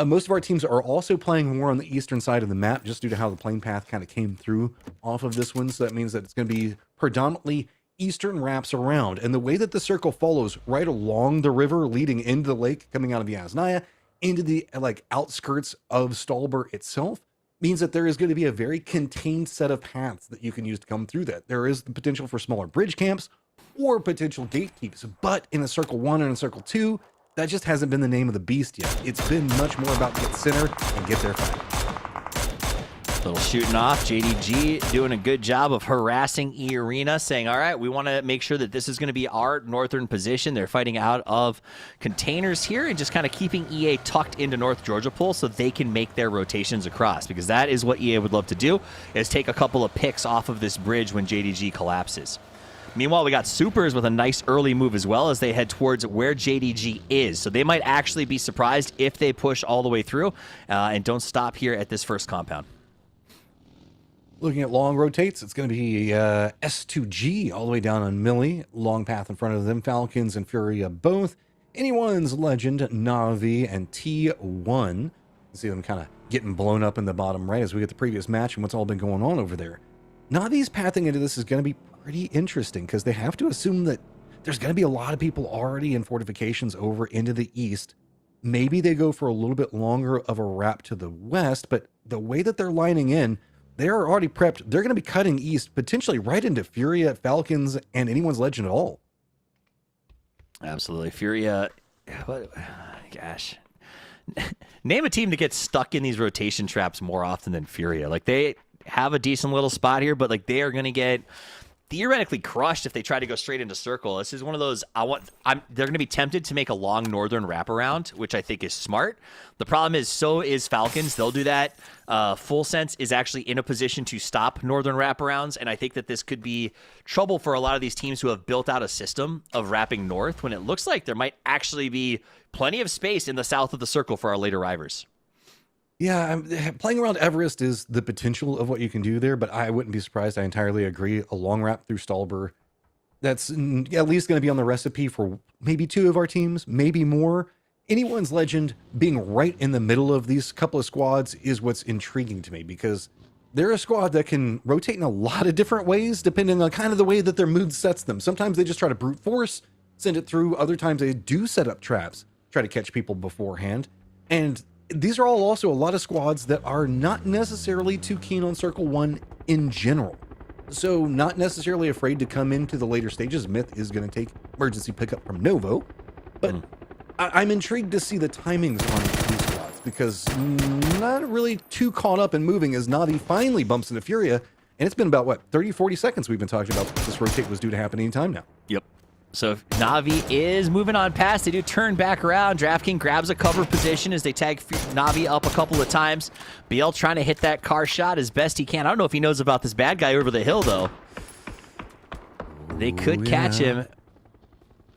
Most of our teams are also playing more on the eastern side of the map, just due to how the plane path kind of came through off of this one. So that means that it's going to be predominantly eastern wraps around. And the way that the circle follows right along the river, leading into the lake, coming out of Yasnaya, into the like outskirts of Stolber itself, means that there is going to be a very contained set of paths that you can use to come through that. There is the potential for smaller bridge camps or potential gatekeeps, but in a Circle 1 and a Circle 2, that just hasn't been the name of the beast yet. It's been much more about get center and get there fast. Little shooting off. JDG doing a good job of harassing E-Arena, saying, all right, we want to make sure that this is going to be our northern position. They're fighting out of containers here and just kind of keeping EA tucked into North Georgia Pool so they can make their rotations across, because that is what EA would love to do, is take a couple of picks off of this bridge when JDG collapses. Meanwhile, we got Supers with a nice early move as well as they head towards where JDG is. So they might actually be surprised if they push all the way through and don't stop here at this first compound. Looking at long rotates, it's going to be S2G all the way down on Millie. Long path in front of them, Falcons and Furia both. Anyone's Legend, Navi, and T1. You see them kind of getting blown up in the bottom right as we get the previous match and what's all been going on over there. Navi's pathing into this is going to be pretty interesting because they have to assume that there's going to be a lot of people already in fortifications over into the east. Maybe they go for a little bit longer of a wrap to the west, but the way that they're lining in, they're already prepped. They're going to be cutting east, potentially right into Furia, Falcons, and Anyone's Legend at all. Absolutely. Furia, gosh. Name a team that gets stuck in these rotation traps more often than Furia. Like, they have a decent little spot here, but like they are going to get theoretically crushed if they try to go straight into circle. This is one of those, they're going to be tempted to make a long northern wraparound, which I think is smart. The problem is, so is Falcons. They'll do that. Full Sense is actually in a position to stop northern wraparounds, and I think that this could be trouble for a lot of these teams who have built out a system of wrapping north when it looks like there might actually be plenty of space in the south of the circle for our late arrivers. Yeah, playing around Everest is the potential of what you can do there, but I wouldn't be surprised. I entirely agree. A long wrap through Stolber, that's at least going to be on the recipe for maybe two of our teams, maybe more. Anyone's Legend being right in the middle of these couple of squads is what's intriguing to me, because they're a squad that can rotate in a lot of different ways depending on kind of the way that their mood sets them. Sometimes they just try to brute force, send it through. Other times they do set up traps, try to catch people beforehand. And these are all also a lot of squads that are not necessarily too keen on Circle 1 in general. so not necessarily afraid to come into the later stages. Myth is going to take emergency pickup from Novo, but I'm intrigued to see the timings on these squads, because not really too caught up in moving as Na'Vi finally bumps into Furia, and it's been about, what, 30, 40 seconds we've been talking about this rotate was due to happen anytime now. Yep. So Na'Vi is moving on past. They do turn back around. DraftKings grabs a cover position as they tag Na'Vi up a couple of times. BL trying to hit that car shot as best he can. I don't know if he knows about this bad guy over the hill, though. They could catch him.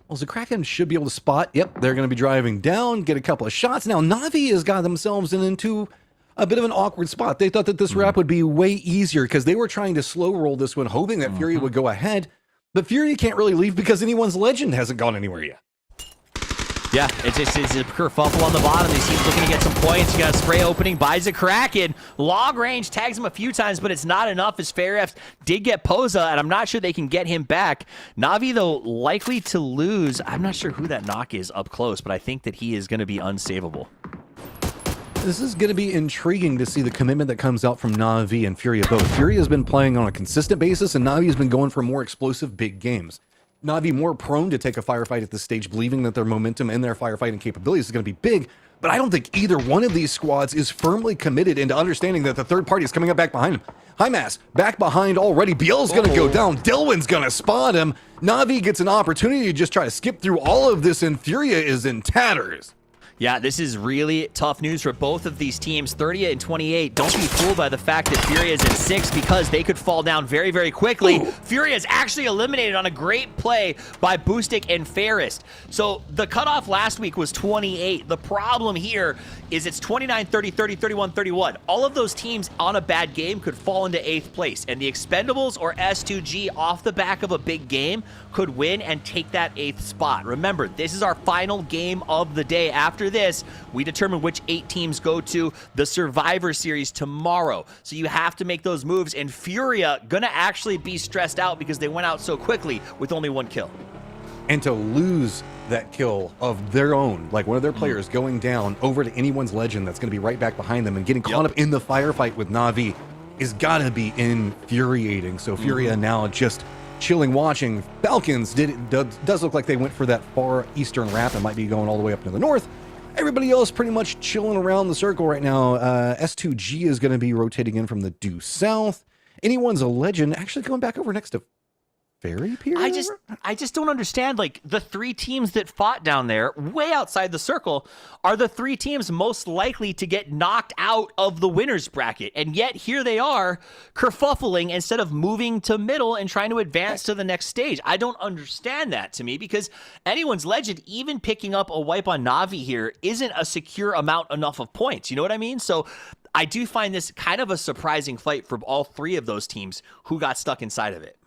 Well, the Kraken should be able to spot. Yep, they're going to be driving down, get a couple of shots. Now, Na'Vi has got themselves into a bit of an awkward spot. They thought that this wrap would be way easier because they were trying to slow roll this one, hoping that Fury would go ahead. But Fury can't really leave because anyone's legend hasn't gone anywhere yet. Yeah, it's a kerfuffle on the bottom. These teams looking to get some points. You got a spray opening, buys a Kraken. Long range, tags him a few times, but it's not enough as Fairef did get Poza, and I'm not sure they can get him back. Na'Vi, though, likely to lose. I'm not sure who that knock is up close, but I think that he is going to be unsavable. This is going to be intriguing to see the commitment that comes out from Na'Vi and Furia both. Furia has been playing on a consistent basis, and Na'Vi has been going for more explosive big games. Na'Vi more prone to take a firefight at this stage, believing that their momentum and their firefighting capabilities is going to be big, but I don't think either one of these squads is firmly committed into understanding that the third party is coming up back behind him. Highmass, back behind already. BL's going to go down. Delwyn's going to spot him. Na'Vi gets an opportunity to just try to skip through all of this, and Furia is in tatters. Yeah, this is really tough news for both of these teams. 30 and 28. Don't be fooled by the fact that Furia is in 6 because they could fall down very, very quickly. Ooh. Furia is actually eliminated on a great play by Boostic and Fairest. So the cutoff last week was 28. The problem here is it's 29, 30, 30, 31, 31. All of those teams on a bad game could fall into 8th place, and the Expendables or S2G off the back of a big game could win and take that 8th spot. Remember, this is our final game of the day. After this, we determine which 8 teams go to the Survivor Series tomorrow. So you have to make those moves, and Furia gonna actually be stressed out because they went out so quickly with only 1 kill. And to lose that kill of their own, like one of their players going down over to anyone's legend that's going to be right back behind them and getting caught up in the firefight with Na'Vi is got to be infuriating. So Furia now just chilling, watching. Falcons does look like they went for that far eastern wrap and might be going all the way up to the north. Everybody else pretty much chilling around the circle right now. S2G is going to be rotating in from the due south. Anyone's a legend actually going back over next to Fairy Pier? I just don't understand. Like, the 3 teams that fought down there, way outside the circle, are the 3 teams most likely to get knocked out of the winner's bracket. And yet, here they are, kerfuffling instead of moving to middle and trying to advance to the next stage. I don't understand that to me, because anyone's legend, even picking up a wipe on Na'Vi here, isn't a secure amount enough of points. You know what I mean? So I do find this kind of a surprising fight for all 3 of those teams who got stuck inside of it.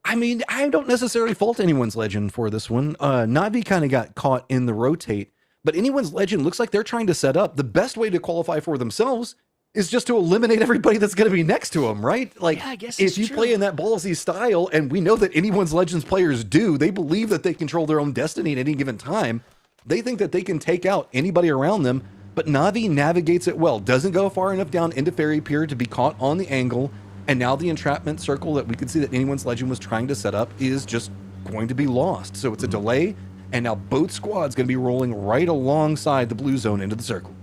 I mean, I don't necessarily fault anyone's legend for this one. Na'Vi kind of got caught in the rotate, but anyone's legend looks like they're trying to set up. The best way to qualify for themselves is just to eliminate everybody that's going to be next to them, right? Like, yeah, I guess if you play in that ballsy style, and we know that anyone's legends players do, they believe that they control their own destiny at any given time. They think that they can take out anybody around them, but Na'Vi navigates it well. Doesn't go far enough down into Fairy Pier to be caught on the angle. And now the entrapment circle that we could see that anyone's legend was trying to set up is just going to be lost. So it's a delay, and now both squads going to be rolling right alongside the blue zone into the circle.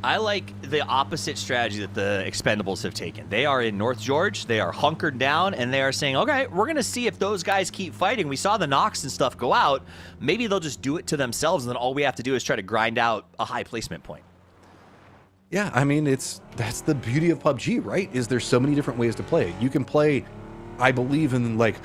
I like the opposite strategy that the Expendables have taken. They are in North George, they are hunkered down, and they are saying, okay, we're going to see if those guys keep fighting. We saw the knocks and stuff go out. Maybe they'll just do it to themselves, and then all we have to do is try to grind out a high placement point. Yeah, I mean, that's the beauty of PUBG, right? Is there's so many different ways to play it. You can play, I believe in like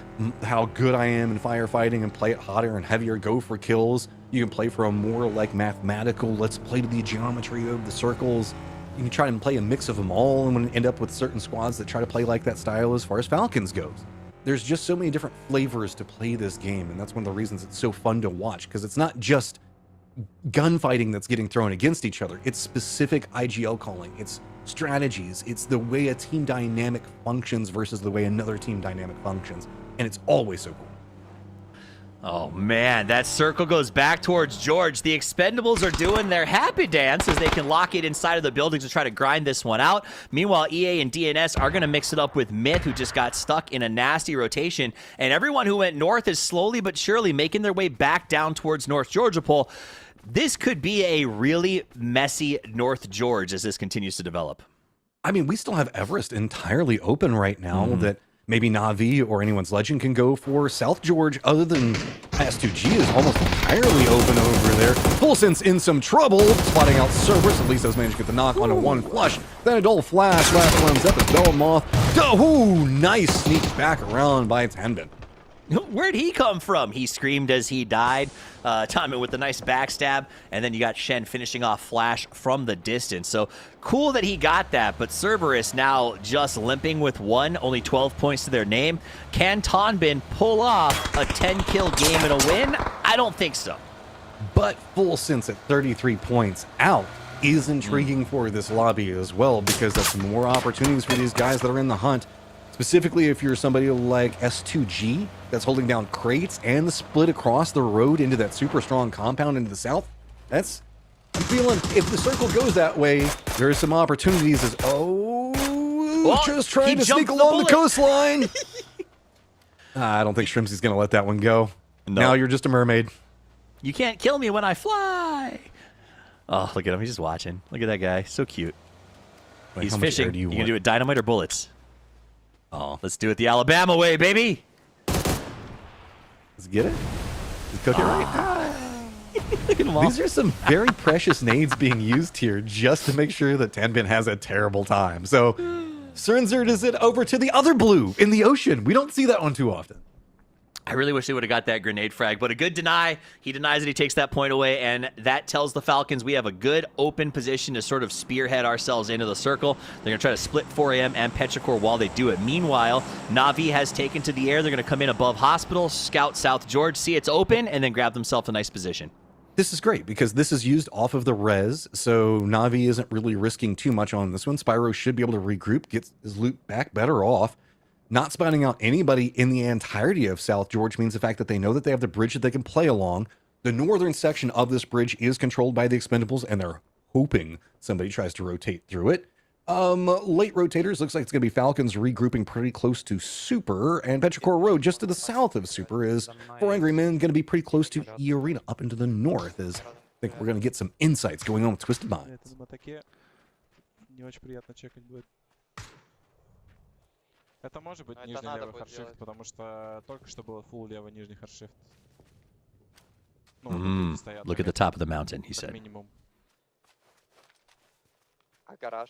how good I am in firefighting and play it hotter and heavier, go for kills. You can play for a more like mathematical, let's play to the geometry of the circles. You can try and play a mix of them all and end up with certain squads that try to play like that style as far as Falcons goes. There's just so many different flavors to play this game, and that's one of the reasons it's so fun to watch, because it's not just gunfighting that's getting thrown against each other. It's specific IGL calling. It's strategies. It's the way a team dynamic functions versus the way another team dynamic functions. And it's always so cool. Oh, man, that circle goes back towards George. The Expendables are doing their happy dance as they can lock it inside of the buildings to try to grind this one out. Meanwhile, EA and DNS are going to mix it up with Myth, who just got stuck in a nasty rotation. And everyone who went north is slowly but surely making their way back down towards North Georgia Pole. This could be a really messy North George as this continues to develop. I mean, we still have Everest entirely open right now that maybe Na'Vi or anyone's Legend can go for. South George, other than S2G, is almost entirely open over there. Full Sense in some trouble, spotting out Cerberus. At least has managed to get the knock on a one flush. Then a dull flash, last runs up as Bell Moth. Ooh, nice sneak back around by Tenbin. Where'd he come from? He screamed as he died. Timing with the nice backstab. And then you got Shen finishing off Flash from the distance. So cool that he got that. But Cerberus now just limping with one. Only 12 points to their name. Can Tonbin pull off a 10-kill game and a win? I don't think so. But Full Sense at 33 points out is intriguing for this lobby as well, because that's more opportunities for these guys that are in the hunt. Specifically, if you're somebody like S2G that's holding down crates and the split across the road into that super strong compound into the south, I'm feeling if the circle goes that way, there's some opportunities as, just trying to sneak along the coastline. I don't think Shrimsy's going to let that one go. No. Now you're just a mermaid. You can't kill me when I fly. Oh, look at him. He's just watching. Look at that guy. So cute. Like, he's fishing. You going to do it dynamite or bullets? Oh, let's do it the Alabama way, baby. Let's get it. Let's cook it right. Look at them all. These are some very precious nades being used here just to make sure that Tenbin has a terrible time. So Cernzer does it over to the other blue in the ocean. We don't see that one too often. I really wish they would have got that grenade frag, but a good deny. He denies it. He takes that point away, and that tells the Falcons we have a good open position to sort of spearhead ourselves into the circle. They're going to try to split 4AM and Petrichor while they do it. Meanwhile, Na'Vi has taken to the air. They're going to come in above Hospital, scout South George, see it's open, and then grab themselves a nice position. This is great because this is used off of the res, so Na'Vi isn't really risking too much on this one. Spyro should be able to regroup, get his loot back better off. Not spotting out anybody in the entirety of South George means the fact that they know that they have the bridge that they can play along. The northern section of this bridge is controlled by the Expendables, and they're hoping somebody tries to rotate through it. Late rotators, looks like it's going to be Falcons regrouping pretty close to Super, and Petrichor Road just to the south of Super is 4 Angry Men going to be pretty close to E Arena up into the north. As I think we're going to get some insights going on with Twisted Minds. Это может быть нижний левый хардшифт, потому что только что было full левый нижний хардшифт. Look at the top of the mountain, he said. Минимум. Garage.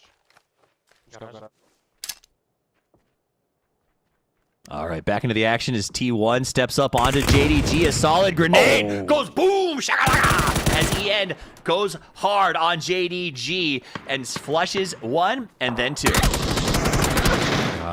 All right, back into the action as T1 steps up onto JDG. A solid grenade goes boom, shakalaka, as EN goes hard on JDG and flushes one and then two.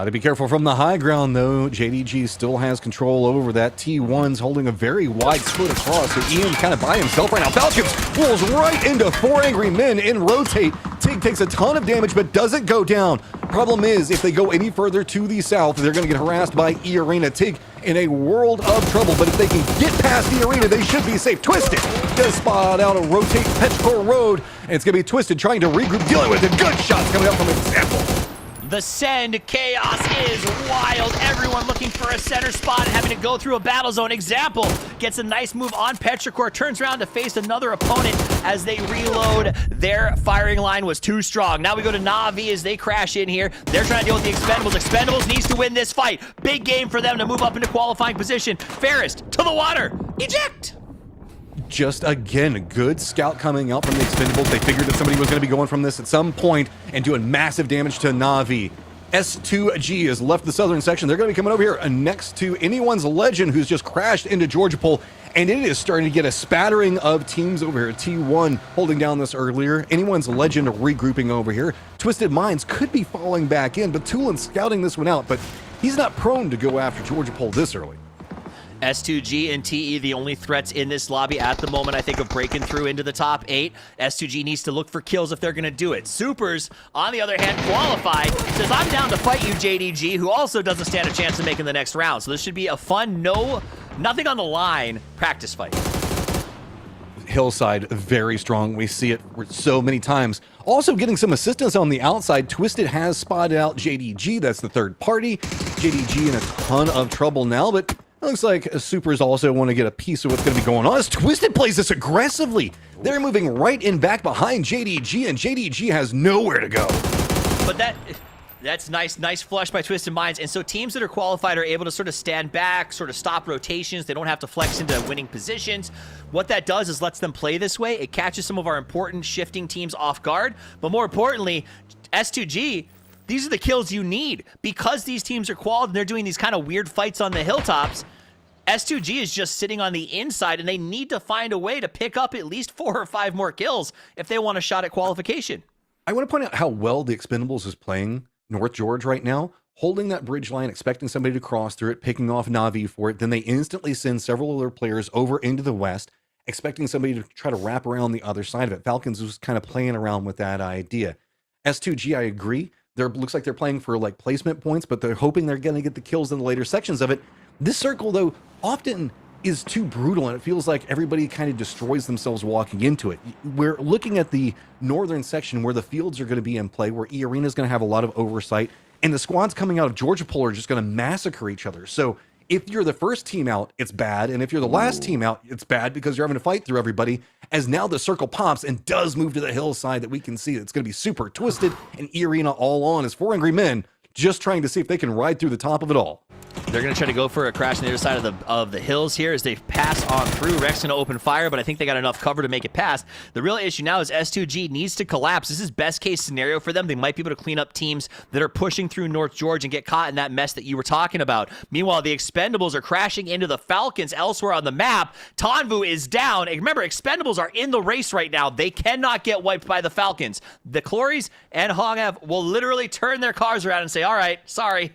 To be careful from the high ground, though. JDG still has control over that. T1's holding a very wide split across, so Ian kind of by himself right now. Falcons rolls right into 4 Angry Men in rotate. Tig takes a ton of damage, but doesn't go down. Problem is, if they go any further to the south, they're going to get harassed by E Arena. Tig in a world of trouble, but if they can get past the arena, they should be safe. Twisted does spot out a rotate Petrichor Road, and it's going to be Twisted trying to regroup, dealing with it. Good shots coming up from Example. The send chaos is wild. Everyone looking for a center spot and having to go through a battle zone. Example gets a nice move on Petrichor, turns around to face another opponent as they reload. Their firing line was too strong. Now we go to Na'Vi as they crash in here. They're trying to deal with the Expendables. Expendables needs to win this fight. Big game for them to move up into qualifying position. Fairest to the water. Eject! Just again, a good scout coming out from the Expendables. They figured that somebody was going to be going from this at some point and doing massive damage to Na'Vi. S2G has left the southern section. They're going to be coming over here next to anyone's Legend who's just crashed into Georgia Pole, and it is starting to get a spattering of teams over here. T1 holding down this earlier. Anyone's Legend regrouping over here. Twisted Minds could be falling back in, but Tulin scouting this one out, but he's not prone to go after Georgia Pole this early. S2G and TE, the only threats in this lobby at the moment, I think, of breaking through into the top 8. S2G needs to look for kills if they're going to do it. Supers, on the other hand, qualified, says, I'm down to fight you, JDG, who also doesn't stand a chance of making the next round. So this should be a fun, no Nothing on the line. Practice fight. Hillside, very strong. We see it so many times. Also getting some assistance on the outside. Twisted has spotted out JDG. That's the third party. JDG in a ton of trouble now, but it looks like Supers also want to get a piece of what's going to be going on as Twisted plays this aggressively. They're moving right in back behind JDG, and JDG has nowhere to go. But that's nice flush by Twisted Minds. And so teams that are qualified are able to sort of stand back, sort of stop rotations. They don't have to flex into winning positions. What that does is lets them play this way. It catches some of our important shifting teams off guard. But more importantly, S2G, these are the kills you need. Because these teams are qualified and they're doing these kind of weird fights on the hilltops, S2G is just sitting on the inside, and they need to find a way to pick up at least 4 or 5 more kills if they want a shot at qualification. I want to point out how well the Expendables is playing North George right now, holding that bridge line, expecting somebody to cross through it, picking off Na'Vi for it. Then they instantly send several of their players over into the west, expecting somebody to try to wrap around the other side of it. Falcons was kind of playing around with that idea. S2G, I agree. Looks like they're playing for like placement points, but they're hoping they're going to get the kills in the later sections of it. This circle, though, often is too brutal, and it feels like everybody kind of destroys themselves walking into it. We're looking at the northern section where the fields are going to be in play, where E-Arena is going to have a lot of oversight, and the squads coming out of Georgia Pole are just going to massacre each other. So if you're the first team out, it's bad, and if you're the last team out, it's bad because you're having to fight through everybody, as now the circle pops and does move to the hillside that we can see. It's going to be super twisted, and E-Arena all on as 4 angry men just trying to see if they can ride through the top of it all. They're going to try to go for a crash on the other side of the hills here as they pass on through. Rex going to open fire, but I think they got enough cover to make it past. The real issue now is S2G needs to collapse. This is best case scenario for them. They might be able to clean up teams that are pushing through North George and get caught in that mess that you were talking about. Meanwhile, the Expendables are crashing into the Falcons elsewhere on the map. Tanvu is down. And remember, Expendables are in the race right now. They cannot get wiped by the Falcons. The Clories and Hongev will literally turn their cars around and say, all right, sorry,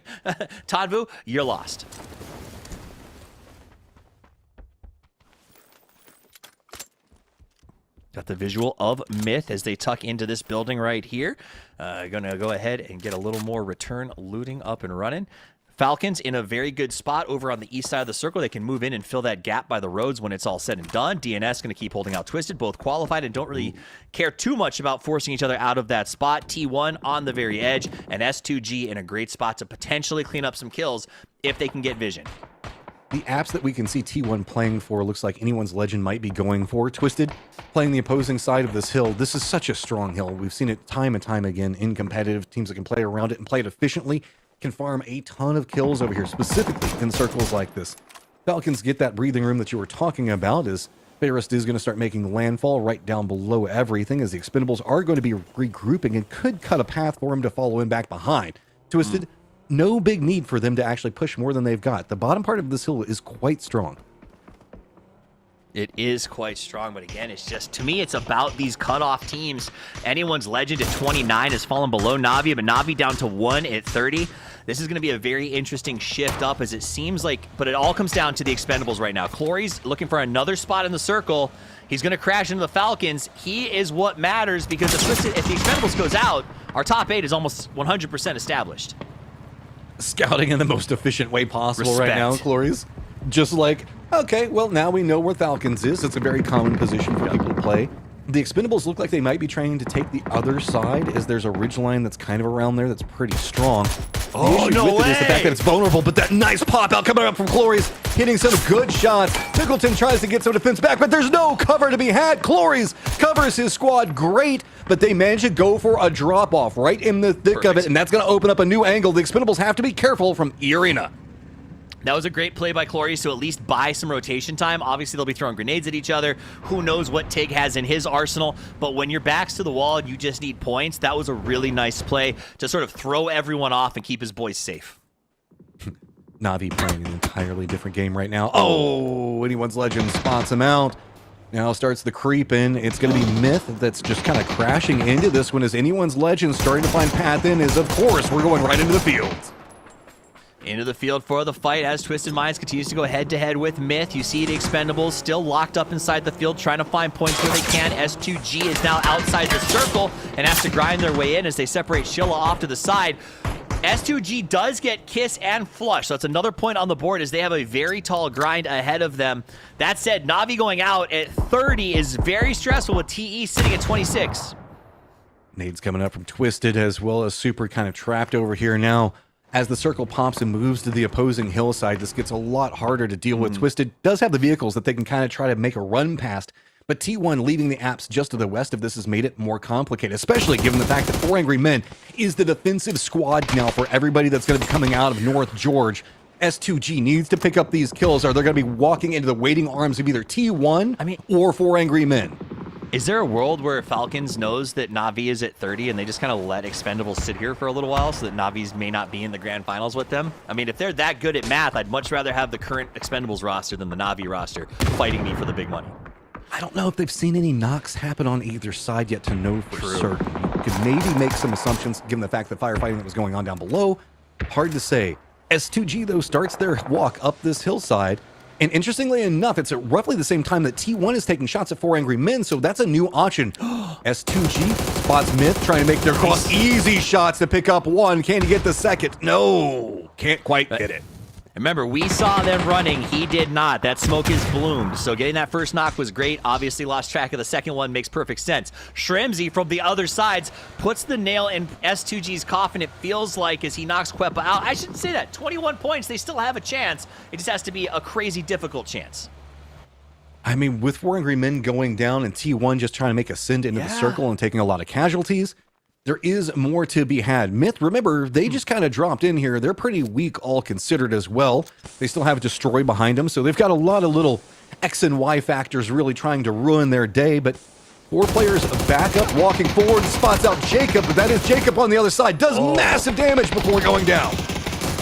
Tanvu, you're lost. Got the visual of Myth as they tuck into this building right here. Gonna go ahead and get a little more return looting up and running. Falcons in a very good spot over on the east side of the circle. They can move in and fill that gap by the roads when it's all said and done. DNS going to keep holding out Twisted, both qualified and don't really care too much about forcing each other out of that spot. T1 on the very edge, and S2G in a great spot to potentially clean up some kills if they can get vision. The apps that we can see T1 playing for looks like anyone's legend might be going for. Twisted playing the opposing side of this hill. This is such a strong hill. We've seen it time and time again in competitive teams that can play around it and play it efficiently. Can farm a ton of kills over here, specifically in circles like this. Falcons get that breathing room that you were talking about as Ferris is going to start making landfall right down below everything as the Expendables are going to be regrouping and could cut a path for him to follow in back behind. Twisted, no big need for them to actually push more than they've got. The bottom part of this hill is quite strong. It is quite strong, but again, it's just, to me, it's about these cutoff teams. Anyone's legend at 29 has fallen below Na'Vi, but Na'Vi down to 1 at 30. This is going to be a very interesting shift up as it seems like, but it all comes down to the Expendables right now. Clory's looking for another spot in the circle. He's going to crash into the Falcons. He is what matters because if the Expendables goes out, our top 8 is almost 100% established. Scouting in the most efficient way possible Respect. right now, Clory's. Just like, okay, well, now we know where Falcons is. It's a very common position for people to play. The Expendables look like they might be trying to take the other side as there's a ridgeline that's kind of around there that's pretty strong. Oh, no with way! It is the fact that it's vulnerable, but that nice pop out coming up from Clory's, hitting some good shots. Pickleton tries to get some defense back, but there's no cover to be had. Clory's covers his squad great, but they manage to go for a drop-off right in the thick of it, and that's going to open up a new angle. The Expendables have to be careful from E-Arena. That was a great play by Clories to at least buy some rotation time. Obviously, they'll be throwing grenades at each other. Who knows what Tig has in his arsenal. But when your back's to the wall and you just need points, that was a really nice play to sort of throw everyone off and keep his boys safe. Na'Vi playing an entirely different game right now. Oh, anyone's legend spots him out. Now starts the creep in. It's going to be Myth that's just kind of crashing into this one as anyone's legend starting to find path in is, of course, we're going right into the field. Into the field for the fight as Twisted Minds continues to go head-to-head with Myth. You see the Expendables still locked up inside the field, trying to find points where they can. S2G is now outside the circle and has to grind their way in as they separate Shilla off to the side. S2G does get Kiss and Flush, so that's another point on the board as they have a very tall grind ahead of them. That said, Na'Vi going out at 30 is very stressful with TE sitting at 26. Nades coming up from Twisted, as well as Super kind of trapped over here now. As the circle pops and moves to the opposing hillside, this gets a lot harder to deal with. Twisted does have the vehicles that they can kind of try to make a run past, but T1 leaving the apps just to the west of this has made it more complicated, especially given the fact that 4 Angry Men is the defensive squad now for everybody that's going to be coming out of North George. S2G needs to pick up these kills, or they're going to be walking into the waiting arms of either T1 or 4 Angry Men. Is there a world where Falcons knows that Na'Vi is at 30 and they just kind of let Expendables sit here for a little while so that Na'Vis may not be in the grand finals with them? I mean, if they're that good at math, I'd much rather have the current Expendables roster than the Na'Vi roster fighting me for the big money. I don't know if they've seen any knocks happen on either side yet to know for certain. You could maybe make some assumptions given the fact that firefighting that was going on down below. Hard to say. S2G, though, starts their walk up this hillside. And interestingly enough, it's at roughly the same time that T1 is taking shots at 4 Angry Men, so that's a new option. S2G spots Myth trying to make their cross. Easy shots to pick up one. Can he get the second? No, can't quite get it. Remember, we saw them running. He did not. That smoke is bloomed. So getting that first knock was great. Obviously lost track of the second one. Makes perfect sense. Shrimzy from the other sides puts the nail in S2G's coffin. It feels like as he knocks Kwepa out. I shouldn't say that. 21 points. They still have a chance. It just has to be a crazy difficult chance. I mean, with 4 Angry Men going down and T1 just trying to make a send into the circle and taking a lot of casualties, there is more to be had. Myth, remember, they just kind of dropped in here. They're pretty weak, all considered as well. They still have Destroy behind them, so they've got a lot of little X and Y factors really trying to ruin their day, but 4 players back up, walking forward, spots out Jacob, but that is Jacob on the other side. Does massive damage before going down.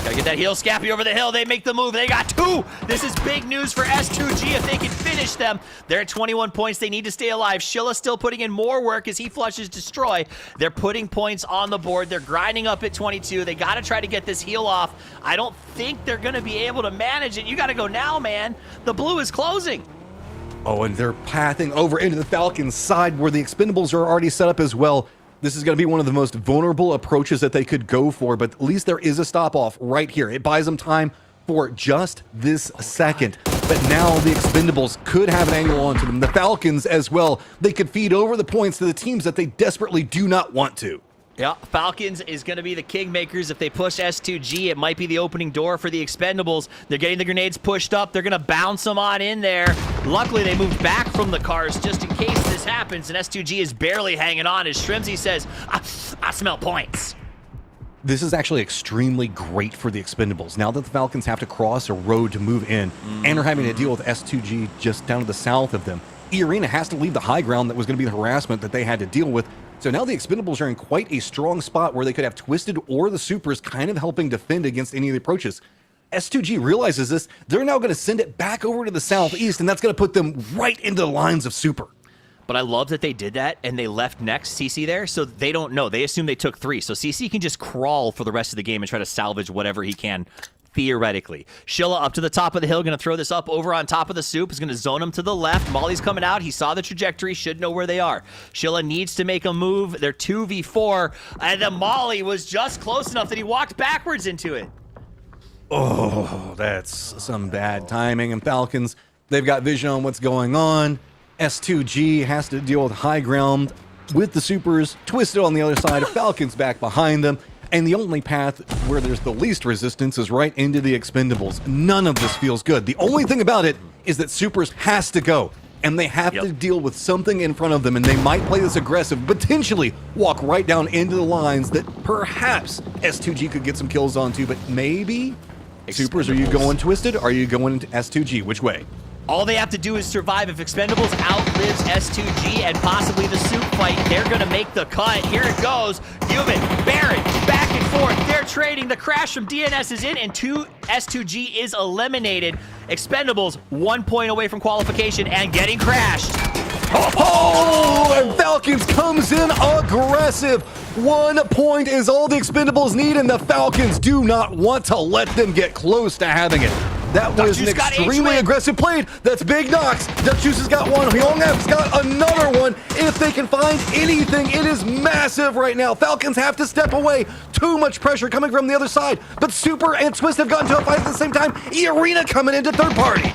Gotta get that heel Scappy over the hill. They make the move. They got 2. This is big news for S2G if they can finish them. They're at 21 points. They need to stay alive. Shilla still putting in more work as he flushes Destroy. They're putting points on the board. They're grinding up at 22. They gotta try to get this heel off. I don't think they're gonna be able to manage it. You gotta go now, man. The blue is closing. Oh, and they're pathing over into the Falcons side where the Expendables are already set up as well. This is going to be one of the most vulnerable approaches that they could go for, but at least there is a stop-off right here. It buys them time for just this second. But now the Expendables could have an angle onto them. The Falcons as well. They could feed over the points to the teams that they desperately do not want to. Yeah, Falcons is going to be the kingmakers. If they push S2G, it might be the opening door for the Expendables. They're getting the grenades pushed up. They're going to bounce them on in there. Luckily, they moved back from the cars just in case this happens, and S2G is barely hanging on as Shrimzy says, I smell points. This is actually extremely great for the Expendables. Now that the Falcons have to cross a road to move in, and are having to deal with S2G just down to the south of them, E-Arena has to leave the high ground that was going to be the harassment that they had to deal with. So now the Expendables are in quite a strong spot where they could have Twisted or the Supers kind of helping defend against any of the approaches. S2G realizes this. They're now going to send it back over to the southeast, and that's going to put them right into the lines of Super. But I love that they did that, and they left next CC there, so they don't know. They assume they took 3, so CC can just crawl for the rest of the game and try to salvage whatever he can, theoretically. Shilla up to the top of the hill, going to throw this up over on top of the Soup. Is going to zone him to the left. Molly's coming out. He saw the trajectory, should know where they are. Shilla needs to make a move. They're 2v4, and the Molly was just close enough that he walked backwards into it. Oh, that's some bad timing. And Falcons, they've got vision on what's going on. S2G has to deal with high ground with the Supers. Twisted on the other side. Falcons back behind them. And the only path where there's the least resistance is right into the Expendables. None of this feels good. The only thing about it is that Supers has to go. And they have to deal with something in front of them. And they might play this aggressive, potentially walk right down into the lines that perhaps S2G could get some kills onto. But maybe? Supers, are you going Twisted? Or are you going into S2G? Which way? All they have to do is survive. If Expendables outlives S2G and possibly the Soup fight, they're going to make the cut. Here it goes. Human, Baron, back and forth. They're trading. The crash from DNS is in, and S2G is eliminated. Expendables 1 point away from qualification and getting crashed. Oh, and Falcons comes in aggressive. 1 point is all the Expendables need, and the Falcons do not want to let them get close to having it. That was an extremely aggressive play. That's big knocks. Duckjuice has got one. Hyongap's got another one. If they can find anything, it is massive right now. Falcons have to step away. Too much pressure coming from the other side. But Super and Twist have gotten to a fight at the same time. E-Arena coming into third party.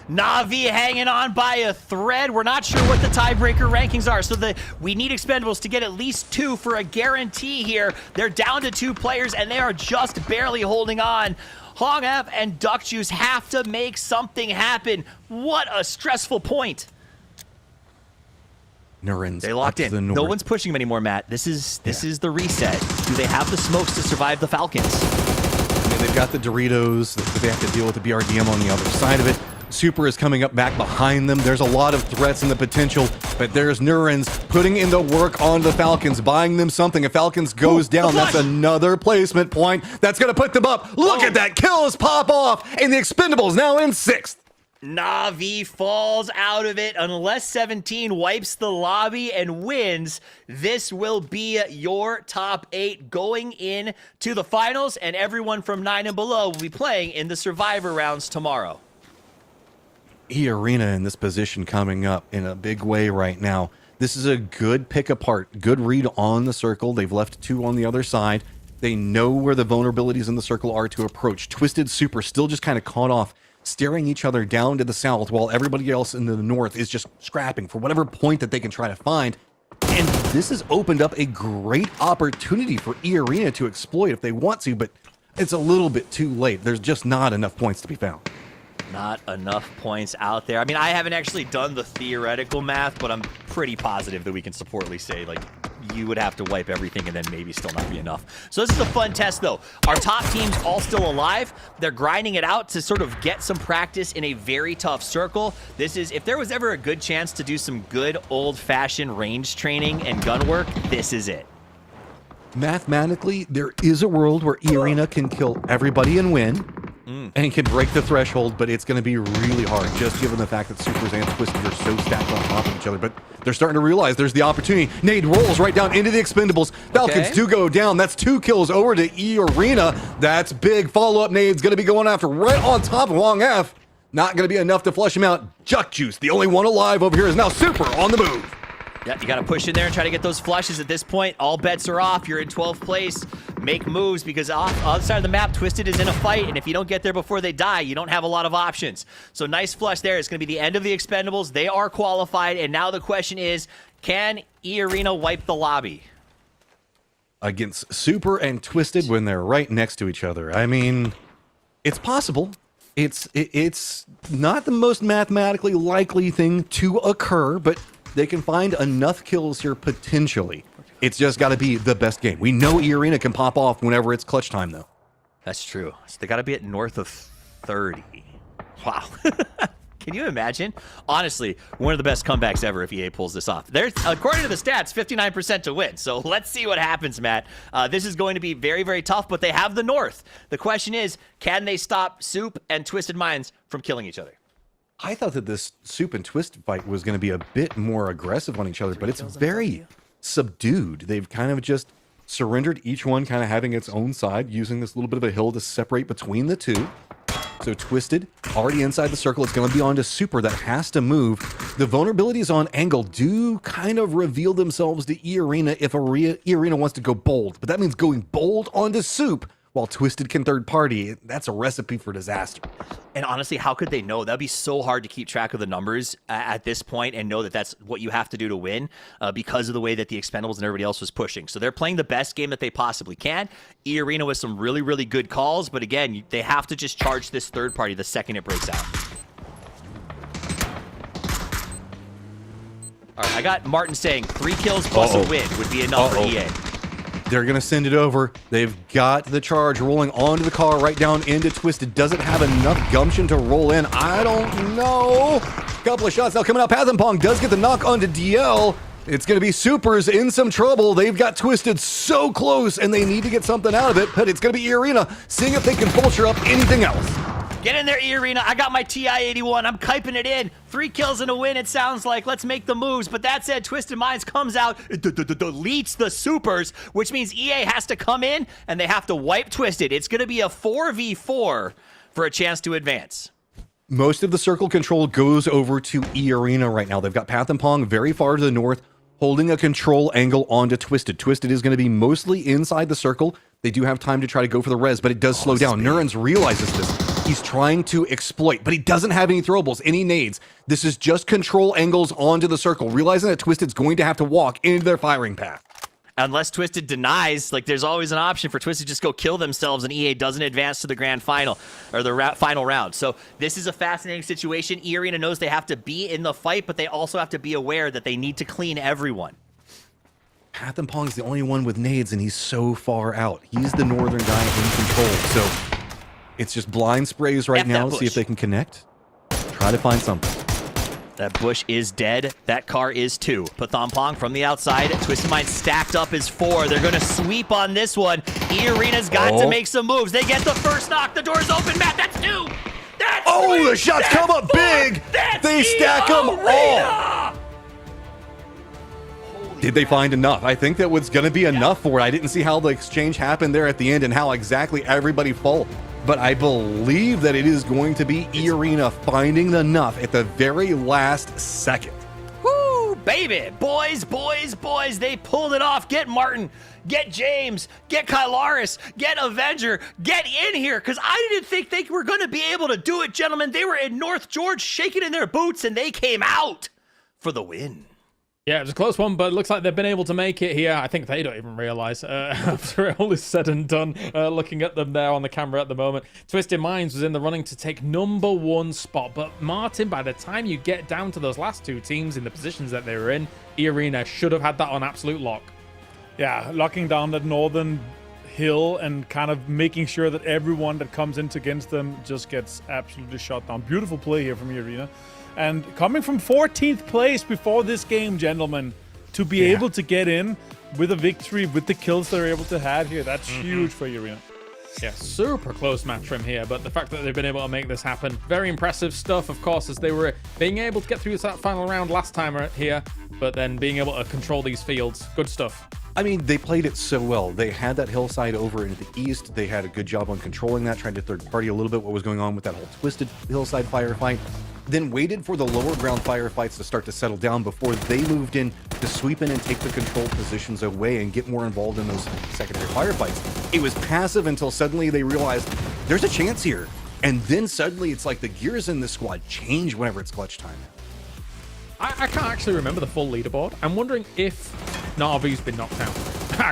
Na'Vi hanging on by a thread. We're not sure what the tiebreaker rankings are, so we need Expendables to get at least 2 for a guarantee here. They're down to 2 players, and they are just barely holding on. Hongap and Duckjuice have to make something happen. What a stressful point. Nurins they locked in. No one's pushing them anymore, Matt. This is the reset. Do they have the smokes to survive the Falcons? I mean, they've got the Doritos. They have to deal with the BRDM on the other side of it. Super is coming up back behind them. There's a lot of threats and the potential, but there's Nurins putting in the work on the Falcons, buying them something. If Falcons goes down, that's another placement point. That's going to put them up. Look at that. Kills pop off, and the Expendables now in 6th. Na'Vi falls out of it unless 17 wipes the lobby and wins. This will be your top 8 going in to the finals, and everyone from 9 and below will be playing in the Survivor rounds tomorrow. E-Arena in this position coming up in a big way right now. This is a good pick apart, good read on the circle. They've left 2 on the other side. They know where the vulnerabilities in the circle are to approach. Twisted Super still just kind of caught off, staring each other down to the south while everybody else in the north is just scrapping for whatever point that they can try to find. And this has opened up a great opportunity for E-Arena to exploit if they want to, but it's a little bit too late. There's just not enough points to be found. Not enough points out there. I mean, I haven't actually done the theoretical math, but I'm pretty positive that we can supportably say, like, you would have to wipe everything and then maybe still not be enough. So this is a fun test, though. Our top team's all still alive. They're grinding it out to sort of get some practice in a very tough circle. This is, if there was ever a good chance to do some good old-fashioned range training and gun work, this is it. Mathematically, there is a world where E-Arena can kill everybody and win. And can break the threshold, but it's going to be really hard, just given the fact that Supers and Twisted are so stacked on top of each other. But they're starting to realize there's the opportunity. Nade rolls right down into the Expendables. Falcons do go down. That's 2 kills over to E-Arena. That's big. Follow-up Nade's going to be going after right on top of Wong F. Not going to be enough to flush him out. Duckjuice, the only one alive over here, is now Super on the move. Yeah, you got to push in there and try to get those flushes. At this point, all bets are off. You're in 12th place. Make moves, because off the other side of the map, Twisted is in a fight, and if you don't get there before they die, you don't have a lot of options. So nice flush there. It's going to be the end of the Expendables. They are qualified, and now the question is, can E-Arena wipe the lobby? Against Super and Twisted when they're right next to each other. I mean, it's possible. It's not the most mathematically likely thing to occur, but they can find enough kills here potentially. It's just got to be the best game. We know E-Arena can pop off whenever it's clutch time, though. That's true. So they got to be at north of 30. Wow. Can you imagine? Honestly, one of the best comebacks ever if EA pulls this off. There's, according to the stats, 59% to win. So let's see what happens, Matt. This is going to be very, very tough, but they have the north. The question is, can they stop Soup and Twisted Minds from killing each other? I thought that this Soup and Twisted fight was going to be a bit more aggressive on each other, but it's very subdued. They've kind of just surrendered, each one kind of having its own side, using this little bit of a hill to separate between the two. So Twisted, already inside the circle. It's going to be on to Super that has to move. The vulnerabilities on Angle do kind of reveal themselves to E-Arena if E-Arena wants to go bold. But that means going bold onto Soup while Twisted can third party. That's a recipe for disaster. And honestly, how could they know? That'd be so hard to keep track of the numbers at this point and know that that's what you have to do to win because of the way that the Expendables and everybody else was pushing. So they're playing the best game that they possibly can. E-Arena with some really, really good calls. But again, they have to just charge this third party the second it breaks out. All right, I got Martin saying 3 kills plus a win would be enough for EA. They're going to send it over. They've got the charge rolling onto the car right down into Twisted. Doesn't have enough gumption to roll in. I don't know. Couple of shots now coming up. Pong does get the knock onto DL. It's going to be Supers in some trouble. They've got Twisted so close, and they need to get something out of it, but it's going to be E-Arena seeing if they can vulture up anything else. Get in there, E-Arena. I got my TI-81. I'm kiping it in. 3 kills and a win, it sounds like. Let's make the moves. But that said, Twisted Minds comes out, deletes the Supers, which means EA has to come in, and they have to wipe Twisted. It's going to be a 4v4 for for a chance to advance. Most of the circle control goes over to E Arena right now. They've got Path and Pong very far to the north, holding a control angle onto Twisted. Twisted is going to be mostly inside the circle. They do have time to try to go for the res, but it does slow down. Nurens realizes this. He's trying to exploit, but he doesn't have any throwables, any nades. This is just control angles onto the circle, realizing that Twisted's going to have to walk into their firing path. Unless Twisted denies, like there's always an option for Twisted to just go kill themselves and EA doesn't advance to the grand final or the final round. So this is a fascinating situation. E Arena knows they have to be in the fight, but they also have to be aware that they need to clean everyone. Path and Pong's the only one with nades, and he's so far out. He's the northern guy in control. So it's just blind sprays right now. See if they can connect. Try to find something. That bush is dead. That car is 2. Pathampong from the outside. Twisted Mind stacked up is 4. They're going to sweep on this one. E Arena's got to make some moves. They get the first knock. The door's open. Matt, that's 2. That's 3. The shots come up big. They stack them all. Did they find enough? I think that was going to be enough for it. I didn't see how the exchange happened there at the end and how exactly everybody fell. But I believe that it is going to be E Arena finding the enough at the very last second. Woo, baby. Boys, boys, boys. They pulled it off. Get Martin. Get James. Get Kylaris. Get Avenger. Get in here. Because I didn't think they were going to be able to do it, gentlemen. They were in North George shaking in their boots, and they came out for the win. Yeah, it was a close one, but it looks like they've been able to make it here. I think they don't even realize after it all is said and done, looking at them there on the camera at the moment. Twisted Minds was in the running to take #1 spot, but Martin, by the time you get down to those last 2 teams in the positions that they were in, E Arena should have had that on absolute lock. Yeah, locking down that northern hill and kind of making sure that everyone that comes in against them just gets absolutely shot down. Beautiful play here from E Arena. And coming from 14th place before this game, gentlemen, to be able to get in with a victory, with the kills they're able to have here, that's huge for Arena. Yeah, super close match from here, but the fact that they've been able to make this happen, very impressive stuff, of course, as they were being able to get through that final round last time here, but then being able to control these fields. Good stuff. I mean, they played it so well. They had that hillside over into the east. They had a good job on controlling that, trying to third party a little bit what was going on with that whole Twisted hillside firefight. Then waited for the lower ground firefights to start to settle down before they moved in to sweep in and take the control positions away and get more involved in those secondary firefights. It was passive until suddenly they realized there's a chance here. And then suddenly it's like the gears in the squad change whenever it's clutch time. I can't actually remember the full leaderboard. I'm wondering if Navi's been knocked out.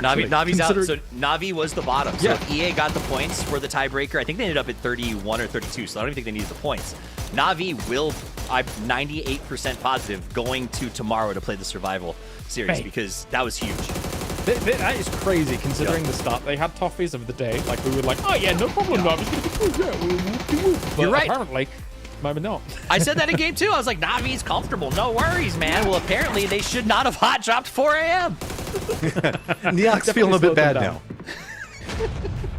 Navi's out, so Navi was the bottom. So if EA got the points for the tiebreaker, I think they ended up at 31 or 32, so I don't even think they needed the points. Navi will, I'm 98% positive, going to tomorrow to play the Survival Series because that was huge. That is crazy considering the start. They had toffees of the day. Like, we were like, oh yeah, no problem, Navi's going to be cool. Yeah, we'll You're right. Apparently, maybe not. I said that in game 2. I was like, Navi's comfortable. No worries, man. Well, apparently they should not have hot dropped 4 a.m. Neok's feeling a bit bad now.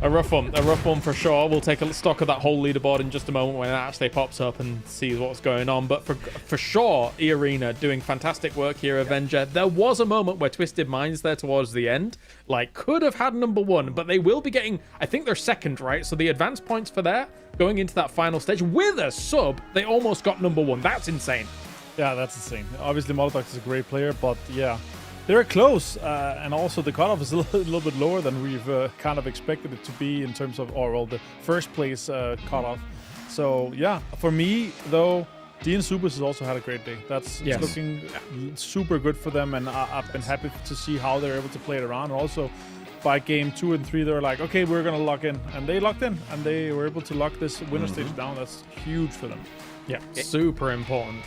A rough one for sure. We'll take a stock of that whole leaderboard in just a moment when it actually pops up and sees what's going on. But for sure, E Arena doing fantastic work here, Avenger. There was a moment where Twisted Minds there towards the end, like could have had #1, but they will be getting, I think they're second, right? So the advance points for that going into that final stage with a sub, they almost got #1. That's insane. Yeah, that's insane. Obviously, Molotov is a great player, but yeah. They're close, and also the cutoff is a little bit lower than we've kind of expected it to be in terms of, the first place cutoff. So yeah, for me though, DN Supers has also had a great day. It's looking super good for them, and I've been happy to see how they're able to play it around. And also, by game 2 and 3, they're like, okay, we're gonna lock in, and they locked in, and they were able to lock this winner stage down. That's huge for them. Yeah, super important.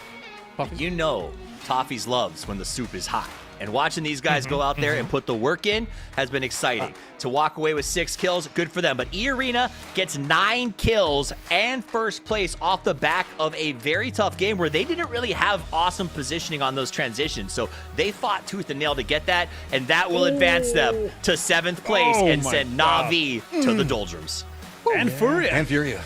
You know, Toffees loves when the soup is hot. And watching these guys go out there and put the work in has been exciting. To walk away with 6 kills, good for them. But E Arena gets 9 kills and first place off the back of a very tough game where they didn't really have awesome positioning on those transitions. So they fought tooth and nail to get that, and that will advance them to 7th place and send Na'Vi to the doldrums. And Furia. And Furia.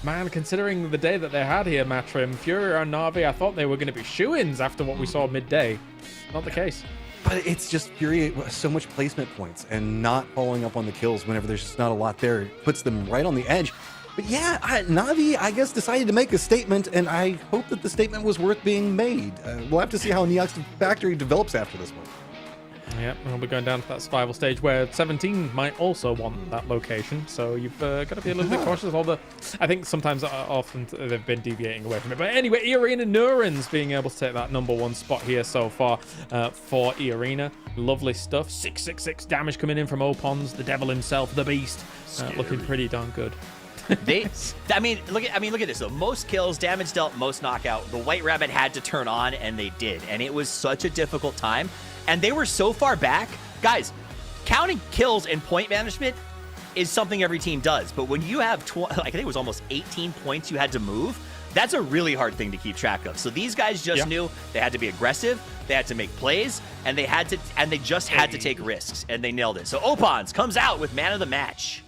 Man, considering the day that they had here, Matrim, Furia and Na'Vi, I thought they were going to be shoo-ins after what we saw midday. Not the case. But it's just Furia, so much placement points and not following up on the kills whenever there's just not a lot there. It puts them right on the edge. But yeah, Navi, I guess, decided to make a statement, and I hope that the statement was worth being made. We'll have to see how Neox Factory develops after this one. Yeah, we'll be going down to that survival stage where 17 might also want that location, so you've got to be a little bit cautious. I think sometimes, often, they've been deviating away from it. But anyway, Earena Nurens being able to take that #1 spot here so far for Earena. Lovely stuff. 666 damage coming in from Opons, the devil himself, the beast, looking pretty darn good. I mean, look at this though. Most kills, damage dealt, most knockout. The White Rabbit had to turn on, and they did, and it was such a difficult time. And they were so far back, guys. Counting kills and point management is something every team does, but when you have I think it was almost 18 points you had to move, that's a really hard thing to keep track of. So these guys just knew they had to be aggressive, they had to make plays, and they just had to take risks, and they nailed it. So Opons comes out with man of the match.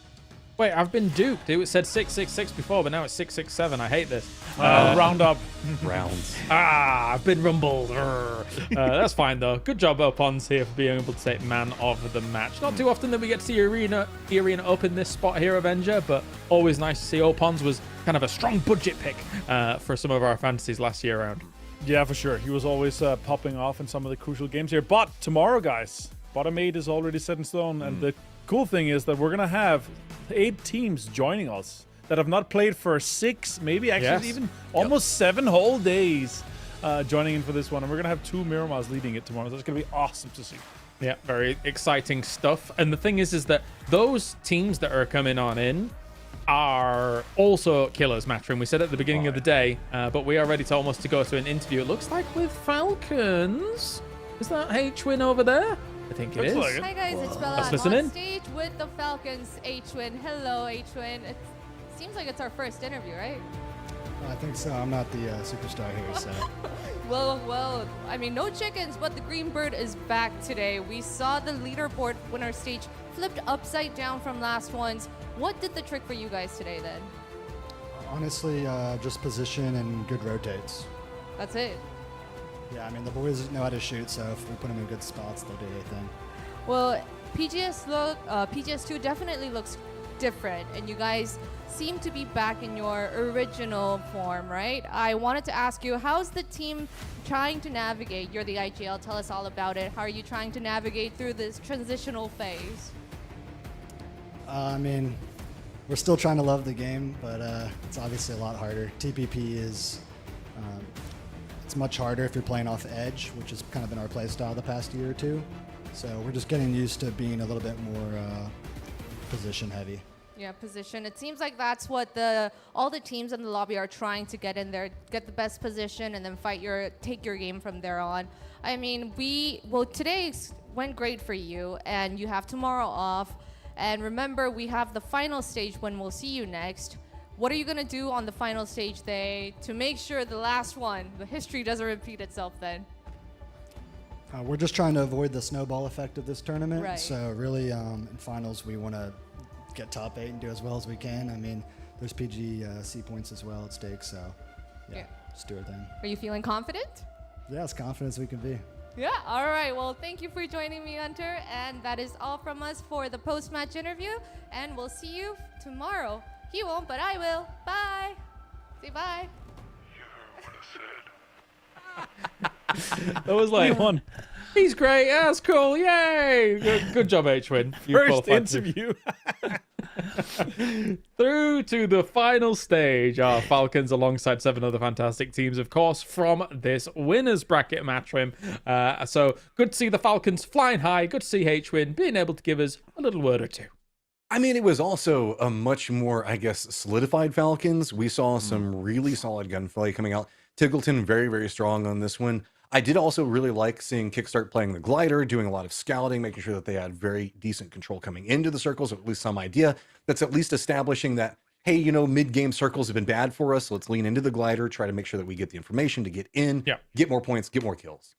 Wait, I've been duped. It said 666 before, but now it's 667. I hate this. Round up. Rounds. I've been rumbled. That's fine, though. Good job, Opons, here for being able to take man of the match. Not too often that we get to see Arena up in this spot here, Avenger, but always nice to see. Opons was kind of a strong budget pick for some of our fantasies last year around. Yeah, for sure. He was always popping off in some of the crucial games here. But tomorrow, guys, bottom 8 is already set in stone, and the cool thing is that we're going to have 8 teams joining us that have not played for 6, maybe actually even almost 7 whole days joining in for this one. And we're going to have 2 Miramas leading it tomorrow. So it's going to be awesome to see. Yeah, very exciting stuff. And the thing is that those teams that are coming on in are also killers, Matrim. We said at the beginning of the day, but we are ready to almost to go to an interview. It looks like with Falcons. Is that H-Win over there? I think it is. Like it. Hi guys, it's Bella. Let's I'm listen on in. stage with the Falcons. H-Win. Hello, H-Win. It seems like it's our first interview, right? I think so. I'm not the superstar here, so. Well, I mean, no chickens, but the Green Bird is back today. We saw the leaderboard winner stage flipped upside down from last ones. What did the trick for you guys today then? Honestly, just position and good rotates. That's it. Yeah, I mean, the boys know how to shoot, so if we put them in good spots, they'll do anything. Well, PGS2 definitely looks different, and you guys seem to be back in your original form, right? I wanted to ask you, how's the team trying to navigate? You're the IGL, tell us all about it. How are you trying to navigate through this transitional phase? I mean, we're still trying to love the game, but it's obviously a lot harder. TPP is... it's much harder if you're playing off edge, which has kind of been our play style the past year or two. So we're just getting used to being a little bit more position heavy. Yeah, position. It seems like that's what all the teams in the lobby are trying to get in there, get the best position, and then take your game from there on. I mean, today went great for you, and you have tomorrow off. And remember, we have the final stage when we'll see you next. What are you going to do on the final stage day to make sure the last one, the history doesn't repeat itself then? We're just trying to avoid the snowball effect of this tournament. Right. So really, in finals, we want to get top 8 and do as well as we can. I mean, there's PGC points as well at stake, so yeah, just do our thing. Are you feeling confident? Yeah, as confident as we can be. Yeah, all right. Well, thank you for joining me, Hunter. And that is all from us for the post-match interview. And we'll see you tomorrow. He won't, but I will. Bye. Say bye. That was like, he's great. Yeah, that's cool. Yay. Good job, H-Win. First interview. Through to the final stage are Falcons alongside 7 other fantastic teams, of course, from this winners bracket match win. So good to see the Falcons flying high. Good to see H-Win being able to give us a little word or two. I mean, it was also a much more, I guess, solidified Falcons. We saw some really solid gunplay coming out. Tiggleton very, very strong on this one. I did also really like seeing Kickstart playing the glider, doing a lot of scouting, making sure that they had very decent control coming into the circles, or at least some idea that's at least establishing that, hey, you know, mid-game circles have been bad for us. So let's lean into the glider, try to make sure that we get the information to get in, get more points, get more kills.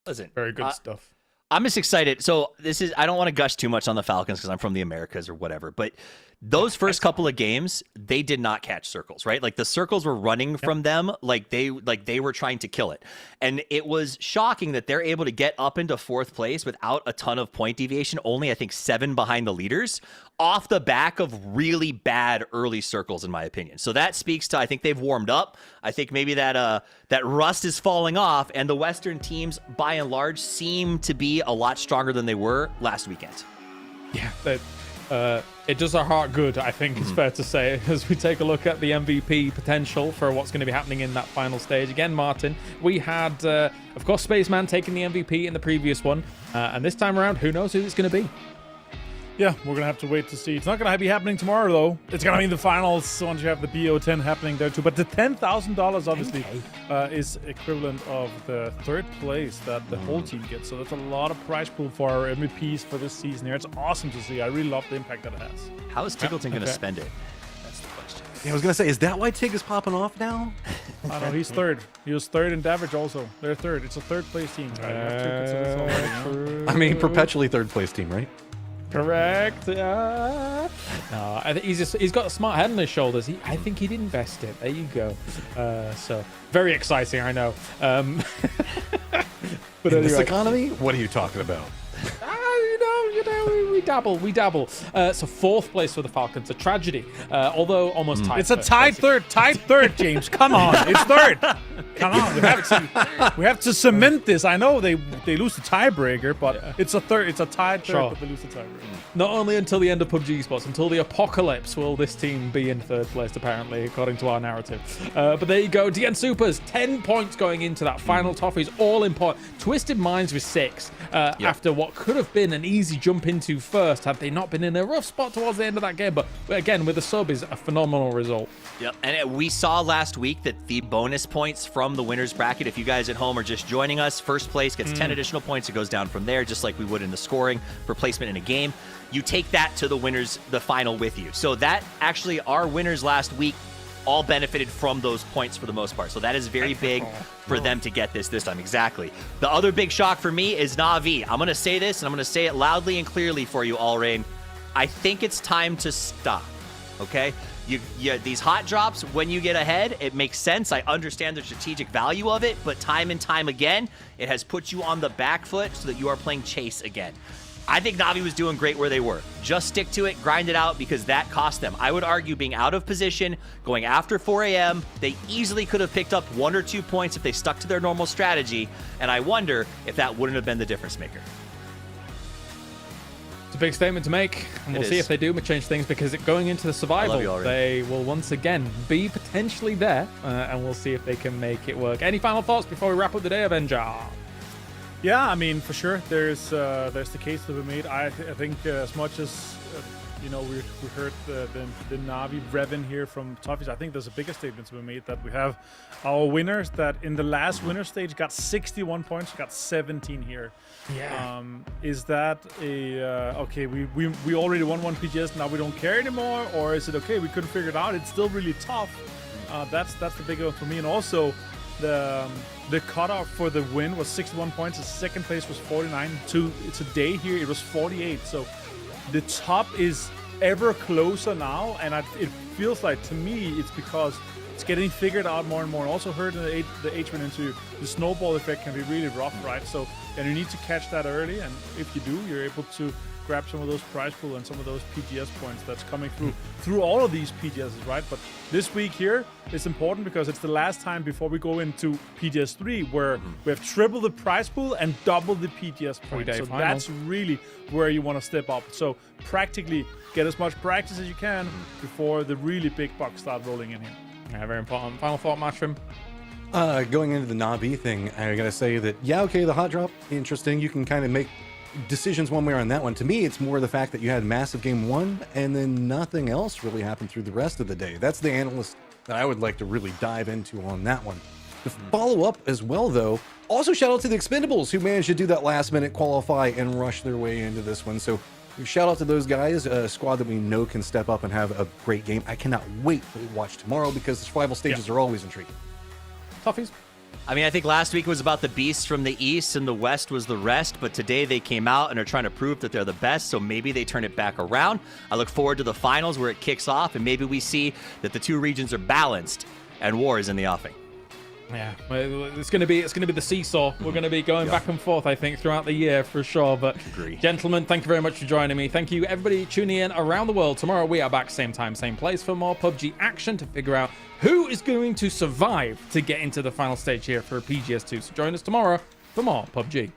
Listen, very good stuff. I'm just excited. So I don't want to gush too much on the Falcons because I'm from the Americas or whatever, but Those first couple of games, they did not catch circles, right? Like the circles were running from them, like they were trying to kill it. And it was shocking that they're able to get up into 4th place without a ton of point deviation, only I think 7 behind the leaders, off the back of really bad early circles, in my opinion. So that speaks to, I think they've warmed up. I think maybe that rust is falling off, and the Western teams, by and large, seem to be a lot stronger than they were last weekend. Yeah, it does our heart good, I think it's fair to say, as we take a look at the MVP potential for what's going to be happening in that final stage. Again, Martin, we had, of course, Spaceman taking the MVP in the previous one, and this time around, who knows who it's going to be? Yeah, we're going to have to wait to see. It's not going to be happening tomorrow, though. It's going to be in the finals once you have the BO10 happening there, too. But the $10,000, obviously, is equivalent of the 3rd place that the whole team gets. So that's a lot of prize pool for our MVPs for this season here. It's awesome to see. I really love the impact that it has. How is Tiggleton going to spend it? That's the question. Yeah, I was going to say, is that why Tig is popping off now? I don't know, he's 3rd. He was 3rd in Davidge also. They're 3rd. It's a 3rd place team. Right? I mean, perpetually 3rd place team, right? Correct. No, I think he's got a smart head on his shoulders. I think he'd invest it. There you go. So very exciting, I know. But in anyway. this economy, what are you talking about? We dabble. So 4th place for the Falcons, a tragedy. Although almost tied. It's a tied third, James. Come on, it's 3rd. Come on, we have to cement this. I know they lose the tiebreaker, but it's a tied 3rd, but they lose the tiebreaker. Not only until the end of PUBG Esports, until the apocalypse will this team be in 3rd place, apparently, according to our narrative. But there you go. DN Supers, 10 points going into that final Toffees, all important. Twisted Minds with 6 after what could have been an easy jump into first had they not been in a rough spot towards the end of that game. But again, with the sub is a phenomenal result. Yep, and we saw last week that the bonus points from the winner's bracket, if you guys at home are just joining us, 1st place gets 10 additional points. It goes down from there, just like we would in the scoring for placement in a game. You take that to the winners, the final with you. So that actually, our winners last week all benefited from those points for the most part. So that is very big for them to get this time. Exactly. The other big shock for me is Na'Vi. I'm going to say this, and I'm going to say it loudly and clearly for you, Allrain. I think it's time to stop, okay? These hot drops, when you get ahead, it makes sense. I understand the strategic value of it, but time and time again, it has put you on the back foot so that you are playing chase again. I think Na'Vi was doing great where they were. Just stick to it, grind it out, because that cost them. I would argue being out of position, going after 4 a.m., they easily could have picked up 1 or 2 points if they stuck to their normal strategy, and I wonder if that wouldn't have been the difference maker. It's a big statement to make, and we'll see if they do change things, because going into the survival, they will once again be potentially there, and we'll see if they can make it work. Any final thoughts before we wrap up the day, Avenger? Yeah, I mean, for sure, there's the case that we made. I think as much as we heard the Na'Vi Revan here from Toffees, I think there's a bigger statement to be made that we have our winners that in the last winner stage got 61 points, got 17 here. Yeah. Is that okay? We already won 1 PGS, now we don't care anymore, or is it okay? We couldn't figure it out. It's still really tough. That's the big one for me, and also. The cutoff for the win was 61 points. The 2nd place was 49. Today here it was 48. So the top is ever closer now, and it feels like to me it's because it's getting figured out more and more. I also heard the H went into the snowball effect can be really rough, right? So and you need to catch that early, and if you do, you're able to grab some of those prize pool and some of those PGS points that's coming through all of these PGSs, right? But this week here is important because it's the last time before we go into PGS 3 where we have triple the prize pool and double the PGS points. So that's really where you want to step up. So practically get as much practice as you can before the really big bucks start rolling in here. Yeah, very important. Final thought, Mushroom? Going into the Na'Vi thing, I gotta say that, yeah, okay, the hot drop, interesting. You can kind of make decisions one way or on that one. To me, it's more the fact that you had massive game 1 and then nothing else really happened through the rest of the day. That's the analyst that I would like to really dive into on that one. To follow up as well, though, also shout out to the Expendables who managed to do that last minute qualify and rush their way into this one. So shout out to those guys, a squad that we know can step up and have a great game. I cannot wait to watch tomorrow because the survival stages are always intriguing. Toffees? I mean, I think last week was about the beasts from the East and the West was the rest, but today they came out and are trying to prove that they're the best, so maybe they turn it back around. I look forward to the finals where it kicks off, and maybe we see that the two regions are balanced and war is in the offing. Yeah, it's going to be the seesaw. We're going to be going back and forth, I think, throughout the year for sure. But gentlemen, thank you very much for joining me. Thank you, everybody tuning in around the world. Tomorrow we are back same time, same place for more PUBG action to figure out who is going to survive to get into the final stage here for PGS2. So join us tomorrow for more PUBG.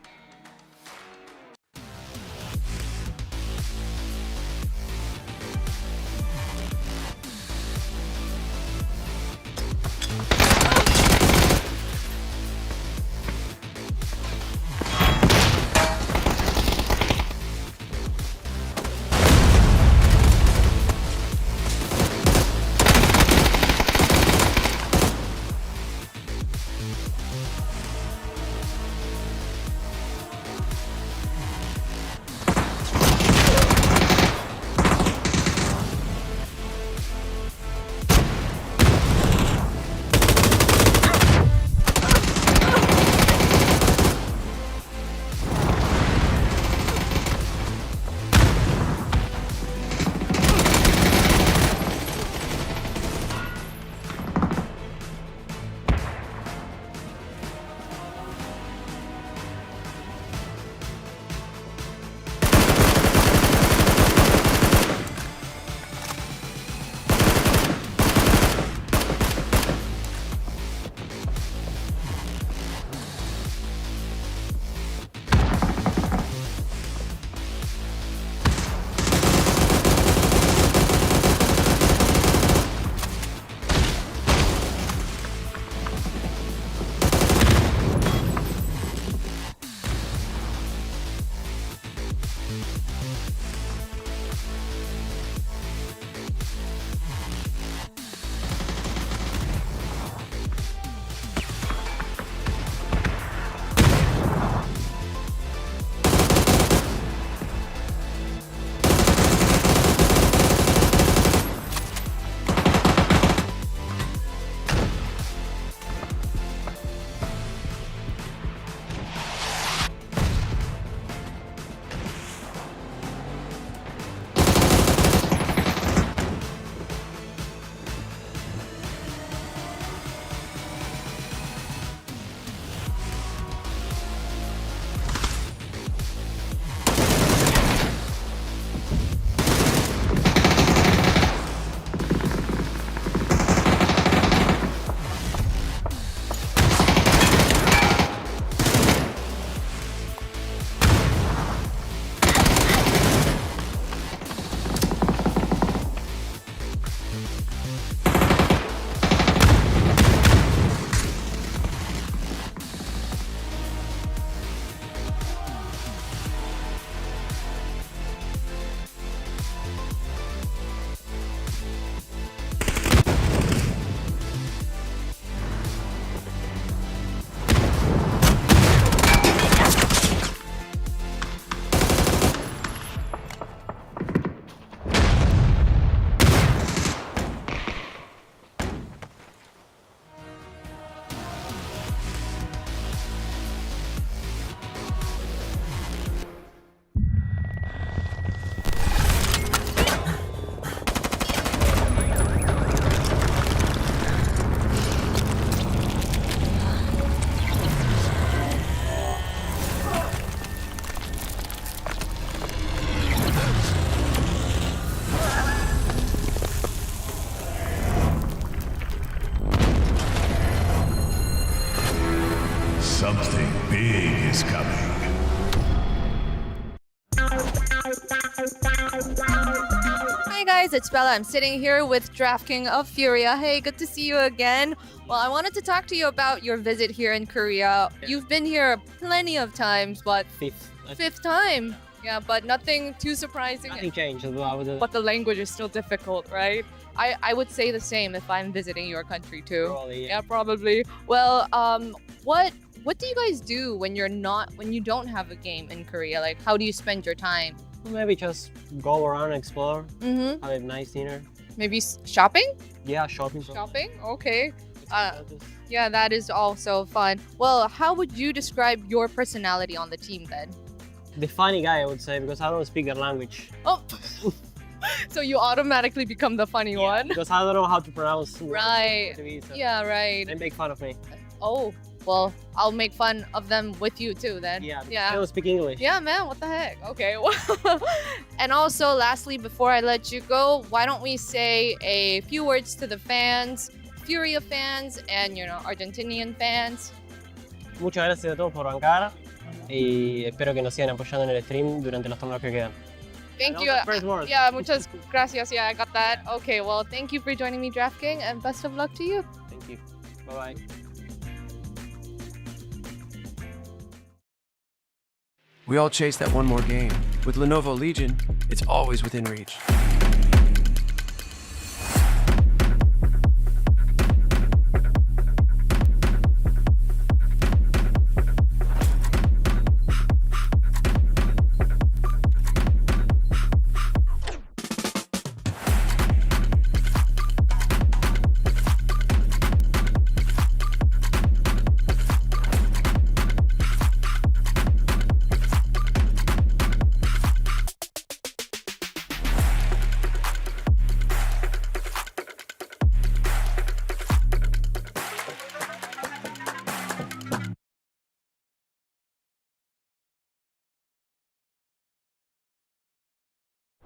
Something big is coming. Hi guys, it's Bella. I'm sitting here with DraftKing of Furia. Hey, good to see you again. Well, I wanted to talk to you about your visit here in Korea. You've been here plenty of times, but fifth time. Yeah, but nothing too surprising. Nothing changed. But the language is still difficult, right? I would say the same if I'm visiting your country too. Probably, yeah, probably. Well, what do you guys do when you don't have a game in Korea? Like, how do you spend your time? Maybe just go around and explore. Mm-hmm. Have a nice dinner. Maybe shopping? Yeah, shopping. Shopping? Okay. Yeah, that is also fun. Well, how would you describe your personality on the team then? The funny guy, I would say, because I don't speak their language. Oh, so you automatically become the funny one. Because I don't know how to pronounce. Right. So Yeah, right. they make fun of me. Oh, well, I'll make fun of them with you too then. I don't speak English. Yeah, man, what the heck? Okay. And also, lastly, before I let you go, why don't we say a few words to the fans, Furia fans, and, Argentinian fans? Muchas gracias a todos por bancar y espero que nos sigan apoyando en el stream durante los torneos que quedan. Thank you. Yeah, muchas gracias. Yeah, I got that. Okay, well, thank you for joining me, DraftKing, and best of luck to you. Thank you. Bye-bye. We all chase that one more game. With Lenovo Legion, it's always within reach.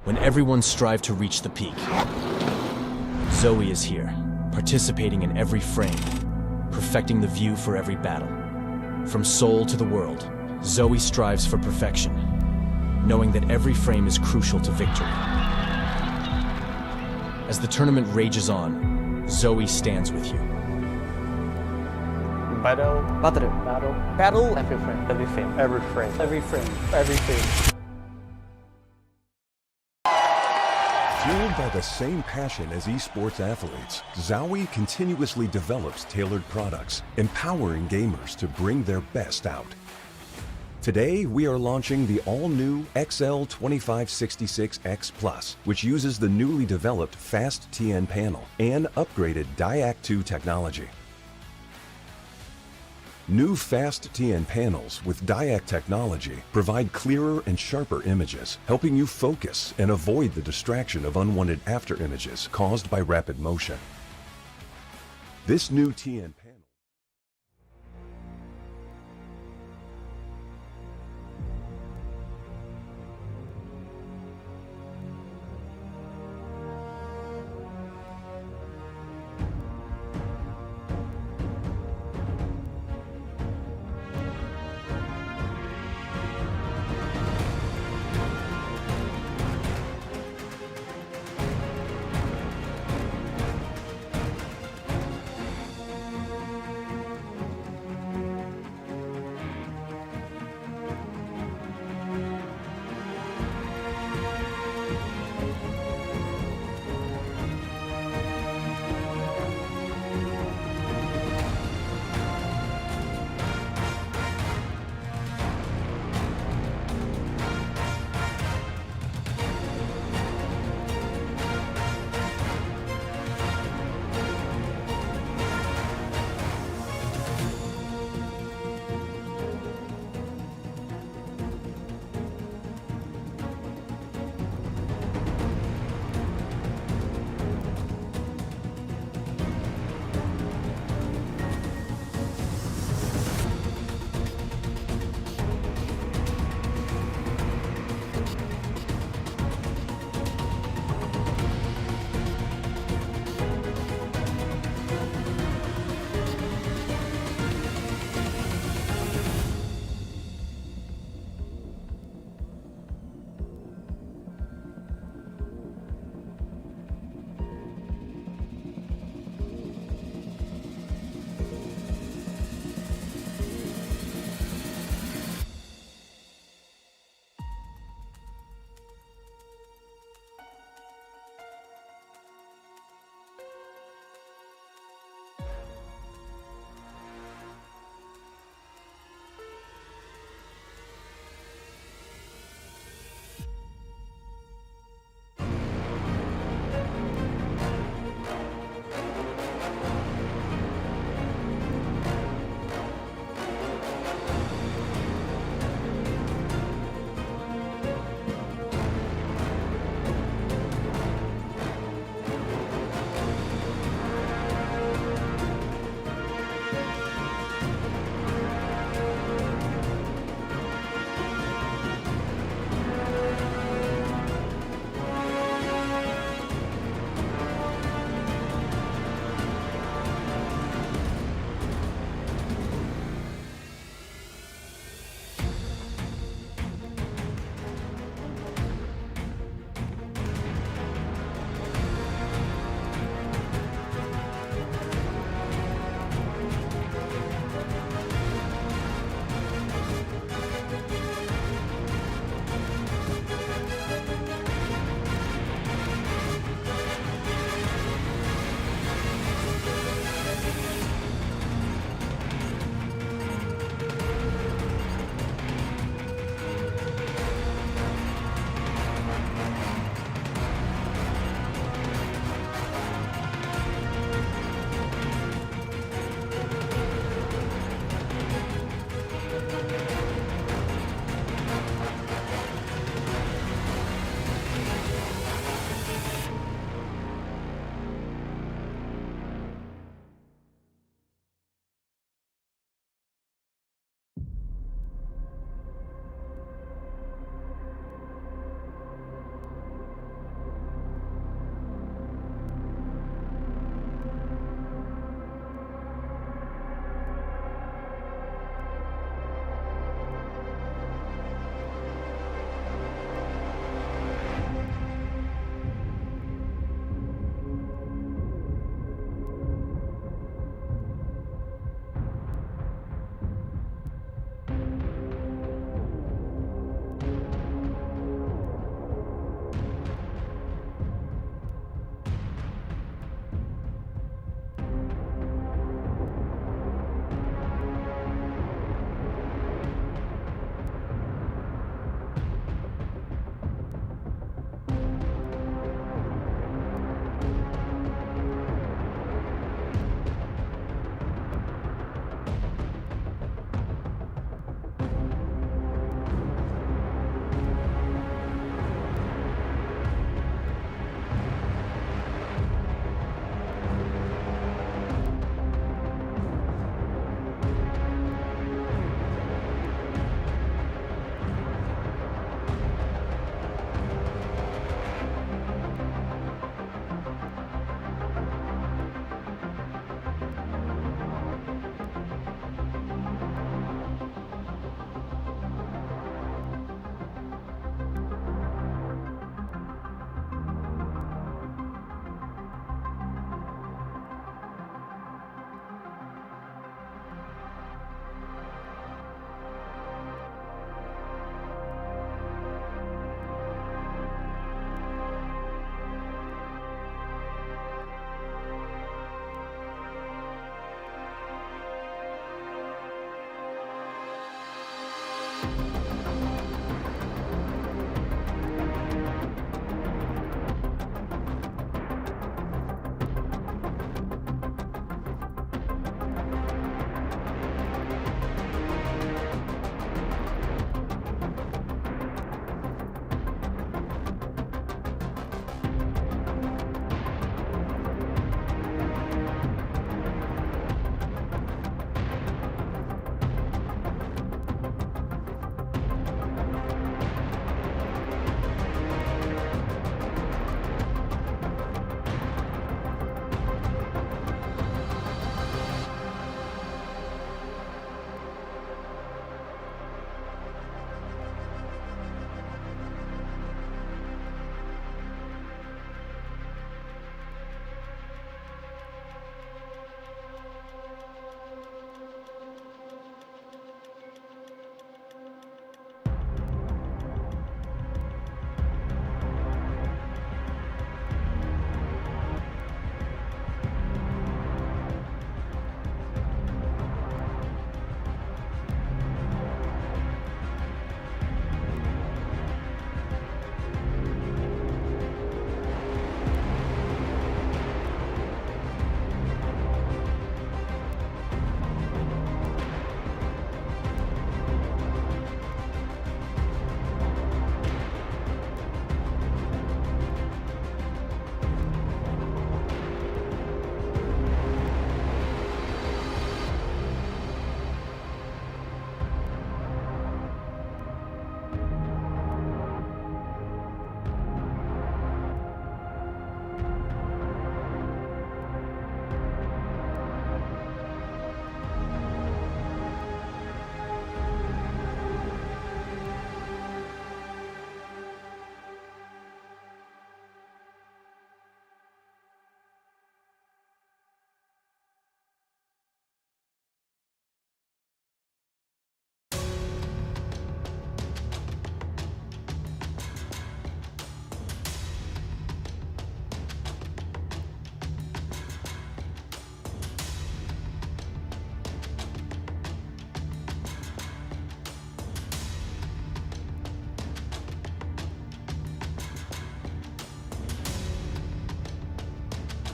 When everyone strive to reach the peak, Zoe is here, participating in every frame, perfecting the view for every battle. From Seoul to the world, Zoe strives for perfection, knowing that every frame is crucial to victory. As the tournament rages on, Zoe stands with you. Battle. Every frame. Every frame. Every frame. Every frame. Every frame. Fueled by the same passion as esports athletes, Zowie continuously develops tailored products, empowering gamers to bring their best out. Today, we are launching the all-new XL2566X Plus, which uses the newly developed Fast TN panel and upgraded Diac 2 technology. New Fast TN panels with Diac technology provide clearer and sharper images, helping you focus and avoid the distraction of unwanted after images caused by rapid motion. This new TN panel